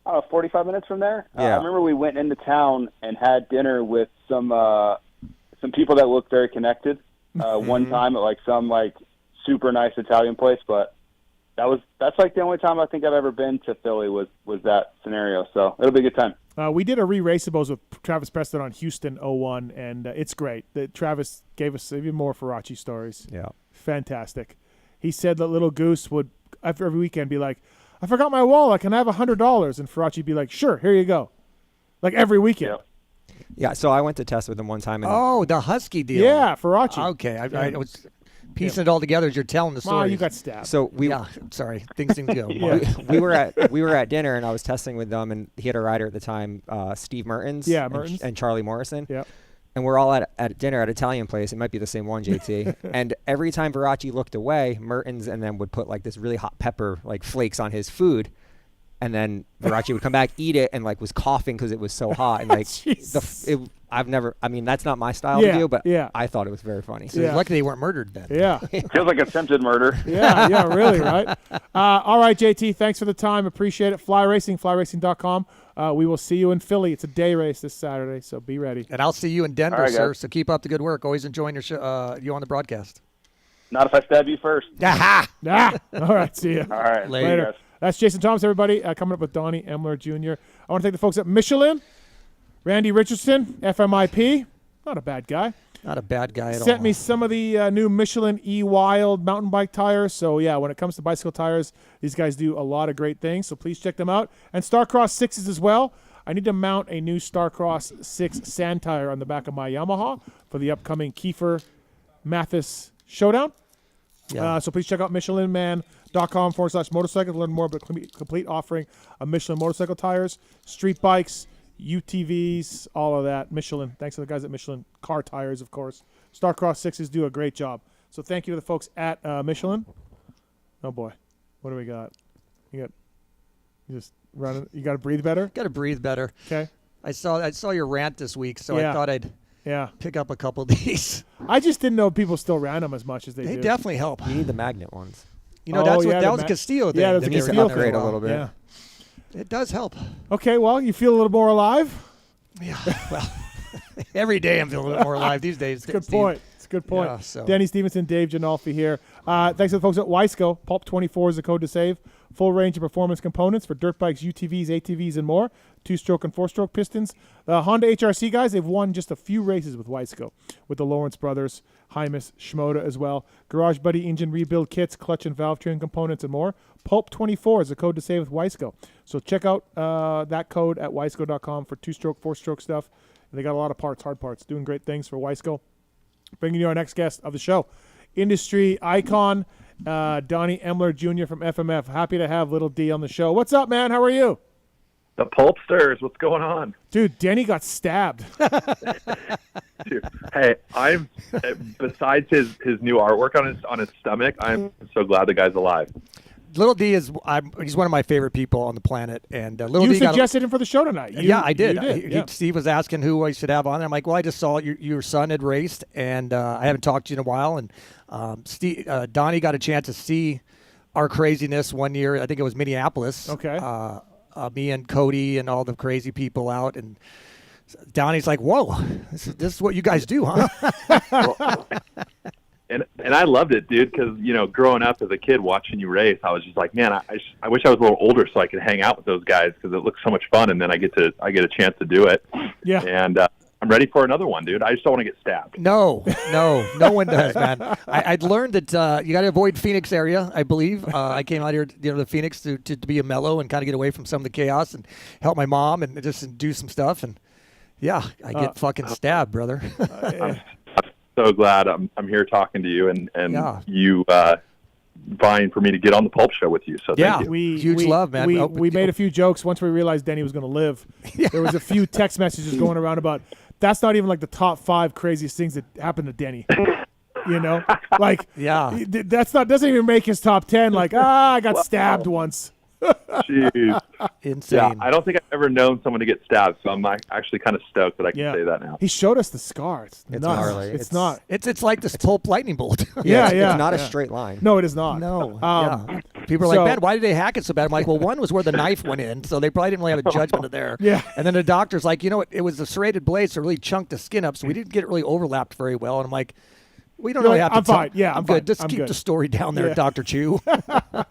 45 minutes from there. Yeah. I remember we went into town and had dinner with some people that looked very connected one time at some super nice Italian place, but that's the only time I think I've ever been to Philly was that scenario. So it'll be a good time. We did a re-raceables with Travis Preston on Houston 01, and it's great. Travis gave us even more Veracci stories. Yeah. Fantastic. He said that Little Goose would, after every weekend, be like, I forgot my wallet. Can I have $100? And Veracci would be like, sure, here you go. Every weekend. Yep. Yeah, so I went to test with him one time. And the Husky deal. Yeah, Veracci. Okay, I was piecing it all together as you're telling the story. You got stabbed. So sorry, things didn't go. we were at dinner and I was testing with them, and he had a rider at the time, Steve Mertens. Yeah, Mertens. And Charlie Morrison. Yep. And we're all at dinner at Italian place. It might be the same one, JT. And every time Veracci looked away, Mertens and them would put this really hot pepper flakes on his food. And then Veracci would come back, eat it, and was coughing because it was so hot. And that's not my style to do, but I thought it was very funny. So lucky they weren't murdered then. Yeah. Feels like attempted murder. Yeah, really, right? All right, JT, thanks for the time. Appreciate it. Fly Racing, flyracing.com. We will see you in Philly. It's a day race this Saturday, so be ready. And I'll see you in Denver, right, sir. guys. So keep up the good work. Always enjoying you on the broadcast. Not if I stab you first. Aha! All right, see you. All right. Later. That's Jason Thomas, everybody. Coming up with Donny Emler Jr. I want to thank the folks at Michelin. Randy Richardson, FMIP. Not a bad guy. Not a bad guy at all. Sent me some of the new Michelin E-Wild mountain bike tires. So, yeah, when it comes to bicycle tires, these guys do a lot of great things. So please check them out. And Starcross 6s as well. I need to mount a new Starcross 6 sand tire on the back of my Yamaha for the upcoming Kiefer Mathis Showdown. Yeah. So please check out MichelinMan.com/motorcycle to learn more about the complete offering of Michelin motorcycle tires, street bikes, UTVs, all of that. Michelin. Thanks to the guys at Michelin. Car tires, of course. Starcross 6s do a great job. So thank you to the folks at Michelin. Oh, boy. What do we got? You just running. You got to breathe better? Got to breathe better. Okay. I saw your rant this week, so I thought I'd pick up a couple of these. I just didn't know people still ran them as much as they do. They definitely help. You need the magnet ones. That was Castillo thing. Yeah, they need to upgrade a little bit. Yeah. It does help. Okay, well, you feel a little more alive? Yeah, well, every day I'm feeling a little more alive these days. Good point. It's a good point. Yeah, so. Denny, Stephenson, Dave, Ginolfi here. Thanks to the folks at Wiseco. Pulp24 is the code to save. Full range of performance components for dirt bikes, UTVs, ATVs, and more. 2-stroke and 4-stroke pistons. The Honda HRC guys, they've won just a few races with Wiseco, with the Lawrence brothers, Hymas, Shimoda as well. Garage Buddy engine rebuild kits, clutch and valve train components, and more. Pulp24 is the code to save with Wiseco. So check out that code at wiseco.com for 2-stroke, 4-stroke stuff. And they got a lot of parts, hard parts, doing great things for Wiseco. Bringing you our next guest of the show, industry icon, Donny Emler Jr. from FMF. Happy to have Little D on the show. What's up, man? How are you? The Pulpsters, what's going on? Dude, Denny got stabbed. Dude, hey, I'm besides his new artwork on his stomach, I'm so glad the guy's alive. Little D he's one of my favorite people on the planet, and Little you D suggested him for the show tonight. I did. Steve was asking who I should have on. I'm like, well, I just saw your son had raced, and I haven't talked to you in a while. And Donnie got a chance to see our craziness one year. I think it was Minneapolis. Okay. Me and Cody and all the crazy people out, and Donnie's like, "Whoa, this is what you guys do, huh?" And I loved it, dude, because growing up as a kid watching you race, I was just like, man, I wish I was a little older so I could hang out with those guys because it looks so much fun, and then I get a chance to do it. Yeah. And I'm ready for another one, dude. I just don't want to get stabbed. No one does, man. I'd learned that you got to avoid Phoenix area, I believe. I came out here, to Phoenix to be a mellow and kind of get away from some of the chaos and help my mom and just do some stuff. And yeah, I get fucking stabbed, brother. I'm so glad I'm here talking to you and you vying for me to get on the Pulp Show with you. So thank you. Huge love, man. We made a few jokes once we realized Denny was going to live. There was a few text messages going around about that's not even like the top 5 craziest things that happened to Denny. Like doesn't even make his top 10. Like I got stabbed once. Jeez. Insane. Yeah, I don't think I've ever known someone to get stabbed, so I'm actually kind of stoked that I can say that now. He showed us the scar. It's gnarly. It's not. It's like this Pulp lightning bolt. It's not a straight line. No, it is not. No. People are like, man, why did they hack it so bad? I'm like, well, one was where the knife went in, so they probably didn't really have a judgment of there. Yeah. And then the doctor's like, it was a serrated blade, so it really chunked the skin up, so we didn't get it really overlapped very well. And I'm like, we don't really have to. I'm fine. Yeah, I'm good. Fine. Just keep the story down there, Dr. Chu.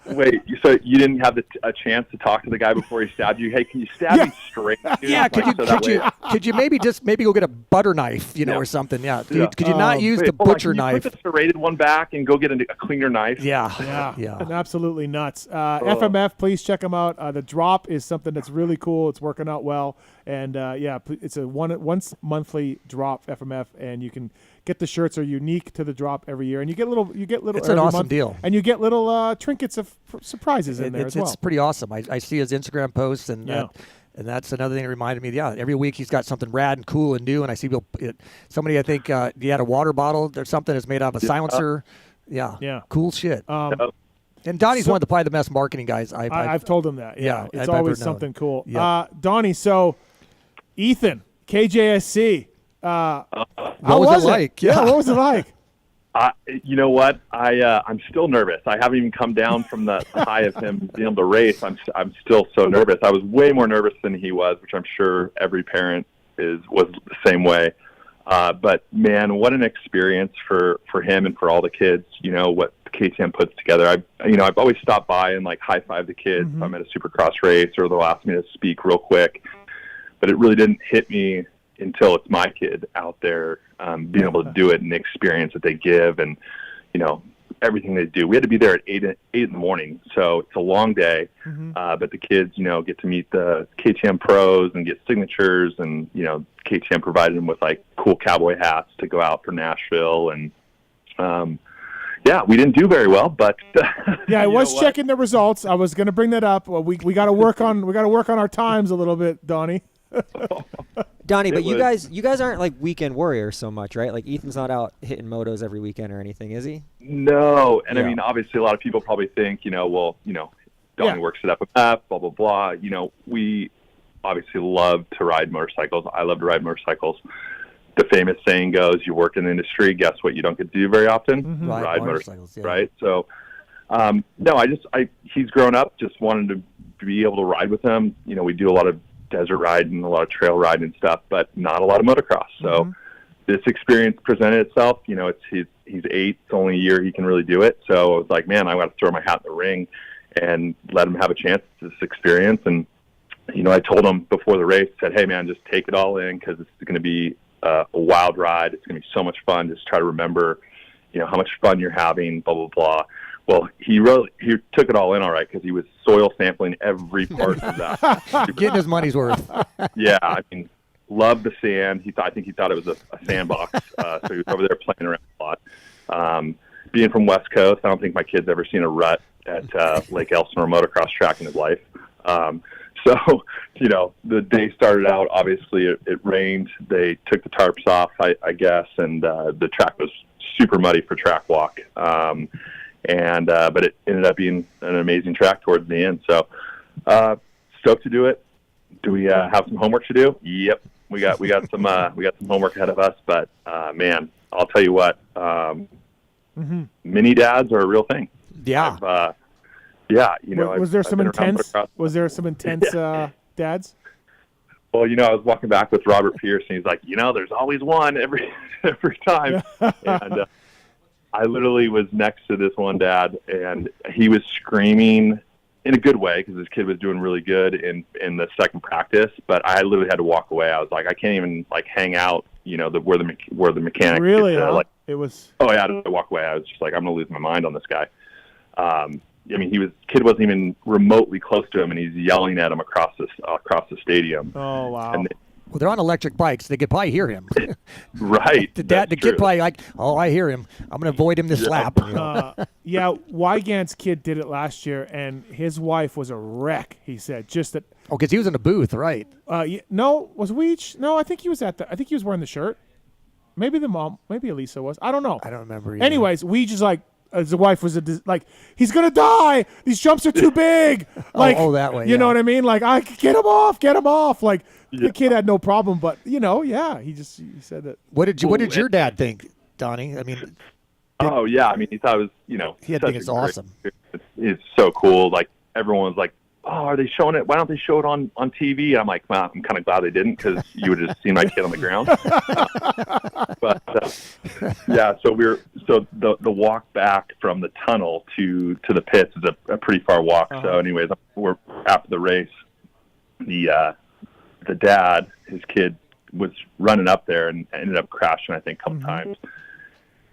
Wait, so you didn't have a chance to talk to the guy before he stabbed you? Hey, can you stab me straight? Dude? Yeah, could you maybe go get a butter knife, or something? Yeah. Could you not use the butcher knife? Put the serrated one back and go get a cleaner knife. Yeah. Absolutely nuts. FMF, please check them out. The drop is something that's really cool. It's working out well, and it's a once monthly drop FMF, and you can get the shirts are unique to the drop every year, and you get little. It's an awesome deal, and you get little trinkets of surprises in there as well. It's pretty awesome. I see his Instagram posts, and that's another thing that reminded me. Yeah, every week he's got something rad and cool and new, and I see somebody I think he had a water bottle or something that's made out of a silencer. Cool shit. And Donnie's one of probably the best marketing guys I've told him that. Yeah, it's I've always something cool. Yeah. Donnie, so Ethan, KJSC. What was it like? Yeah, what was it like? You know what? I'm still nervous. I haven't even come down from the high of him being able to race. I'm still so nervous. I was way more nervous than he was, which I'm sure every parent was the same way. But man, what an experience for him and for all the kids. What KTM puts together. I've always stopped by and like high five the kids if I'm at a Supercross race or they'll ask me to speak real quick. But it really didn't hit me until it's my kid out there being able to do it and the experience that they give and, everything they do. We had to be there at 8 in the morning, so it's a long day. But the kids, get to meet the KTM pros and get signatures and, KTM provided them with like cool cowboy hats to go out for Nashville. And, we didn't do very well, but I was checking the results. I was going to bring that up. Well, we got to work on our times a little bit, Donnie. Donnie, but you guys aren't like weekend warriors so much, right? Like Ethan's not out hitting motos every weekend or anything, is he? No, and I mean, obviously, a lot of people probably think, Donnie works it up with that, blah blah blah. We obviously love to ride motorcycles. I love to ride motorcycles. The famous saying goes, "You work in the industry. Guess what? You don't get to do very often: ride motorcycles." Yeah. Right? So, no, he's grown up. Just wanted to be able to ride with him. We do a lot of desert riding, a lot of trail riding and stuff, but not a lot of motocross. So this experience presented itself. He's 8. It's only a year he can really do it. So I was like, man, I got to throw my hat in the ring and let him have a chance at this experience. And, I told him before the race, said, hey, man, just take it all in because it's going to be a wild ride. It's going to be so much fun. Just try to remember, how much fun you're having, blah, blah, blah. Well, he took it all in all right because he was soil sampling every part of that. Getting his money's worth. Yeah, I mean, loved the sand. I think he thought it was a sandbox, so he was over there playing around a lot. Being from West Coast, I don't think my kid's ever seen a rut at Lake Elsinore motocross track in his life. So, the day started out, obviously it rained. They took the tarps off, I guess, and the track was super muddy for track walk. But it ended up being an amazing track towards the end. So, stoked to do it. Do we have some homework to do? Yep, we got some homework ahead of us. But man, I'll tell you what, mini dads are a real thing. Yeah. Was there some intense dads? Well, I was walking back with Robert Pierce, and he's like, there's always one every time, and. I literally was next to this one dad, and he was screaming in a good way because his kid was doing really good in the second practice. But I literally had to walk away. I was like, I can't even hang out. Where the mechanic. Really? It was. Oh yeah, I had to walk away. I was just like, I'm gonna lose my mind on this guy. Kid wasn't even remotely close to him, and he's yelling at him across the stadium. Oh wow. And well, they're on electric bikes. They could probably hear him. Right. The kid probably like, oh, I hear him. I'm going to avoid him this lap. Wygant's kid did it last year, and his wife was a wreck, he said. Just that. Oh, because he was in the booth, right? No, was Weech? No, I think he was I think he was wearing the shirt. Maybe the mom. Maybe Elisa was. I don't know. I don't remember either. Anyways, Weech is like, the wife was he's going to die. These jumps are too big. That way. You know what I mean? Get him off. The kid had no problem, but he said that. What did your dad think, Donnie? I mean, he thought it was, he had to think it's awesome. It's so cool. Everyone's like, oh, are they showing it? Why don't they show it on TV? And I'm like, well, I'm kind of glad they didn't because you would have just seen my kid on the ground. So the walk back from the tunnel to the pits is a pretty far walk. So anyways, we're after the race, the dad, his kid, was running up there and ended up crashing, I think, a couple times.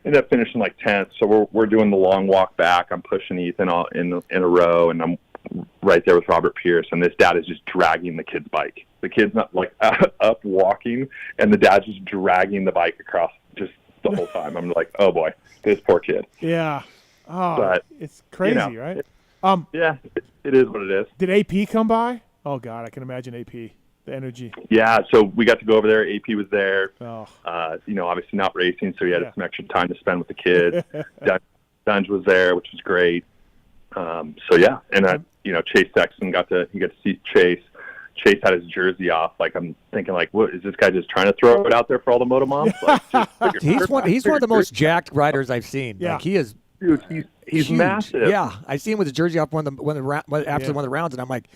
Ended up finishing 10th. So we're doing the long walk back. I'm pushing Ethan in a row, and I'm right there with Robert Pierce, and this dad is just dragging the kid's bike. The kid's not up walking, and the dad's just dragging the bike across just the whole time. I'm like, oh boy, this poor kid. Yeah. Oh, but, it's crazy, right? Yeah, it is what it is. Did AP come by? Oh God, I can imagine AP. The energy. Yeah, so we got to go over there. AP was there. Oh. Obviously not racing, so he had some extra time to spend with the kids. Dunge was there, which was great. And Chase Sexton got to see Chase. Chase had his jersey off. I'm thinking, what is this guy just trying to throw it out there for all the moto moms? He's one of the most jacked riders I've seen. Yeah, he is. Dude, he's huge. massive. Yeah, I see him with his jersey off after one of the rounds, and I'm like,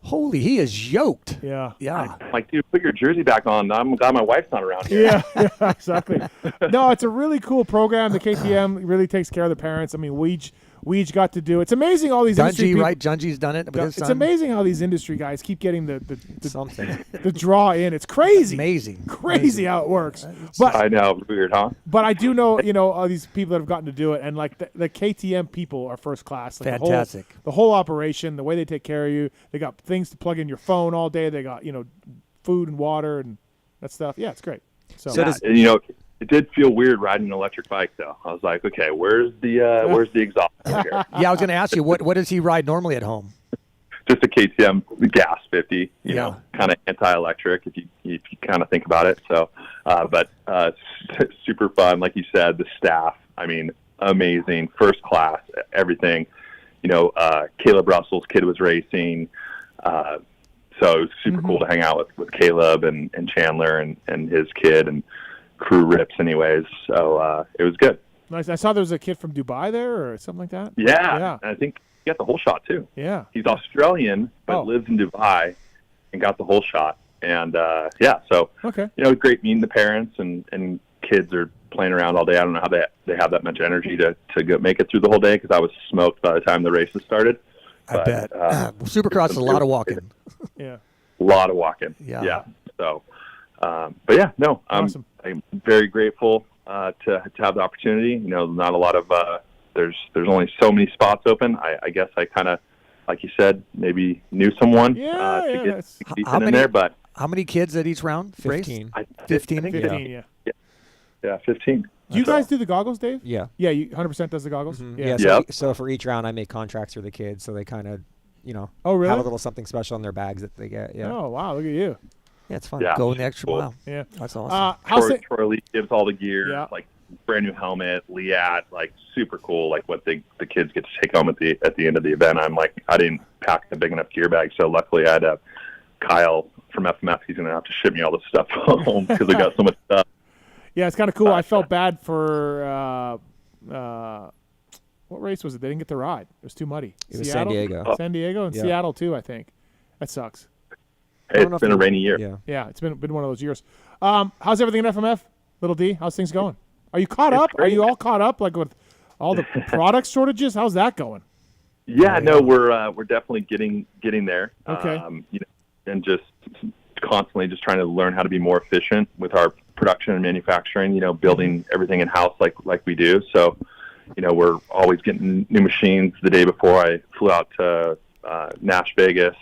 holy, he is yoked. Yeah. I'm like, dude, put your jersey back on. I'm glad my wife's not around here. Yeah, exactly. No, it's a really cool program. The KTM really takes care of the parents. I mean, Weege got to do it. It's amazing all these industry people. Right? Junji's done it with his son. It's amazing how these industry guys keep getting the draw in. It's crazy. Crazy how it works. But I know, weird, huh? But I do know, all these people that have gotten to do it, and the KTM people are first class. Fantastic. The whole operation, the way they take care of you. They got things to plug in your phone all day. They got food and water and that stuff. Yeah, it's great. It did feel weird riding an electric bike, though. I was like, okay, where's the exhaust here? Yeah, I was going to ask you, what does he ride normally at home? just a KTM gas 50, you know, kind of anti-electric if you kind of think about it. So, but super fun, like you said. The staff, I mean, amazing, first class, everything. You know, Caleb Russell's kid was racing, so it was super cool to hang out with Caleb and Chandler and his kid, and crew rips anyways. So it was good. Nice. I saw there was a kid from Dubai there or something like that. Yeah. And I think he got the whole shot too. Yeah. He's Australian, but lives in Dubai and got the whole shot. And so okay. You know, it was great meeting the parents and kids are playing around all day. I don't know how they have that much energy to go make it through the whole day because I was smoked by the time the races started. I bet. Supercross is a lot of walking. Yeah. A lot of walking. Yeah. So, but yeah, no, awesome. I'm very grateful to have the opportunity. You know, not a lot of there's only so many spots open. I guess I kind of, like you said, maybe knew someone to get decent in there. But how many kids at each round? 15. 15. Yeah, 15. Do you guys do the goggles, Dave? Yeah. Yeah, you 100% does the goggles? Mm-hmm. Yeah. So for each round, I make contracts for the kids, so they kind of, you know, have a little something special in their bags that they get. Yeah. Oh, wow. Look at you. Yeah, it's fun. Yeah. Going the extra mile. Yeah. That's awesome. Troy Lee gives all the gear, like brand new helmet, Liat, like super cool, like what the kids get to take home at the end of the event. I'm like, I didn't pack a big enough gear bag, so luckily I had Kyle from FMF. He's going to have to ship me all this stuff home because I got so much stuff. Yeah, it's kind of cool. I felt bad for what race was it? They didn't get the ride. It was too muddy. It was San Diego. San Diego and Seattle too, I think. That sucks. Hey, it's been a rainy year. Yeah, it's been one of those years. How's everything in FMF? Little D, how's things going? Are you caught up? Are you all caught up, like with all the product shortages? How's that going? Yeah, no, we're definitely getting there. Okay. You know, and just constantly just trying to learn how to be more efficient with our production and manufacturing. You know, building everything in house like we do. So, you know, we're always getting new machines. The day before I flew out to Nash Vegas,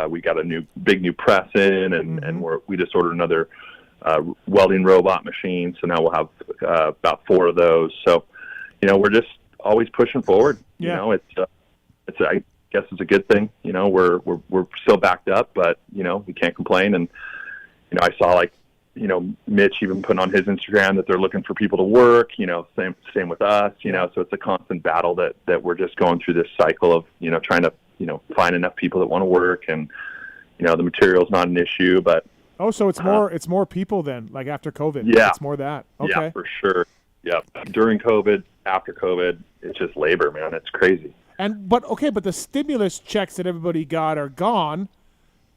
we got a big new press in, and we just ordered another welding robot machine. So now we'll have about 4 of those. So, you know, we're just always pushing forward. Yeah. You know, it's I guess it's a good thing. You know, we're still backed up, but you know, we can't complain. And you know, I saw like, you know, Mitch even putting on his Instagram that they're looking for people to work. You know, same with us. You know, so it's a constant battle that we're just going through this cycle of, you know, trying to, you know, find enough people that want to work. And you know, the material's not an issue, but so it's more people then, like after COVID. Yeah, it's more that. Okay. Yeah, for sure. Yeah, during COVID, after COVID, it's just labor, man. It's crazy. But the stimulus checks that everybody got are gone.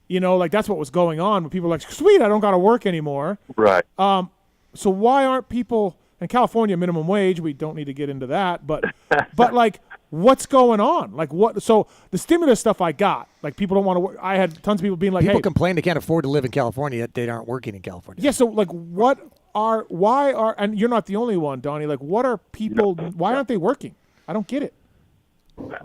You know, like that's what was going on. When people were like, sweet, I don't got to work anymore. Right. So why aren't people in California minimum wage? We don't need to get into that, but like, what's going on? Like what? So the stimulus stuff I got, like people don't want to work. I had tons of people being like, people hey, complain they can't afford to live in California, yet they aren't working in California. Yeah. So like, and you're not the only one, Donnie. Like, what are people? Why aren't they working? I don't get it.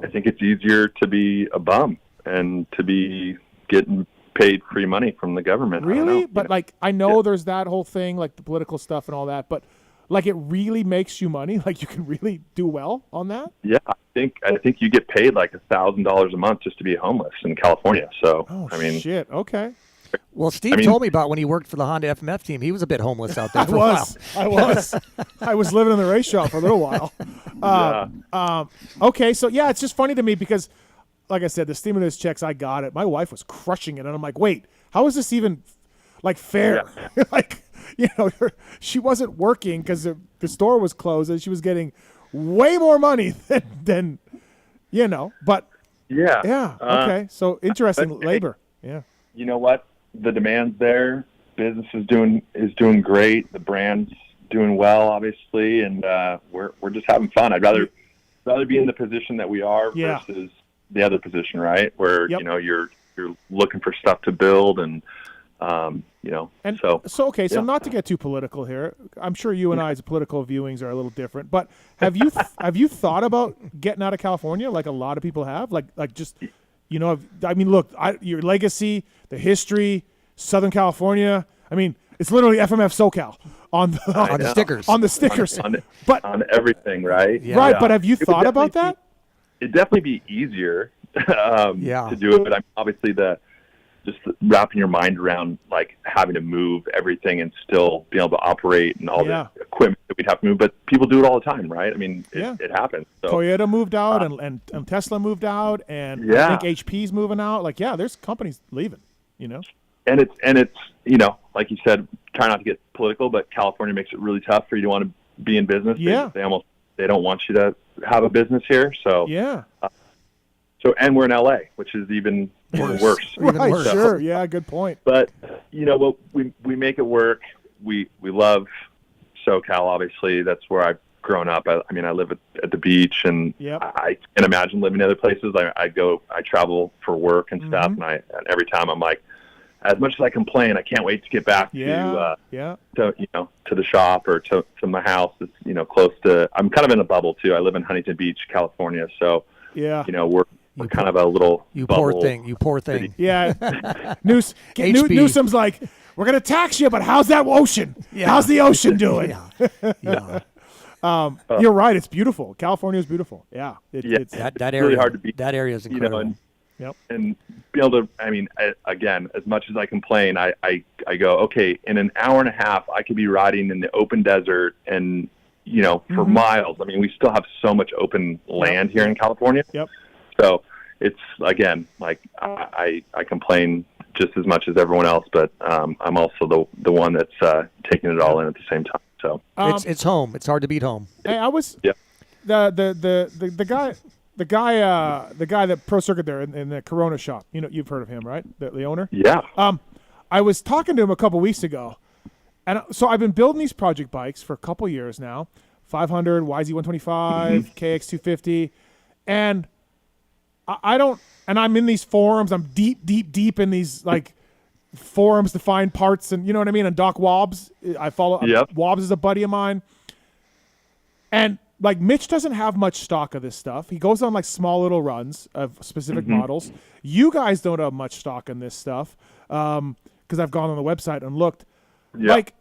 I think it's easier to be a bum and to be getting paid free money from the government. Really? But like, I know there's that whole thing, like the political stuff and all that, but like it really makes you money. Like you can really do well on that. Yeah. I think you get paid like $1,000 a month just to be homeless in California. So, I mean, shit. Okay. Well, Steve told me about when he worked for the Honda FMF team. He was a bit homeless out there for a while. I was living in the race shop for a little while. Okay, so yeah, it's just funny to me because, like I said, the stimulus checks, I got it. My wife was crushing it, and I'm like, wait, how is this even like fair? Yeah. Like, you know, she wasn't working because the store was closed, and she was getting way more money than you know. But yeah, okay, so interesting labor. Yeah, you know what? The demand's there. Business is doing great. The brand's doing well, obviously, and we're just having fun. I'd rather be in the position that we are versus the other position, right? Where you know you're looking for stuff to build, and you know. And so not to get too political here. I'm sure you and I's political viewings are a little different, but have you thought about getting out of California like a lot of people have? Like just. You know, I mean, look, your legacy, the history, Southern California. I mean, it's literally FMF SoCal on the stickers. On the stickers. On everything, right? Yeah. Right, but have you thought about that? It'd definitely be easier to do it. But obviously just wrapping your mind around like having to move everything and still being able to operate and all the equipment that we'd have to move. But people do it all the time, right? I mean, it happens. So, Toyota moved out and Tesla moved out, and I think HP's moving out. Like, there's companies leaving, you know? And it's you know, like you said, try not to get political, but California makes it really tough for you to want to be in business. Yeah. They don't want you to have a business here. So and we're in LA, which is even worse. Right, sure. Yeah, good point. But you know what, we make it work. We love SoCal, obviously. That's where I've grown up. I mean, I live at the beach, and I can't imagine living in other places. I travel for work and stuff, and every time I'm like, as much as I complain, I can't wait to get back to you know, to the shop or to my house. It's, you know, close to. I'm kind of in a bubble too. I live in Huntington Beach, California, so you know, we're kind of a little you bubble poor thing. Yeah, Newsom's like, we're gonna tax you, but how's that ocean? How's the ocean doing? You're right. It's beautiful. California is beautiful. Yeah, it's that area. Really hard to beat. That area is incredible. You know, and be able to, I mean, again, as much as I complain, I go, okay, in an hour and a half, I could be riding in the open desert and, you know, for miles. I mean, we still have so much open land here in California. So it's, again, like I complain just as much as everyone else, but I'm also the one that's taking it all in at the same time. So it's home. It's hard to beat home. Hey, I was the guy that Pro Circuit there in the Corona shop. You know, you've heard of him, right? The owner. Yeah. I was talking to him a couple weeks ago, and so I've been building these project bikes for a couple years now. 500, YZ125, KX250, and I don't. And I'm in these forums. I'm deep in these like forums to find parts, and you know what I mean. And Doc Wobbs, I follow. Wobbs is a buddy of mine, and like Mitch doesn't have much stock of this stuff. He goes on like small little runs of specific models. You guys don't have much stock in this stuff because I've gone on the website and looked. Like,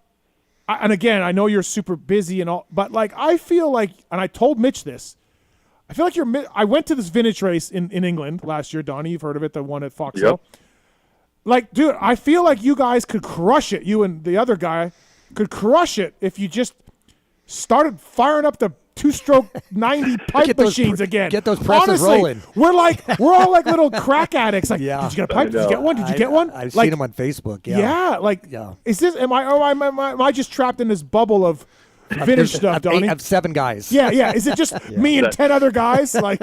and again, I know you're super busy and all, but like I feel like, and I told Mitch this, I feel like I went to this vintage race in England last year, Donnie. You've heard of it, the one at Fox Hill. Like, dude, I feel like you guys could crush it. You and the other guy could crush it if you just started firing up the two-stroke 90 pipe machines again. Get those presses rolling. We're all like little crack addicts. Like, did you get a pipe? Did you get one? Did you get one? I've like, seen them on Facebook. Is this? Am I just trapped in this bubble of vintage stuff, Donnie? I have 7 guys. Yeah. Is it just me and 10 other guys? Like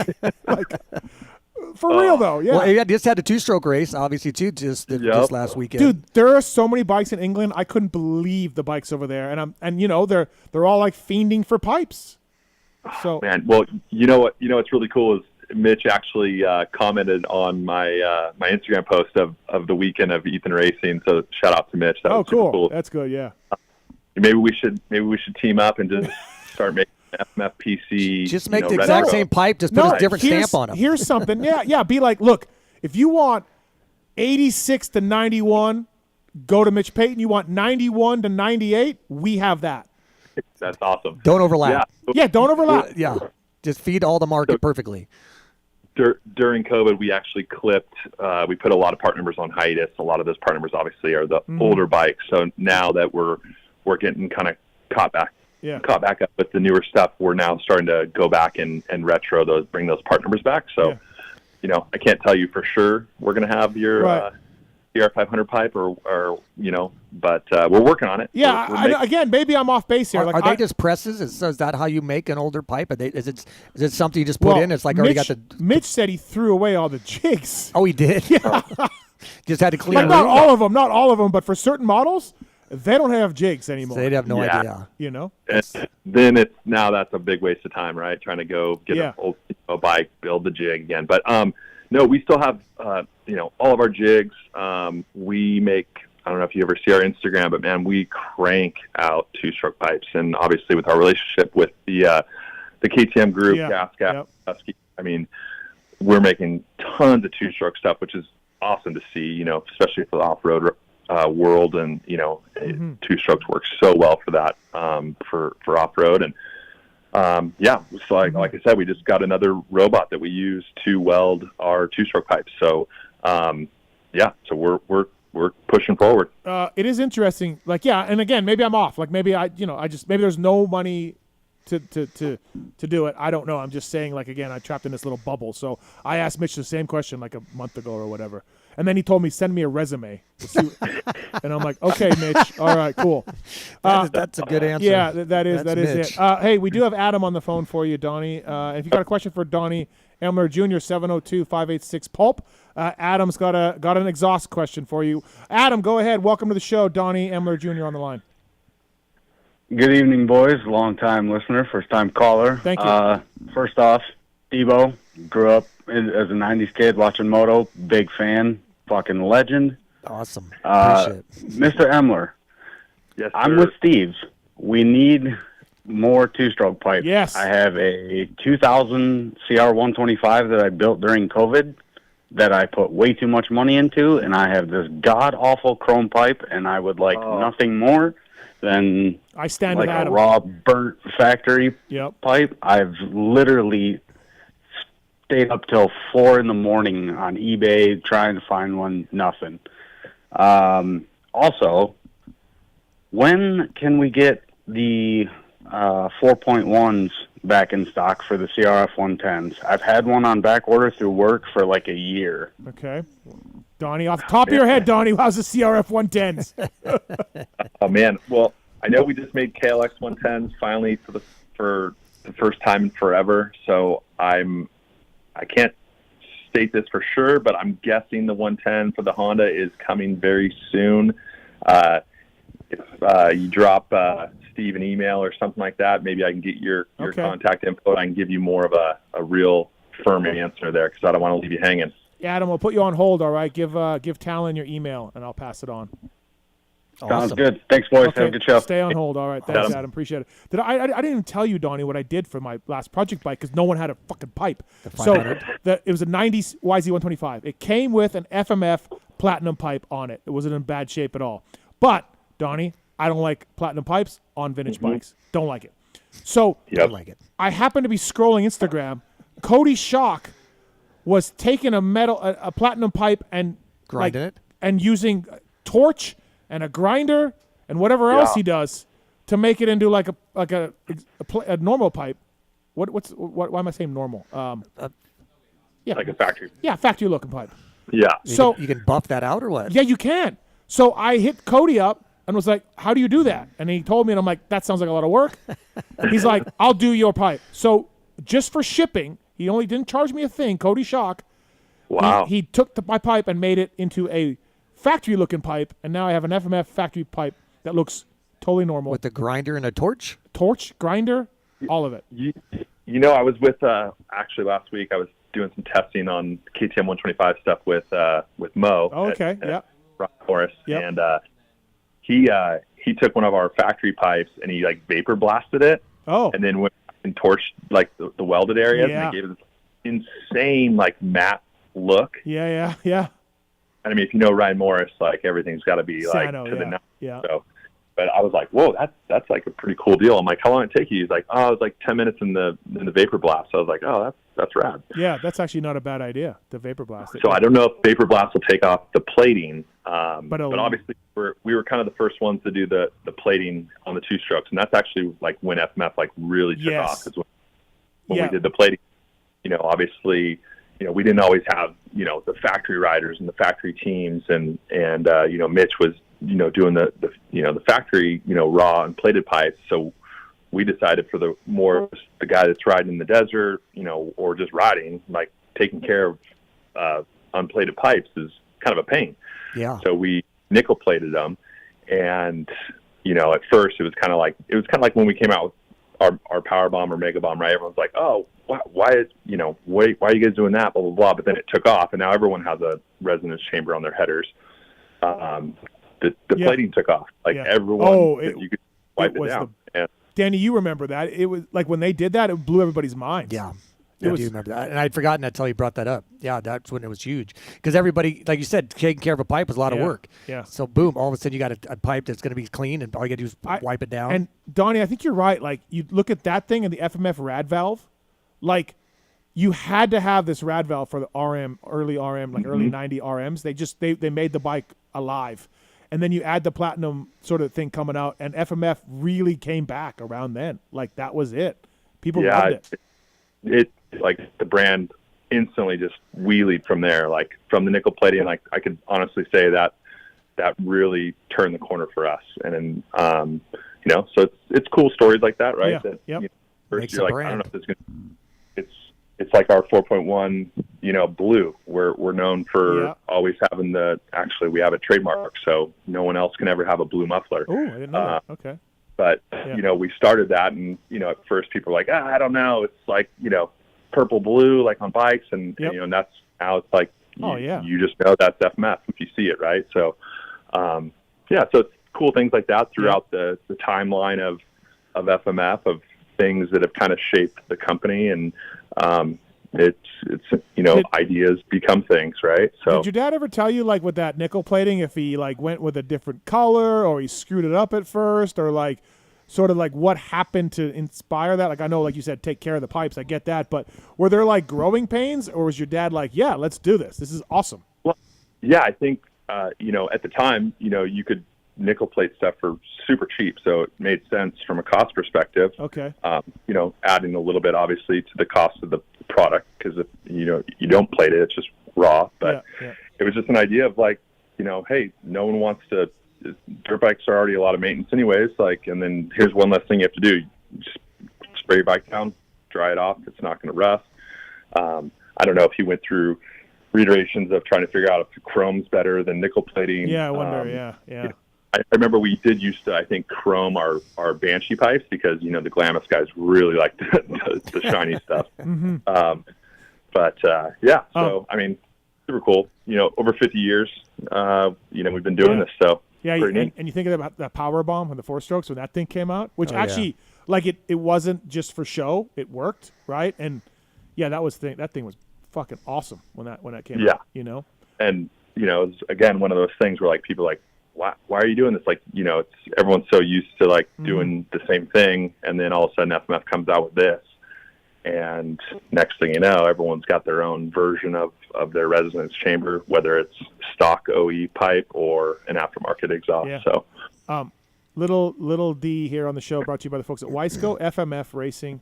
for real though. Yeah. Well, I just had a 2-stroke race, obviously too, just last weekend. Dude, there are so many bikes in England. I couldn't believe the bikes over there, and you know they're all like fiending for pipes. So man, well, you know what's really cool is Mitch actually commented on my my Instagram post of the weekend of Ethan racing. So shout out to Mitch. That was super cool. That's good. Yeah. Maybe we should team up and just start making FMFPC. Just make the exact same pipe. Just put a different stamp on them. Here's something. Yeah. Be like, look, if you want 86 to 91, go to Mitch Payton. You want 91 to 98, we have that. That's awesome. Don't overlap. Yeah, don't overlap. Yeah, just feed all the market perfectly. During COVID, we actually clipped. We put a lot of part numbers on hiatus. A lot of those part numbers, obviously, are the older bikes. So now that we're getting kind of caught back up with the newer stuff, we're now starting to go back and retro those, bring those part numbers back. So, you know, I can't tell you for sure we're going to have your CR500 pipe or you know, but we're working on it. Yeah, again, maybe I'm off base here. Are they just presses? Is that how you make an older pipe? Is it something you just put in? It's like already got the. Mitch said he threw away all the jigs. Oh, he did. Yeah, just had to clean. Like not all of them, but for certain models, they don't have jigs anymore. So they have no idea. You know. And then that's a big waste of time, right? Trying to go get an old bike, build the jig again, but no, we still have you know, all of our jigs. We make. I don't know if you ever see our Instagram, but man, we crank out 2-stroke pipes, and obviously with our relationship with the KTM group, Husky, I mean, we're making tons of 2-stroke stuff, which is awesome to see. You know, especially for the off-road world, and you know, 2-strokes work so well for that for off-road, and So like I said, we just got another robot that we use to weld our two-stroke pipes. So, so we're pushing forward. It is interesting. Like, and again, maybe I'm off. Like maybe maybe there's no money to do it. I don't know. I'm just saying, like, again, I trapped in this little bubble. So I asked Mitch the same question like a month ago or whatever. And then he told me, send me a resume. And I'm like, okay, Mitch. All right, cool. That's a good answer. Yeah, that is Mitch. it. Hey, we do have Adam on the phone for you, Donnie. If you got a question for Donny Emler Jr., 702-586-PULP. Adam's got an exhaust question for you. Adam, go ahead. Welcome to the show. Donny Emler Jr. on the line. Good evening, boys. Long-time listener, first-time caller. Thank you. First off, Debo, grew up as a 90s kid watching Moto. Big fan. Fucking legend. Awesome. Appreciate it. Mr. Emler, yes, I'm with Steve's. We need more two-stroke pipe. Yes. I have a 2000 CR125 that I built during COVID that I put way too much money into, and I have this god-awful chrome pipe, and I would like nothing more than I stand like with a Adam. raw, burnt factory pipe. I've literally stayed up till 4 a.m. on eBay trying to find one. Nothing. Also, when can we get the 4.1s back in stock for the CRF 110s? I've had one on back order through work for like a year. Okay. Donnie, off the top of your head, Donnie, how's the CRF 110s? Oh man, well, I know we just made KLX 110s finally for the first time in forever. So I can't state this for sure, but I'm guessing the 110 for the Honda is coming very soon. If you drop Steve an email or something like that, maybe I can get your contact info. I can give you more of a real firm answer there because I don't want to leave you hanging. Yeah, Adam, we'll put you on hold, all right? Give Tallon your email, and I'll pass it on. Sounds good. Thanks, boys. Okay. Have a good show. Stay on hold. All right. Thanks, Adam. Appreciate it. I didn't even tell you, Donnie, what I did for my last project bike because no one had a fucking pipe. So it was a 90s YZ125. It came with an FMF platinum pipe on it. It wasn't in bad shape at all. But, Donnie, I don't like platinum pipes on vintage bikes. Don't like it. So Don't like it. I happened to be scrolling Instagram. Cody Schock was taking a platinum pipe and grinding it and using torch and a grinder and whatever else he does to make it into like a normal pipe. Why am I saying normal? Like a factory. Yeah, factory looking pipe. Yeah. So you can buff that out or what? Yeah, you can. So I hit Cody up and was like, "How do you do that?" And he told me, and I'm like, "That sounds like a lot of work." He's like, "I'll do your pipe." So just for shipping, he only didn't charge me a thing. Cody Schock. Wow. He took my pipe and made it into a factory-looking pipe, and now I have an FMF factory pipe that looks totally normal. With the grinder and a torch? Torch, grinder, all of it. You know, I was with, actually last week, I was doing some testing on KTM 125 stuff with Mo. Oh, okay, at Rock Forest. Yep. And he took one of our factory pipes and he like vapor blasted it. Oh. And then went and torched like the welded areas Yeah. and it gave it this insane like matte look. Yeah. And I mean, if you know Ryan Morris, like everything's got to be like Sano, to the nines. Yeah. So, but I was like, whoa, that's like a pretty cool deal. I'm like, how long did it take you? He's like, oh, it was like 10 minutes in the vapor blast. So I was like, oh, that's rad. Yeah, that's actually not a bad idea, the vapor blast. So I don't know if vapor blast will take off the plating, but it'll- obviously we were kind of the first ones to do the plating on the two strokes, and that's actually like when FMF like really took off. Because when we did the plating, you know, obviously, you know, we didn't always have, you know, the factory riders and the factory teams, and you know, Mitch was, you know, doing the factory, you know, raw and plated pipes. So we decided for the guy that's riding in the desert, you know, or just riding, like taking care of unplated pipes is kind of a pain. Yeah. So we nickel plated them, and you know, at first it was kind of like when we came out with our Power Bomb or Mega Bomb, right? Everyone's like, oh, why are you guys doing that? Blah blah blah. But then it took off, and now everyone has a resonance chamber on their headers. The plating took off, like everyone. You could wipe it down. Danny, you remember that? It was like when they did that, it blew everybody's minds. Yeah. I do remember that. And I'd forgotten that until you brought that up. Yeah, that's when it was huge. Because everybody, like you said, taking care of a pipe was a lot of work. Yeah. So, boom, all of a sudden you got a pipe that's going to be clean, and all you got to do is wipe it down. And, Donnie, I think you're right. Like, you look at that thing and the FMF rad valve, like, you had to have this rad valve for the early 90 RMs. They made the bike alive. And then you add the platinum sort of thing coming out, and FMF really came back around then. Like, that was it. People loved it. It like the brand instantly just wheelied from there. Like from the nickel plating, like I could honestly say that really turned the corner for us. And then so it's cool stories like that, right? Yeah. That, yep. First you're like, I don't know if this is gonna. It's like our 4.1, blue. We're known for always having we have a trademark, so no one else can ever have a blue muffler. Oh, I didn't know that. Okay. But, we started that, and, at first people were like, I don't know. It's like, purple, blue, like on bikes. And and that's how it's like, you just know that's FMF if you see it, right? So, so it's cool things like that throughout the timeline of FMF, of things that have kind of shaped the company. And ideas become things, right? So did your dad ever tell you, like, with that nickel plating, if he like went with a different color, or he screwed it up at first, or like sort of like what happened to inspire that? Like, I know, like you said, take care of the pipes, I get that, but were there like growing pains, or was your dad like, yeah, let's do this is awesome? Well, yeah, I think at the time, you could nickel plate stuff for super cheap, so it made sense from a cost perspective. Okay. Adding a little bit obviously to the cost of the product, because if you don't plate it, it's just raw. But it was just an idea of like, hey, no one wants to. Dirt bikes are already a lot of maintenance anyways. Like, and then here's one less thing you have to do: just spray your bike down, dry it off. It's not going to rust. I don't know if he went through reiterations of trying to figure out if chrome's better than nickel plating. Yeah, I wonder. I remember we did used to, I think, chrome our Banshee pipes, because, the Glamis guys really like the shiny stuff. Mm-hmm. So, I mean, super cool. Over 50 years, we've been doing this, so and you think about that power bomb and the 4-strokes when that thing came out, which like it wasn't just for show, it worked, right? And that thing was fucking awesome when that came out. And it's, again, one of those things where like people are like, why are you doing this? Like, it's everyone's so used to like doing the same thing, and then all of a sudden FMF comes out with this, and next thing you know, everyone's got their own version of their resonance chamber, whether it's stock OE pipe or an aftermarket exhaust. Yeah. So, little D here on the show, brought to you by the folks at Wiseco FMF Racing.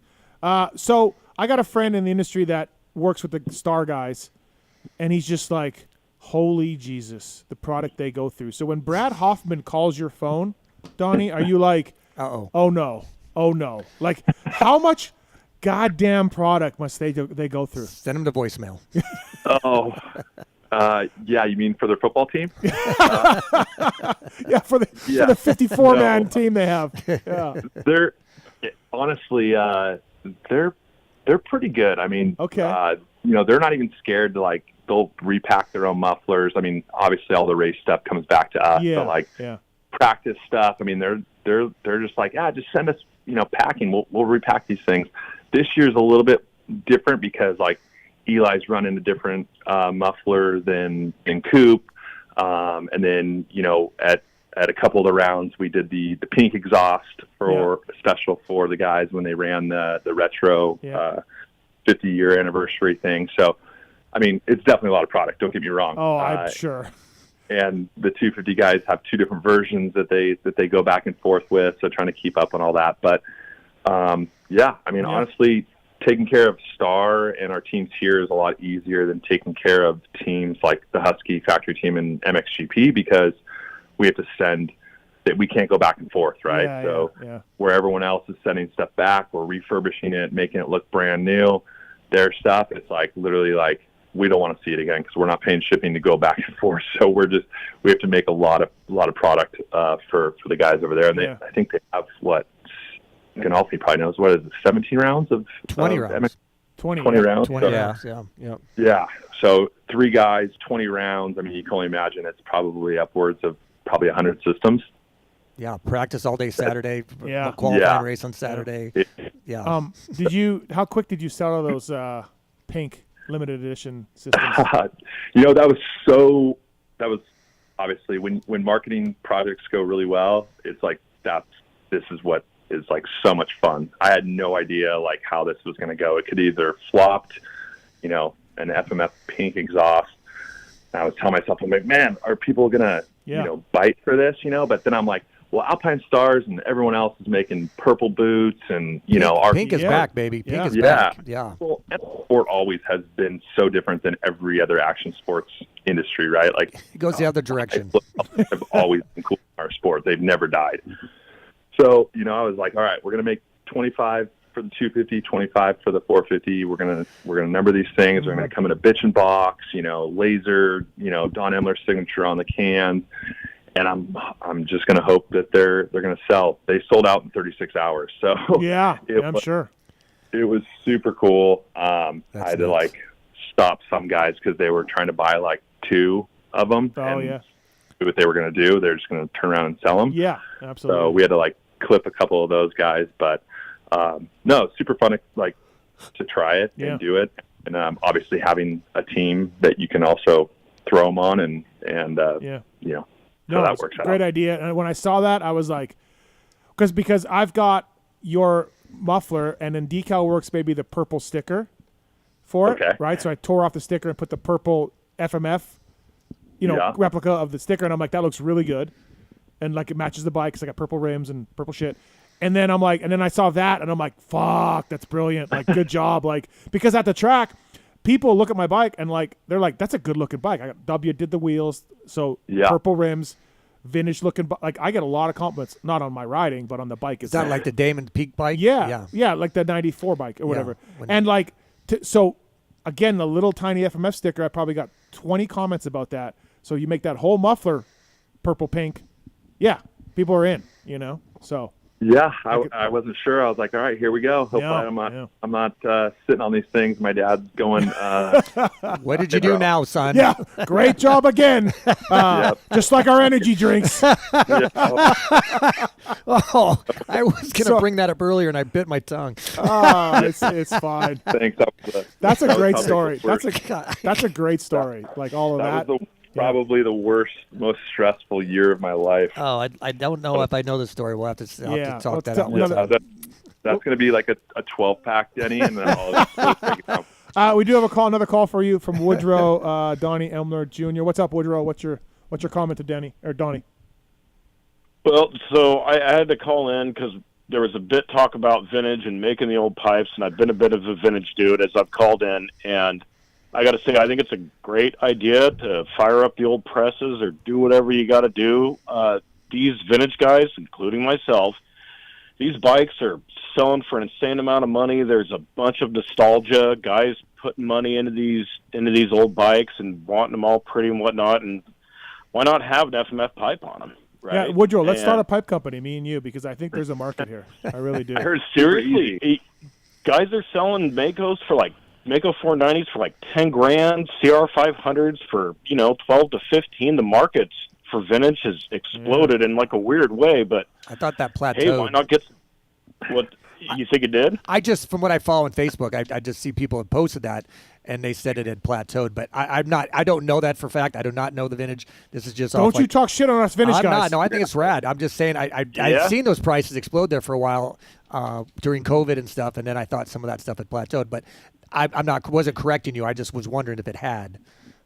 So I got a friend in the industry that works with the Star guys, and he's just like, holy Jesus, the product they go through. So when Brad Hoffman calls your phone, Donnie, are you like, oh no, like how much goddamn product must they go through? Send them to voicemail. Yeah, you mean for their football team? For the 54-man team they have. Yeah. They're honestly, they're pretty good. I mean, they're not even scared to like. They'll repack their own mufflers. I mean, obviously all the race stuff comes back to us. But like practice stuff, I mean, they're just like, just send us, packing. We'll repack these things. This year's a little bit different because like Eli's running a different muffler than in Coop. And then, at a couple of the rounds, we did the pink exhaust for special for the guys when they ran the retro 50-year anniversary thing. So, I mean, it's definitely a lot of product. Don't get me wrong. Oh, I'm sure. And the 250 guys have two different versions that they go back and forth with, so trying to keep up on all that. But honestly, taking care of Star and our teams here is a lot easier than taking care of teams like the Husky factory team and MXGP, because we have to send that we can't go back and forth, right? Where everyone else is sending stuff back, we're refurbishing it, making it look brand new. Their stuff, it's like literally like, we don't want to see it again because we're not paying shipping to go back and forth. So we have to make a lot of product for the guys over there. And I think they have Ginolfi probably knows, what is it, 17 rounds of 20 rounds. 20 rounds. 20 rounds. Yeah. So 3 guys, 20 rounds. I mean, you can only imagine it's probably upwards of 100 systems. Yeah, practice all day Saturday. Yeah. Qualifying race on Saturday. Yeah. How quick did you sell all those pink limited edition systems? That was obviously when marketing projects go really well, it's like this is what is like so much fun. I had no idea like how this was going to go. It could either flopped, an FMF pink exhaust. And I was telling myself, I'm like, man, are people going to, bite for this, But then I'm like, well, Alpine Stars and everyone else is making purple boots and, Pink is back, baby. Pink is back. Yeah. Well, and sport always has been so different than every other action sports industry, right? Like it goes the other direction. Have always been cool in our sport. They've never died. So, I was like, all right, we're going to make 25 for the 250, 25 for the 450. We're going to number these things. We're going to come in a bitch and box, laser, Donny Emler signature on the can. And I'm just going to hope that they're going to sell. They sold out in 36 hours. So I'm sure. It was super cool. I had to like stop some guys because they were trying to buy like 2 of them. Oh, yeah. What they were going to do, they're just going to turn around and sell them. Yeah, absolutely. So we had to like clip a couple of those guys, but no, super fun to try it and do it. And obviously having a team that you can also throw them on and no, that works out. Great idea. And when I saw that, I was like, because I've got your muffler, and then Decal Works maybe the purple sticker for it, right? So I tore off the sticker and put the purple FMF, replica of the sticker, and I'm like, that looks really good, and like it matches the bike because I got purple rims and purple shit. And then I'm like, and then I saw that, and I'm like, fuck, that's brilliant. Like, good job. Like, because at the track, people look at my bike and like they're like, that's a good looking bike. W did the wheels, so purple rims, vintage looking. Like I get a lot of compliments, not on my riding, but on the bike. Is that like the Damon Peak bike? Yeah, like the '94 bike or whatever. And like, so again, the little tiny FMF sticker, I probably got 20 comments about that. So you make that whole muffler purple pink, people are in. So. Yeah, I wasn't sure. I was like, all right, here we go. Hopefully I'm not sitting on these things. My dad's going. What did you do now, son? Yeah, great job again. Just like our energy drinks. I was going to bring that up earlier, and I bit my tongue. It's fine. Thanks. That's a great story. That's a great story. Like all of that. Was probably the worst, most stressful year of my life. Oh, I don't know if I know the story. We'll have to talk that out. That's going to be like a 12-pack, Denny, and then I'll we do have another call for you from Woodrow Donny Emler Jr. What's up, Woodrow? What's your comment to Denny or Donny? Well, so I had to call in because there was a bit talk about vintage and making the old pipes, and I've been a bit of a vintage dude as I've called in, and I got to say, I think it's a great idea to fire up the old presses or do whatever you got to do. These vintage guys, including myself, these bikes are selling for an insane amount of money. There's a bunch of nostalgia, guys putting money into these old bikes and wanting them all pretty and whatnot. And why not have an FMF pipe on them? Right? Yeah, Woodrow, let's start a pipe company, me and you, because I think there's a market here. I really do. I heard seriously, guys are selling Makos for like Mako 490s for like 10 grand, CR 500s for 12 to 15. The markets for vintage has exploded in like a weird way, but I thought that plateaued. Hey, why not get what you think it did? I just, from what I follow on Facebook, I just see people have posted that, and they said it had plateaued. But I don't know that for a fact. I do not know the vintage. This is just don't you talk shit on us vintage guys. I'm not. No, I think it's rad. I'm just saying I've seen those prices explode there for a while during COVID and stuff, and then I thought some of that stuff had plateaued, but. Wasn't correcting you. I just was wondering if it had.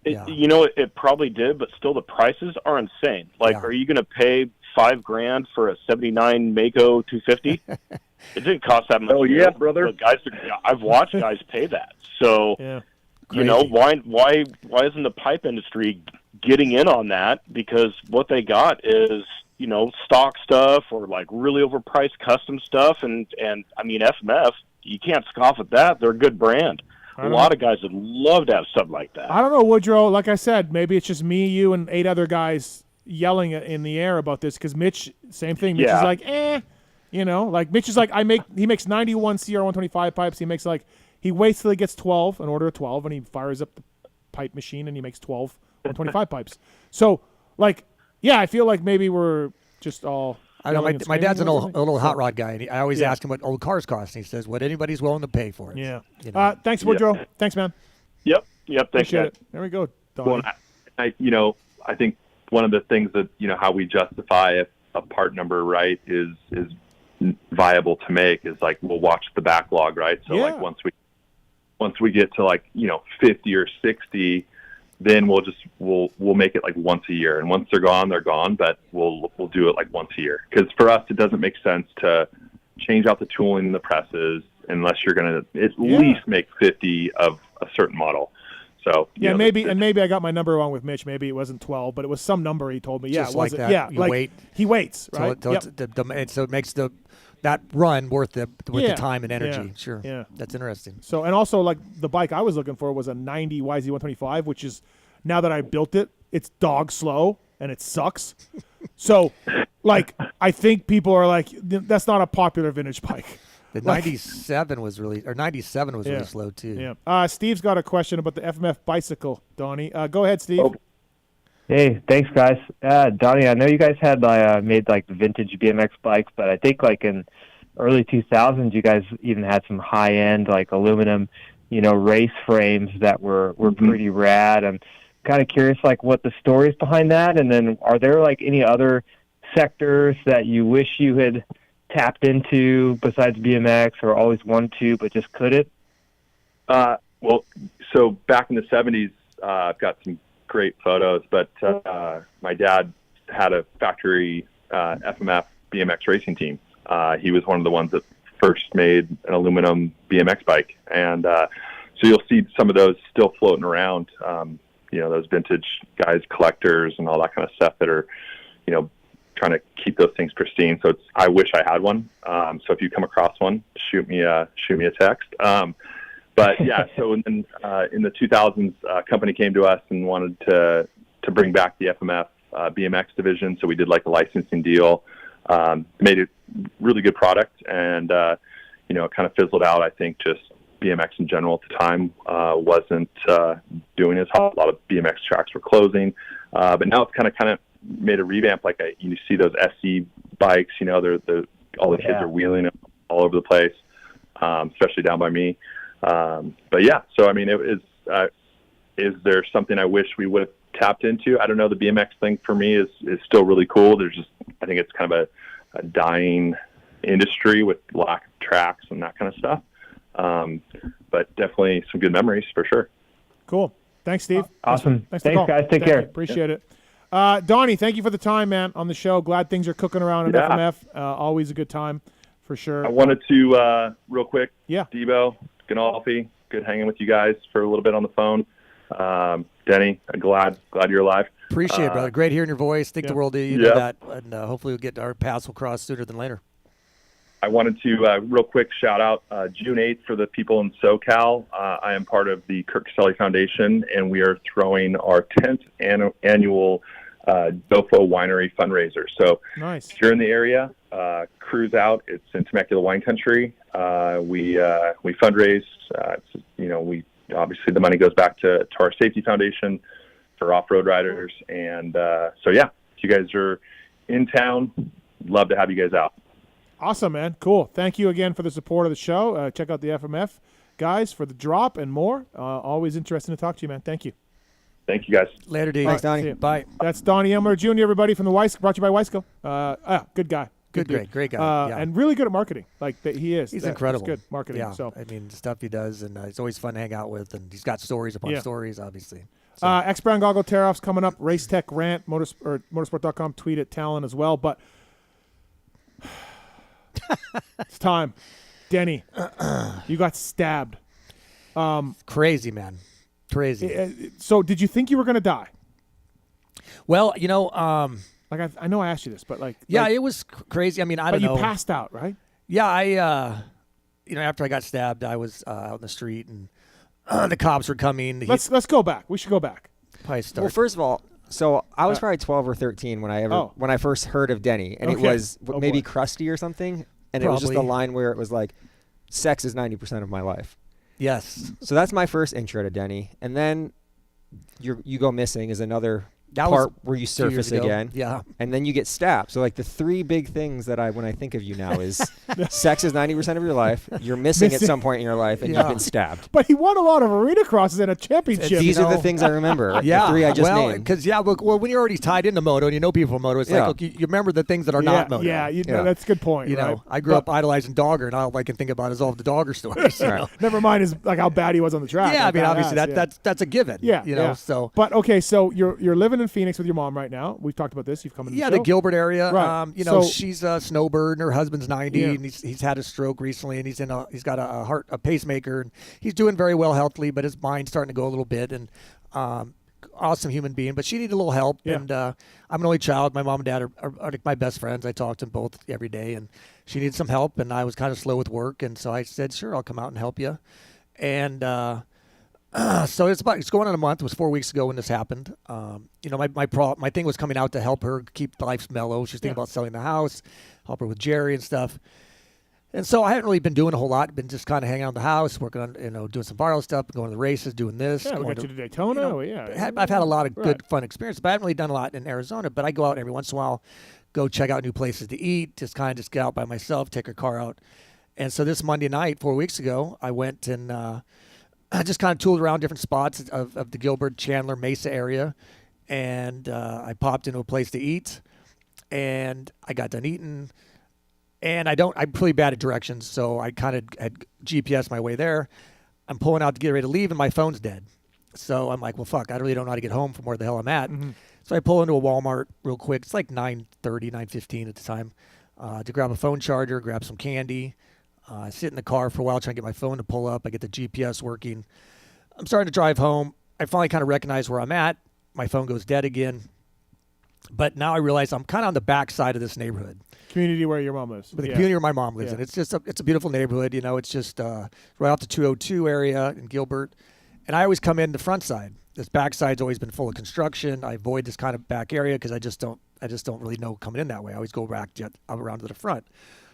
It probably did, but still the prices are insane. Like, are you going to pay $5 grand for a '79 Mako 250? It didn't cost that much. Oh yeah, brother. I've watched guys pay that. So, why isn't the pipe industry getting in on that? Because what they got is stock stuff or like really overpriced custom stuff, and I mean FMF. You can't scoff at that. They're a good brand. A lot of guys would love to have something like that. I don't know, Woodrow. Like I said, maybe it's just me, you, and 8 other guys yelling in the air about this because Mitch, same thing. Mitch is like, like Mitch is like, he makes 91 CR 125 pipes. He waits till he gets 12, an order of 12, and he fires up the pipe machine and he makes 12 125 pipes. So, I feel like maybe we're just all I know my dad's an old hot rod guy, and I always ask him what old cars cost, and he says what anybody's willing to pay for it. Yeah. You know? Thanks, Woodrow. Thanks, man. Yep. Thanks, Appreciate guys. it. There we go, Donnie. Well, I think one of the things that how we justify if a part number is viable to make is like we'll watch the backlog, right? So like once we get to 50 or 60, then we'll make it like once a year, and once they're gone, but we'll do it like once a year, because for us it doesn't make sense to change out the tooling in the presses unless you're going to at least make 50 of a certain model. So maybe I got my number wrong with Mitch. Maybe it wasn't 12, but it was some number he told me. Just it like wasn't. that. Yeah, you wait. He waits, right? So it makes that run worth the time and energy. Yeah. Sure. Yeah, that's interesting. So, and also like the bike I was looking for was a 90 YZ125, which is, now that I built it, it's dog slow and it sucks. So, like, I think people are like, that's not a popular vintage bike. The 97 was really slow too. Yeah. Steve's got a question about the FMF bicycle, Donnie. Go ahead, Steve. Oh. Hey, thanks, guys. Donnie, I know you guys had made like the vintage BMX bikes, but I think like in early 2000s, you guys even had some high-end like aluminum, race frames that were pretty rad. I'm kind of curious like what the story is behind that, and then are there like any other sectors that you wish you had tapped into besides BMX, or always wanted to but just couldn't? Well, so back in the 70s, I've got some great photos, but my dad had a factory FMF BMX racing team. He was one of the ones that first made an aluminum BMX bike, and so you'll see some of those still floating around. Those vintage guys, collectors, and all that kind of stuff that are, trying to keep those things pristine. So I wish I had one. So if you come across one, shoot me a text. But yeah, so in the 2000s, a company came to us and wanted to bring back the FMF BMX division. So we did like a licensing deal, made a really good product, and it kind of fizzled out. I think just BMX in general at the time wasn't doing as hot. A lot of BMX tracks were closing, but now it's kind of made a revamp. Like you see those SE bikes, all the kids are wheeling them all over the place, especially down by me. But yeah, so I mean, is there something I wish we would have tapped into? I don't know. The BMX thing for me is still really cool. I think it's kind of a dying industry with lack of tracks and that kind of stuff. But definitely some good memories for sure. Cool. Thanks, Steve. Awesome. Thanks guys. Take care. Appreciate it. Donnie, thank you for the time, man, on the show. Glad things are cooking around at FMF. Always a good time for sure. I wanted to, real quick, Yeah. Debo, Ginolfi, good hanging with you guys for a little bit on the phone. Denny, I'm glad you're alive. Appreciate it, brother. Great hearing your voice. Think the world of you. Know that, and hopefully we'll get our paths will cross sooner than later. I wanted to real quick shout out June 8th for the people in SoCal. I am part of the Kirk Caselli Foundation, and we are throwing our 10th annual Dofo Winery fundraiser. So nice. If you're in the area, cruise out. It's in Temecula wine country. We fundraise. We obviously the money goes back to our safety foundation for off-road riders. And so yeah, if you guys are in town, love to have you guys out. Awesome, man. Cool. Thank you again for the support of the show. Check out the FMF guys for the drop and more. Always interesting to talk to you, man. Thank you. Thank you, guys. Later, D. Thanks, Donnie. Bye. That's Donny Emler Jr., everybody, from the Weiss, brought to you by Weisco. Good guy. Great guy. And really good at marketing. He is. He's incredible. Good marketing. Yeah. So I mean, the stuff he does, and it's always fun to hang out with, and he's got stories upon stories, obviously. So. X-Brown Goggle Tear-Off's coming up. Race Tech Rant, motorsport.com, tweet at Tallon as well. But it's time. Denny, you got stabbed. Crazy, man. Crazy. So did you think you were going to die? Well, like I know I asked you this, but it was crazy. I mean, I don't know. But you passed out, right? Yeah, after I got stabbed, I was out in the street, and the cops were coming. Let's go back. We should go back. Probably start. Well, first of all, so I was probably 12 or 13 when I first heard of Denny, and it was maybe Krusty or something, and it was just a line where it was like, "Sex is 90% of my life." Yes. So that's my first intro to Denny, and then you go missing is another part where you surface again. Yeah. And then you get stabbed. So like the three big things that when I think of you now is sex is 90% of your life. You're missing at some point in your life, and you've been stabbed. But he won a lot of arena crosses and a championship. These are the things I remember. The three I just named. Because when you're already tied into moto and you know people from moto, it's like, look, you remember the things that are not moto. Yeah, that's a good point. You know, I grew up idolizing Dogger, and all I can think about is all of the Dogger stories. Never mind is like how bad he was on the track. Yeah, I mean, obviously that's a given. Yeah, you know. So, but okay, so you're living in Phoenix with your mom right now. We've talked about this. You've come in. The Gilbert area. Right. You know, she's a snowbird, and her husband's 90, and he's had a stroke recently, and he's got a pacemaker, and he's doing very well healthily, but his mind's starting to go a little bit, and awesome human being, but she needed a little help. And I'm an only child. My mom and dad are like my best friends. I talk to them both every day, and she needed some help, and I was kind of slow with work, and so I said, sure, I'll come out and help you. And so it's going on a month. It was 4 weeks ago when this happened. You know, my thing was coming out to help her keep life mellow. She's thinking about selling the house, help her with Jerry and stuff. And so I haven't really been doing a whole lot. Been just kind of hanging out in the house, working on, doing some viral stuff, going to the races, doing this. Yeah, we got you to Daytona. I've had a lot of good, fun experiences, but I haven't really done a lot in Arizona. But I go out every once in a while, go check out new places to eat, just get out by myself, take her car out. And so this Monday night, 4 weeks ago, I went and I just kind of tooled around different spots of the Gilbert, Chandler, Mesa area. And I popped into a place to eat, and I got done eating. And I'm pretty bad at directions, so I kind of had GPS my way there. I'm pulling out to get ready to leave, and my phone's dead. So I'm like, well, fuck, I really don't know how to get home from where the hell I'm at. Mm-hmm. So I pull into a Walmart real quick. It's like 9:30, 9:15 at the time, to grab a phone charger, grab some candy. I sit in the car for a while trying to get my phone to pull up. I get the GPS working. I'm starting to drive home. I finally kind of recognize where I'm at. My phone goes dead again. But now I realize I'm kind of on the back side of this neighborhood. Community where your mom lives. The community where my mom lives in. It's just it's a beautiful neighborhood. You know, it's just right off the 202 area in Gilbert. And I always come in the front side. This back side's always been full of construction. I avoid this kind of back area because I just don't really know coming in that way. I always go back around to the front.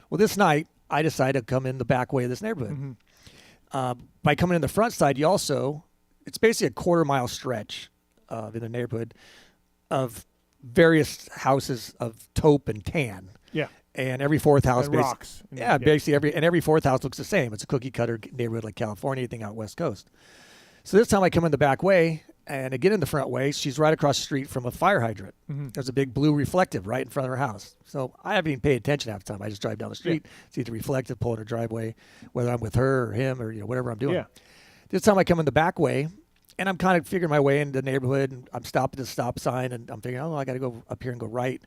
Well, this night I decided to come in the back way of this neighborhood. Mm-hmm. By coming in the front side, it's basically a quarter-mile stretch in the neighborhood of various houses of taupe and tan. Yeah. And every fourth house, and rocks. Basically every fourth house looks the same. It's a cookie cutter neighborhood like California, anything out West Coast. So this time I come in the back way, and I get in the front way. She's right across the street from a fire hydrant. Mm-hmm. There's a big blue reflective right in front of her house. So I haven't even paid attention half the time. I just drive down the street, see the reflective, pull in her driveway, whether I'm with her or him or whatever I'm doing. Yeah. This time I come in the back way, and I'm kind of figuring my way into the neighborhood, and I'm stopping at the stop sign, and I'm figuring, I got to go up here and go right.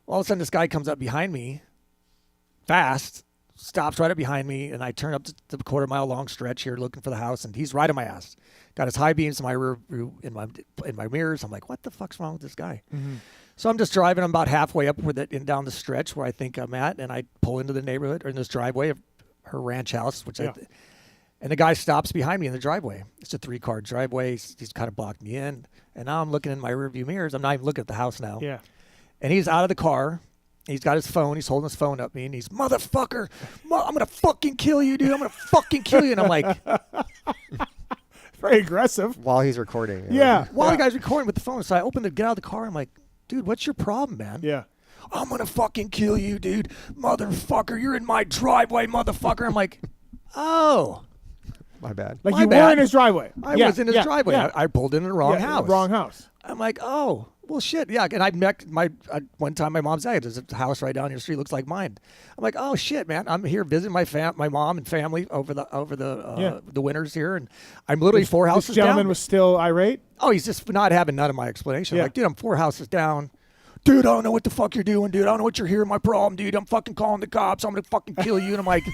All of a sudden, this guy comes up behind me fast, stops right up behind me, and I turn up to the quarter-mile long stretch here looking for the house, and he's right on my ass. Got his high beams in my rear view, in my mirrors. I'm like, what the fuck's wrong with this guy? Mm-hmm. So I'm just driving. I'm about halfway up down the stretch where I think I'm at, and I pull into the neighborhood or in this driveway of her ranch house, and the guy stops behind me in the driveway. It's a 3-car driveway. He's kind of blocked me in, and now I'm looking in my rearview mirrors. I'm not even looking at the house now. Yeah. And he's out of the car. He's got his phone. He's holding his phone up me, and he's, motherfucker, I'm going to fucking kill you, dude. I'm going to fucking kill you. And I'm like... Very aggressive. While he's recording. Yeah. While the guy's recording with the phone. So I open get out of the car. I'm like, dude, what's your problem, man? Yeah. I'm going to fucking kill you, dude. Motherfucker, you're in my driveway, motherfucker. I'm like, oh... My bad. Like you were in his driveway. I was in his driveway. Yeah. I pulled in the wrong house. Wrong house. I'm like, oh, well, shit. Yeah. And I met one time my mom's dad. There's a house right down your street. Looks like mine. I'm like, oh, shit, man. I'm here visiting my mom and family over the winters here. And I'm literally 4 houses down. This gentleman was still irate? Oh, he's just not having none of my explanation. I'm like, dude, I'm 4 houses down. Dude, I don't know what the fuck you're doing, dude. I don't know what you're hearing. My problem, dude. I'm fucking calling the cops. I'm going to fucking kill you. And I'm like...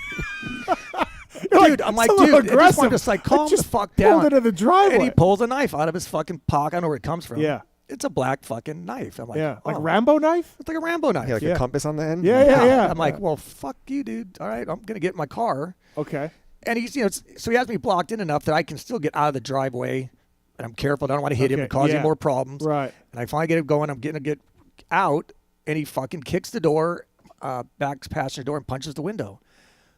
Dude, I'm like, dude, aggressive. I'm just like, calm the fuck down. Pulled into the driveway. And he pulls a knife out of his fucking pocket. I don't know where it comes from. Yeah. It's a black fucking knife. I'm like, like a Rambo knife? It's like a Rambo knife. Yeah, like a compass on the end? Yeah. I'm like, well, fuck you, dude. All right, I'm going to get in my car. Okay. And he's, so he has me blocked in enough that I can still get out of the driveway. And I'm careful. I don't want to hit him and cause him more problems. Right. And I finally get it going. I'm getting to get out. And he fucking kicks the door, back passenger door, and punches the window.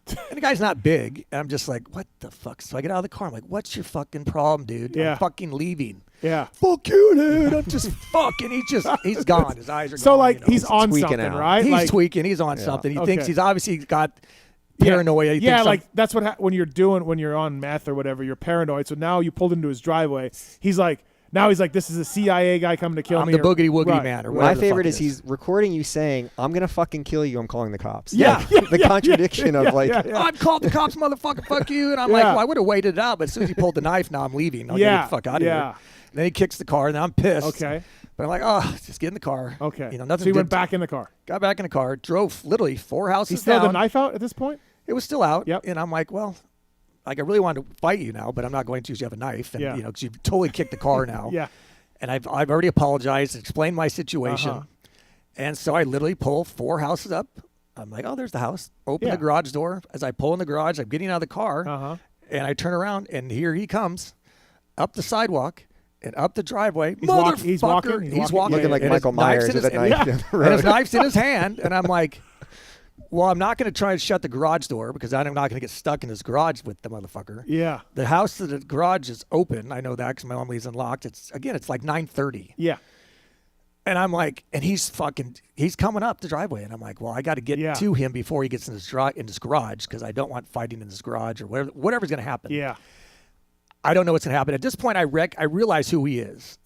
And the guy's not big. And I'm just like, what the fuck? So I get out of the car. I'm like, what's your fucking problem, dude? Yeah. I'm fucking leaving. Yeah. Fuck you, dude. I'm just fucking. He's gone. His eyes are gone. So, like, you know? he's on tweaking something, out. right? He's like, tweaking. He's on something. He thinks he's obviously got Yeah. paranoia. He Yeah, thinks like that's what when you're on meth or whatever, you're paranoid. So now you pulled into his driveway. He's like, this is a CIA guy coming to kill I'm me. the boogity woogity man. Or My whatever favorite the is fuck it he's recording you saying, "I'm gonna fucking kill you. I'm calling the cops." Yeah. The contradiction of like, I've called the cops, motherfucker, fuck you. And I'm like, well, I would have waited it out, but as soon as he pulled the knife, now I'm leaving. I'll get the fuck out of here. And then he kicks the car, and I'm pissed. Okay. But I'm like, oh, just get in the car. Okay. You know, nothing. So he went back in the car. Got back in the car, drove literally 4 houses He still down. had the knife out at this point? It was still out. Yep. And I'm like, well, like I really wanted to fight you now, but I'm not going to because you have a knife. And, you know, because you've totally kicked the car now. Yeah. And I've already apologized, explained my situation. And so I literally pull 4 houses up. I'm like, oh, there's the house. Open the garage door. As I pull in the garage, I'm getting out of the car. And I turn around, and here he comes up the sidewalk and up the driveway. He's walking. He's walking. looking like Michael Myers with a knife down the road. And his knife's in his hand. And I'm like, well, I'm not going to try and shut the garage door because I'm not going to get stuck in his garage with the motherfucker. Yeah. The house to the garage is open. I know that because my mom leaves unlocked. It's like 9:30. Yeah. And I'm like, and he's coming up the driveway. And I'm like, well, I got to get to him before he gets in his garage because I don't want fighting in his garage or whatever's going to happen. Yeah. I don't know what's going to happen. At this point, I realize who he is.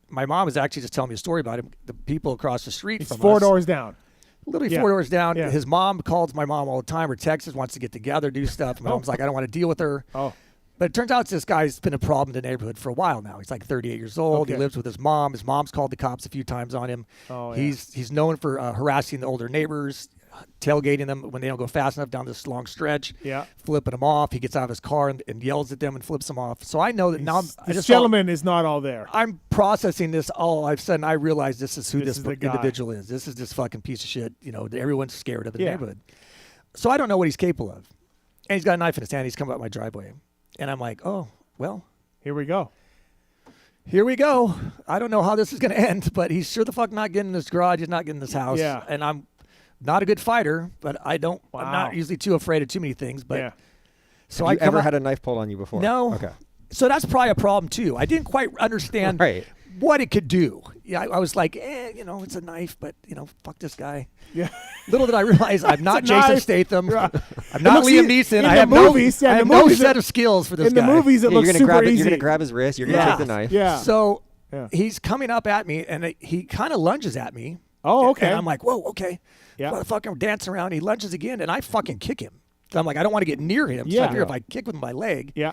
My mom is actually just telling me a story about him. The people across the street from us. 4 doors down. Literally 4 doors down. Yeah. His mom calls my mom all the time or texts, wants to get together, do stuff. My mom's like, I don't want to deal with her. Oh. But it turns out this guy's been a problem in the neighborhood for a while now. He's like 38 years old. Okay. He lives with his mom. His mom's called the cops a few times on him. Oh, He's known for harassing the older neighbors, tailgating them when they don't go fast enough down this long stretch, flipping them off. He gets out of his car and yells at them and flips them off. So I know that now this gentleman is not all there. I'm processing this all of a sudden. I realize this is who this individual is. This is this fucking piece of shit. You know, everyone's scared of the neighborhood. So I don't know what he's capable of. And he's got a knife in his hand. He's coming up my driveway. And I'm like, oh, well. Here we go. I don't know how this is going to end, but he's sure the fuck not getting in this garage. He's not getting in this house. Yeah. And I'm not a good fighter, but I'm not usually too afraid of too many things. But so Have you ever had a knife pulled on you before? No. Okay. So that's probably a problem too. I didn't quite understand what it could do. Yeah, I was like, it's a knife, but fuck this guy. Yeah. Little did I realize I'm not Jason Statham. Right. I'm not Liam Neeson. I have no set of skills for this guy. In the movies, it looks super easy. You're gonna grab his wrist. You're gonna take the knife. Yeah. So he's coming up at me, and he kind of lunges at me. Oh, okay. And I'm like, whoa, okay. Yeah. Motherfucker dancing around. He lunges again, and I fucking kick him. So I'm like, I don't want to get near him. So I figure if I kick with my leg. Yeah.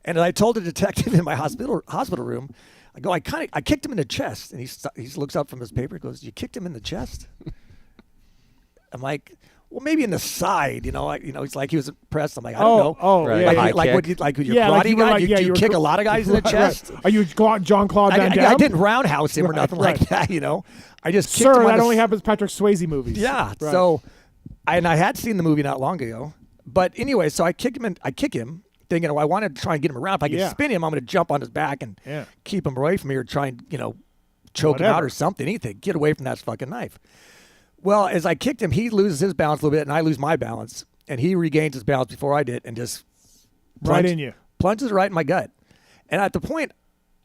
And I told the detective in my hospital room, I kicked him in the chest, and he looks up from his paper. He goes, you kicked him in the chest? I'm like, well, maybe in the side, he's like, he was impressed. I'm like, I don't know. Oh, right. yeah. Like your karate guy? Do you kick a lot of guys in the chest? Are you Jean-Claude Van Damme? I didn't roundhouse him or nothing like that, I just kicked him. Sir, that only happens in Patrick Swayze movies. Yeah. Right. So, I had seen the movie not long ago. But anyway, so I kick him, thinking, I want to try and get him around. If I can spin him, I'm going to jump on his back and keep him away from me or try and, choke him out or something. Anything. Get away from that fucking knife. Well, as I kicked him, he loses his balance a little bit, and I lose my balance. And he regains his balance before I did and just plunges right in my gut. And at the point,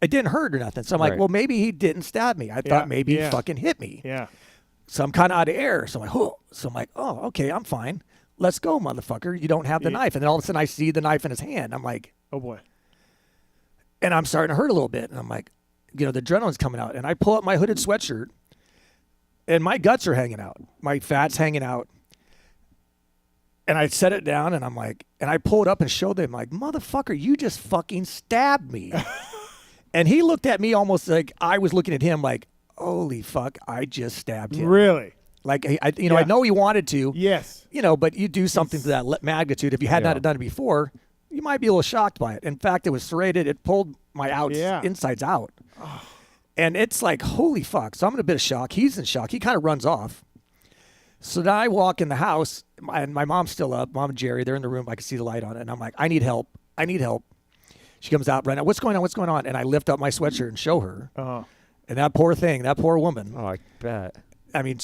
it didn't hurt or nothing. So I'm like, well, maybe he didn't stab me. I thought maybe he fucking hit me. Yeah. So I'm kind of out of air. So I'm like, oh. So I'm like, oh, okay, I'm fine. Let's go, motherfucker. You don't have the knife. And then all of a sudden I see the knife in his hand. I'm like, oh, boy. And I'm starting to hurt a little bit. And I'm like, the adrenaline's coming out. And I pull up my hooded sweatshirt. And my guts are hanging out. My fat's hanging out. And I set it down, and I'm like, and I pull it up and showed them, like, motherfucker, you just fucking stabbed me. And he looked at me almost like I was looking at him like, holy fuck, I just stabbed him. Really? Like, I know he wanted to. Yes. But you do something to that magnitude. If you had not done it before, you might be a little shocked by it. In fact, it was serrated. It pulled my insides out. Oh. And it's like, holy fuck. So I'm in a bit of shock. He's in shock. He kind of runs off. So then I walk in the house, and my mom's still up. Mom and Jerry, they're in the room. I can see the light on it. And I'm like, I need help. She comes out right now. What's going on? And I lift up my sweatshirt and show her. Uh-huh. And that poor woman. Oh, I bet. I mean,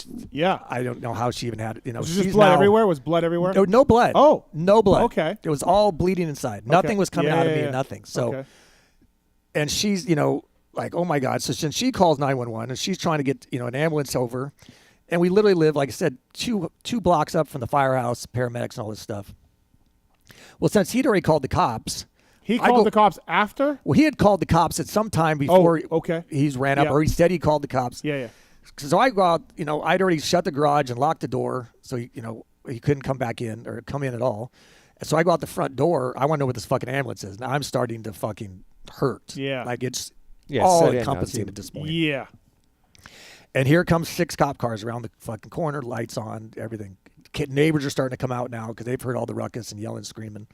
I don't know how she even had it. Was there just blood everywhere? Was blood everywhere? No blood. Oh. No blood. Okay. It was all bleeding inside. Nothing was coming out of me and nothing. So And she's, like, oh my God. So she calls 911 and she's trying to get, an ambulance over. And we literally live, like I said, two blocks up from the firehouse, paramedics and all this stuff. Well, since he'd already called the cops. He called the cops after? Well, he had called the cops at some time before he's ran up, or he said he called the cops. Yeah. So I go out, I'd already shut the garage and locked the door. So, he couldn't come back in or come in at all. And so I go out the front door. I want to know what this fucking ambulance is. Now I'm starting to fucking hurt. Yeah. Like it's all encompassing at this point. Yeah. And here comes 6 cop cars around the fucking corner, lights on, everything. Neighbors are starting to come out now because they've heard all the ruckus and yelling and screaming.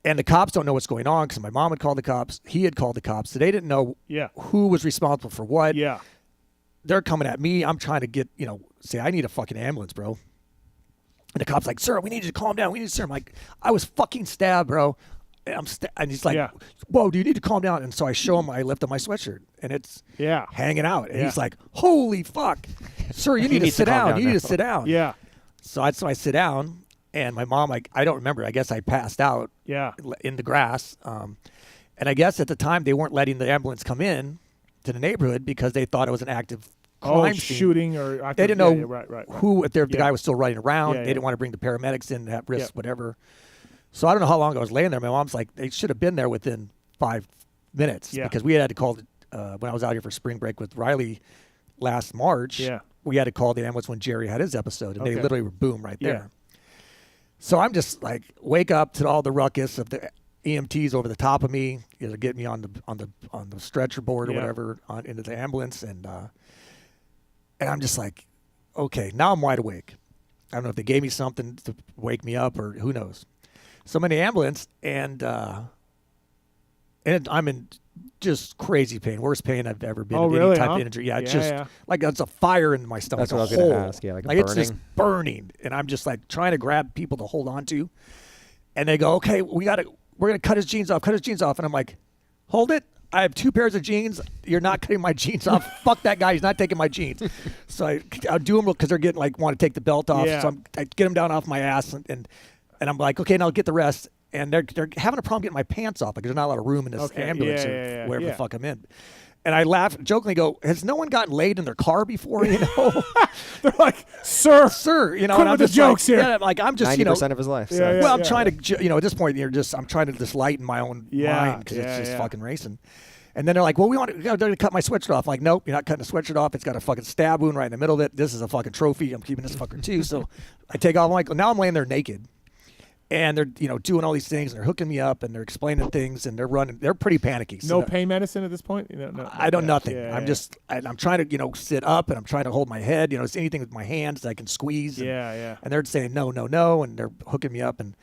And the cops don't know what's going on because my mom had called the cops. He had called the cops. So they didn't know who was responsible for what. Yeah. They're coming at me. I'm trying to get, say, I need a fucking ambulance, bro. And the cop's like, sir, we need you to calm down. We need you, sir. I'm like, I was fucking stabbed, bro. And and he's like, whoa, dude, you need to calm down. And so I show him, I lift up my sweatshirt, and it's hanging out. And he's like, holy fuck. Sir, you need to sit down. You need to sit down. Yeah. So I sit down, and my mom, I don't remember. I guess I passed out in the grass. And I guess at the time they weren't letting the ambulance come in to the neighborhood because they thought it was an active crime scene. Shooting or they didn't know right. who, if the guy was still running around. They didn't want to bring the paramedics in at risk, whatever. So I don't know how long I was laying there. My mom's like, they should have been there within 5 minutes because we had to call when I was out here for spring break with Riley last March. Yeah. We had to call the ambulance when Jerry had his episode, and they literally were boom right there. So I'm just like, wake up to all the ruckus of the EMTs over the top of me, get me on the stretcher board or whatever into the ambulance, and I'm just like, okay, now I'm wide awake. I don't know if they gave me something to wake me up or who knows. So I'm in the ambulance, and I'm in just crazy pain, worst pain I've ever been in any type of injury. Yeah, it's just like it's a fire in my stomach. That's what I was going to ask. Yeah, like it's just burning, and I'm just like trying to grab people to hold on to, and they go, "Okay, we're gonna cut his jeans off, and I'm like, "Hold it! I have 2 pairs of jeans. You're not cutting my jeans off. Fuck that guy. He's not taking my jeans." So I'll do them because they're getting want to take the belt off. So I get them down off my ass, and I'm like, okay, now I'll get the rest. And they're having a problem getting my pants off because there's not a lot of room in this ambulance or wherever the fuck I'm in. And I laugh, jokingly go, has no one gotten laid in their car before, They're like, sir, and I'm just jokes here. Yeah, like I'm just, 90% of his life. So. I'm trying to, at this point, I'm trying to just lighten my own mind because it's just fucking racing. And then they're like, well, they're going to cut my sweatshirt off. I'm like, nope, you're not cutting the sweatshirt off. It's got a fucking stab wound right in the middle of it. This is a fucking trophy. I'm keeping this fucker too. So I take off. I'm like, now I'm laying there naked. And they're, doing all these things, and they're hooking me up, and they're explaining things, and they're running. They're pretty panicky. So no pain medicine at this point? No, I don't nothing. I'm trying to, sit up, and I'm trying to hold my head. It's anything with my hands that I can squeeze. And they're saying no, and they're hooking me up. And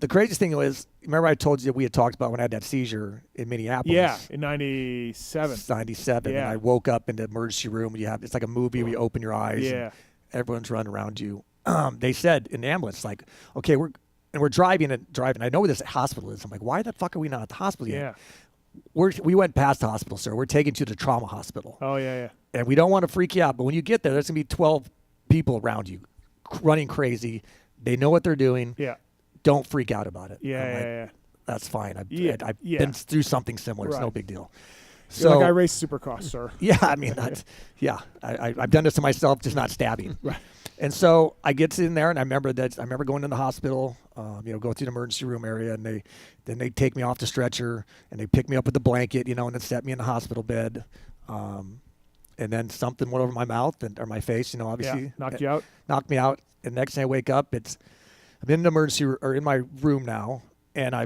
the craziest thing was, remember I told you that we had talked about when I had that seizure in Minneapolis? Yeah, in 97. 97. And I woke up in the emergency room. It's like a movie where you open your eyes. Yeah. And everyone's running around you. They said in the ambulance, like, okay, we're driving. I know where this hospital is. I'm like, why the fuck are we not at the hospital yet? We went past the hospital, sir. We're taking you to the trauma hospital. Oh, yeah. And we don't want to freak you out, but when you get there, there's going to be 12 people around you running crazy. They know what they're doing. Yeah. Don't freak out about it. Yeah. That's fine. I've been through something similar. It's no big deal. So like I race supercross, sir. Yeah, I mean, I've done this to myself, just not stabbing. Right. And so I get in there, and I remember going to the hospital, go through the emergency room area, and they take me off the stretcher, and they pick me up with the blanket, and then set me in the hospital bed. And then something went over my mouth or my face, obviously. Yeah, knocked you out? Knocked me out. And the next thing I wake up, I'm in the emergency or in my room now, and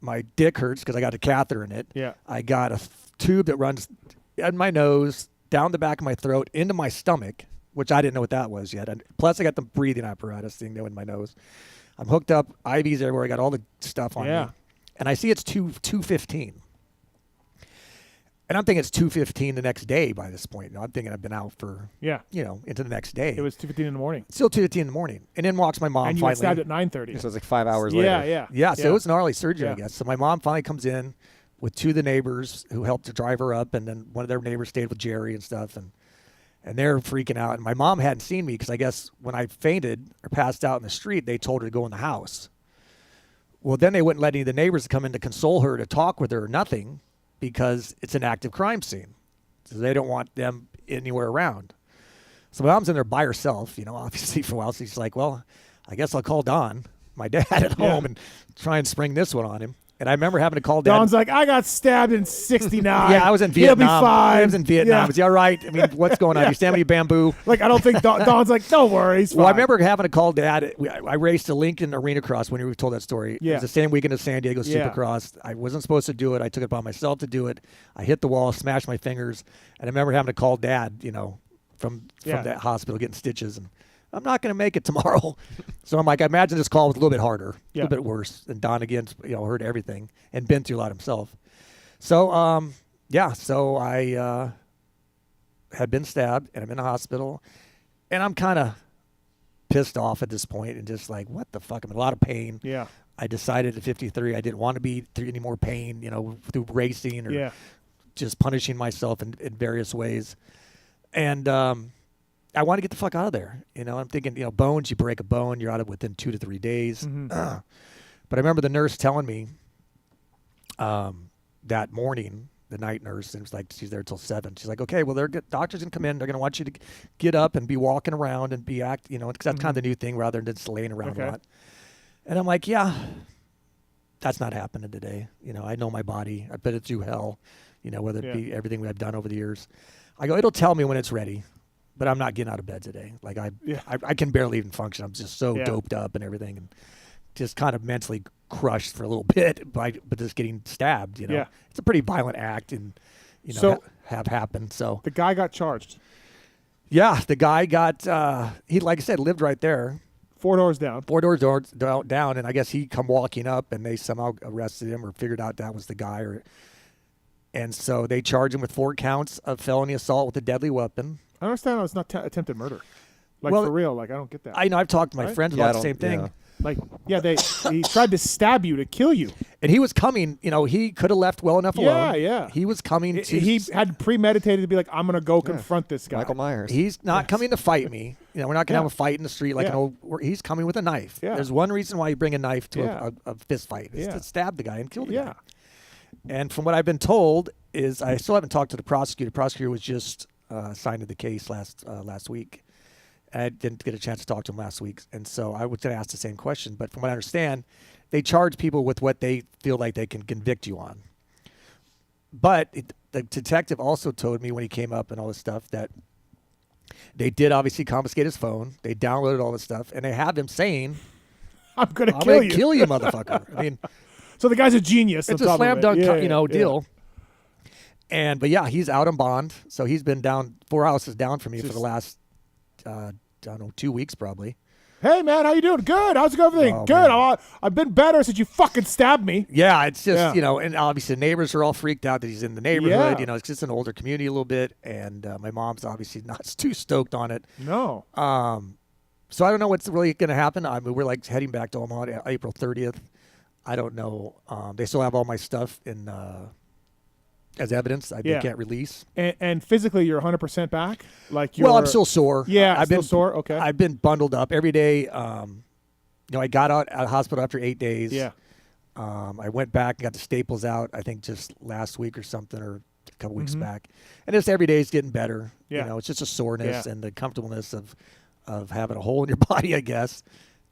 my dick hurts because I got a catheter in it. Yeah. I got a tube that runs in my nose, down the back of my throat, into my stomach, which I didn't know what that was yet. And plus, I got the breathing apparatus thing in my nose. I'm hooked up, IVs everywhere. I got all the stuff on me. And I see it's 2:15. And I'm thinking it's 2:15 the next day by this point. I'm thinking I've been out for, into the next day. It was 2:15 in the morning. Still 2:15 in the morning. And in walks my mom and you finally. stabbed at 9:30. So it was like 5 hours later. Yeah, so it was an gnarly surgery, I guess. So my mom finally comes in with 2 of the neighbors who helped to drive her up. And then one of their neighbors stayed with Jerry and stuff. And they're freaking out. And my mom hadn't seen me because I guess when I fainted or passed out in the street, they told her to go in the house. Well, then they wouldn't let any of the neighbors come in to console her, to talk with her or nothing. because it's an active crime scene. So they don't want them anywhere around. So my mom's in there by herself, obviously for a while. So she's like, well, I guess I'll call Don, my dad, at home and try and spring this one on him. And I remember having to call Dad. Don's like, I got stabbed in 69. Yeah, I was in Vietnam. He'll be fine. I was in Vietnam. Yeah. Is he all right? I mean, what's going on? You stand with your bamboo? Like, I don't think Don's like, don't worry, he's fine. Well, I remember having to call Dad. I raced a Lincoln Arena Cross when we told that story. Yeah. It was the same weekend as San Diego Supercross. I wasn't supposed to do it. I took it upon myself to do it. I hit the wall, smashed my fingers, and I remember having to call Dad, from that hospital getting stitches. And I'm not going to make it tomorrow. So I'm like, I imagine this call was a little bit harder, a little bit worse. And Don, again, heard everything and been through a lot himself. So, so I had been stabbed, and I'm in the hospital. And I'm kind of pissed off at this point and just like, what the fuck? I'm in a lot of pain. Yeah. I decided at 53 I didn't want to be through any more pain, through racing or just punishing myself in various ways. And I want to get the fuck out of there. I'm thinking, bones, you break a bone, you're out of within 2 to 3 days. Mm-hmm. But I remember the nurse telling me that morning, the night nurse, and it was like she's there till 7. She's like, okay, well, doctors can come in. They're going to want you to get up and be walking around and be because that's kind of the new thing rather than just laying around a lot. And I'm like, yeah, that's not happening today. I know my body. I've been it through hell, whether it be everything I've done over the years. I go, it'll tell me when it's ready. But I'm not getting out of bed today. Like I can barely even function. I'm just so doped up and everything, and just kind of mentally crushed for a little bit by just getting stabbed. It's a pretty violent act, and have happened. So the guy got charged. Yeah, the guy got. He, like I said, lived right there. 4 doors down. 4 doors down, and I guess he come walking up, and they somehow arrested him or figured out that was the guy, and so they charged him with 4 counts of felony assault with a deadly weapon. I understand it's not attempted murder. Like, for real. Like, I don't get that. I know. I've talked to my friends about the same thing. Yeah. Like, he tried to stab you, to kill you. And he was coming, he could have left well enough alone. Yeah. He was coming to. He had premeditated to be like, I'm going to go confront this guy. Michael Myers. He's not coming to fight me. We're not going to have a fight in the street he's coming with a knife. Yeah. There's one reason why you bring a knife to a fist fight. It's to stab the guy and kill the guy. And from what I've been told is, I still haven't talked to the prosecutor. The prosecutor was just assigned to the case last week. I didn't get a chance to talk to him last week, and so I was going to ask the same question. But from what I understand, they charge people with what they feel like they can convict you on. But the detective also told me when he came up and all this stuff that they did obviously confiscate his phone. They downloaded all this stuff, and they have him saying, I'm going to kill you, motherfucker. I mean, so the guy's a genius. It's a slam dunk deal. And but he's out on bond, so he's been down 4 houses down from me for the last 2 weeks probably. Hey man, how you doing? Good. How's everything? Good. I've been better since you fucking stabbed me. Yeah, it's just and obviously the neighbors are all freaked out that he's in the neighborhood. It's just an older community a little bit, and my mom's obviously not too stoked on it. No. So I don't know what's really going to happen. I mean, we're like heading back to Omaha April 30th. I don't know. They still have all my stuff in. As evidence, they can't release. And physically, you're 100% back. I'm still sore. Yeah, I've been sore. Okay. I've been bundled up every day. I got out of hospital after 8 days. Yeah. I went back and got the staples out. I think just last week or something, or a couple weeks back. And just every day is getting better. Yeah. It's just a soreness and the comfortableness of having a hole in your body, I guess.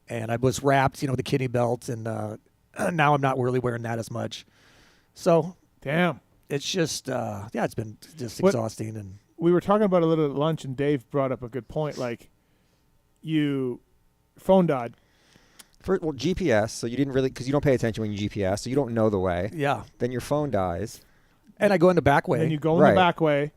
And I was wrapped, the kidney belt, and now I'm not really wearing that as much. So. Damn. It's just, it's been just exhausting. And we were talking about a little at lunch, and Dave brought up a good point. Like, phone died. GPS, so you didn't really, because you don't pay attention when you GPS, so you don't know the way. Yeah. Then your phone dies. And I go in the back way. And you go in the back way.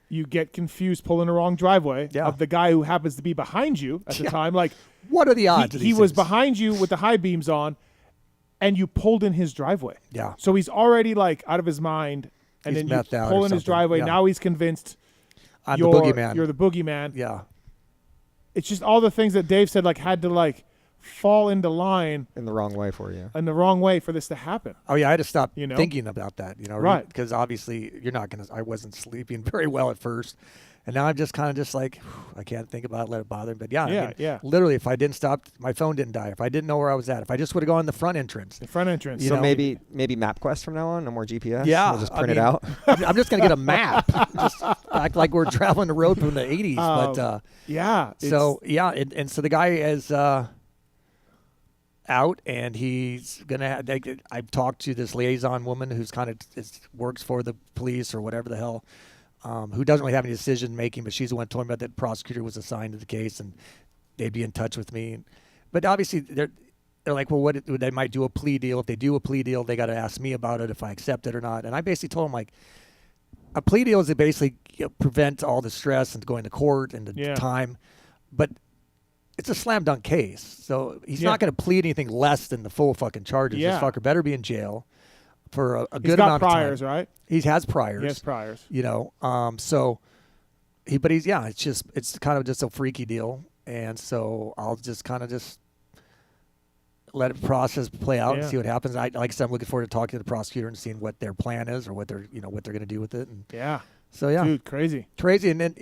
You get confused pulling the wrong driveway of the guy who happens to be behind you at the time. Like, what are the odds? He was behind you with the high beams on. And you pulled in his driveway. Yeah. So he's already out of his mind. And he's then you pull in his driveway. Yeah. Now he's convinced I'm the boogeyman. You're the boogeyman. Yeah. It's just all the things that Dave said had to fall into line. In the wrong way for you. In the wrong way for this to happen. Oh yeah, I had to stop thinking about that. Right. Because obviously you're not going to. I wasn't sleeping very well at first, And now I'm just kind of just like, I can't think about it, let it bother me. But yeah, Yeah, I mean, yeah. literally, if I didn't stop, my phone didn't die. If I didn't know where I was at, if I just would have gone in the front entrance. The front entrance. You So know? maybe MapQuest from now on, no more GPS. Yeah, we'll just print I mean, it out. I'm just gonna get a map, just act like we're traveling the road from the '80s. But yeah, so yeah, and so the guy is out, and he's gonna. I've talked to this liaison woman who's kind of works for the police or whatever the hell. Who doesn't really have any decision making, but she's the one who told me about that prosecutor was assigned to the case, and they'd be in touch with me. But obviously, they're like, well, they might do a plea deal. If they do a plea deal, they got to ask me about it if I accept it or not. And I basically told them, like, a plea deal is to basically prevent all the stress and going to court and the time, but it's a slam dunk case. So he's not going to plead anything less than the full fucking charges. This fucker better be in jail for a good amount of time. He's got priors, right? He has priors. He has priors. You know, so it's kind of just a freaky deal. And so I'll just kind of just let it process play out and see what happens. Like I said, I'm looking forward to talking to the prosecutor and seeing what their plan is or what they're going to do with it. And so, dude, crazy. And then,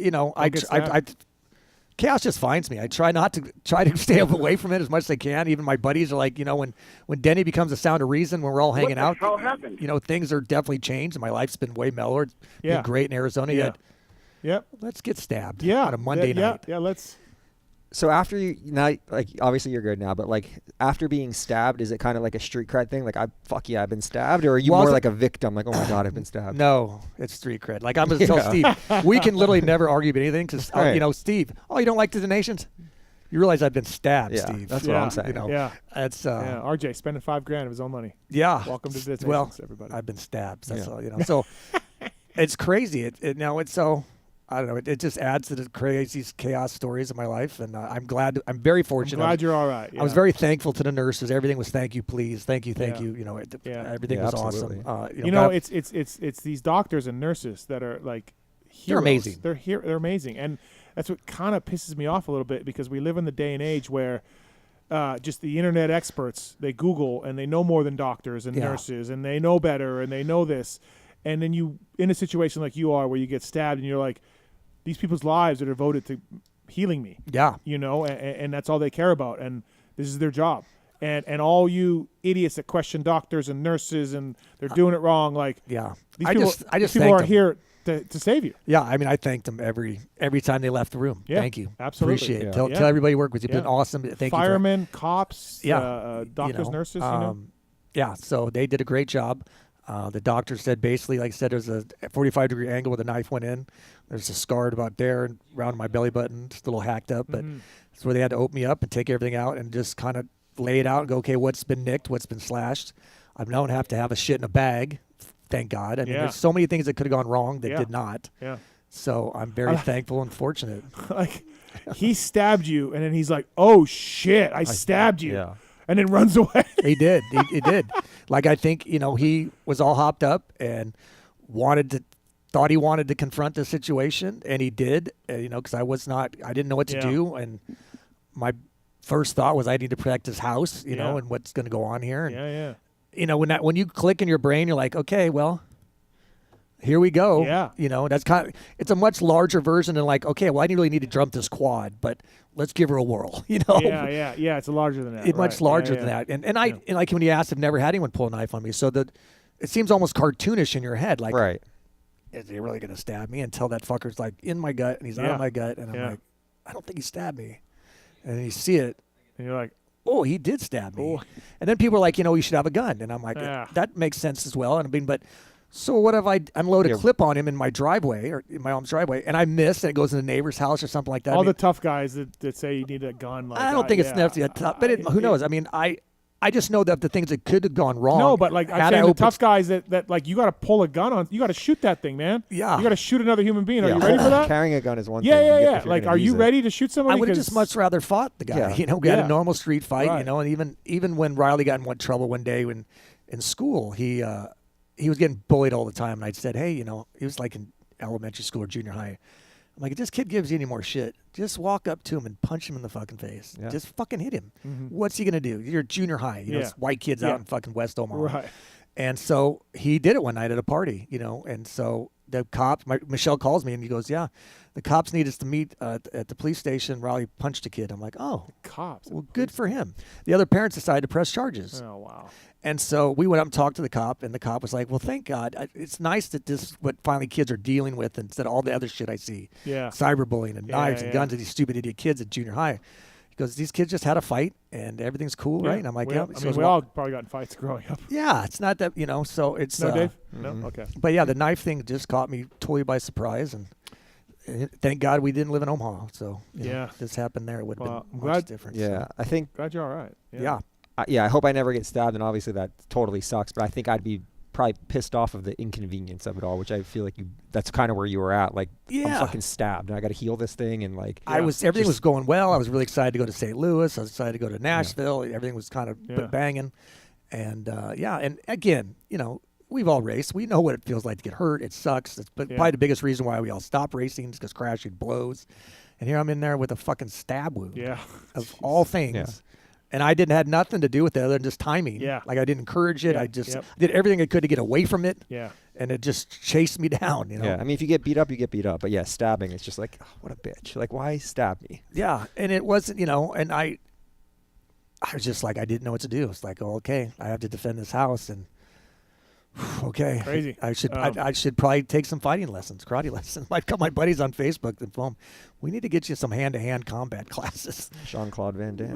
chaos just finds me. I try to stay away from it as much as I can. Even my buddies are like, when Denny becomes a sound of reason, when we're all hanging out, things are definitely changed. My life's been way mellower. It's been great in Arizona. Let's get stabbed on a Monday night. Yeah, let's. So after obviously you're good now, but like after being stabbed, is it kind of like a street cred thing? Like, I've been stabbed, or are you more like a victim? Like, oh my God, I've been stabbed. No, it's street cred. Like, I'm going to tell Steve, we can literally never argue about anything because, Steve, you don't like the donations? You realize I've been stabbed, Steve. That's what I'm saying. That's RJ spending $5,000 of his own money. Yeah. Welcome to the donations, well, everybody. I've been stabbed. That's all. So it's crazy. I don't know. It just adds to the crazy chaos stories of my life, and I'm glad. I'm very fortunate. I'm glad you're all right. I was very thankful to the nurses. Everything was thank you, please, thank you. Everything was absolutely. awesome. It's these doctors and nurses that are like heroes. They're amazing. They're amazing, and that's what kind of pisses me off a little bit because we live in the day and age where just the internet experts, they Google and they know more than doctors and nurses, and they know better and they know this, and then you in a situation like you are where you get stabbed and you're like, these people's lives are devoted to healing me. Yeah. And that's all they care about. And this is their job. And all you idiots that question doctors and nurses and they're doing it wrong, like these people are here to save you. Yeah, I mean, I thanked them every time they left the room. Yeah, thank you. Absolutely. Appreciate it. Tell everybody you work with you. You've been awesome. Thank Firemen, you. cops, doctors, nurses. Yeah, so they did a great job. The doctor said basically, like I said, there's a 45-degree angle where the knife went in. There's a scar about there and around my belly button, just a little hacked up. But that's where they had to open me up and take everything out and just kind of lay it out and go, okay, what's been nicked, what's been slashed. I don't have to have a shit in a bag, thank God. I mean, there's so many things that could have gone wrong that did not. Yeah. So I'm very thankful and fortunate. Like, he stabbed you, and then he's like, oh, shit, I stabbed you. Yeah. And then runs away. He did. He did. Like, I think, he was all hopped up and thought he wanted to confront the situation, and he did, because I didn't know what to do. And my first thought was I need to protect his house, and what's going to go on here. And, when you click in your brain, you're like, okay, well, here we go. Yeah. That's it's a much larger version than like, okay, well, I really need to jump this quad, but let's give her a whirl, Yeah, it's larger than that. It's much larger than that. And like when you asked, I've never had anyone pull a knife on me. So it seems almost cartoonish in your head. Like, is he really going to stab me? Until that fucker's like in my gut and he's out of my gut. And I'm like, I don't think he stabbed me. And then you see it. And you're like, oh, he did stab me. Oh. And then people are like, you should have a gun. And I'm like, that makes sense as well. And so what if I unload a clip on him in my driveway or in my mom's driveway and I miss and it goes in the neighbor's house or something like that? All the tough guys that say you need a gun. Like, I don't think it's necessarily tough, but who knows? I mean, I just know that the things that could have gone wrong. No, but like I'm saying, the tough guys that like you got to pull a gun on, you got to shoot that thing, man. Yeah, you got to shoot another human being. Are you ready for that? Carrying a gun is one thing. Yeah. Like, are you ready to shoot somebody? I would have just much rather fought the guy. We had a normal street fight. Right. And even when Riley got in trouble one day when in school, he was getting bullied all the time, and I'd said, hey, he was like in elementary school or junior high. I'm like, if this kid gives you any more shit, just walk up to him and punch him in the fucking face. Yeah. Just fucking hit him. Mm-hmm. What's he going to do? You're junior high. It's white kids out in fucking West Omaha. Right. And so he did it one night at a party, and so the cops, Michelle calls me and he goes, yeah, the cops need us to meet at the police station where he punched a kid. I'm like, oh, cops. Well, good for him. The other parents decided to press charges. Oh, wow. And so we went up and talked to the cop, and the cop was like, well, thank God. It's nice that this is what finally kids are dealing with instead of all the other shit I see. Yeah. Cyberbullying and knives and guns and these stupid idiot kids at junior high. He goes, these kids just had a fight, and everything's cool, right? And I'm like, yeah. We all probably got in fights growing up. Yeah, it's not that, so it's... No, Dave? No? Okay. But, yeah, the knife thing just caught me totally by surprise, and thank God we didn't live in Omaha. So, if this happened there, it would have been much different. Yeah, I think... Glad you're all right. Yeah. I hope I never get stabbed, and obviously that totally sucks, but I think I'd be probably pissed off of the inconvenience of it all, which I feel like that's kind of where you were at. Like, I'm fucking stabbed, and I got to heal this thing, and like... Everything was going well. I was really excited to go to St. Louis. I was excited to go to Nashville. Everything was kind of banging. And, and again, we've all raced. We know what it feels like to get hurt. It sucks. It's probably the biggest reason why we all stop racing is because crashing blows. And here I'm in there with a fucking stab wound. Yeah. Of all things. Yeah. And I had nothing to do with it other than just timing. Yeah. Like I didn't encourage it. I just did everything I could to get away from it. Yeah. And it just chased me down, Yeah. I mean, if you get beat up, you get beat up. But yeah, stabbing, it's just like, oh, what a bitch. Like, why stab me? Yeah. And it wasn't, and I was just like, I didn't know what to do. It's like, oh, okay, I have to defend this house. And okay. Crazy. I should probably take some fighting lessons, karate lessons. I've got my buddies on Facebook that phone. We need to get you some hand-to-hand combat classes. Jean-Claude Van Damme.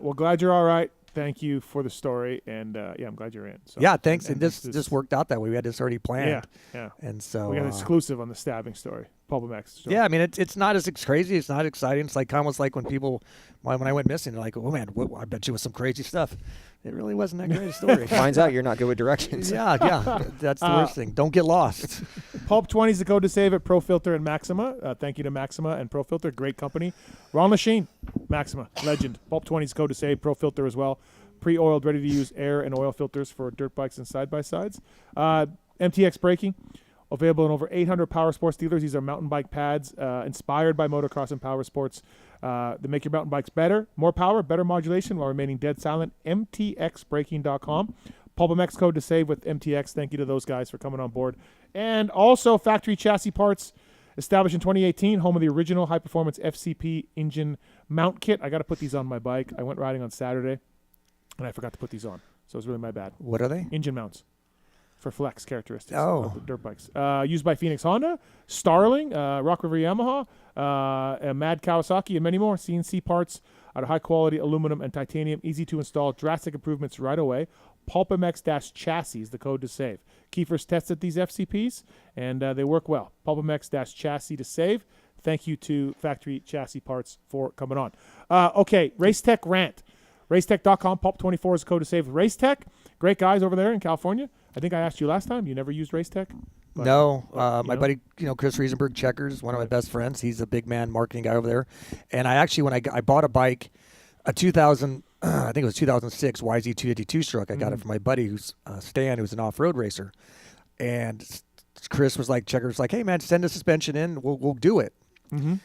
Well, glad you're all right. Thank you for the story, and I'm glad you're in. So, yeah, thanks. And this just worked out that way. We had this already planned. Yeah. And so we got an exclusive on the stabbing story, PulpMX. Yeah, I mean it's not as crazy. It's not exciting. It's like almost like when people when I went missing, they're like, oh man, I bet you was some crazy stuff. It really wasn't that great a story. Finds out you're not good with directions. Yeah. That's the worst thing. Don't get lost. Pulp20 is the code to save at ProFilter and Maxima. Thank you to Maxima and ProFilter. Great company. Ron Lachine, Maxima, legend. Pulp20 is the code to save. ProFilter as well. Pre-oiled, ready-to-use air and oil filters for dirt bikes and side-by-sides. MTX Braking, available in over 800 power sports dealers. These are mountain bike pads inspired by motocross and power sports. They make your mountain bikes better, more power, better modulation while remaining dead silent. MTXbraking.com. PulpMX code to save with MTX. Thank you to those guys for coming on board. And also Factory Chassis Parts, established in 2018, home of the original high-performance FCP engine mount kit. I got to put these on my bike. I went riding on Saturday, and I forgot to put these on. So it's really my bad. What are they? Engine mounts for flex characteristics of the dirt bikes. Used by Phoenix Honda, Starling, Rock River Yamaha, Mad Kawasaki, and many more. CNC parts out of high-quality aluminum and titanium, easy to install, drastic improvements right away. PulpMX-chassis is the code to save. Kiefer's tested these FCPs, and they work well. PulpMX-chassis to save. Thank you to Factory Chassis Parts for coming on. Okay, Racetech Rant. Racetech.com, Pulp24 is the code to save. Racetech, great guys over there in California. I think I asked you last time. You never used Racetech? No. My buddy, Chris Riesenberg, Checkers, one of my best friends. He's a big man marketing guy over there. And I actually, when I bought a bike, a 2000, I think it was 2006 YZ252 stroke. I got it from my buddy who's Stan, who's an off-road racer. And Chris was like, Checkers was like, hey man, send the suspension in. We'll do it. Mm-hmm.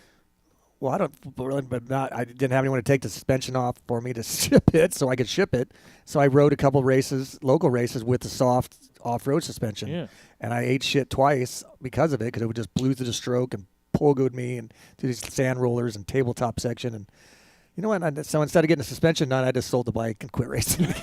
Well, I didn't have anyone to take the suspension off for me to ship it, so I could ship it. So I rode a couple races, local races, with the soft off-road suspension. Yeah. And I ate shit twice because of it, because it would just blew through the stroke and pogoed me and do these sand rollers and tabletop section. And you know what? So instead of getting a suspension done, I just sold the bike and quit racing.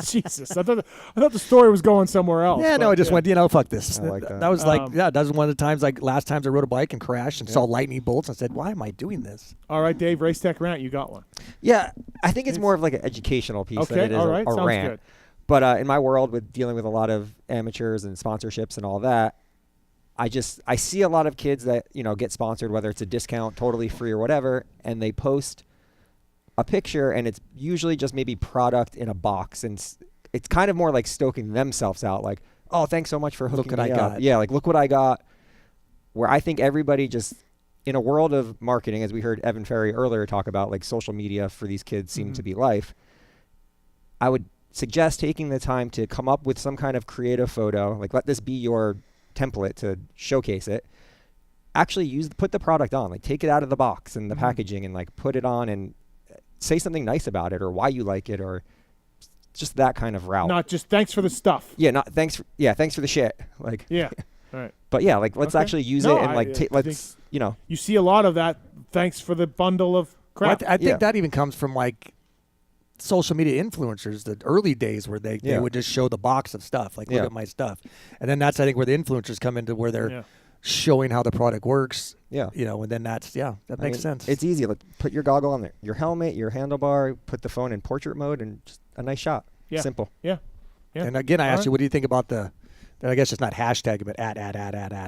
Jesus. I thought the story was going somewhere else. Yeah, no, I just went, fuck this. I like that. That was that was one of the times, last times I rode a bike and crashed and saw lightning bolts and said, why am I doing this? All right, Dave, Racetech Rant, you got one. Yeah, I think it's more of like an educational piece than it is all right. a Sounds rant. Good. But in my world, with dealing with a lot of amateurs and sponsorships and all that, I see a lot of kids that, get sponsored, whether it's a discount, totally free or whatever, and they post a picture and it's usually just maybe product in a box, and it's kind of more like stoking themselves out, like, oh, thanks so much for hooking me up. Look what I got. Yeah, like, look what I got. Where I think everybody just, in a world of marketing, as we heard Evan Ferry earlier talk about, like, social media for these kids seem to be life. I would suggest taking the time to come up with some kind of creative photo, like, let this be your template to showcase it. Actually put the product on, like, take it out of the box and the packaging and, like, put it on and say something nice about it or why you like it, or just that kind of route. Not just thanks for the stuff. Yeah, thanks for the shit. Like, yeah. Right. But yeah, like let's actually use it and like let's You see a lot of that. Thanks for the bundle of crap. Well, I think that even comes from like social media influencers, the early days where they would just show the box of stuff, like look at my stuff, and then that's I think where the influencers come into where they're showing how the product works. Yeah, and then that makes sense. It's easy. Like put your goggle on there, your helmet, your handlebar, put the phone in portrait mode, and just a nice shot. Yeah. Simple. Yeah. And again, I asked you, what do you think about I guess it's not hashtag, but at.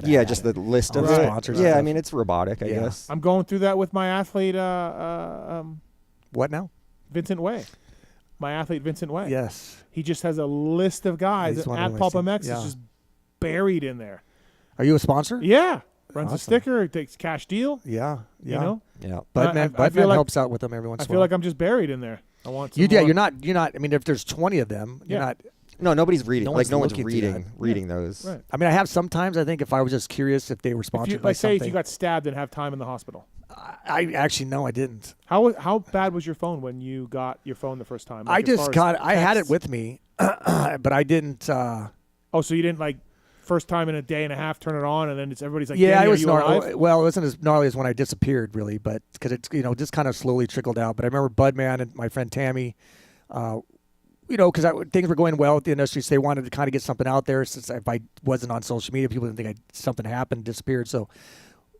Yeah, just the list of sponsors. Yeah, I mean it's robotic, I guess. I'm going through that with my athlete. What now? Vincent Way. My athlete Vincent Way. Yes. He just has a list of guys at PulpMX is just buried in there. Are you a sponsor? Yeah. Runs a sticker, takes cash deal. Yeah. You know? Yeah. Budman helps out with them every once in a while. I feel like I'm just buried in there. I want some you're not I mean if there's 20 of them, you're not No, nobody's reading. No one's reading those. Right. I mean, I have sometimes. I think if I was just curious if they were sponsored by something. If you got stabbed and have time in the hospital. I actually no, I didn't. How bad was your phone when you got your phone the first time? Like I had it with me, but I didn't. So you didn't like first time in a day and a half turn it on and then everybody's like, yeah, it was gnarly. Well, it wasn't as gnarly as when I disappeared really, but because it's just kind of slowly trickled out. But I remember Budman and my friend Tammy. Because things were going well with the industry, so they wanted to kind of get something out there. Since if I wasn't on social media, people didn't think something happened, disappeared. So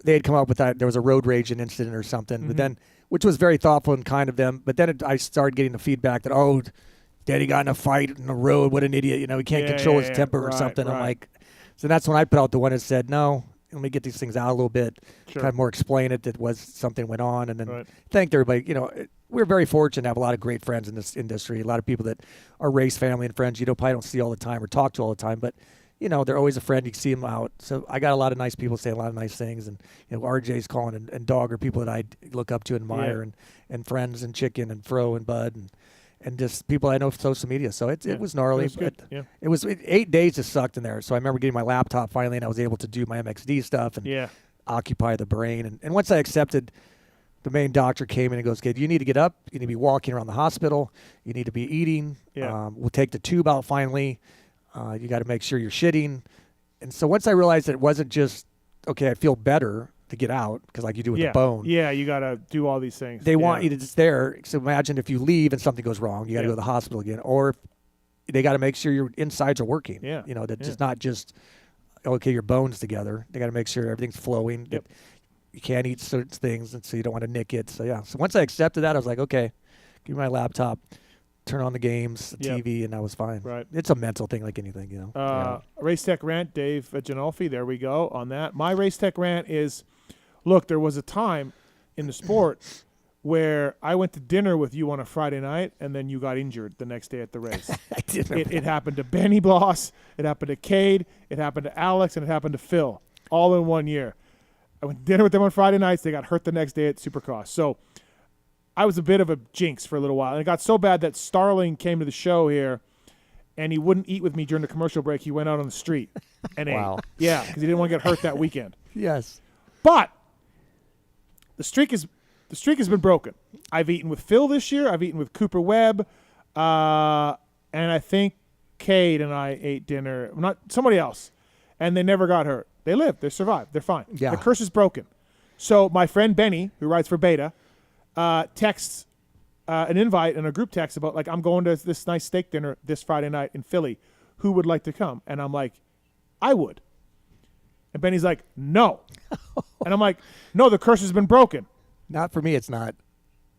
they had come up with that. There was a road rage incident or something, but then, which was very thoughtful and kind of them. But then I started getting the feedback that, Daddy got in a fight in the road. What an idiot! He can't control his temper or something. I'm like, so that's when I put out the one that said, no, let me get these things out a little bit, kind of more explain it. That was something went on, and then thanked everybody. We're very fortunate to have a lot of great friends in this industry. A lot of people that are race family and friends probably don't see all the time or talk to all the time, but they're always a friend. You can see them out. So I got a lot of nice people saying a lot of nice things, and RJ's calling and Dog are people that I look up to and admire, and friends and Chicken and Fro and Bud and just people I know from social media. So it was gnarly. It was 8 days just sucked in there. So I remember getting my laptop finally, and I was able to do my MXD stuff and occupy the brain. And once I accepted. The main doctor came in and goes, okay, you need to get up. You need to be walking around the hospital. You need to be eating. Yeah. We'll take the tube out finally. You got to make sure you're shitting. And so once I realized that it wasn't just, okay, I feel better to get out, because like you do with the bone. Yeah, you got to do all these things. They want you to just there. So imagine if you leave and something goes wrong, you got to go to the hospital again. Or they got to make sure your insides are working. Yeah. That it's not just, okay, your bones together. They got to make sure everything's flowing. Yep. You can't eat certain things, and so you don't want to nick it. So so once I accepted that, I was like, okay, give me my laptop, turn on the games, the TV, and I was fine. Right. It's a mental thing like anything, Race Tech Rant, Dave Ginolfi, there we go on that. My Race Tech Rant is, look, there was a time in the sport where I went to dinner with you on a Friday night, and then you got injured the next day at the race. I did remember it happened to Benny Bloss, it happened to Cade, it happened to Alex, and it happened to Phil, all in 1 year. I went to dinner with them on Friday nights. They got hurt the next day at Supercross. So I was a bit of a jinx for a little while. And it got so bad that Starling came to the show here, and he wouldn't eat with me during the commercial break. He went out on the street and ate. Yeah, because he didn't want to get hurt that weekend. Yes. But the streak has been broken. I've eaten with Phil this year. I've eaten with Cooper Webb. And I think Cade and I ate dinner. Not somebody else. And they never got hurt. They lived. They survived. They're fine. Yeah. The curse is broken. So my friend Benny, who rides for Beta, texts an invite in a group text about, like, I'm going to this nice steak dinner this Friday night in Philly. Who would like to come? And I'm like, I would. And Benny's like, no. And I'm like, no, the curse has been broken. Not for me, it's not.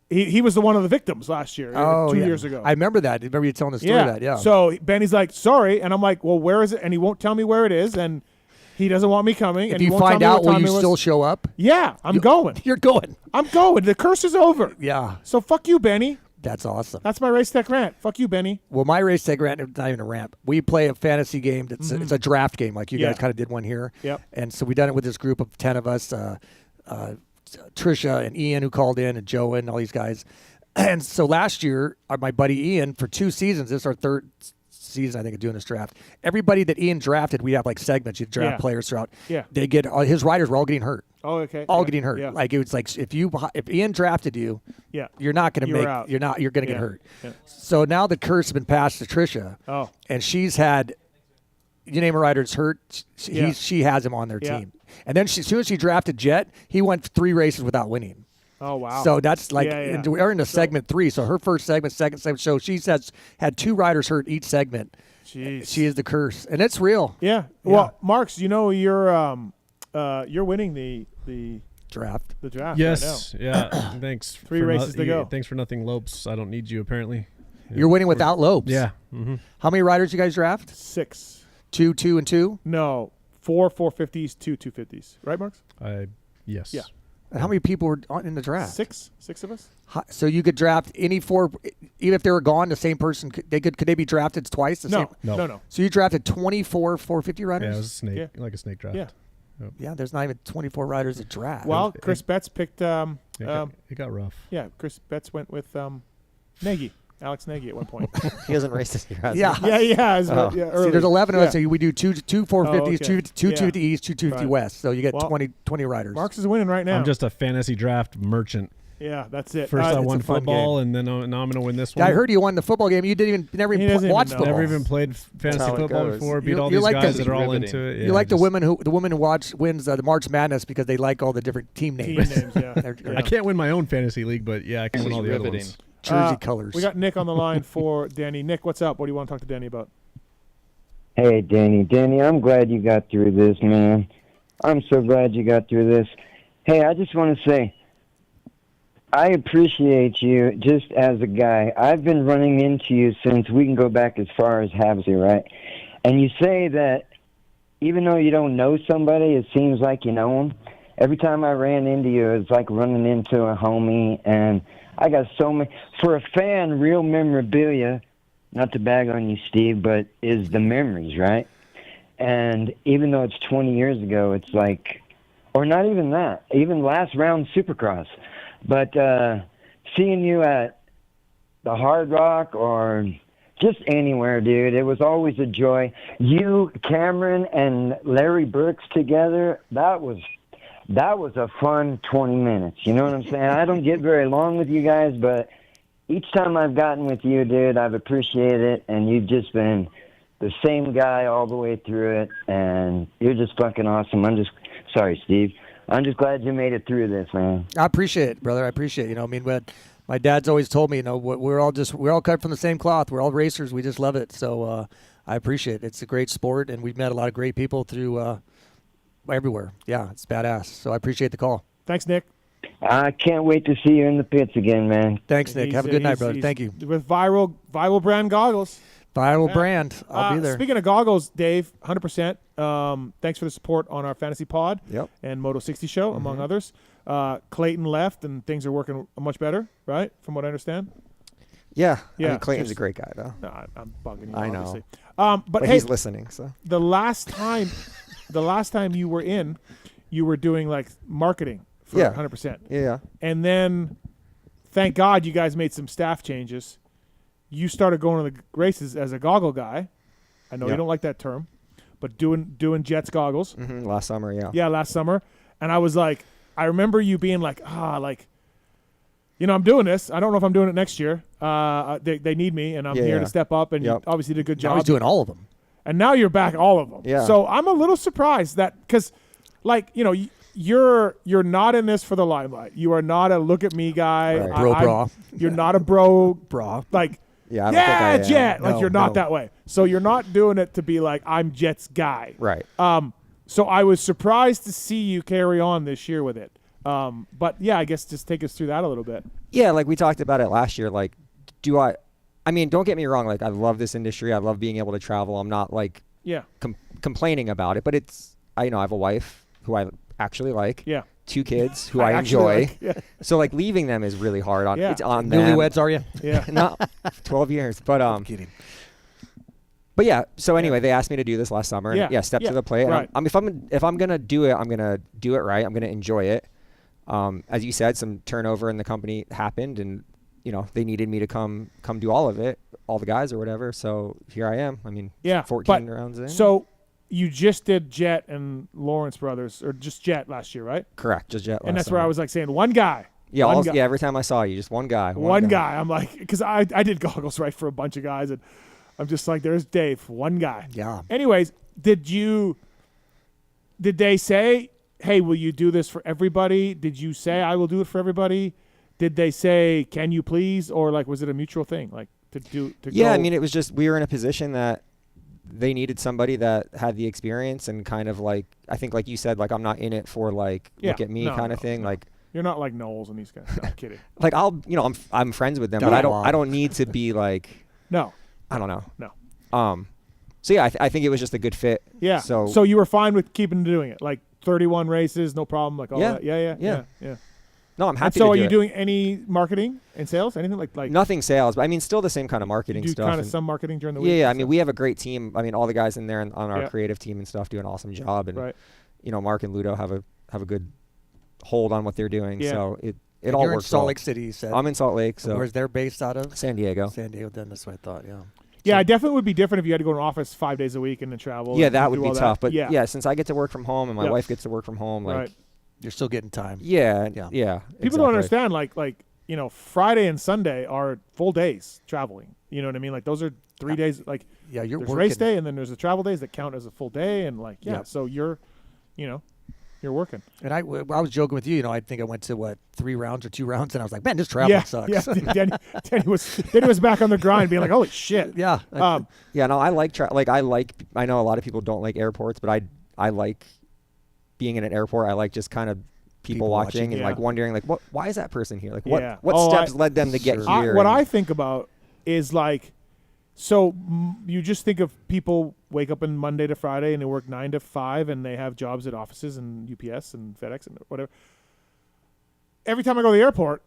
He was one of the victims last year, 2 years ago. I remember that. I remember you telling the story of that, yeah. So Benny's like, sorry. And I'm like, well, where is it? And he won't tell me where it is. And he doesn't want me coming. If you find out, will you still show up? Yeah, I'm going. You're going. I'm going. The curse is over. Yeah. So fuck you, Benny. That's awesome. That's my Race Tech rant. Fuck you, Benny. Well, my Race Tech rant is not even a rant. We play a fantasy game. That's it's a draft game, like you guys kind of did one here. Yep. And so we done it with this group of 10 of us, Trisha and Ian, who called in, and Joe and all these guys. And so last year, my buddy Ian, for 2 seasons, this is our third season, I think, of doing this draft. Everybody that Ian drafted, we have like segments. You draft players throughout. Yeah. They get his riders were all getting hurt. Oh, okay. All getting hurt. Yeah. Like it was like if Ian drafted you, you're not going to make. Out. You're not. You're going to get hurt. Yeah. So now the curse has been passed to Trisha. Oh. And she's had, you name a rider's hurt, she has him on their team. And then as soon as she drafted Jet, he went 3 races without winning. Oh, wow. So that's like, we're into segment 3. So her first segment, second segment. So she's had 2 riders hurt each segment. Jeez. She is the curse. And it's real. Yeah. Well, Marks, you know, you're winning the draft. The draft. Yes. Right now. Yeah. Thanks. 3 races to go. Thanks for nothing, Lopes. I don't need you, apparently. You're winning without Lopes. Yeah. How many riders you guys draft? 6. 2, 2, and 2? No. 4 450s, 2 250s. Right, Marks? Yes. Yeah. And how many people were in the draft? 6 of us. So you could draft any 4, even if they were gone. The same person could they be drafted twice? No. So you drafted 24 450 riders. Yeah, it was a snake, like a snake draft. Yeah. Yep. Yeah, there's not even 24 riders to draft. Well, Chris Betts picked. It got rough. Yeah, Chris Betts went with Nagy. Alex Nagy at one point. He hasn't raced this year, has he? Yeah. See, there's 11 of us, so we do 2 450s, okay. 2 250 East, 2 250 West. So you get 20 riders. Marks is winning right now. I'm just a fantasy draft merchant. Yeah, that's it. First I won football, and then now I'm going to win this one. Yeah, I heard you won the football game. You never even watched football. Never even played fantasy football before. Beat all these guys that are all into it. You like the women who wins the March Madness because they like all the different team names. I can't win my own fantasy league, but yeah, I can win all the other ones. Jersey colors. We got Nick on the line for Denny. Nick, what's up? What do you want to talk to Denny about? Hey, Denny. Denny, I'm glad you got through this, man. I'm so glad you got through this. Hey, I just want to say, I appreciate you just as a guy. I've been running into you since we can go back as far as Hampshire, right? And you say that even though you don't know somebody, it seems like you know them. Every time I ran into you, it's like running into a homie, and I got so many. For a fan, real memorabilia, not to bag on you, Steve, but is the memories, right? And even though it's 20 years ago, it's like, or not even that, even last round Supercross. But seeing you at the Hard Rock or just anywhere, dude, it was always a joy. You, Cameron, and Larry Burks together, that was a fun 20 minutes. You know what I'm saying? I don't get very long with you guys, but each time I've gotten with you, dude, I've appreciated it, and you've just been the same guy all the way through it, and you're just fucking awesome. Sorry, Steve. I'm just glad you made it through this, man. I appreciate it, brother. I appreciate it. I mean, but my dad's always told me, we're all cut from the same cloth. We're all racers. We just love it. So I appreciate it. It's a great sport, and we've met a lot of great people through everywhere. Yeah, it's badass. So I appreciate the call. Thanks, Nick. I can't wait to see you in the pits again, man. Thanks, Nick. Have a good night, brother. Thank you. With viral brand goggles. Viral brand. I'll be there. Speaking of goggles, Dave, 100%. Thanks for the support on our Fantasy Pod and Moto 60 Show, among others. Clayton left, and things are working much better, right? From what I understand. Yeah. I mean, Clayton's a great guy, though. No, I'm bugging you. I obviously. know. But hey, he's listening. So the last time you were in, you were doing like marketing for 100%. Yeah. And then, thank God, you guys made some staff changes. You started going to the races as a goggle guy. I know you don't like that term, but doing Jets goggles. Last summer, yeah. Yeah, last summer. And I was like, I remember you being like, I'm doing this. I don't know if I'm doing it next year. They need me, and I'm here to step up. And you obviously did a good job. I was doing all of them. And now you're back all of them. Yeah. So I'm a little surprised that because, you're not in this for the limelight. You are not a look at me guy. Right. Bra. You're not a bro. Bra. Like, I don't think I am. Jet. No, you're not that way. So you're not doing it to be like, I'm Jet's guy. Right. So I was surprised to see you carry on this year with it. But yeah, I guess just take us through that a little bit. Yeah, like we talked about it last year. Like, I mean, don't get me wrong. Like, I love this industry. I love being able to travel. I'm not like complaining about it. But I have a wife who I actually like. Yeah. 2 kids who I enjoy. Like, So like leaving them is really hard on. It's on them. Newlyweds, are you? Yeah. No, 12 years. But I'm kidding. But yeah, so anyway, they asked me to do this last summer. And step to the plate. Right. If I'm gonna do it, I'm gonna do it right. I'm gonna enjoy it. As you said, some turnover in the company happened, and they needed me to come do all of it, all the guys or whatever. So here I am. I mean, 14 rounds in. So you just did Jet and Lawrence Brothers, or just Jet last year, right? Correct, just Jet. And that's summer. where I was like saying one guy. Yeah, every time I saw you, just one guy. One guy. I'm like, because I did goggles right for a bunch of guys, and I'm just like, there's Dave, one guy. Yeah. Anyways, did they say, hey, will you do this for everybody? Did you say, I will do it for everybody? Did they say, can you please? Or like, was it a mutual thing? Like Yeah, I mean, it was just, we were in a position that they needed somebody that had the experience and kind of like, I think like you said, like, I'm not in it for like, look at me kind of thing. Like, you're not like Knowles and these guys. No, I'm kidding. Like I'm friends with them, but I don't need to be like, no, I don't know. No. So yeah, I think it was just a good fit. Yeah. So you were fine with keeping doing it, like 31 races, no problem, like all that. Yeah. No, I'm happy. And so, to are do you it. doing any marketing and sales? Anything like? Nothing sales, but I mean, still the same kind of marketing do stuff. Kind of some marketing during the week. Yeah. I mean, we have a great team. I mean, all the guys in there on our creative team and stuff do an awesome job, and Mark and Ludo have a good hold on what they're doing. Yeah. So it all you're works. In Salt Lake City, you said. I'm in Salt Lake. So where's they're based out of? San Diego. San Diego. Then that's what I thought. Yeah. Yeah, it definitely would be different if you had to go to an office 5 days a week and then travel. Yeah, that would be tough. But yeah, since I get to work from home and my wife gets to work from home, like you're still getting time. Yeah. People don't understand, like Friday and Sunday are full days traveling. You know what I mean? Like those are 3 days. Like you're there's working. Race day and then there's the travel days that count as a full day, and like so you're working. And I was joking with you. I think I went to 3 rounds or 2 rounds, and I was like, man, this traveling sucks. Yeah, Denny was back on the grind, being like, holy shit. Yeah. No, I like I know a lot of people don't like airports, but I like being in an airport. I like just kind of people watching and like wondering like why is that person here? Like what steps led them to get here? What I think about is like, so you just think of people wake up on Monday to Friday and they work 9 to 5 and they have jobs at offices and UPS and FedEx and whatever. Every time I go to the airport,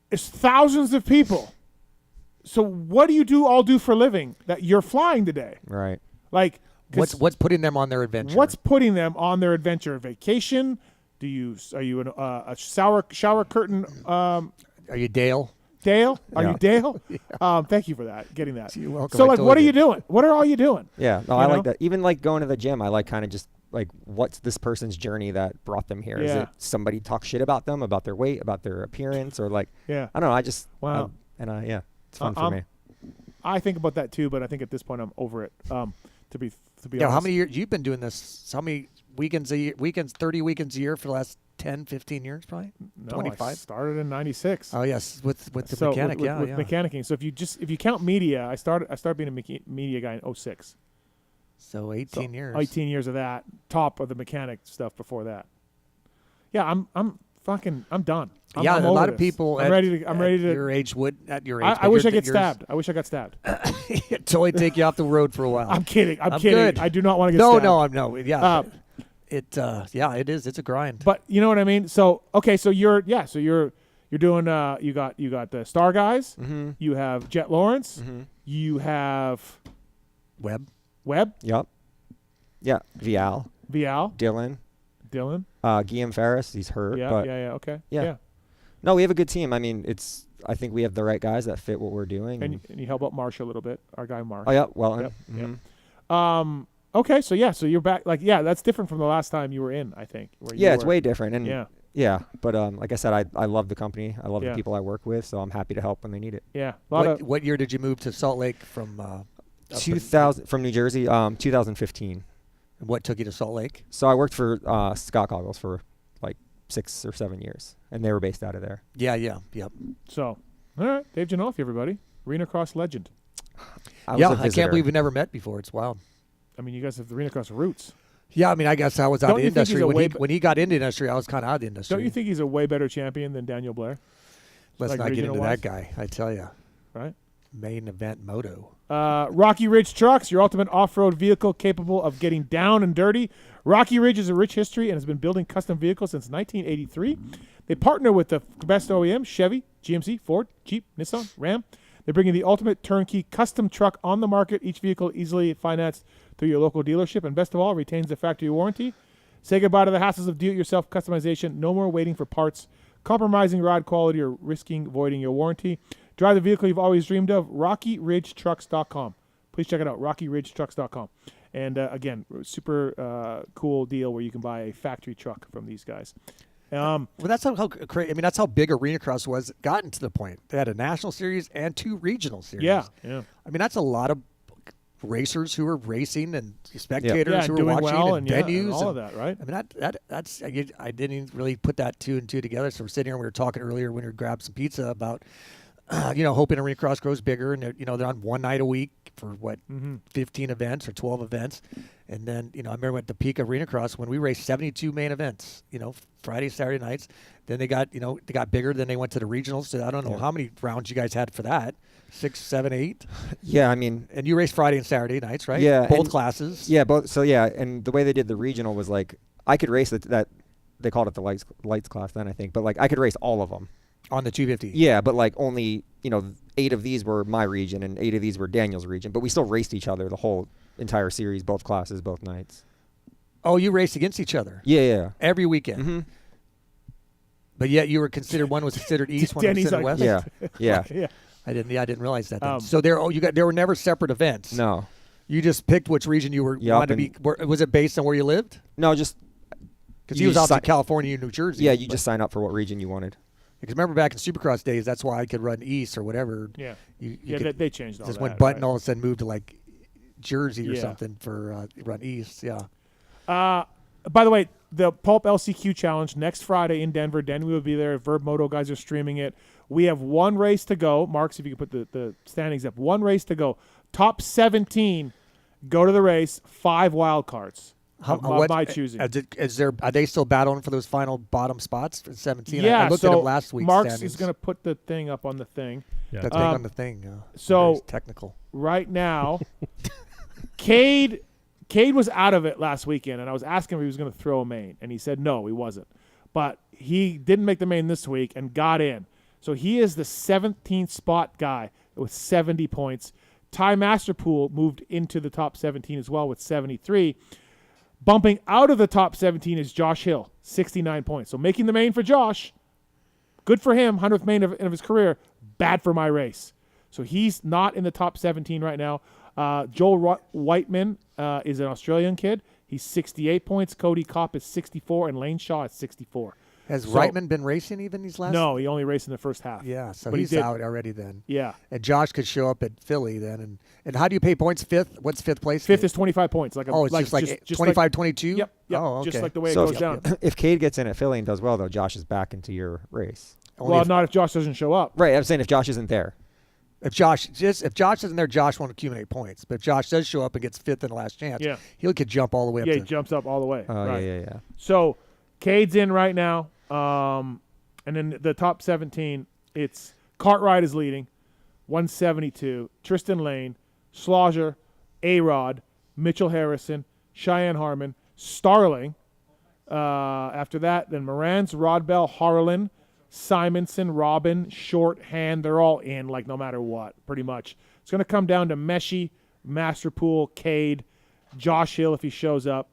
it's thousands of people. So what do you all do for a living that you're flying today? Right. Like what's putting them on their adventure? What's putting them on their adventure? Vacation? Are you a shower curtain? Are you Dale? Dale? Are you Dale? Yeah. Thank you for that. Getting that. You're welcome. So like, what are you doing? What are all you doing? Yeah. No, I like that. Even like going to the gym, I like kind of just like, what's this person's journey that brought them here? Is it somebody talk shit about them, about their weight, about their appearance, or like, I don't know. I just, it's fun for me. I think about that too, but I think at this point I'm over it. To be honest. How many years you've been doing this? How many weekends a year? 30 weekends a year for the last 10, 15 years, probably? No, 25? I started in 96. Oh, yes, with the mechanic, with mechanicking. So if you count media, I started being a media guy in 06. So 18 years. 18 years of that, top of the mechanic stuff before that. Yeah, I'm done. I'm a lot of people I'm ready to your age would at your age. I wish I get stabbed. I wish I got stabbed. Totally take you off the road for a while. I'm kidding. I'm kidding. Good. I do not want to get stabbed. No. Yeah. It is. It's a grind. But you know what I mean? So you're doing you got the Star Guys, you have Jet Lawrence, you have Webb. Yep. Yeah. Vial. Dylan. Guillaume Ferris, he's hurt. Yeah, but okay. Yeah. No, we have a good team. I mean, I think we have the right guys that fit what we're doing. And you help out Marsh a little bit, our guy Marsh. Oh, yeah. Well, yep. Okay, so you're back. Like, that's different from the last time you were in, I think. It's way different. And but like I said, I love the company. I love the people I work with, so I'm happy to help when they need it. Yeah. What year did you move to Salt Lake from? 2000 from New Jersey, 2015. And what took you to Salt Lake? So I worked for Scott Goggles for like 6 or 7 years, and they were based out of there. Yep. So, all right, Dave Ginolfi, everybody, arena cross legend. I can't believe we never met before. It's wild. I mean, you guys have the arena cross roots. Yeah, I mean, I guess I was out of the industry. When he got into the industry, I was kind of out of the industry. Don't you think he's a way better champion than Daniel Blair? Let's not get into that guy, I tell you. Right? Main event moto. Rocky Ridge Trucks, your ultimate off-road vehicle capable of getting down and dirty. Rocky Ridge is a rich history and has been building custom vehicles since 1983. They partner with the best OEMs, Chevy, GMC, Ford, Jeep, Nissan, Ram. They're bringing the ultimate turnkey custom truck on the market. Each vehicle easily financed through your local dealership, and best of all, retains the factory warranty. Say goodbye to the hassles of do-it-yourself customization. No more waiting for parts, compromising ride quality, or risking voiding your warranty. Drive the vehicle you've always dreamed of. RockyRidgeTrucks.com. Please check it out, RockyRidgeTrucks.com. And again, super cool deal where you can buy a factory truck from these guys. Well, that's how crazy. I mean, that's how big Arena Cross was. Gotten to the point they had a national series and 2 regional series. Yeah. I mean, that's a lot of racers who are racing and spectators who are doing watching well and and venues and all of that, right? I mean, that's I didn't really put that two and two together. So we're sitting here and we were talking earlier when we grabbed some pizza about, hoping Arena Cross grows bigger, and they're on one night a week for 15 events or 12 events. And then, I remember at the peak of Arena Cross when we raced 72 main events, Friday, Saturday nights. Then they got bigger. Then they went to the regionals. So I don't know how many rounds you guys had for that. 6, 7, 8. Yeah, I mean, and you raced Friday and Saturday nights, right? Yeah, both classes. Yeah, both. So yeah, and the way they did the regional was like I could race that. They called it the lights class then, I think, but like I could race all of them on the 250. Yeah, but like only 8 of these were my region and 8 of these were Daniel's region, but we still raced each other the whole entire series, both classes, both nights. Oh, you raced against each other? Yeah. Every weekend. Mm-hmm. But yet you were considered, one was considered east, one was considered west. Yeah. I didn't realize that. So there were never separate events. No. You just picked which region you wanted to be. Was it based on where you lived? No, just because he was out in California and New Jersey. Yeah, you just sign up for what region you wanted. Because remember back in Supercross days, that's why I could run east or whatever. Yeah. They changed all that. Just when Button right? all of a sudden moved to like Jersey or something for run east. Yeah. By the way, the Pulp LCQ Challenge next Friday in Denver. Denny will be there. Verb Moto guys are streaming it. We have one race to go. Marks, if you could put the standings up. One race to go. Top 17 go to the race. 5 wild cards. Of my choosing. Are they still battling for those final bottom spots for 17? Yeah, I looked at them last week. Marks standings. is going to put the thing up on the thing. Yeah, the thing on the thing. So technical. Right now, Cade was out of it last weekend, and I was asking him if he was going to throw a main, and he said no, he wasn't. But he didn't make the main this week and got in. So he is the 17th spot guy with 70 points. Ty Masterpool moved into the top 17 as well with 73. Bumping out of the top 17 is Josh Hill, 69 points. So making the main for Josh, good for him, 100th main of his career, bad for my race. So he's not in the top 17 right now. Joel Whiteman is an Australian kid. He's 68 points. Cody Kopp is 64, and Lane Shaw is 64. Has Reitman been racing even these last? No, he only raced in the first half. Yeah, so he's out already then. Yeah. And Josh could show up at Philly then. And how do you pay points? Fifth? What's fifth place? Fifth is 25 points. It's just 25, 22? Yep. Oh, okay. Just like the way it goes down. If Cade gets in at Philly and does well, though, Josh is back into your race. Not if Josh doesn't show up. Right, I'm saying if Josh isn't there. If Josh isn't there, Josh won't accumulate points. But if Josh does show up and gets fifth in the last chance, he could jump all the way up. Yeah, he jumps up all the way. Right. Yeah. So Cade's in right now. And then the top 17, it's Cartwright is leading, 172. Tristan Lane, Slaughter, A-Rod, Mitchell Harrison, Cheyenne Harmon, Starling. After that, then Moran's, Rodbell, Harlan, Simonson, Robin, Shorthand. They're all in, like no matter what, pretty much. It's going to come down to Meshi, Masterpool, Cade, Josh Hill if he shows up.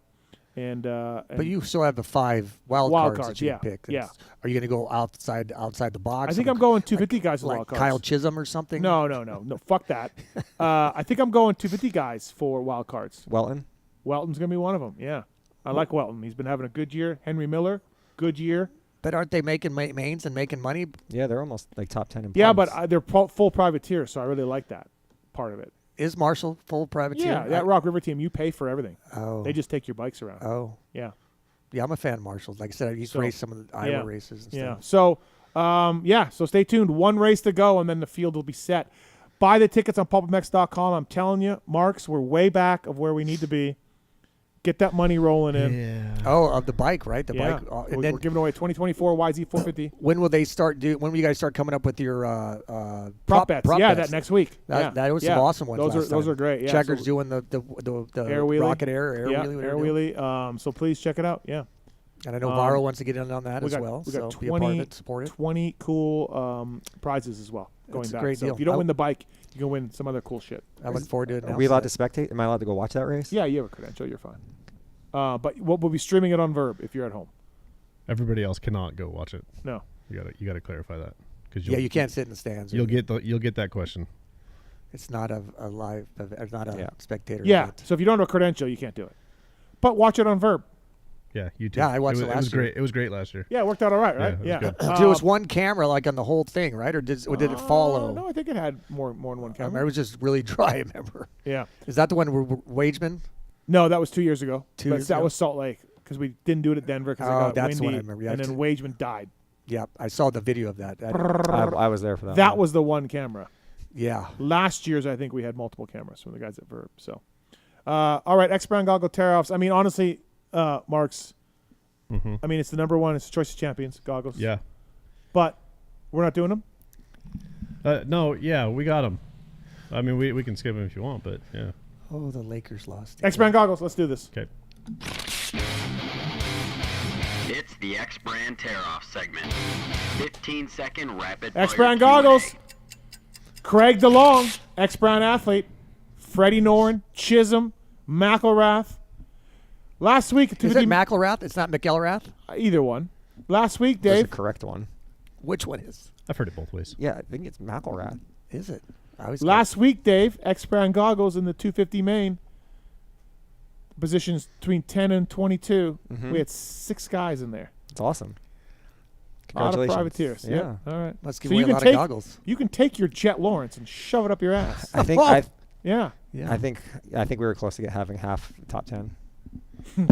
But you still have the 5 wild cards that you can pick. Yeah. Are you going to go outside the box? I think I'm going 250 guys with wild cards. Kyle Chisholm or something? No. Fuck that. I think I'm going 250 guys for wild cards. Welton's going to be one of them, yeah. I like Welton. He's been having a good year. Henry Miller, good year. But aren't they making mains and making money? Yeah, they're almost like top 10 in points. Yeah, but they're full privateers, so I really like that part of it. Is Marshall full privateer? Yeah, that Rock River team, you pay for everything. Oh. They just take your bikes around. Oh. Yeah. Yeah, I'm a fan of Marshall's. Like I said, I used to race some of the Iowa races and stuff. So, so stay tuned. One race to go, and then the field will be set. Buy the tickets on PulpMX.com. I'm telling you, Marks, we're way back of where we need to be. Get that money rolling in. Yeah. Oh, of the bike, right? The bike. And we're giving away 2024 YZ450. When will they start? When will you guys start coming up with your prop bets? That next week. That was some awesome ones. Those are great. Yeah. Checkers doing the air wheelie. rocket air wheelie. So please check it out. Yeah. And I know Varo wants to get in on that as well. We got so be a part of it, support it. 20 cool prizes as well going back. Great so deal. If you don't win the bike, you can win some other cool shit. I look forward to it. Are we allowed to spectate? Am I allowed to go watch that race? Yeah, you have a credential. You're fine. But we'll be streaming it on Verb if you're at home. Everybody else cannot go watch it. No. You got to clarify that. You can't sit in the stands. You'll get that question. It's not a live, not a spectator. Yeah. Event. So if you don't have a credential, you can't do it. But watch it on Verb. Yeah, YouTube. Yeah, I watched it last It was year. great. It was great last year. Yeah, it worked out all right, right? Yeah, it was good. It was one camera like on the whole thing, right? Or did it follow? No, I think it had more than one I remember camera. it was just really dry. I remember. Yeah. Is that the one where Wageman? No, that was 2 years ago. Years that ago? was Salt Lake because we didn't do it at Denver because it Oh, got that's windy. what I remember. Yeah, and then Wageman died. Yeah, I saw the video of that. I was there for that. That was the one camera. Yeah. Last year's, I think we had multiple cameras from the guys at Verb. So, all right, X Brand goggle tear-offs. I mean, honestly, Marks. I mean, it's the number one. It's the Choice of Champions goggles. Yeah. But we're not doing them. No, yeah, we got them. I mean, we can skip them if you want, but yeah. Oh, the Lakers lost. X Brand goggles. Let's do this. Okay. It's the X Brand Tear-Off segment. 15-second rapid X Brand goggles. Craig DeLong, X Brand athlete. Freddie Noren, Chisholm, McElrath. Last week, Is it McElrath? It's not McElrath? Either one. Last week, That's Dave. the correct one. Which one is? I've heard it both ways. Yeah, I think it's McElrath. Is it? Last week, Dave, X Brand goggles in the 250 main. Positions between 10 and 22. We had 6 guys in there. It's awesome. A lot of Congratulations. privateers. Yeah. All right. Let's give away a lot of goggles. You can take your Jet Lawrence and shove it up your ass. I think Yeah. I think we were close to having half the top 10. I mean,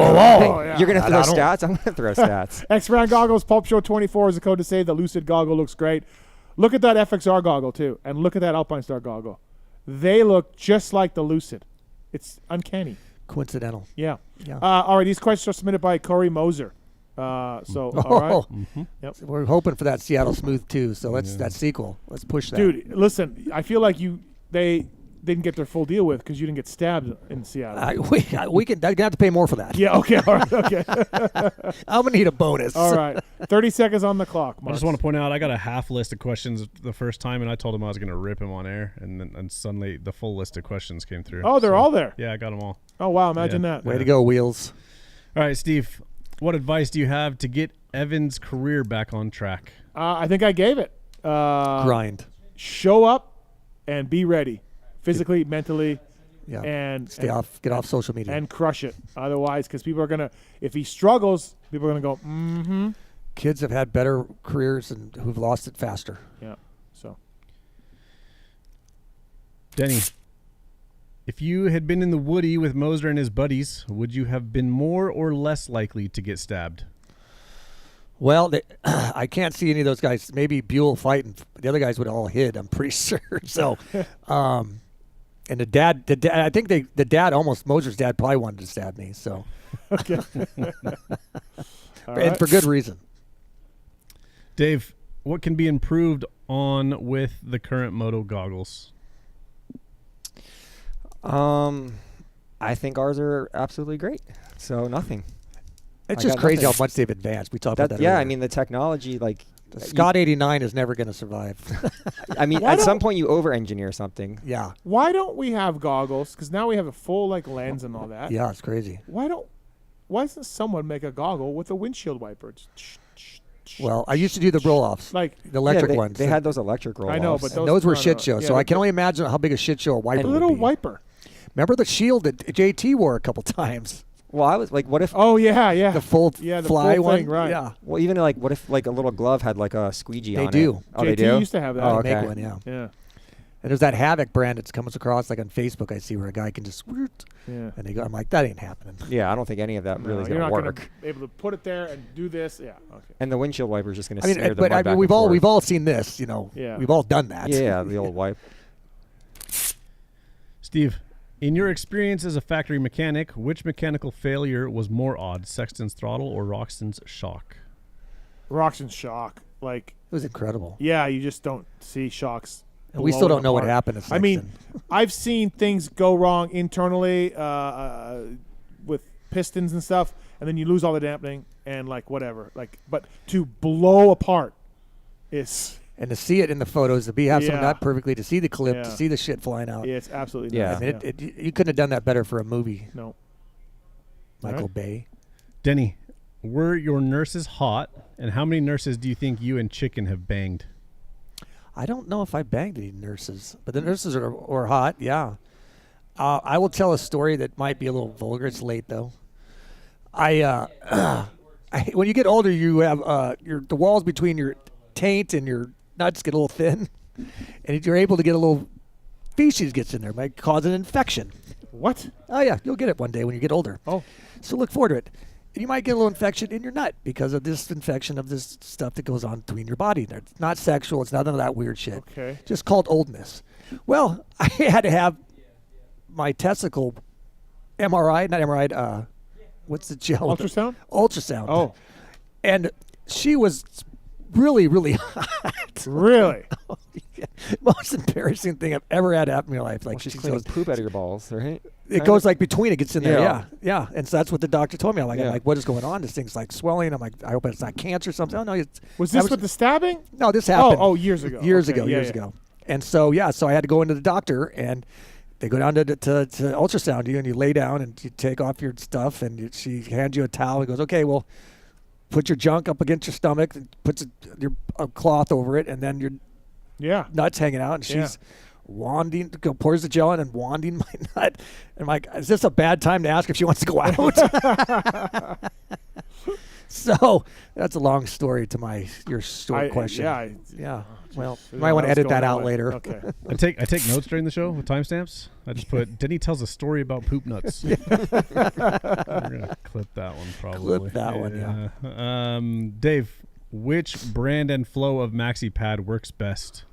hey, you're gonna throw stats. I'm gonna throw stats. X Brand goggles. Pulp Show 24 is the code to save. The Lucid goggle looks great. Look at that FXR goggle too, and look at that Alpine Star goggle. They look just like the Lucid. It's uncanny. Coincidental. Yeah. Yeah. All right. These questions are submitted by Corey Moser. All right. Yep. So we're hoping for that Seattle Smooth too. So that sequel. Let's push that. Dude, listen. I feel like they didn't get their full deal with because you didn't get stabbed in Seattle. We can. I'm gonna have to pay more for that. Yeah. Okay. All right. Okay. I'm gonna need a bonus. All right. 30 seconds on the clock. I just want to point out I got a half list of questions the first time, and I told him I was going to rip him on air, and suddenly the full list of questions came through. Oh, they're all there. Yeah, I got them all. Oh wow! Imagine that. Way to go, Wheels. All right, Steve. What advice do you have to get Evan's career back on track? I think I gave it. Grind. Show up and be ready, physically, mentally, and get off social media and crush it. Otherwise, because people are gonna, if he struggles, people are gonna go, mm-hmm. Kids have had better careers and who've lost it faster. Yeah. So, Denny, if you had been in the Woody with Moser and his buddies, would you have been more or less likely to get stabbed? Well, I can't see any of those guys. Maybe Buell fighting. The other guys would all hid, I'm pretty sure. So, and the dad, I think the dad, Moser's dad probably wanted to stab me. So, okay. And for good reason. Dave, what can be improved on with the current Moto goggles? I think ours are absolutely great. So nothing. It's just crazy how much they've advanced. We talked about that. Yeah, earlier. I mean the technology, like the Scott 89 is never going to survive. I mean, at some point you over-engineer something. Yeah. Why don't we have goggles? Because now we have a full lens and all that. Yeah, it's crazy. Why doesn't someone make a goggle with a windshield wiper? Well, I used to do the roll-offs, like the electric ones. They had those electric roll-offs. I know, but those were shit shows. So I can only imagine how big a shit show a wiper would be. A little wiper. Remember the shield that JT wore a couple times? Well, I was like, what if? Oh yeah. The full the fly full one, thing, right? Yeah. Well, even what if a little glove had a squeegee on it? They do. Oh, JT they do. used to have that. Oh, They okay. make one, yeah. Yeah. And there's that Havoc brand that comes across on Facebook. I see where a guy can just Yeah. and they go. I'm like, that ain't happening. Yeah, I don't think any of that really is you're going not to work. gonna be able to put it there and do this. Yeah. Okay. And the windshield wiper is just going to smear the mud but back we've and all forth. seen this. Yeah. We've all done that. Yeah, the old wipe. Steve, in your experience as a factory mechanic, which mechanical failure was more odd, Sexton's throttle or Roxton's shock? Roxton's shock. It was incredible. Yeah, you just don't see shocks. And we still blowing don't know what apart. happened to I mean, Sexton. I've seen things go wrong internally with pistons and stuff, and then you lose all the dampening and whatever. But to blow apart is. And to see it in the photos, to have someone Yeah. that perfectly, to see the clip, Yeah. to see the shit flying out. Yeah, it's absolutely Yeah. nuts. I mean, you couldn't have done that better for a movie. No. Michael All right. Bay. Denny, were your nurses hot, and how many nurses do you think you and Chicken have banged? I don't know if I banged any nurses, but the nurses were hot, yeah. I will tell a story that might be a little vulgar. It's late, though. When you get older, you have the walls between your taint and your nuts get a little thin, and you're able to get a little feces gets in there, might cause an infection. What? Oh yeah, you'll get it one day when you get older. Oh, so look forward to it. You might get a little infection in your nut because of this infection of this stuff that goes on between your body. It's not sexual. It's none of that weird shit. Okay. Just called oldness. Well, I had to have my testicle MRI, not MRI. What's the gel? Ultrasound? Ultrasound. Oh. And she was really, really hot. Really? Most embarrassing thing I've ever had happen in my life. Like she's she cleaning goes, poop out of your balls, right? It goes like between it gets in there. Yeah. Yeah. And so that's what the doctor told me. I'm Yeah. like, what is going on? This thing's like swelling. I'm like, I hope it's not cancer or something. Oh no, was this with the stabbing? No, this happened. Oh, years ago. Years Okay, ago. And so so I had to go into the doctor, and they go down to ultrasound you, and you lay down and you take off your stuff, and she hands you a towel and goes, okay, well, put your junk up against your stomach, and puts a cloth over it, and then your nuts hanging out, and she's wanding, pours the gel in and wanding my nut. And I'm like, is this a bad time to ask if she wants to go out? So that's a long story to your short question. Yeah. Well, you might want to edit that out later. Okay. I take notes during the show with timestamps. I just put Denny tells a story about poop nuts. We're gonna clip that one probably. Clip that one, yeah. Dave, which brand and flow of maxi pad works best?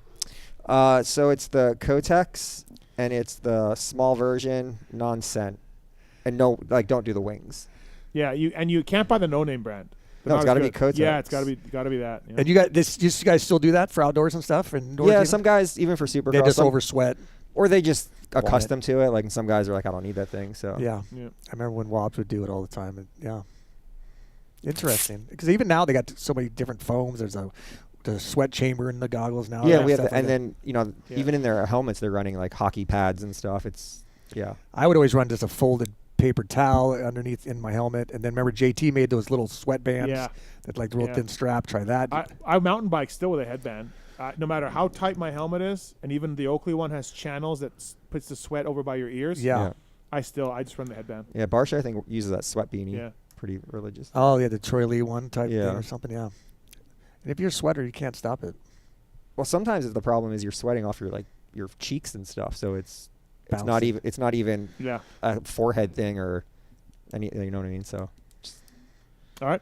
So it's the Kotex, and it's the small version, non-scent, and don't do the wings. Yeah, you can't buy the no-name brand. No, it's got to be Kotex. Yeah, it's got to be that. Yeah. And you guys still do that for outdoors and stuff? Yeah, some guys, even for Supercross, they just over sweat. Or they just accustomed to it. Like, and some guys are like, I don't need that thing. So yeah. I remember when Wobbs would do it all the time. And, yeah. Interesting. Because even now they got so many different foams. There's the sweat chamber in the goggles now. Yeah, we have then, even in their helmets, they're running like hockey pads and stuff. I would always run just a folded paper towel underneath in my helmet, and then remember JT made those little sweatbands that like the real thin strap. Try that. I mountain bike still with a headband. No matter how tight my helmet is, and even the Oakley one has channels that puts the sweat over by your ears. Yeah. I just run the headband. Yeah, Barsha I think uses that sweat beanie. Yeah. Pretty religious. Oh yeah, the Troy Lee one type thing or something. Yeah. And if you're a sweater, you can't stop it. Well, sometimes the problem is you're sweating off your cheeks and stuff, so it's not even a forehead thing or any, you know what I mean? So all right.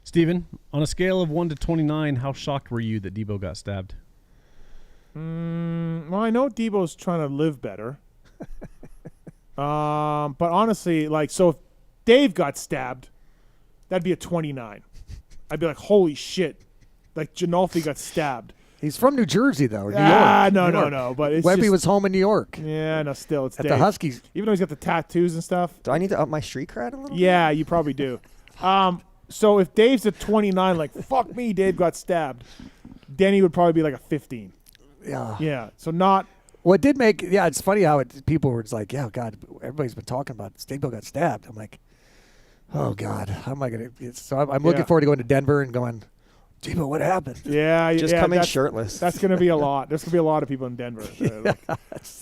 Steven, on a scale of 1 to 29, how shocked were you that Debo got stabbed? Well, I know Debo's trying to live better. But honestly, so if Dave got stabbed, that'd be a 29. I'd be like, holy shit. Like Ginolfi got stabbed. He's from New Jersey, though. New York. No. But it's Webby was home in New York. Yeah, no, still. It's at Dave. the Huskies. Even though he's got the tattoos and stuff. Do I need to up my street cred a little bit? Yeah, you probably do. So if Dave's at 29, like, fuck me, Dave got stabbed, Denny would probably be like a 15. Yeah. Yeah, so not. Well, it did make, it's funny how people were like, yeah, God, everybody's been talking about Debo got stabbed. I'm like, oh, God, how am I going to? So I'm looking forward to going to Denver and going, Debo, what happened? Yeah, just come in shirtless. That's going to be a lot. There's going to be a lot of people in Denver. Like,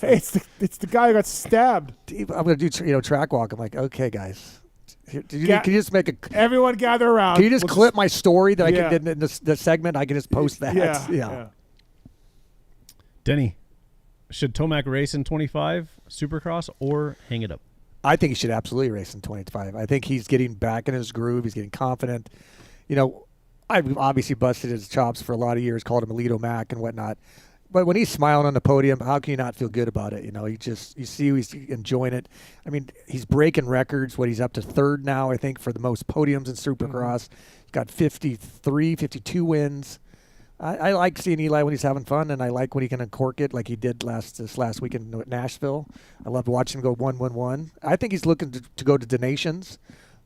hey, it's the guy who got stabbed. Debo, I'm going to do track walk. I'm like, okay, guys. Can you just make everyone gather around? Can you just clip my story that I can in the segment? I can just post that. Yeah. Denny, should Tomac race in 25 Supercross or hang it up? I think he should absolutely race in 25. I think he's getting back in his groove. He's getting confident. I've obviously busted his chops for a lot of years, called him Alito Mac and whatnot. But when he's smiling on the podium, how can you not feel good about it? You see he's enjoying it. I mean, he's breaking records. He's up to third now, I think, for the most podiums in Supercross. He's got 53, 52 wins. I like seeing Eli when he's having fun, and I like when he can uncork it like he did this last weekend at Nashville. I loved watching him go 1-1-1. I think he's looking to go to the Nations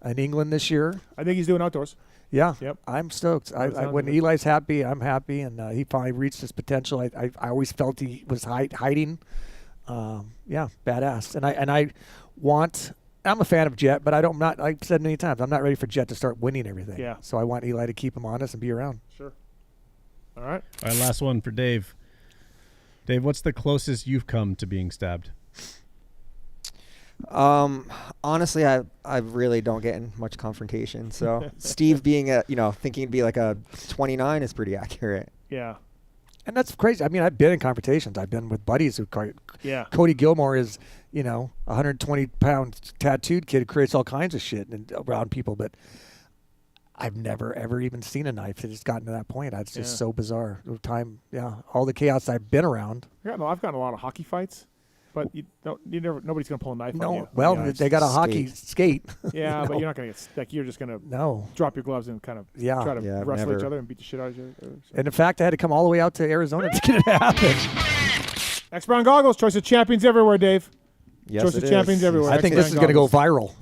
in England this year. I think he's doing outdoors. Yeah, yep. I'm stoked. When Eli's happy, I'm happy, and he finally reached his potential. I always felt he was hiding. Badass. I'm a fan of Jet, but I've said many times, I'm not ready for Jet to start winning everything. Yeah. So I want Eli to keep him honest and be around. Sure. All right, last one for Dave. Dave, what's the closest you've come to being stabbed? Honestly, I really don't get in much confrontation. So Steve being thinking it'd be like a 29 is pretty accurate. Yeah. And that's crazy. I mean, I've been in confrontations. I've been with buddies who. Yeah. Cody Gilmore is, 120-pound tattooed kid who creates all kinds of shit around people, but I've never ever even seen a knife. It's gotten to that point. It's just so bizarre. All the chaos I've been around. Yeah, no, I've gotten a lot of hockey fights, but nobody's gonna pull a knife on you. Well, they got a hockey skate. Yeah, but you're not gonna get you're just gonna drop your gloves and kind of try to wrestle each other and beat the shit out of each other. So. And in fact, I had to come all the way out to Arizona to get it to happen. X Brown Goggles, choice of champions everywhere, Dave. Yes, choice of champions everywhere. I think this is going to go viral.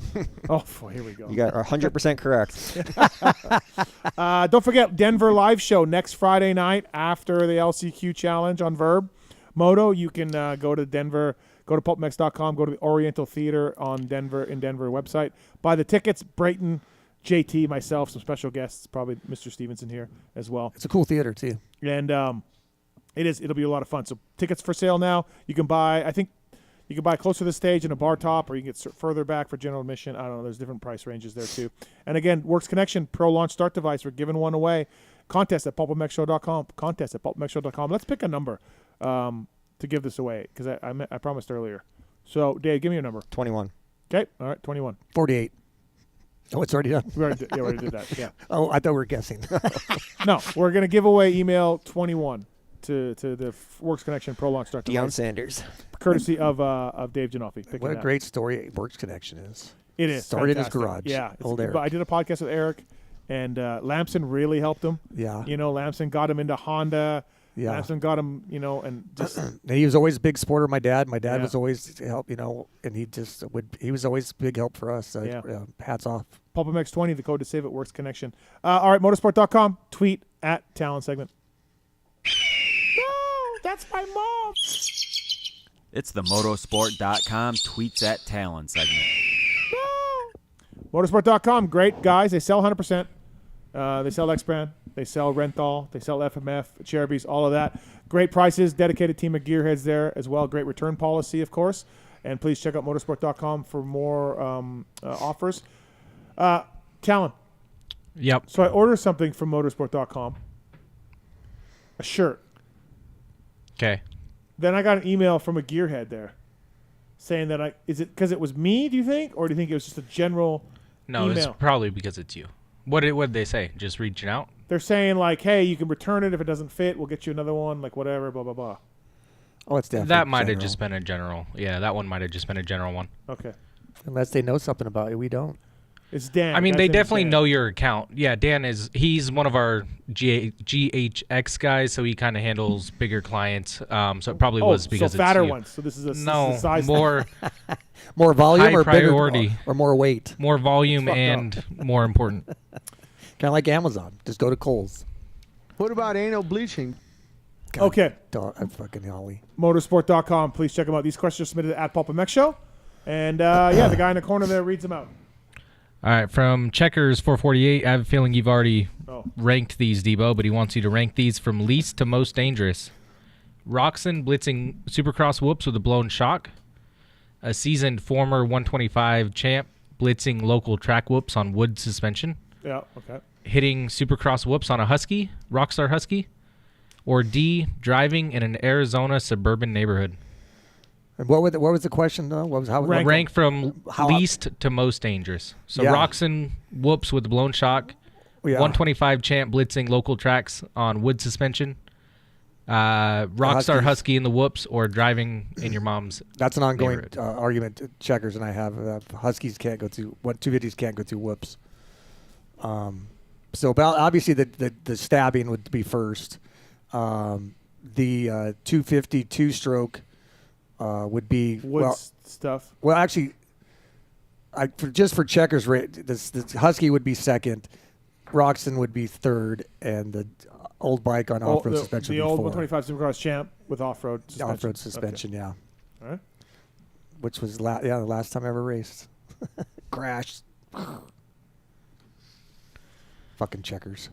Here we go. You got 100% correct. Don't forget Denver live show next Friday night after the LCQ challenge on Verb. Moto, you can go to Denver, go to PulpMX.com, go to the Oriental Theater in Denver website. Buy the tickets. Brayton, JT, myself, some special guests, probably Mr. Stephenson here as well. It's a cool theater too. And it'll be a lot of fun. So tickets for sale now. You can buy, I think, you can buy closer to the stage in a bar top, or you can get further back for general admission. I don't know. There's different price ranges there, too. And, again, Works Connection Pro Launch Start Device. We're giving one away. Contest at PulpMXShow.com. Contest at PulpMXShow.com. Let's pick a number to give this away, because I promised earlier. So, Dave, give me a number. 21. Okay. All right, 21. 48. Oh, it's already done. We already did that, yeah. Oh, I thought we were guessing. No, we're going to give away email 21. To the Works Connection Pro Launch Start Deion Sanders, courtesy of Dave Ginolfi. What a great story Works Connection is. It is started fantastic. in his garage. Yeah, old Eric. But I did a podcast with Eric, and Lamson really helped him. Yeah, Lamson got him into Honda. Yeah, Lamson got him, and just. And he was always a big supporter of my dad. My dad was always help, and he was always a big help for us. So hats off. PulpMX 20, the code to save it. Works Connection. All right, motorsport.com. Tweet at Tallon segment. That's my mom. It's the motorsport.com tweets at Tallon segment. Motorsport.com, great guys. They sell 100%. They sell X-Brand. They sell Renthal. They sell FMF, Cherubies, all of that. Great prices. Dedicated team of gearheads there as well. Great return policy, of course. And please check out motorsport.com for more offers. Tallon. Yep. So I ordered something from motorsport.com. A shirt. Okay. Then I got an email from a gearhead there saying that is it because it was me, do you think? Or do you think it was just a general email? It's probably because it's you. What did they say? Just reaching out? They're saying like, hey, you can return it if it doesn't fit. We'll get you another one, like whatever, blah, blah, blah. Oh, it's definitely that might have just been a general. Yeah, that one might have just been a general one. Okay. Unless they know something about it, we don't. It's Dan. I mean, they definitely know your account. Yeah, Dan he's one of our GHX guys, so he kind of handles bigger clients. So it probably was because so fatter it's ones. So this is a size more more volume high or priority bigger or more weight. More volume and more important. Kind of like Amazon. Just go to Kohl's. What about anal bleaching? God, okay. I'm fucking Holly. Motorsport.com. Please check them out. These questions are submitted at PulpMX Show. And, the guy in the corner there reads them out. All right, from Checkers 448, I have a feeling you've already ranked these, Debo, but he wants you to rank these from least to most dangerous. Roczen blitzing Supercross whoops with a blown shock. A seasoned former 125 champ blitzing local track whoops on wood suspension. Yeah, okay. Hitting Supercross whoops on a Husky, Rockstar Husky. Or D, driving in an Arizona suburban neighborhood. And what was the question though? What was how rank from least to most dangerous? So Roczen whoops with the blown shock. 125 champ blitzing local tracks on wood suspension. Rockstar Husky in the whoops, or driving in your mom's. That's an ongoing argument. Checkers and I have Huskies can't go through 250s can't go through whoops. So obviously the stabbing would be first. The 250 two-stroke. Would be wood stuff. Well, actually, for Checkers, the Husky would be second, Roczen would be third, and the old bike on off-road suspension. The would be old fourth. 125 Supercross champ with off-road suspension. Off-road suspension, okay. Yeah. All right. Which was the last time I ever raced. Crashed. Fucking Checkers.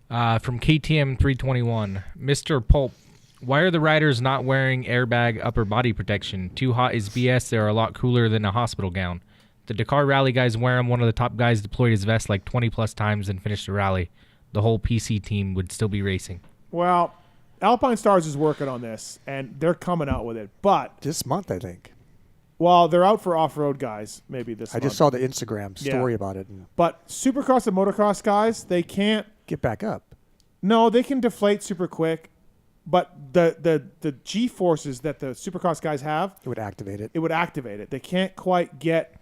From KTM 321, Mr. Pulp. Why are the riders not wearing airbag upper body protection? Too hot is BS. They're a lot cooler than a hospital gown. The Dakar Rally guys wear them. One of the top guys deployed his vest like 20-plus times and finished the rally. The whole PC team would still be racing. Well, Alpine Stars is working on this, and they're coming out with it. But this month, I think. Well, they're out for off-road guys maybe this month. I just saw the Instagram story about it. But Supercross and motocross guys, they can't get back up. No, they can deflate super quick, but the G-forces that the Supercross guys have, it would activate it. It would activate it. They can't quite get,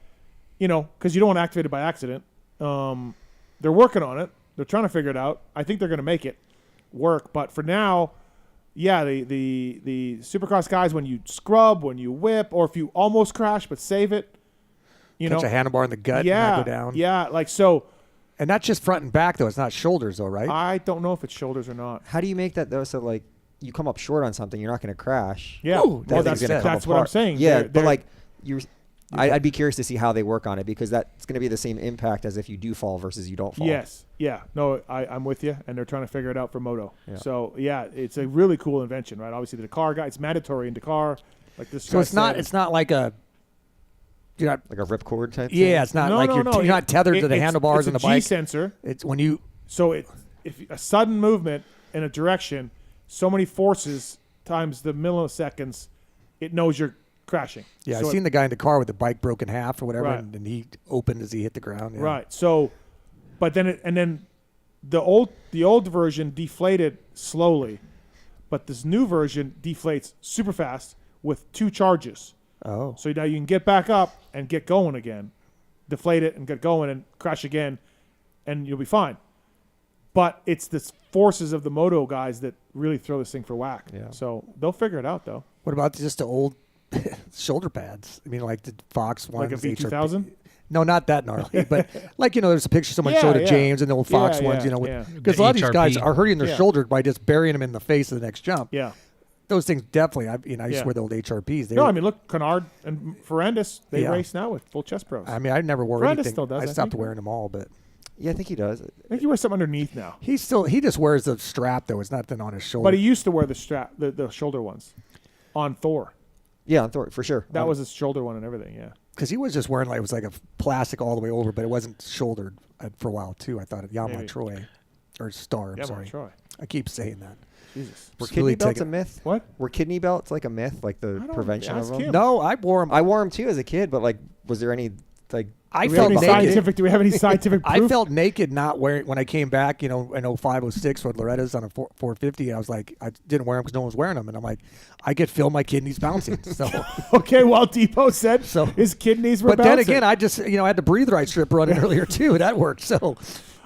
because you don't want to activate it by accident. They're working on it. They're trying to figure it out. I think they're going to make it work. But for now, yeah, the Supercross guys, when you scrub, when you whip, or if you almost crash but save it, catch a handlebar in the gut and not go down. Yeah, like so. And that's just front and back, though. It's not shoulders, though, right? I don't know if it's shoulders or not. How do you make that, though, so, like, you come up short on something, you're not going to crash? Yeah, that's what I'm saying. Yeah, but, like, I'd be curious to see how they work on it, because that's going to be the same impact as if you do fall versus you don't fall. Yes. Yeah. No, I'm with you, and they're trying to figure it out for Moto. Yeah. So, yeah, it's a really cool invention, right? Obviously, the Dakar guy, it's mandatory in Dakar. Like this. So it's not like a... You're not like a ripcord type thing? Yeah, it's not you're not tethered to the handlebars on the bike. It's a G-sensor. It's when you... So if a sudden movement in a direction, so many forces times the milliseconds, it knows you're crashing. Yeah, so I've seen the guy in the car with the bike broke in half or whatever, Right. and he opened as he hit the ground. Yeah. Right. So, but then the old version deflated slowly, but this new version deflates super fast with 2 charges. Oh. So now you can get back up and get going again, deflate it and get going and crash again, and you'll be fine. But it's the forces of the moto guys that really throw this thing for whack. Yeah. So they'll figure it out, though. What about just the old shoulder pads? I mean, like the Fox ones. Like a V2000? No, not that gnarly, but like, there's a picture someone showed of James and the old Fox ones, because a lot of these guys are hurting their shoulder by just burying them in the face of the next jump. Yeah. Those things definitely, I used to wear the old HRPs. I mean, look, Kennard and Ferrandis, they race now with full chest pros. I mean, I never wore Ferrandis anything. Still does, I stopped wearing them all, but. Yeah, I think he does. I think he wears something underneath now. He just wears the strap, though. It's nothing on his shoulder. But he used to wear the strap, the shoulder ones on Thor. Yeah, on Thor, for sure. That was his shoulder one and everything, yeah. Because he was just wearing, it was like a plastic all the way over, but it wasn't shouldered for a while, too. I thought at Yamaha Troy. Or Star, I'm sorry. Troy. I keep saying that. Jesus. Were kidney belts a myth? What? Were kidney belts like a myth, like the prevention of them? No, I wore them. I wore them too as a kid, but was there any Do we have any scientific proof? I felt naked not wearing when I came back, in 05, 06 with Loretta's on a 450. I was like, I didn't wear them because no one was wearing them, and I'm like, I could feel my kidneys bouncing. So okay, well, Depot said his kidneys were. But bouncing. then again, I just I had the breathe right strip running earlier too. That worked. So.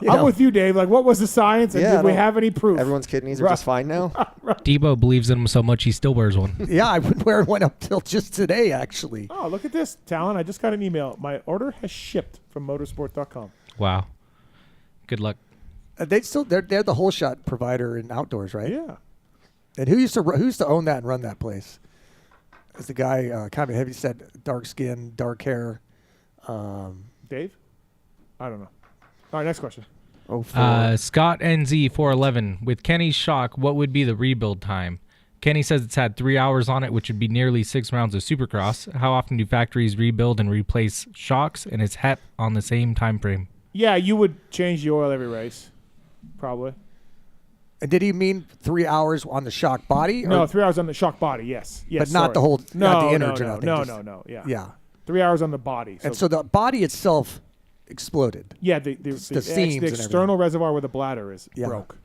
I'm with you, Dave. Like, what was the science, and did we have any proof? Everyone's kidneys are just fine now. Debo believes in them so much he still wears one. Yeah, I've been wearing one up till just today, actually. Oh, look at this, Tallon. I just got an email. My order has shipped from motorsport.com. Wow. Good luck. They're the whole shot provider in outdoors, right? Yeah. And who used to own that and run that place? It's the guy, kind of a heavy set, dark skin, dark hair. Dave? I don't know. All right, next question. Scott NZ411. With Kenny's shock, what would be the rebuild time? Kenny says it's had 3 hours on it, which would be nearly 6 rounds of Supercross. How often do factories rebuild and replace shocks, and is HEP on the same time frame? Yeah, you would change the oil every race, probably. And did he mean 3 hours on the shock body? No, 3 hours on the shock body, yes. But not the whole, not the innards or nothing. No, yeah. Yeah. 3 hours on the body. And so the body itself exploded. Yeah, the seams the external reservoir where the bladder is broke,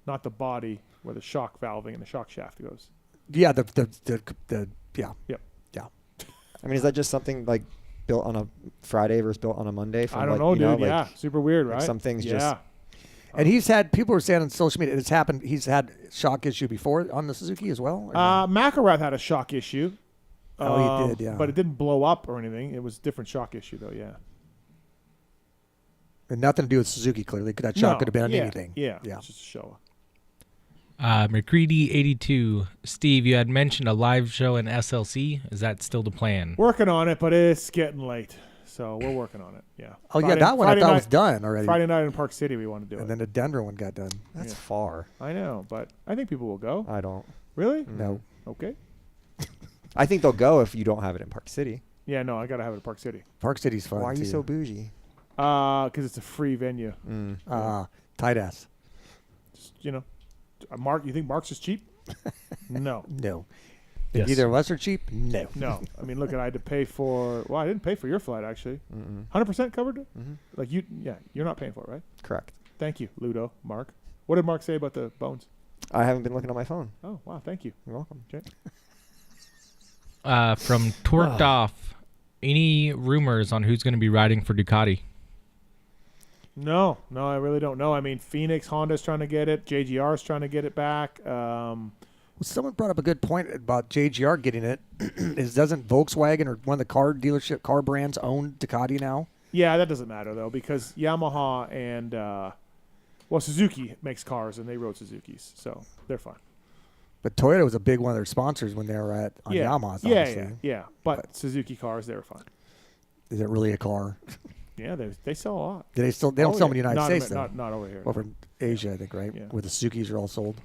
not the body where the shock valving and the shock shaft goes. Yeah, Yep. Yeah. I mean, is that just something like built on a Friday versus built on a Monday? I don't know, dude. Yeah, super weird, right? Some things just. And people were saying on social media it's happened. He's had shock issue before on the Suzuki as well. McElrath had a shock issue. Oh, he did, yeah. But it didn't blow up or anything. It was a different shock issue, though. Yeah. And nothing to do with Suzuki, clearly, because that shot could have been on anything. Yeah, it's just a show. McCready82. Steve, you had mentioned a live show in SLC. Is that still the plan? Working on it, but it's getting late. So we're working on it, yeah. Oh, Friday, that one I thought was done already. Friday night in Park City we want to do it. And then the Denver one got done. That's far. I know, but I think people will go. I don't. Really? No. Okay. I think they'll go if you don't have it in Park City. Yeah, no, I got to have it in Park City. Park City's fun. Why are you too. so bougie? Because it's a free venue. Tight ass. Just, Mark, you think Mark's is cheap? No. No. Yes. Either of us are cheap? No. No. I mean, look, I had to pay for. Well, I didn't pay for your flight actually. 100% covered it. Like you, you're not paying for it, right? Correct. Thank you, Ludo. Mark. What did Mark say about the bones? I haven't been looking on my phone. Oh wow, thank you. You're welcome. Okay. From Torqued Off, any rumors on who's going to be riding for Ducati? No, I really don't know. I mean, Phoenix, Honda's trying to get it. JGR's trying to get it back. Well, someone brought up a good point about JGR getting it. Doesn't Volkswagen or one of the car brands own Ducati now? Yeah, that doesn't matter though because Yamaha and Suzuki makes cars and they rode Suzukis, so they're fine. But Toyota was a big one of their sponsors when they were on Yamaha's. Yeah. But Suzuki cars, they were fine. Is it really a car? Yeah, they sell a lot. They don't sell them in the United States, though. Not over here. Over in Asia, I think, right? Yeah. Where the Suzukis are all sold.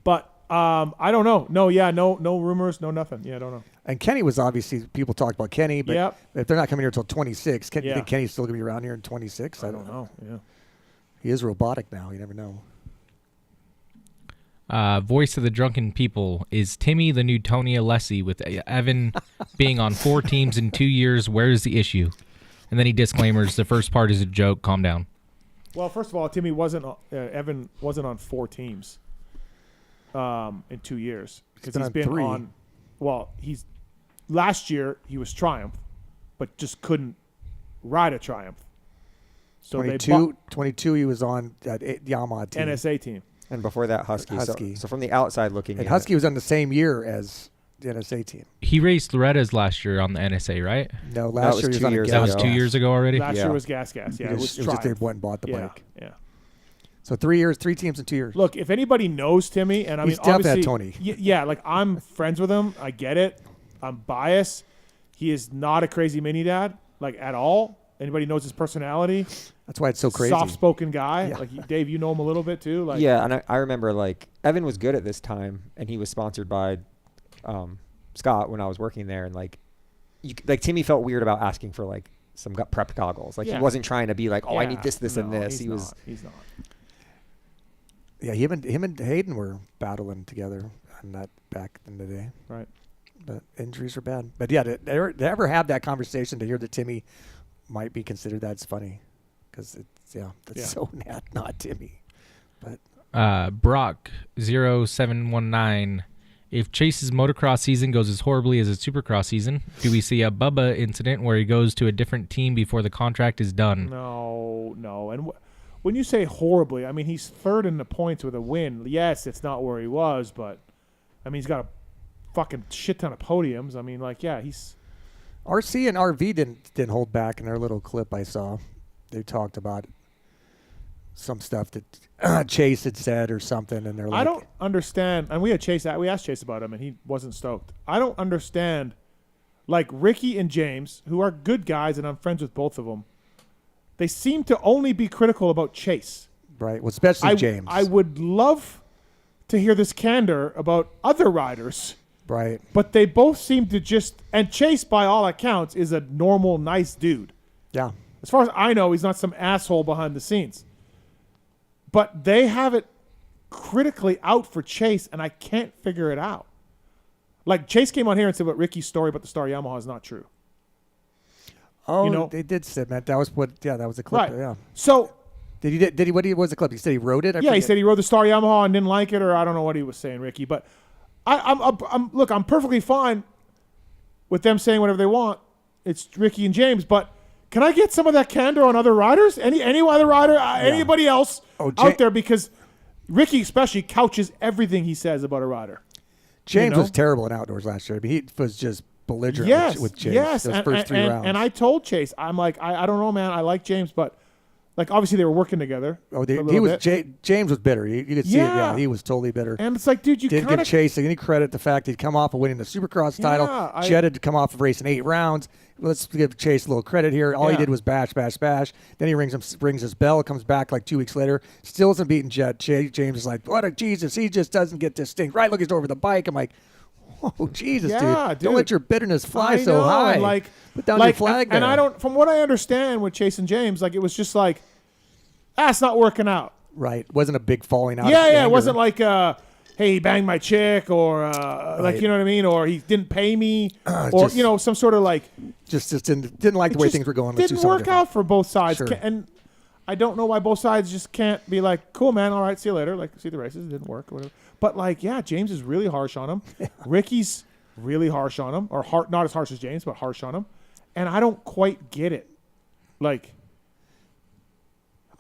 But I don't know. No rumors, no nothing. Yeah, I don't know. And Kenny was obviously, people talked about Kenny, but if they're not coming here until 26, you think Kenny's still going to be around here in 26? I don't know. Yeah. He is robotic now. You never know. Voice of the Drunken People. Is Timmy the new Tony Alessi with Evan being on 4 teams in 2 years? Where's the issue? And then he disclaimers, the first part is a joke. Calm down. Well, first of all, Timmy Evan wasn't on 4 teams in 2 years. Because he's been 3. on, last year he was Triumph, but just couldn't ride a Triumph. So 22 he was on that Yamaha team. NSA team. And before that, Husky. So from the outside looking and Husky was on the same year as the NSA team. He raced Loretta's last year on the NSA, right? No, last year he was on That was 2 years ago already? Last year was Gas. Yeah, it was just they went and bought the bike. Yeah. So 3 years, 3 teams in 2 years. Look, if anybody knows Timmy, and I mean, he's definitely obviously, Tony. Yeah, like I'm friends with him. I get it. I'm biased. He is not a crazy mini dad, like at all. Anybody knows his personality. That's why it's so crazy. Soft-spoken guy. Yeah. Like Dave, you know him a little bit too. Like yeah, and I remember like Evan was good at this time, and he was sponsored by Scott when I was working there, and like Timmy felt weird about asking for like some prep goggles. Like he wasn't trying to be like, I need this, and this. He's not. Yeah, him and Hayden were battling together on that back in the day. Right. But injuries are bad. But yeah, to ever have that conversation, to hear that Timmy might be considered, that's funny. Because it's so not Timmy. But Brock 0719. If Chase's motocross season goes as horribly as his supercross season, do we see a Bubba incident where he goes to a different team before the contract is done? No. And when you say horribly, I mean, he's third in the points with a win. Yes, it's not where he was, but I mean, he's got a fucking shit ton of podiums. I mean, he's RC and RV didn't hold back in their little clip I saw. They talked about some stuff that Chase had said or something, and they're like, I don't understand. And we asked Chase about him, and he wasn't stoked. I don't understand. Like Ricky and James, who are good guys, and I'm friends with both of them, they seem to only be critical about Chase. Right. Well, especially James. I would love to hear this candor about other riders. Right. But they both seem to and Chase, by all accounts, is a normal, nice dude. Yeah. As far as I know, he's not some asshole behind the scenes. But they have it critically out for Chase, and I can't figure it out. Like, Chase came on here and said, "But Ricky's story about the Star Yamaha is not true." Oh, they did say that. That was that was the clip. Right. Yeah. So what was the clip? He said he wrote it? He said he rode the Star Yamaha and didn't like it, or I don't know what he was saying, Ricky. But I'm perfectly fine with them saying whatever they want. It's Ricky and James, but can I get some of that candor on other riders? Any other rider, anybody else out there? Because Ricky especially couches everything he says about a rider. James was terrible in outdoors last year. I mean, he was just belligerent with Chase. Yes, those first 3 rounds. And I told Chase, I'm like, I don't know, man. I like James, but Like, obviously, they were working together. Oh, James was bitter. You could see it. Yeah, he was totally bitter. And it's like, dude, you didn't give Chase any credit the fact he'd come off of winning the Supercross title. Jed had to come off of racing 8 rounds. Let's give Chase a little credit here. All he did was bash. Then he rings his bell, comes back like 2 weeks later, still isn't beating Jed. James is like, what a Jesus. He just doesn't get this thing right. Look, he's over the bike. I'm like, oh, Jesus, dude. Don't let your bitterness fly so high. And like, put down your flag and there. I don't, from what I understand with Chase and James, like, it was just like, it's not working out. Right. Wasn't a big falling out. Yeah, it wasn't like, hey, he banged my chick, or like, you know what I mean? Or he didn't pay me, or, some sort of like. Just didn't like the way things were going. Didn't work out for both sides. Sure. And I don't know why both sides just can't be like, cool, man, all right, see you later. Like, see the races, it didn't work or whatever. But, like, James is really harsh on him. Ricky's really harsh on him, or not as harsh as James, but harsh on him. And I don't quite get it. Like,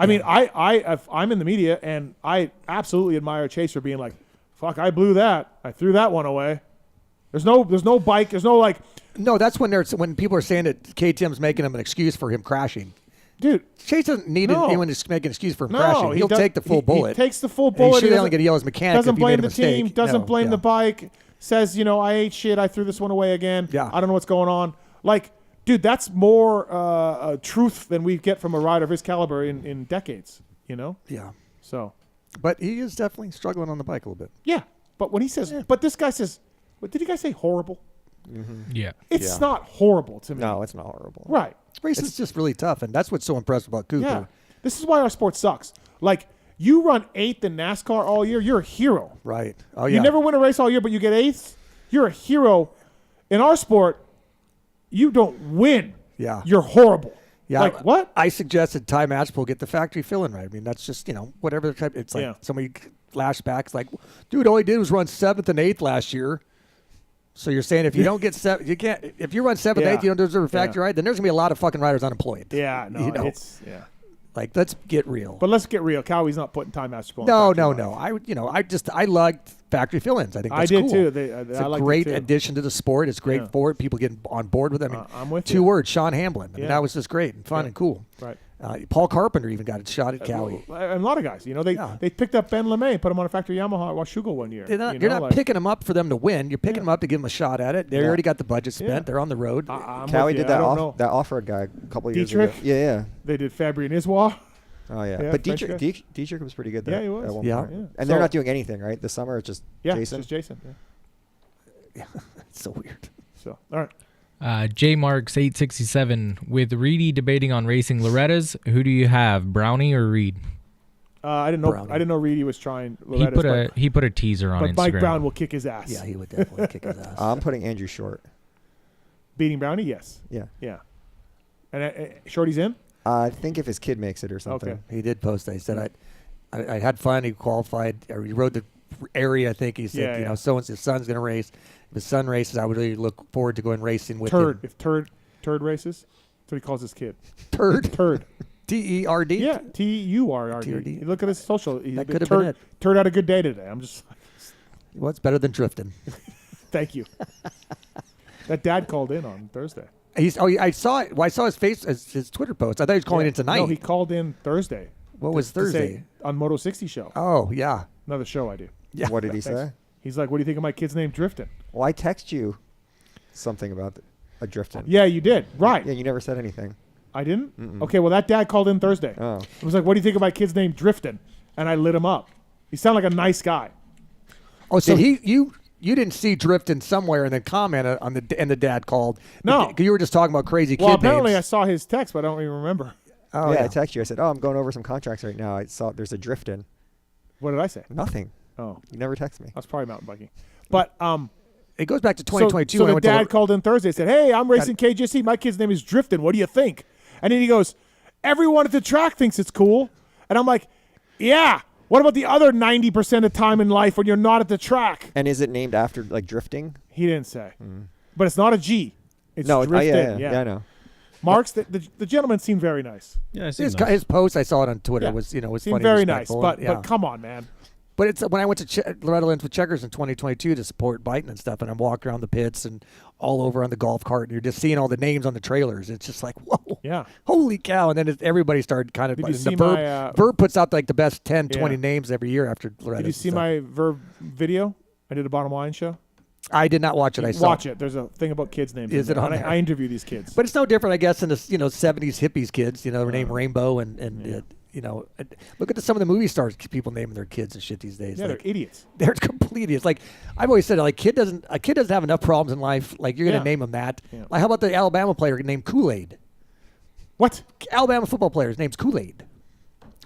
I mean, I'm in the media, and I absolutely admire Chase for being like, fuck, I blew that. I threw that one away. There's no bike. There's no, like. No, that's when people are saying that KTM's making him an excuse for him crashing. Dude, Chase doesn't need anyone to make an excuse for him crashing. He'll take the full bullet. He takes the full bullet. He's only going to yell at his mechanic doesn't if he blame made a the mistake. team. Doesn't blame the bike. Says, I ate shit. I threw this one away again. Yeah. I don't know what's going on. Like, dude, that's more truth than we get from a rider of his caliber in decades. Yeah. So. But he is definitely struggling on the bike a little bit. Yeah. But when he says, but this guy says, what did you guys say? Horrible. Mm-hmm. Yeah. It's not horrible to me. No, it's not horrible. Right. Racing's just really tough, and that's what's so impressive about Cooper. Yeah. This is why our sport sucks. Like, you run 8th in NASCAR all year, you're a hero. Right. Oh, yeah. You never win a race all year, but you get 8th. You're a hero. In our sport, you don't win. Yeah. You're horrible. Yeah. Like, what? I suggested Ty Matchpool get the factory filling right. I mean, that's just, whatever the type. It's like somebody flashbacks like, dude, all he did was run 7th and 8th last year. So you're saying if you don't get you can't. If you run 7th, 8th, you don't deserve a factory ride. Then there's gonna be a lot of fucking riders unemployed. Yeah, no, it's like, let's get real. But let's get real. Cowie's not putting Time Master Spoon. No. I liked factory fill-ins. I think that's cool. Too. It's a great addition to the sport. It's great for it. People getting on board with it. I mean, I'm with 2 words, Sean Hamblin. I mean, that was just great and fun and cool. Right. Paul Carpenter even got a shot at Cowie. And a lot of guys, they picked up Ben LeMay and put him on a factory Yamaha at Washugo one year. You're not picking them up for them to win. You're picking them up to give them a shot at it. They already got the budget spent. Yeah. They're on the road. Cowie did that off-road guy a couple of years ago. Yeah. They did Fabry and Iswa. Oh, yeah. But Dietrich was pretty good there. Yeah, he was. At one point. And they're not doing anything, right? This summer, it's just Jason? It's just Jason. Yeah. It's so weird. So, all right. J Marks 867 with Reedy debating on racing Loretta's. Who do you have, Brownie or Reed? I didn't know. Brownie. I didn't know Reedy was trying Loretta's. He put a teaser on but Instagram. Mike Brown will kick his ass. Yeah, he would definitely kick his ass. I'm putting Andrew Short. Beating Brownie, yes. Yeah. And Shorty's in. I think if his kid makes it or something. Okay. He did post that. He said, I had fun. He qualified. Or he rode the area, I think. He said, his son's going to race. If his son races, I would really look forward to going racing with him. If Turd races, that's what he calls his kid. Turd? Turd. T-E-R-D? Yeah, T-U-R-R-D. Look at his social. That could have been it. Turd had a good day today. I'm just. Well, it's better than drifting. Thank you. That dad called in on Thursday. I saw it. Well, I saw his face, his Twitter post. I thought he was calling in tonight. No, he called in Thursday. What was Thursday? On Moto 60 show. Oh, yeah. Another show I do. Yeah. What did he say? He's like, what do you think of my kid's name Drifting? Well, I text you something about a Drifting. Yeah, you did. Right. Yeah, you never said anything. I didn't? Mm-mm. Okay, well, that dad called in Thursday. Oh. It was like, what do you think of my kid's name Drifting? And I lit him up. He sounded like a nice guy. Oh, so you didn't see Drifting somewhere and then commented on the dad called. No. You were just talking about crazy kid Well, apparently names. I saw his text, but I don't even remember. Oh, yeah, I texted you. I said, I'm going over some contracts right now. I saw there's a Drifting. What did I say? Nothing. Oh. You never text me. I was probably mountain biking. But it goes back to 2022. So the dad called in Thursday and said, hey, I'm racing KJC. My kid's name is Drifting. What do you think? And then he goes, everyone at the track thinks it's cool. And I'm like, yeah. What about the other 90% of time in life when you're not at the track? And is it named after, like, drifting? He didn't say. But it's not a G. It's Drifting. Yeah, I know. Marks, the gentleman seemed very nice. Yeah, his post, I saw it on Twitter, was seemed funny. very nice. But come on, man. But it's when I went to Loretta Lynn's with Checkers in 2022 to support biking and stuff, and I'm walking around the pits and all over on the golf cart, and you're just seeing all the names on the trailers. It's just like, whoa, yeah, holy cow! And then everybody started kind of. Did you see my, Verb puts out like the best 10, 20 names every year after Loretta. Did you see my Verb video? I did a Bottom Line show. I did not watch it. I saw. Watch it. There's a thing about kids' names. Is it on there? I interview these kids. But it's no different, I guess, than the 70s hippies kids. Named Rainbow and look at some of the movie stars people naming their kids and shit these days. Yeah, like, they're idiots. They're complete idiots. Like I've always said, like a kid doesn't have enough problems in life. Like you're gonna name him that. Yeah. Like how about the Alabama player named Kool-Aid? What? Alabama football player. His name's Kool-Aid.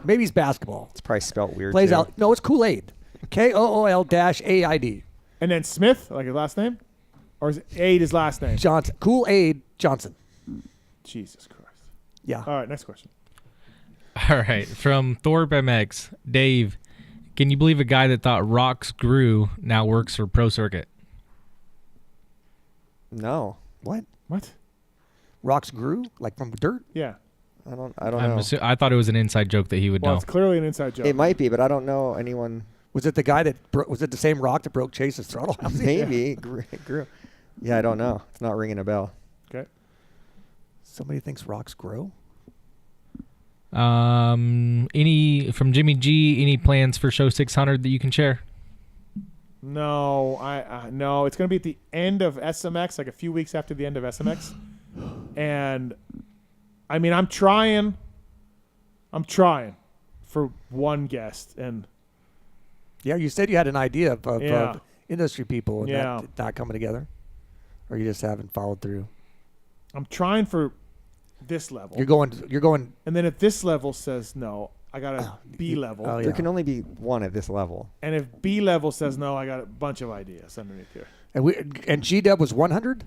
Maybe he's basketball. It's probably spelled weird. Plays too. out. No, it's Kool-Aid. KOOL-AID. And then Smith, like his last name, or is Aid his last name? Johnson. Kool-Aid Johnson. Jesus Christ. Yeah. All right. Next question. All right, from PulpMX, Dave, can you believe a guy that thought rocks grew now works for Pro Circuit? No. What? What? Rocks grew like from dirt? Yeah. I don't know. I thought it was an inside joke that he would know. It's clearly an inside joke. It might be, but I don't know anyone. Was it the guy that was it the same rock that broke Chase's throttle? Maybe it grew. Yeah, I don't know. It's not ringing a bell. Okay. Somebody thinks rocks grow. Any from Jimmy G? Any plans for show 600 that you can share? No, no. It's going to be at the end of SMX, like a few weeks after the end of SMX, and I mean, I'm trying for one guest, and yeah, you said you had an idea of industry people and that not coming together, or you just haven't followed through. I'm trying for this level. You're going. And then if this level says no, I got a B level. There can only be one at this level. And if B level says no, I got a bunch of ideas underneath here. And G-Dub was 100?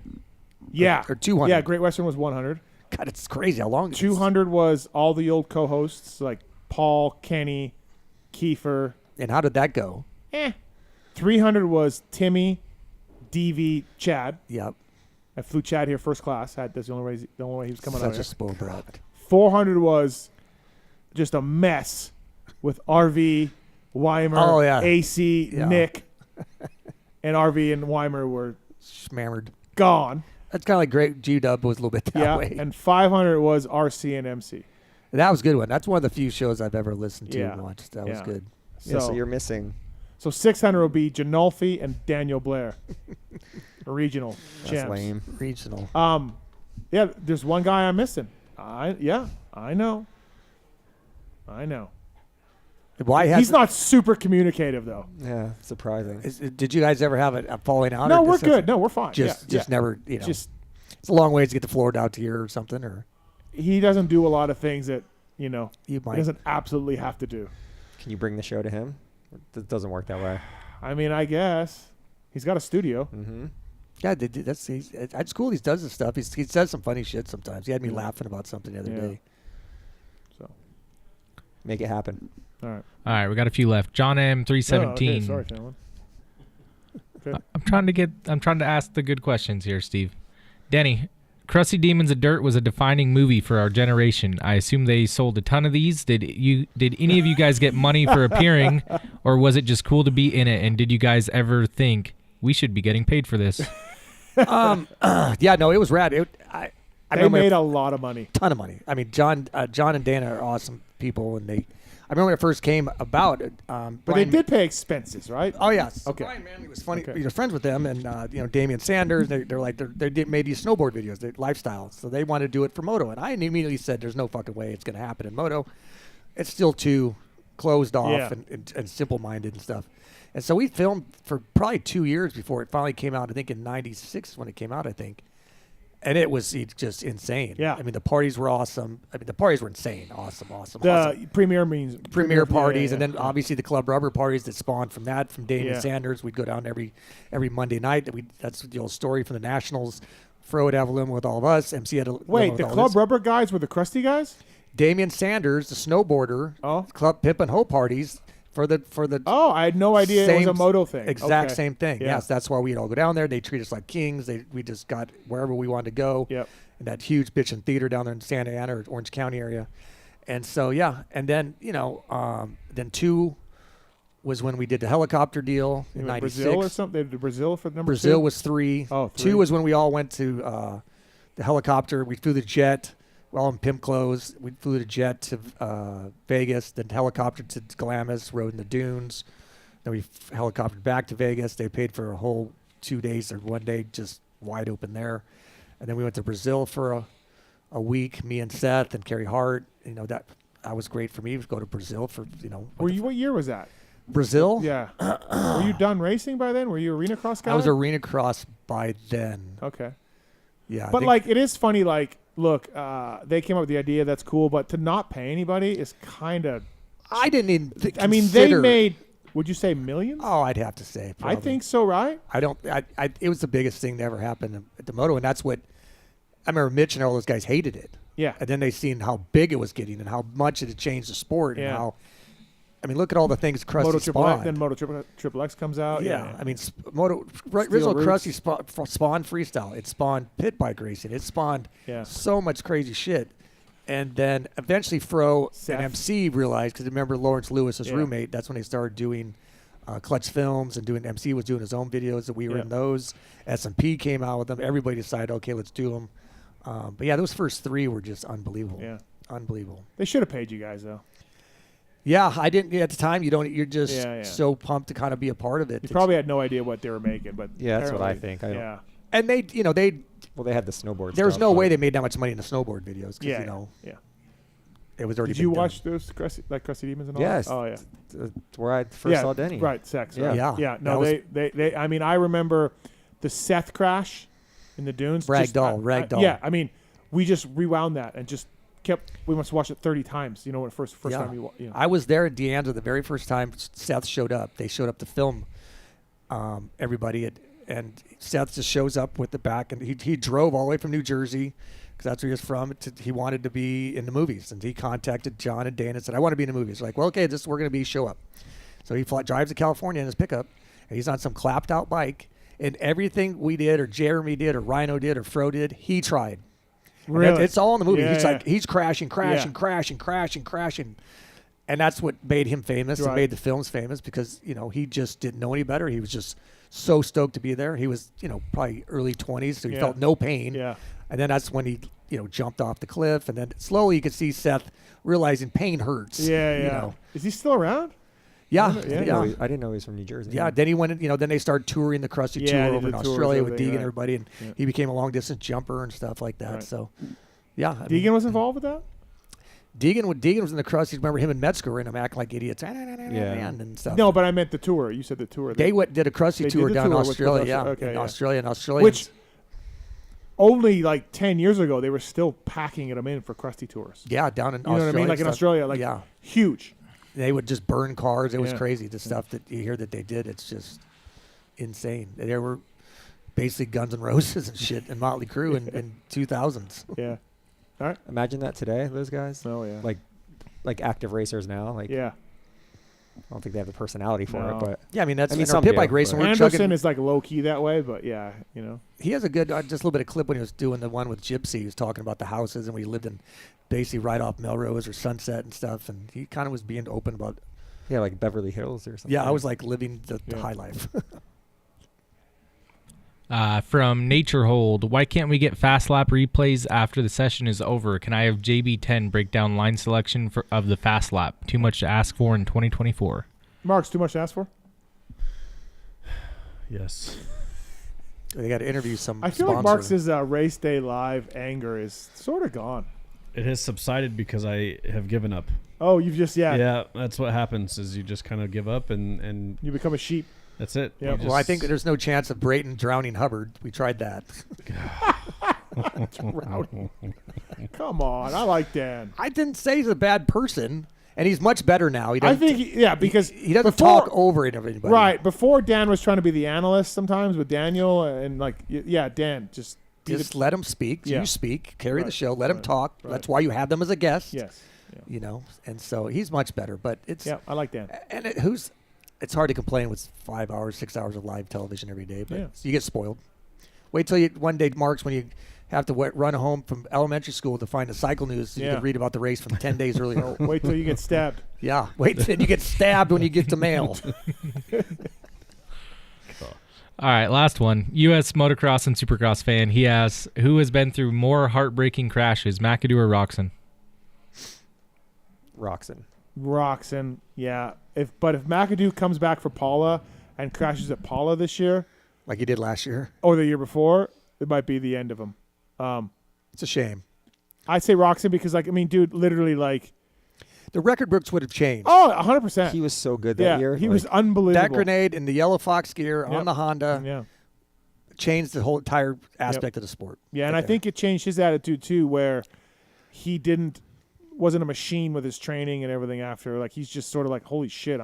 Yeah. Or 200? Yeah, Great Western was 100. God, it's crazy how long 200 was all the old co-hosts like Paul, Kenny, Kiefer. And how did that go? 300 was Timmy, DV, Chad. Yep. I flew Chad here first class. That's the only way he was coming out here. Such a spoiled brat. 400 was just a mess with RV, Weimer, AC, Nick, and RV and Weimer were smammered, gone. That's kind of like Great G-Dub was a little bit that way. And 500 was RC and MC. That was a good one. That's one of the few shows I've ever listened to and watched. That was good. So you're missing. So 600 will be Ginolfi and Daniel Blair. Regional champs. That's lame. Regional. Yeah, there's one guy I'm missing. I know. Why he's not super communicative though. Yeah, surprising. Did you guys ever have a falling out? No, we're good. No, we're fine. Just never. Just it's a long ways to get the floor down to here or something. Or he doesn't do a lot of things that he doesn't absolutely have to do. Can you bring the show to him? It doesn't work that way. I mean, I guess he's got a studio. Mm-hmm. Yeah, it's cool. He does this stuff. He says some funny shit sometimes. He had me laughing about something the other day. So make it happen. All right, we got a few left. John M 317. Okay, sorry, Tallon. Okay. I'm trying to ask the good questions here, Steve. Denny, Crusty Demons of Dirt was a defining movie for our generation. I assume they sold a ton of these. Did any of you guys get money for appearing, or was it just cool to be in it? And did you guys ever think we should be getting paid for this? Yeah, no, it was rad. They made a lot of money. Ton of money. I mean, John and Dana are awesome people, and I remember when it first came about. But they did pay expenses, right? Oh yes. Okay. Brian Manley was funny. Okay. You're friends with them, and Damian Sanders. They made these snowboard videos, their lifestyle. So they wanted to do it for moto, and I immediately said, "There's no fucking way it's going to happen in moto. It's still too closed off and simple-minded and stuff." And so we filmed for probably 2 years before it finally came out. I think in '96 when it came out. I think. And it was just insane. Yeah. I mean, the parties were awesome. I mean, the parties were insane. Awesome. The premier parties, and then obviously the Club Rubber parties that spawned from that, from Damian Sanders. We'd go down every Monday night. That's the old story from the Nationals. Fro would have a limo with all of us. MC had a Wait, the Club Rubber guys were the crusty guys? Damian Sanders, the snowboarder, Club Pimp and Ho parties. For the I had no idea it was a moto thing. Exact same thing. Yeah. Yes, that's why we'd all go down there. They treat us like kings. We just got wherever we wanted to go. Yep. In that huge bitchin' theater down there in Santa Ana or Orange County area. And so and then then two was when we did the helicopter deal in '96. Brazil or something? They did Brazil for number Brazil 2? was 3. Oh, 3. 2 was when we all went to the helicopter. We flew the jet. We're all in pimp clothes. We flew the jet to Vegas, then helicopter to Glamis, rode in the dunes. Then we helicoptered back to Vegas. They paid for a whole 2 days or 1 day, just wide open there. And then we went to Brazil for a week, me and Seth and Carrie Hart. That was great for me to go to Brazil for, What year was that? Brazil? Yeah. Were you done racing by then? Were you arena cross guy? I was arena cross by then. Okay. Yeah. But it is funny, look, they came up with the idea, that's cool, but to not pay anybody is kind of... I didn't even they made, would you say millions? Oh, I'd have to say. Probably. I think so, right? It was the biggest thing to ever happen at the moto, and that's what... I remember Mitch and all those guys hated it. Yeah. And then they seen how big it was getting and how much it had changed the sport and how... look at all the things Krusty spawned. Then Moto Triple X comes out. Yeah. Original Krusty spawned freestyle. It spawned pit bike racing. It spawned so much crazy shit. And then eventually Fro and MC realized, because remember Lawrence Lewis, his roommate, that's when they started doing Clutch Films and MC was doing his own videos that we were in those. S&P came out with them. Everybody decided, okay, let's do them. But those first 3 were just unbelievable. Yeah. Unbelievable. They should have paid you guys, though. Yeah, I didn't at the time. You're just so pumped to kind of be a part of it. You probably had no idea what they were making, but that's what I think. And they they had the snowboard. There was no way they made that much money in the snowboard videos. It was already. Did you watch those Crusty Demons and all? Yes. That? Oh yeah. That's where I first saw Denny. Right, Sex. Right? Yeah. No, they. I mean, I remember the Seth crash in the dunes. Ragdoll. Yeah, we just rewound that and just kept. We must watch it 30 times. When first time you. I was there at Deandra the very first time Seth showed up. They showed up to film everybody, and Seth just shows up with the back, and he drove all the way from New Jersey, because that's where he was from. He wanted to be in the movies, and he contacted John and Dana and said, "I want to be in the movies." Like, well, okay, we're going to show up. So he drives to California in his pickup, and he's on some clapped out bike, and everything we did, or Jeremy did, or Rhino did, or Fro did, he tried. Really? It's all in the movie. Yeah, he's crashing, and that's what made him famous and made the films famous, because he just didn't know any better. He was just so stoked to be there. He was probably early 20s, so he felt no pain. Yeah. And then that's when he jumped off the cliff, and then slowly you could see Seth realizing pain hurts. Yeah. Is he still around? Yeah. I didn't know he was from New Jersey. Yeah. Then he went. Then they started touring the Krusty tour over in Australia with Deegan and everybody, and he became a long distance jumper and stuff like that. Right. So, Deegan was involved with that. Deegan was in the Krusty. Remember him and Metzger were in them acting like idiots. And stuff. No, but I meant the tour. You said the tour. They did a Krusty tour down in Australia. Australia and Australia. Which only 10 years ago they were still packing them in for Krusty tours. Yeah, down in Australia. You know what I mean? Like in Australia, huge. They would just burn cars. It was crazy. The stuff that you hear that they did, it's just insane. There were basically Guns N' Roses and shit and Motley Crue in 2000s. Yeah. All right. Imagine that today, those guys. Oh yeah. Like active racers now. Yeah. I don't think they have the personality for it, but that's some pit do, bike racing. Anderson is low key that way, but he has a good just a little bit of clip when he was doing the one with Gypsy. He was talking about the houses and we lived in basically right off Melrose or Sunset and stuff, and he kind of was being open about like Beverly Hills or something. Yeah, I was living the high life. From Nature Hold, why can't we get fast lap replays after the session is over? Can I have JB10 break down line selection of the fast lap? Too much to ask for in 2024. Mark's too much to ask for? Yes. They got to interview some I feel sponsor. like Mark's race day live anger is sort of gone. It has subsided because I have given up. Oh, you've just Yeah, that's what happens is you just kind of give up and you become a sheep. That's it. Yep. Well, I think there's no chance of Brayton drowning Hubbard. We tried that. Drowning. Come on, I like Dan. I didn't say he's a bad person, and he's much better now. I think, because he doesn't talk over anybody. Right, before Dan was trying to be the analyst sometimes with Daniel, and Dan, just let him speak. Yeah. You speak, carry the show, let him talk. Right. That's why you have them as a guest. Yes. Yeah. And so he's much better, but it's... Yeah, I like Dan. And it's hard to complain with 5 hours, 6 hours of live television every day, but you get spoiled. Wait till one day, Marks, when you have to run home from elementary school to find the cycle news so you can read about the race from 10 days earlier. Wait till you get stabbed. Yeah, wait till you get stabbed when you get the mail. All right, last one. U.S. motocross and supercross fan. He asks, who has been through more heartbreaking crashes, McAdoo or Roczen? Roczen, yeah. But if McAdoo comes back for Paula and crashes at Paula this year, like he did last year or the year before, it might be the end of him. It's a shame. I say Roczen because, dude, literally, the record books would have changed. Oh, 100%. He was so good that year. He was unbelievable. That grenade in the yellow Fox gear on the Honda changed the whole entire aspect of the sport. Yeah, and I think it changed his attitude too, where he wasn't a machine with his training and everything after. Like, he's just sort of like, holy shit,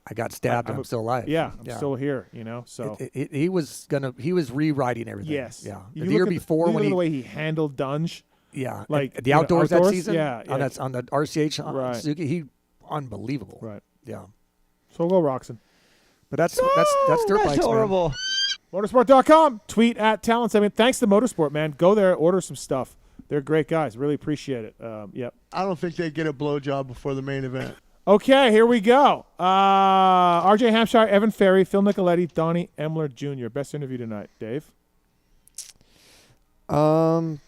I got stabbed and I'm still alive. Yeah, I'm still here, so. He was rewriting everything. Yes. Yeah. The year before when the way he handled Dunge. Yeah, like the outdoors that season. Yeah, on the RCH Suzuki, he unbelievable. Right. Yeah. So we'll go Roczen. But that's dirt bikes, horrible. Man. Motorsport.com. Tweet at Tallon. Thanks to Motorsport, man. Go there, order some stuff. They're great guys. Really appreciate it. Yep. I don't think they get a blowjob before the main event. Okay, here we go. RJ Hampshire, Evan Ferry, Phil Nicoletti, Donny Emler Jr. Best interview tonight, Dave. Probably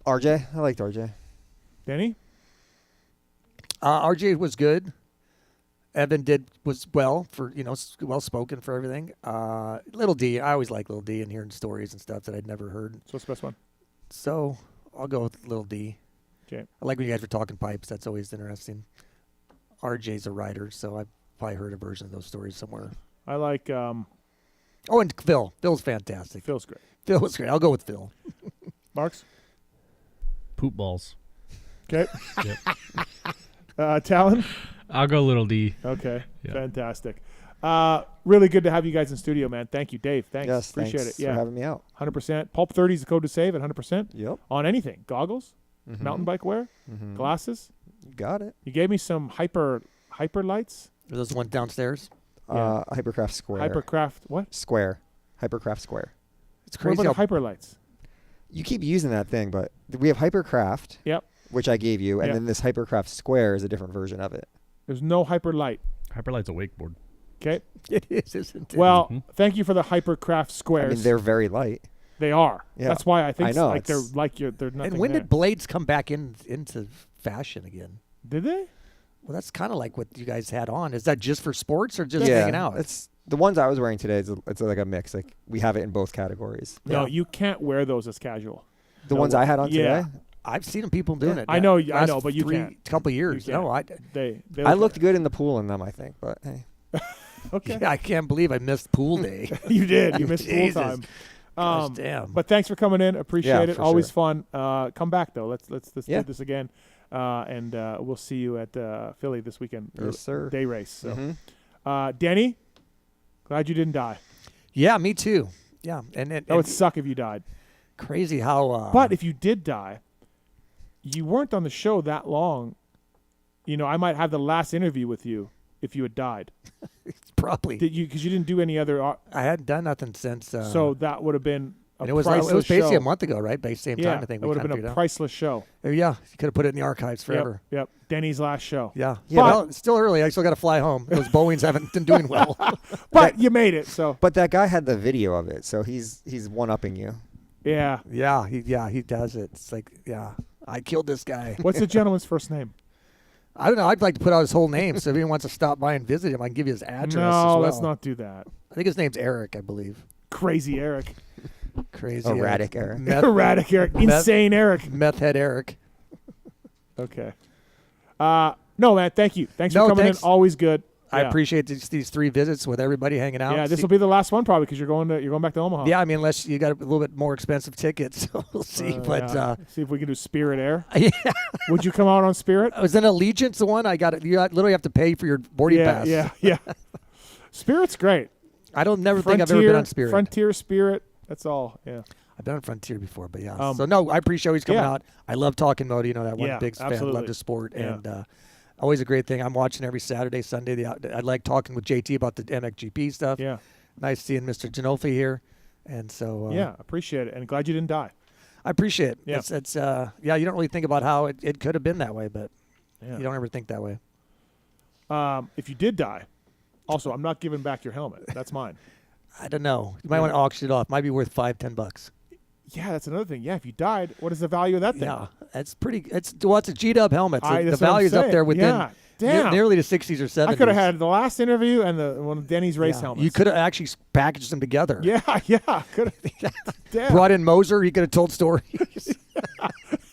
RJ. I liked RJ. Denny? RJ was good. Evan was well spoken for everything. Little D, I always like Little D and hearing stories and stuff that I'd never heard. So what's the best one? So I'll go with Little D. Okay. I like when you guys were talking pipes. That's always interesting. RJ's a writer, so I've probably heard a version of those stories somewhere. I like. And Phil. Phil's fantastic. Phil's great. Phil was great. I'll go with Phil. Marks? Poop balls. Okay. Tallon? I'll go Little D. Okay. Yeah. Fantastic. Really good to have you guys in studio, man. Thank you, Dave. Thanks. Yes, appreciate thanks it. Yeah, for having me out. 100%. Pulp 30 is the code to save at 100%. Yep. On anything, goggles, mountain bike wear, glasses. You got it. You gave me some hyper lights. Are those the ones downstairs? Hypercraft Square. Hypercraft what? Square. Hypercraft Square. It's crazy. What about the hyper lights? You keep using that thing, but we have Hypercraft. Yep. Which I gave you, and then this Hypercraft Square is a different version of it. There's no hyper light. Hyperlight's a wakeboard. Okay. It is, isn't it? Well, thank you for the Hypercraft Squares. I mean, they're very light. They are. Yeah. That's why I think I know, they're nothing. And when did blades come back into fashion again? Did they? Well, that's kind of like what you guys had on. Is that just for sports or just hanging out? It's the ones I was wearing today. It's like a mix. Like we have it in both categories. No, you can't wear those as casual. The ones I had on today. I've seen people doing it. I know, but you can't. Couple years. You can't. No, I looked good in the pool in them, I think, but hey. Okay. Yeah, I can't believe I missed pool day. You did. You missed pool time. Gosh, damn. But thanks for coming in. Appreciate it. for Always sure. fun. Come back though. Let's do this again. And we'll see you at Philly this weekend. Yes, sir. Day race. So, Denny, glad you didn't die. Yeah, me too. Yeah, and that would suck if you died. Crazy how. But if you did die, you weren't on the show that long. I might have the last interview with you if you had died. Probably. Did you? Because you didn't do any other. I hadn't done nothing since. So that would have been. It was basically show. A month ago, right? By the same time, I think. It would have been a priceless show. Yeah, you could have put it in the archives forever. Yep. Denny's last show. Yeah. Well, it's still early. I still got to fly home. Those Boeings haven't been doing well. But you made it. So. But that guy had the video of it, so he's one-upping you. Yeah. Yeah. He does it. It's like, I killed this guy. What's the gentleman's first name? I don't know. I'd like to put out his whole name, so if anyone wants to stop by and visit him, I can give you his address. No, as well. Let's not do that. I think his name's Eric, I believe. Crazy Eric. Crazy Erratic Eric. Erratic Eric. Insane Eric. Meth head Eric. Okay. No, man. Thank you. Thanks for coming in. Always good. I appreciate these 3 visits with everybody hanging out. Yeah, this will be the last one probably because you're going back to Omaha. Yeah, I mean, unless you got a little bit more expensive tickets, so we'll see. See if we can do Spirit Air. Yeah. Would you come out on Spirit? Was an Allegiance the one? You literally have to pay for your boarding pass. Yeah. Spirit's great. I never think I've ever been on Spirit. Frontier, Spirit. That's all. Yeah. I've been on Frontier before, but yeah. So no, I appreciate he's coming out. I love talking moto. That one big fan. Love the sport and. Always a great thing. I'm watching every Saturday, Sunday. I like talking with JT about the MXGP stuff. Yeah. Nice seeing Mr. Ginolfi here. And so appreciate it, and glad you didn't die. I appreciate it. Yeah. It's you don't really think about how it could have been that way, but you don't ever think that way. If you did die, also, I'm not giving back your helmet. That's mine. I don't know. You might want to auction it off. Might be worth $5-10. Yeah, that's another thing. Yeah, if you died, what is the value of that thing? Yeah, it's pretty. It's a G-Dub helmet. So the that's what I'm value's up saying. there within Yeah. Damn. nearly the 60s or 70s. I could have had the last interview and one of Denny's race helmets. You could have actually packaged them together. Yeah. Could have. Damn. Brought in Moser. He could have told stories.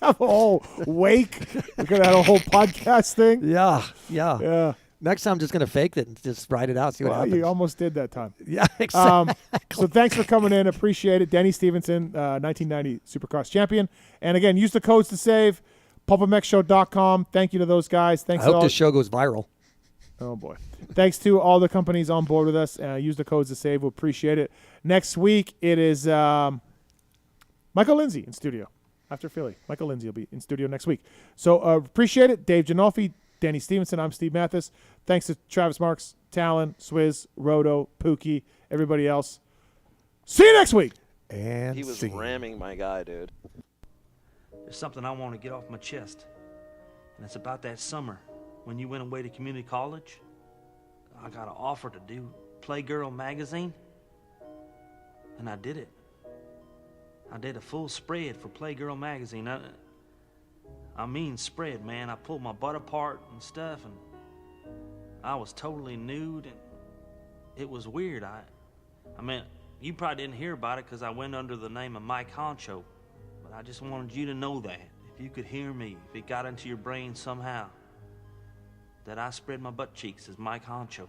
Have a whole wake. We could have had a whole podcast thing. Yeah. Next time, I'm just going to fake it and just write it out, see what happens. You almost did that time. Yeah, exactly. So thanks for coming in. Appreciate it. Denny Stephenson, 1990 Supercross champion. And again, use the codes to save. PulpMXShow.com. Thank you to those guys. Thanks. I hope this show goes viral. Oh, boy. Thanks to all the companies on board with us. Use the codes to save. We'll appreciate it. Next week, it is Michael Lindsay in studio after Philly. Michael Lindsay will be in studio next week. So appreciate it. Dave Ginolfi, Denny Stephenson. I'm Steve Mathis. Thanks to Travis Marks, Tallon, Swizz, Roto, Pookie, everybody else. See you next week. And he was ramming my guy, dude. There's something I want to get off my chest, and it's about that summer when you went away to community college. I got an offer to do Playgirl magazine, and I did it. I did a full spread for Playgirl magazine. I mean spread, man. I pulled my butt apart and stuff, and I was totally nude, and it was weird. I mean, you probably didn't hear about it because I went under the name of Mike Honcho, but I just wanted you to know that. If you could hear me, if it got into your brain somehow, that I spread my butt cheeks as Mike Honcho.